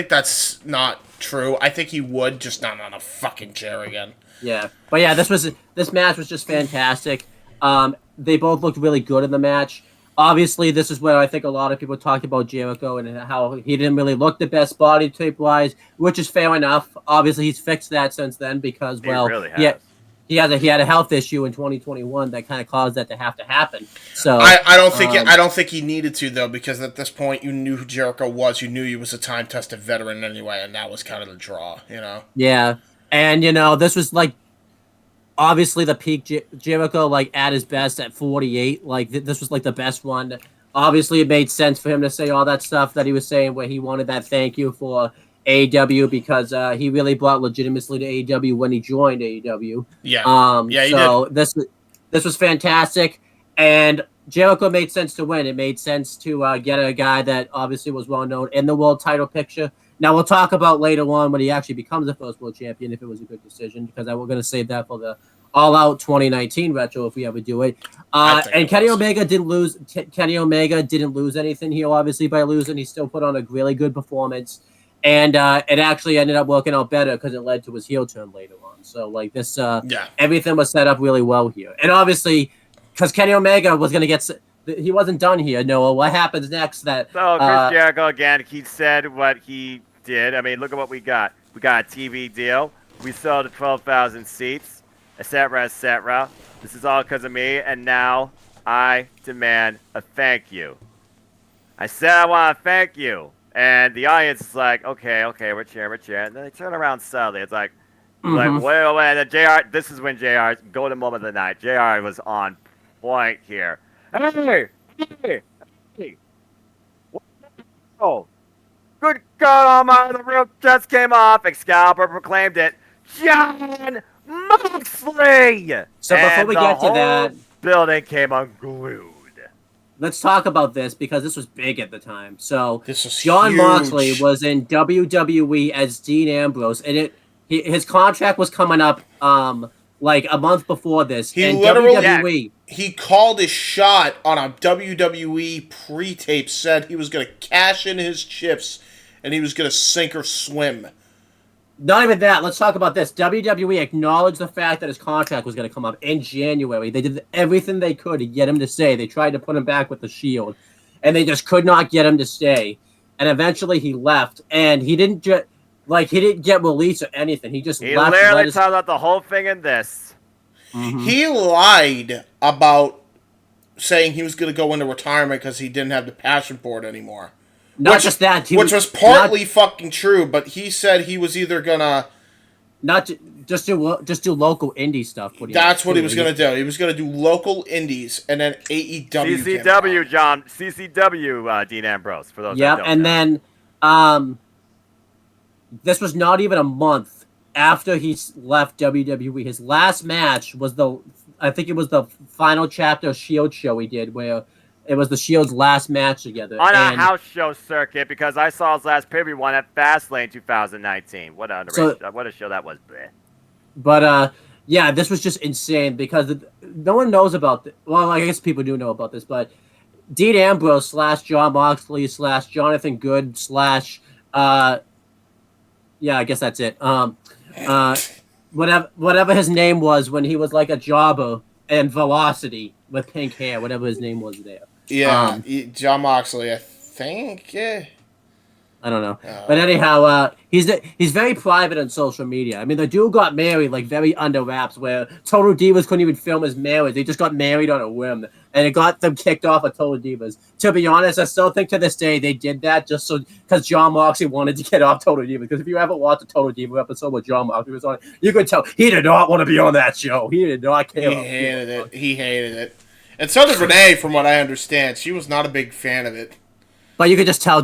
that's not true. I think he would, just not on a fucking chair again. Yeah. But yeah, this match was just fantastic. They both looked really good in the match. Obviously, this is where I think a lot of people talked about Jericho and how he didn't really look the best body type wise, which is fair enough. Obviously, he's fixed that since then because he had a health issue in 2021 that kind of caused that to have to happen. So I don't think he needed to though, because at this point you knew who Jericho was. You knew he was a time tested veteran anyway, and that was kind of the draw, you know. Yeah, and this was like obviously the peak Jericho, like at his best at 48. Like this was like the best one. Obviously, it made sense for him to say all that stuff that he was saying, where he wanted that thank you for AEW because he really brought legitimacy to AEW when he joined AEW. He did. This was fantastic, and Jericho made sense to win. It made sense to get a guy that obviously was well known in the world title picture. Now we'll talk about later on when he actually becomes the first world champion if it was a good decision, because we're going to save that for the All Out 2019 retro if we ever do it. And Kenny Omega didn't lose. Kenny Omega didn't lose anything here, obviously by losing. He still put on a really good performance. And it actually ended up working out better because it led to his heel turn later on. So, like, this, everything was set up really well here. And obviously, because Kenny Omega was going to get, he wasn't done here, Noah. What happens next? So, Chris Jericho, again, he said what he did. I mean, look at what we got. We got a TV deal. We sold to 12,000 seats, etc., etc. This is all because of me, and now I demand a thank you. I said I want to thank you. And the audience is like, okay, we're cheering. And then they turn around subtly. It's like, wait. And JR, this is when JR's golden moment of the night. JR was on point here. Hey. Oh, good God Almighty, the real just came off. Excalibur proclaimed it. Jon Moxley! So before we get to that, building came unglued. Let's talk about this because this was big at the time. So Jon Moxley was in WWE as Dean Ambrose, and his contract was coming up like a month before this. He literally he called his shot on a WWE pre-tape, said he was going to cash in his chips, and he was going to sink or swim. Not even that. Let's talk about this. WWE acknowledged the fact that his contract was going to come up in January. They did everything they could to get him to stay. They tried to put him back with the Shield, and they just could not get him to stay. And eventually he left, and he didn't get released or anything. He just left. He literally talked about the whole thing in this. Mm-hmm. He lied about saying he was going to go into retirement because he didn't have the passion for it anymore. Not just that, which was partly fucking true, but he said he was either gonna just do local indie stuff. That's what he was gonna do. He was gonna do local indies and then AEW. CCW, John. CCW, Dean Ambrose. For those. Yep, and then this was not even a month after he left WWE. His last match was I think it was the final chapter Shield show he did, where it was the Shield's last match together. On a house show circuit, because I saw his last pay-per-view one at Fastlane 2019. What a show that was, bleh. But, yeah, this was just insane because no one knows about well, I guess people do know about this, but Dean Ambrose / Jon Moxley / Jonathan Good / yeah, I guess that's it. Whatever his name was when he was like a jobber and Velocity with pink hair, whatever his name was there. Yeah, Jon Moxley, I think. Yeah. I don't know, but anyhow, he's very private on social media. I mean, the dude got married like very under wraps, where Total Divas couldn't even film his marriage. They just got married on a whim, and it got them kicked off of Total Divas. To be honest, I still think to this day they did that just so because Jon Moxley wanted to get off Total Divas. Because if you ever watched a Total Diva episode where Jon Moxley was on it, you could tell he did not want to be on that show. He did not care. He hated it. And so did Renee, from what I understand. She was not a big fan of it. But you could just tell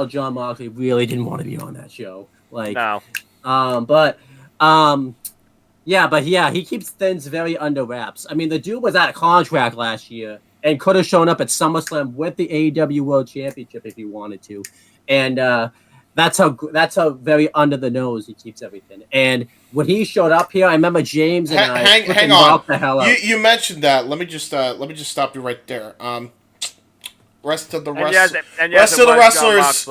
Jon Moxley really didn't want to be on that show. Like, no. Yeah, he keeps things very under wraps. I mean, the dude was out of contract last year and could have shown up at SummerSlam with the AEW World Championship if he wanted to, and that's how very under the nose he keeps everything. And when he showed up here, I remember James and hang on. The hell out. You mentioned that. Let me just stop you right there. Rest of the wrestlers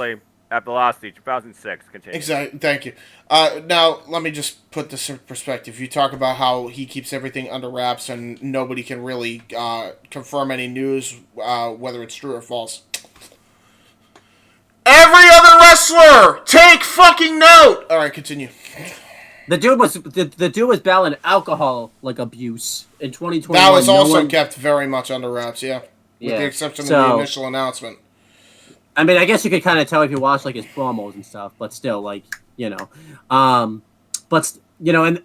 at Velocity 2006. Continue. Exactly. Thank you. Now let me just put this in perspective. You talk about how he keeps everything under wraps and nobody can really confirm any news, whether it's true or false. Every other wrestler, take fucking note. All right, continue. The dude was battling alcohol abuse in 2021. That was also kept very much under wraps. Yeah. With the exception of the initial announcement. I mean, I guess you could kind of tell if you watch his promos and stuff, but still, and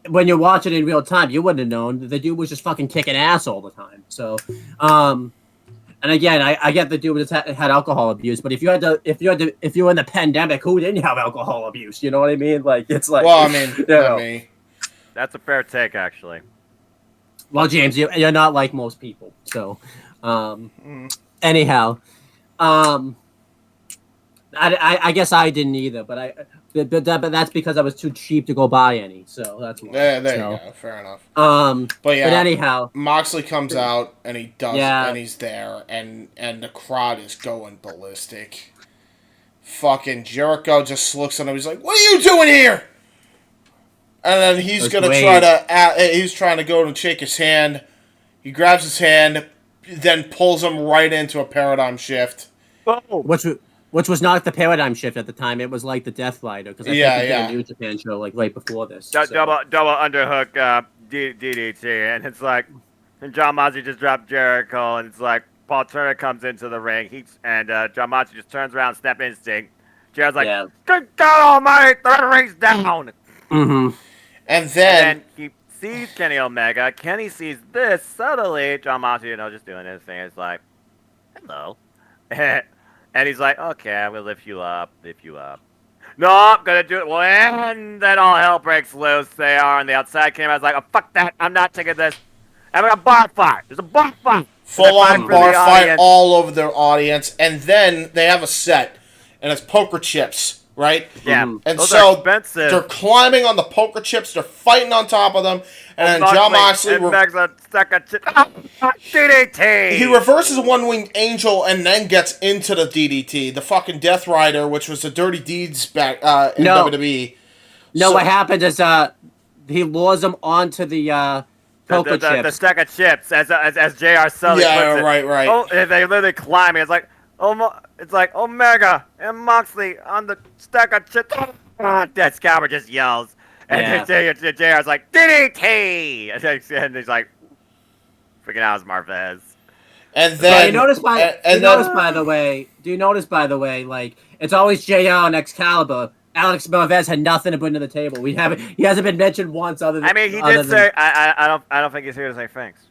when you're watching in real time, you wouldn't have known the dude was just fucking kicking ass all the time. So, and again, I get the dude just had alcohol abuse, but if you were in the pandemic, who didn't have alcohol abuse? You know what I mean? Well, I mean, that's a fair take, actually. Well, James, you're not like most people, so. Anyhow, I guess I didn't either, but that's because I was too cheap to go buy any, so that's why. Yeah, there you go. Fair enough. But anyhow, Moxley comes out and he does, and he's there, and the crowd is going ballistic. Fucking Jericho just looks at him. He's like, "What are you doing here?" And then he's trying to go and shake his hand. He grabs his hand, then pulls him right into a paradigm shift. Which was not the paradigm shift at the time. It was like the Death Rider, because I think he did a New Japan show right before this. Double underhook DDT, and it's like, and Jon Moxley just dropped Jericho, and it's like Paul Turner comes into the ring, and Jon Moxley just turns around, snap instinct. Jericho's like, "Good God Almighty, the ring's down." Mm-hmm. And then he sees Kenny Omega. Kenny sees this subtly. Jon Moxley, just doing his thing. It's like, "Hello," and he's like, "Okay, I'm gonna lift you up." No, I'm gonna do it. Well, and then all hell breaks loose. They are on the outside camera. I was like, "Oh, fuck that! I'm not taking this." I'm a bar fight. There's a bar fight. Full on bar fight all over their audience, and then they have a set, and it's poker chips. Right? Yeah. And those so are expensive. They're climbing on the poker chips, they're fighting on top of them, and then Jon Moxley DDT. He reverses a one-winged angel and then gets into the DDT, the fucking Death Rider, which was the Dirty Deeds back in WWE. No, what happened is he lures them onto the poker chips. The stack of chips, as J.R. Sully puts it. Right. Oh, they literally climbing. It's like Omega and Moxley on the stack of chips. That scammer just yells. And JR's like, DDT! And he's like, freaking out as Marvez. And Do then you notice by and do you notice by the way, like it's always JR and Excalibur. Alex Marvez had nothing to bring to the table. He hasn't been mentioned once other than I mean, he did say, I don't think he's here to say thanks.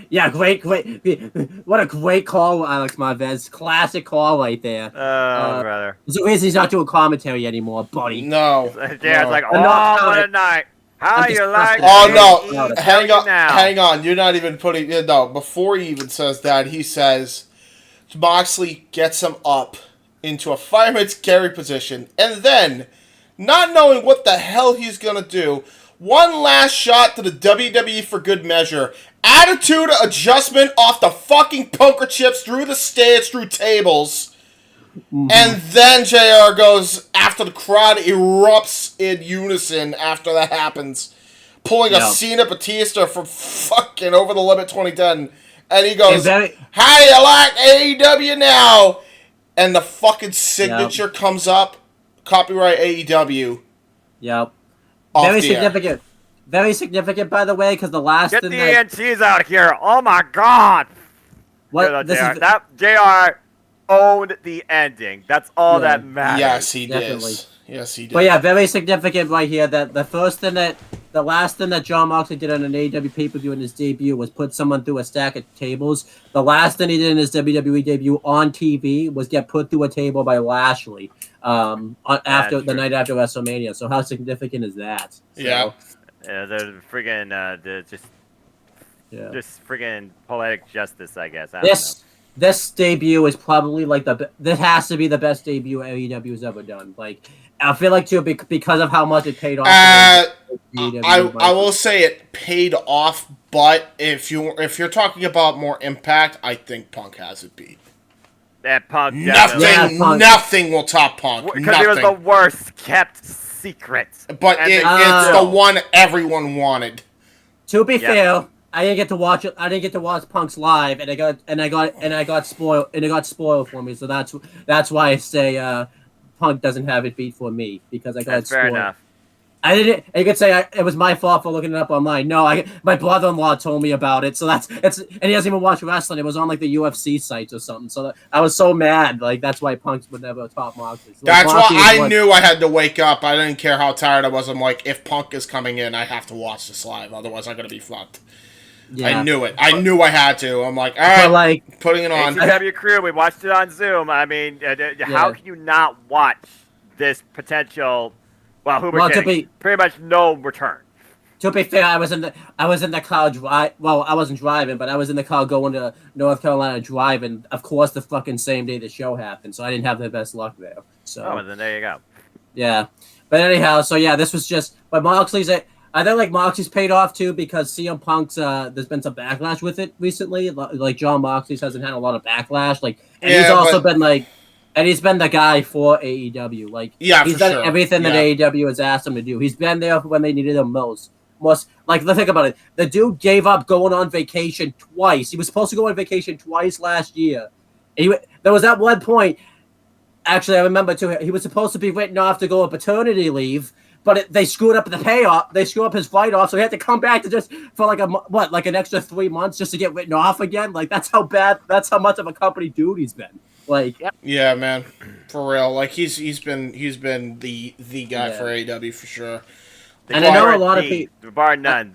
Yeah, great. What a great call, Alex Marvez. Classic call right there. Brother. There's a reason he's not doing commentary anymore, buddy. no, Yeah, it's no. like, I'm not oh, what counting. a night. How I'm you just like trusting Oh it. no! Now. Hang on! You're not even putting no. Before he even says that, he says Moxley gets him up into a fireman's carry position, and then, not knowing what the hell he's gonna do, one last shot to the WWE for good measure. Attitude adjustment off the fucking poker chips through the stage, through tables. And then JR goes after the crowd erupts in unison after that happens, pulling a Cena Batista from fucking Over the Limit 2010, and he goes, "How do you like AEW now?" And the fucking signature comes up, copyright AEW. Yep. Off Very the significant. Air. Very significant, by the way, because the last Get thing the ENTs out here. Oh my God. what this is That JR owned the ending. That's all that matters. Yes, he Definitely. did. Yes, he did. But yeah, very significant right here. That the last thing that John Moxley did on an AEW pay-per-view in his debut was put someone through a stack of tables. The last thing he did in his WWE debut on TV was get put through a table by Lashley after the night after WrestleMania. So how significant is that? So, Yeah. The friggin' just friggin' poetic justice, I guess. I don't know. This debut is probably like this has to be the best debut AEW has ever done. Like I feel like too because of how much it paid off. I will say it paid off, but if you're talking about more impact, I think Punk has it beat. That Punk Nothing will top Punk. Because it was the worst kept secret. But it's the one everyone wanted. To be fair, I didn't get to watch it. I didn't get to watch Punk's live, and I got spoiled, and it got spoiled for me. So that's why I say Punk doesn't have it beat for me because I got spoiled. Fair enough. I didn't. You could say it was my fault for looking it up online. No, my brother-in-law told me about it. So and he doesn't even watch wrestling. It was on like the UFC sites or something. So I was so mad. Like that's why Punk would never top Moxley. So that's why I knew I had to wake up. I didn't care how tired I was. I'm like, if Punk is coming in, I have to watch this live. Otherwise, I'm gonna be fucked. Yeah. I knew it. I knew I had to. I'm like, all right, like, putting it on. AEW crew, we watched it on Zoom. I mean, how can you not watch this potential? Well, pretty much no return. To be fair, I was in the car Well, I wasn't driving, but I was in the car going to North Carolina driving. Of course, the fucking same day the show happened, so I didn't have the best luck there. So. Oh, then there you go. Yeah, but anyhow, so yeah, this was just. But Moxley's. I think like Moxley's paid off too because CM Punk's there's been some backlash with it recently. Like John Moxley's hasn't had a lot of backlash. Like, and he's also been like, and he's been the guy for AEW. Like, he's done everything that AEW has asked him to do. He's been there when they needed him most. Like, think about it. The dude gave up going on vacation twice. He was supposed to go on vacation twice last year. There was that one point. Actually, I remember too. He was supposed to be written off to go on paternity leave. But they screwed up the payoff. They screwed up his flight off, so he had to come back to just for like an extra 3 months just to get written off again. Like that's how much of a company dude he's been. Like, yeah, man, for real. Like he's been the guy for AEW for sure. And I know a lot of people, bar none,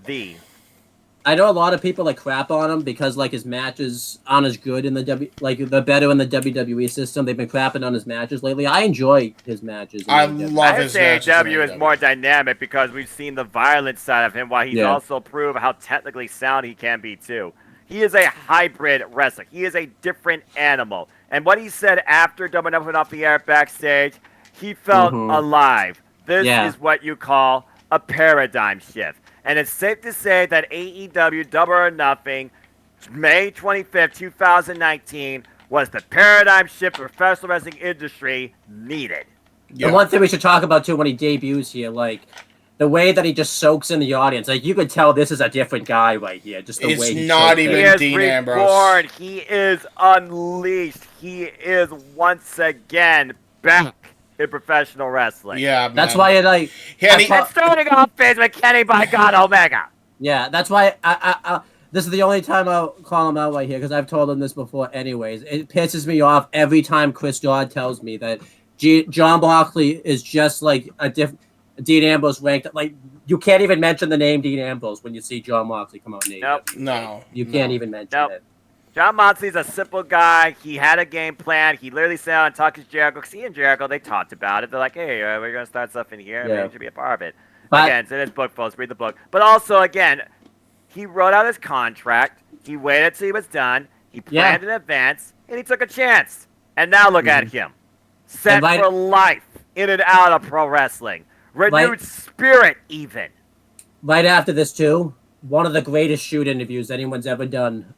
I know a lot of people like crap on him because like his matches aren't as good in the they're better in the WWE system. They've been crapping on his matches lately. I enjoy his matches. I love his matches. AEW is more dynamic because we've seen the violent side of him, while he's also proved how technically sound he can be too. He is a hybrid wrestler. He is a different animal. And what he said after WWF went off the air backstage, he felt alive. This is what you call a paradigm shift. And it's safe to say that AEW Double or Nothing, May 25th, 2019, was the paradigm shift the professional wrestling industry needed. The one thing we should talk about, too, when he debuts here, like, the way that he just soaks in the audience. Like, you could tell this is a different guy right here. Just the way he's not even Dean Ambrose. He is unleashed. He is once again back in professional wrestling. Yeah, man. That's why it's starting off phase with Kenny by God Omega. Yeah, that's why this is the only time I'll call him out right here because I've told him this before. Anyways, it pisses me off every time Chris Dodd tells me that John Moxley is just like a different Dean Ambrose ranked. Like you can't even mention the name Dean Ambrose when you see John Moxley come out in AEW. Nope. No. You can't even mention it. John Moxley's a simple guy. He had a game plan. He literally sat on Talk is Jericho. Because he and Jericho, they talked about it. They're like, hey, we're going to start stuff in here. Maybe you should be a part of it. But, again, it's in his book, folks. Read the book. But also, again, he wrote out his contract. He waited till he was done. He planned in advance. And he took a chance. And now look at him. Set for life. In and out of pro wrestling. Renewed spirit, even. Right after this, too, one of the greatest shoot interviews anyone's ever done.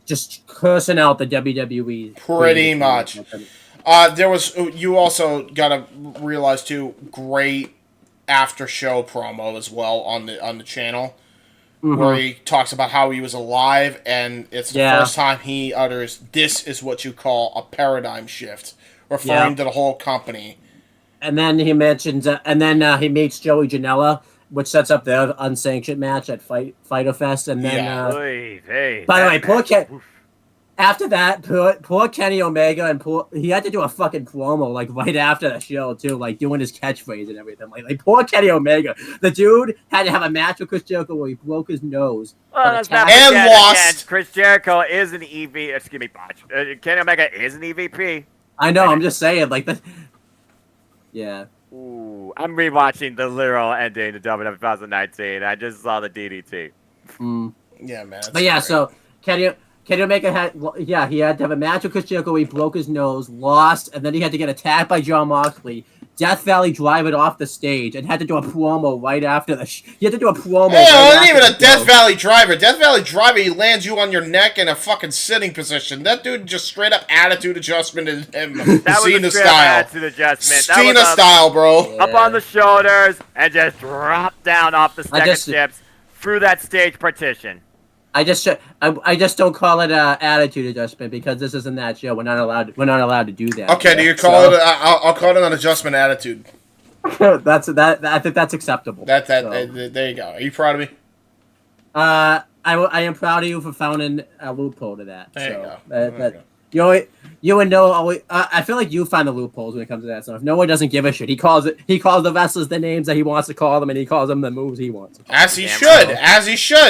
Just cursing out the WWE. Pretty much. There was. You also gotta realize too. Great after show promo as well on the channel, where he talks about how he was alive, and it's the first time he utters, "This is what you call a paradigm shift," referring to the whole company. And then he mentions, he meets Joey Janela, which sets up their unsanctioned match at Fyter Fest, and then. By the way, after that, poor Kenny Omega and he had to do a fucking promo like right after the show too, like doing his catchphrase and everything. Like poor Kenny Omega, the dude had to have a match with Chris Jericho where he broke his nose and lost. Chris Jericho is an Excuse me, Kenny Omega is an EVP. I know. I'm just saying, like that. Yeah. Ooh, I'm rewatching the literal ending to WWF 2019. I just saw the DDT. Yeah, man. But yeah, so Kenny Omega had, he had to have a match with Chris Jericho where he broke his nose, lost, and then he had to get attacked by John Moxley. Death Valley drive it off the stage and had to do a promo right after the. He had to do a promo. Hey, it wasn't even a Death Valley driver. Death Valley driver, he lands you on your neck in a fucking sitting position. That dude just straight up attitude adjustment and Cena style. Attitude adjustment. Cena style, bro. Up on the shoulders and just drop down off the stack of chips through that stage partition. I just don't call it attitude adjustment because this isn't that show. We're not allowed to do that. Okay, do you call it? I'll call it an adjustment attitude. I think that's acceptable. There you go. Are you proud of me? I am proud of you for finding a loophole to that. There you go. You and Noah always. I feel like you find the loopholes when it comes to that stuff. Noah doesn't give a shit. He calls the wrestlers the names that he wants to call them, and he calls them the moves he wants. As he should.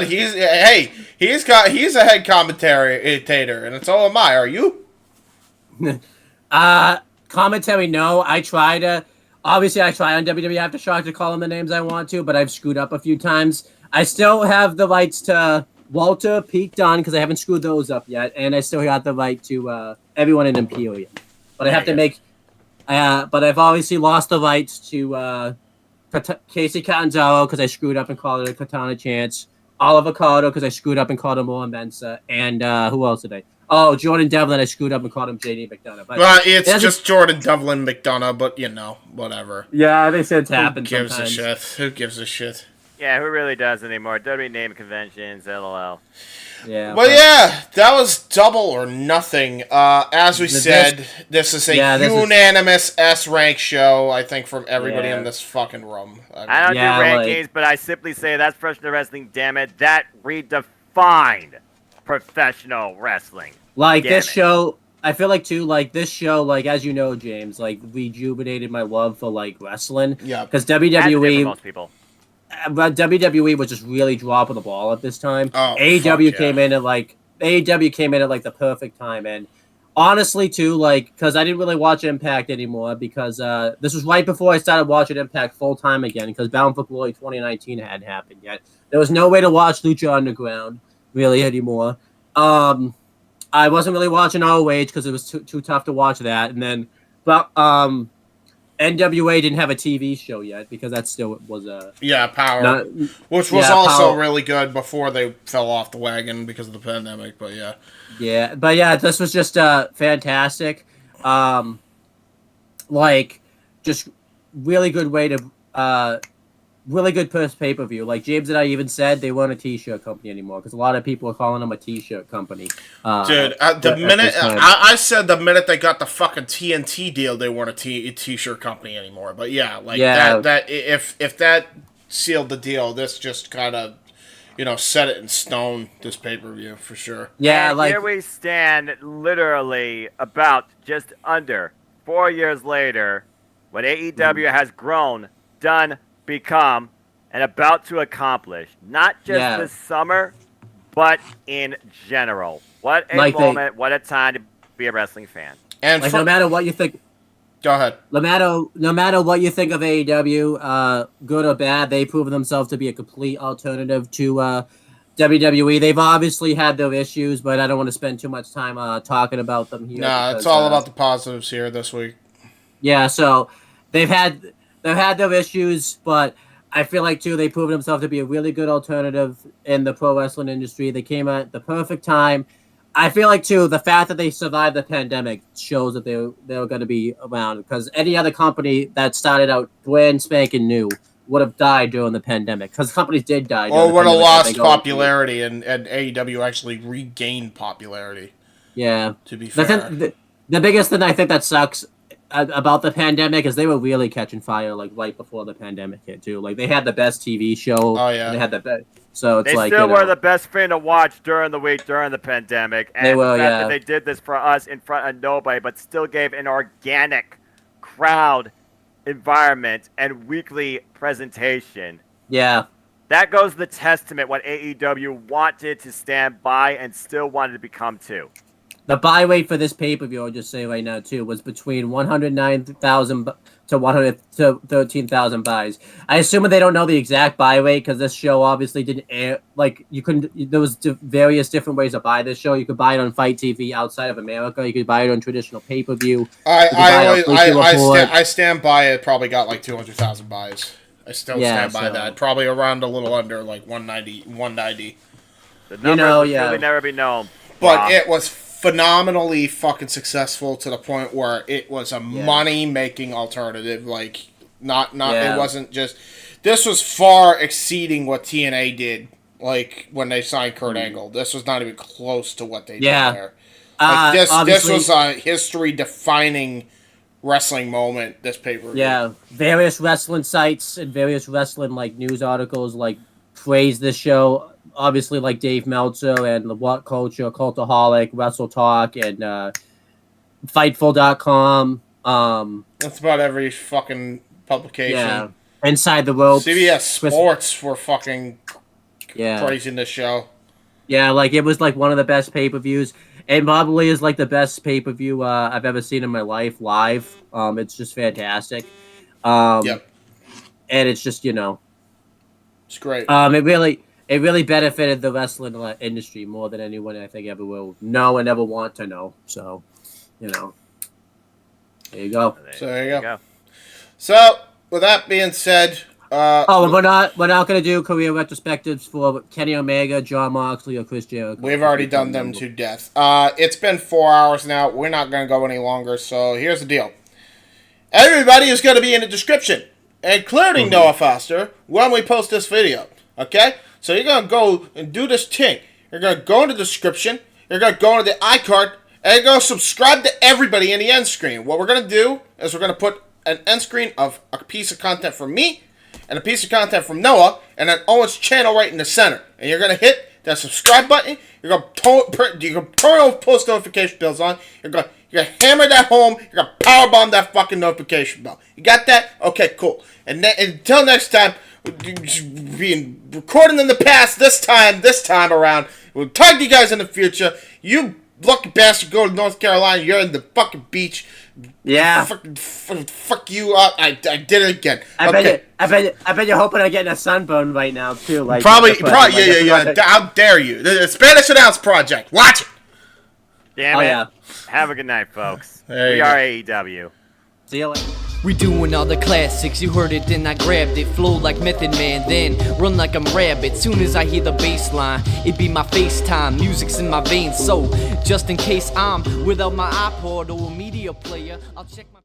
He's a head commentator, and so am I. Are you? Commentary, no. I try on WWE Aftershock to call them the names I want to, but I've screwed up a few times. I still have the rights to Walter, Pete Dunne, because I haven't screwed those up yet, and I still got the right to everyone in Imperium. But I have to make... but I've obviously lost the rights to Casey Catanzaro, because I screwed up and called it a Katana Chance. Oliver Carter, because I screwed up and called him Owen Mensa. And who else did I... Oh, Jordan Devlin, I screwed up and called him JD McDonough. But it's just Jordan Devlin McDonough, but, whatever. Yeah, they said it's happened sometimes. Who gives a shit? Yeah, who really does anymore? WWE name conventions, LOL. Yeah. Well, that was double or nothing. As we said, this is a unanimous S-rank show, I think, from everybody in this fucking room. I don't do rankings, but I simply say that's professional wrestling, damn it. That redefined professional wrestling. This show, I feel like, too, this show, as you know, James, rejuvenated my love for, Yeah. wrestling. Because WWE... most people. But WWE was just really dropping the ball at this time. Oh, AEW came in at the perfect time, and honestly too, because I didn't really watch Impact anymore because this was right before I started watching Impact full time again because Bound for Glory 2019 hadn't happened yet. There was no way to watch Lucha Underground really anymore. I wasn't really watching ROH because it was too tough to watch that, and then NWA didn't have a TV show yet because that still was a Power, which was also really good before they fell off the wagon because of the pandemic. But this was just fantastic, just really good way to really good first pay-per-view. Like James and I even said, they weren't a T-shirt company anymore because a lot of people are calling them a T-shirt company. Dude, I said the minute they got the fucking TNT deal, they weren't a T-shirt company anymore. But that if that sealed the deal, this just kind of set it in stone, this pay-per-view, for sure. Yeah, and like here we stand, literally about just under 4 years later, when AEW has grown, done, become, and about to accomplish, not just this summer, but in general. What a moment! What a time to be a wrestling fan. And no matter what you think. Go ahead. No matter what you think of AEW, good or bad, they've proven themselves to be a complete alternative to WWE. They've obviously had their issues, but I don't want to spend too much time talking about them here. Nah, it's all about the positives here this week. Yeah, so they've had their issues, but I feel like too they've proven themselves to be a really good alternative in the pro wrestling industry. They came at the perfect time. I feel like too the fact that they survived the pandemic shows that they were going to be around, because any other company that started out brand spanking new would have died during the pandemic, because companies did die. Or would have lost popularity, and AEW actually regained popularity. Yeah. To be fair. The biggest thing I think that sucks about the pandemic is they were really catching fire like right before the pandemic hit too. Like they had the best TV show. Oh yeah. They had the best. So it's they like still were the best thing to watch during the week during the pandemic, and they were, the fact that they did this for us in front of nobody, but still gave an organic crowd environment and weekly presentation. Yeah, that goes the testament what AEW wanted to stand by and still wanted to become too. The buy rate for this pay-per-view, I'll just say right now, too, was between 109,000 to 113,000 buys. I assume they don't know the exact buy rate because this show obviously didn't air. Like, you couldn't. There was various different ways to buy this show. You could buy it on Fight TV outside of America. You could buy it on traditional pay-per-view. I stand by it. Probably got like 200,000 buys. I still stand by that. Probably around a little under like 190. The number will really never be known. But it was phenomenally fucking successful to the point where it was a money-making alternative. Like, it wasn't just... This was far exceeding what TNA did, like, when they signed Kurt Angle. This was not even close to what they did there. Like, this was a history-defining wrestling moment, this pay-per-view. Yeah, various wrestling sites and various wrestling, like, news articles, like, praised this show. Obviously, like Dave Meltzer and the What Culture, Cultaholic, Wrestle Talk, and Fightful.com. That's about every fucking publication. Yeah. Inside the Ropes. CBS Sports were fucking praising this show. Yeah, like it was like one of the best pay-per-views. And probably is like the best pay-per-view I've ever seen in my life live. It's just fantastic. Yep. And it's just, it's great. It really benefited the wrestling industry more than anyone I think ever will know and ever want to know. So, there you go. So there you go. So with that being said, we're not gonna do career retrospectives for Kenny Omega, Jon Moxley, or Chris Jericho. We've already done them to death. It's been 4 hours now. We're not gonna go any longer. So here's the deal. Everybody is gonna be in the description, including Noah Foster, when we post this video. Okay. So you're going to go and do this thing. You're going to go in the description. You're going to go into the iCard. And you're going to subscribe to everybody in the end screen. What we're going to do is we're going to put an end screen of a piece of content from me and a piece of content from Noah and then Owen's channel right in the center. And you're going to hit that subscribe button. You're going to turn those post notification bells on. You're going to hammer that home. You're going to powerbomb that fucking notification bell. You got that? Okay, cool. And then until next time, being recording in the past, this time around. We'll talk to you guys in the future. You lucky bastard go to North Carolina. You're in the fucking beach. Yeah. Fuck you up. I did it again. I bet you're hoping I'm getting a sunburn right now too. Like probably. Yeah. How dare you? The Spanish Announce Project. Watch it. Damn it. Yeah. Have a good night, folks. We are AEW. See you later. We doing all the classics, you heard it, then I grabbed it. Flow like Method Man, then run like I'm Rabbit. Soon as I hear the bass line, it be my FaceTime. Music's in my veins, so just in case I'm without my iPod or a media player, I'll check my...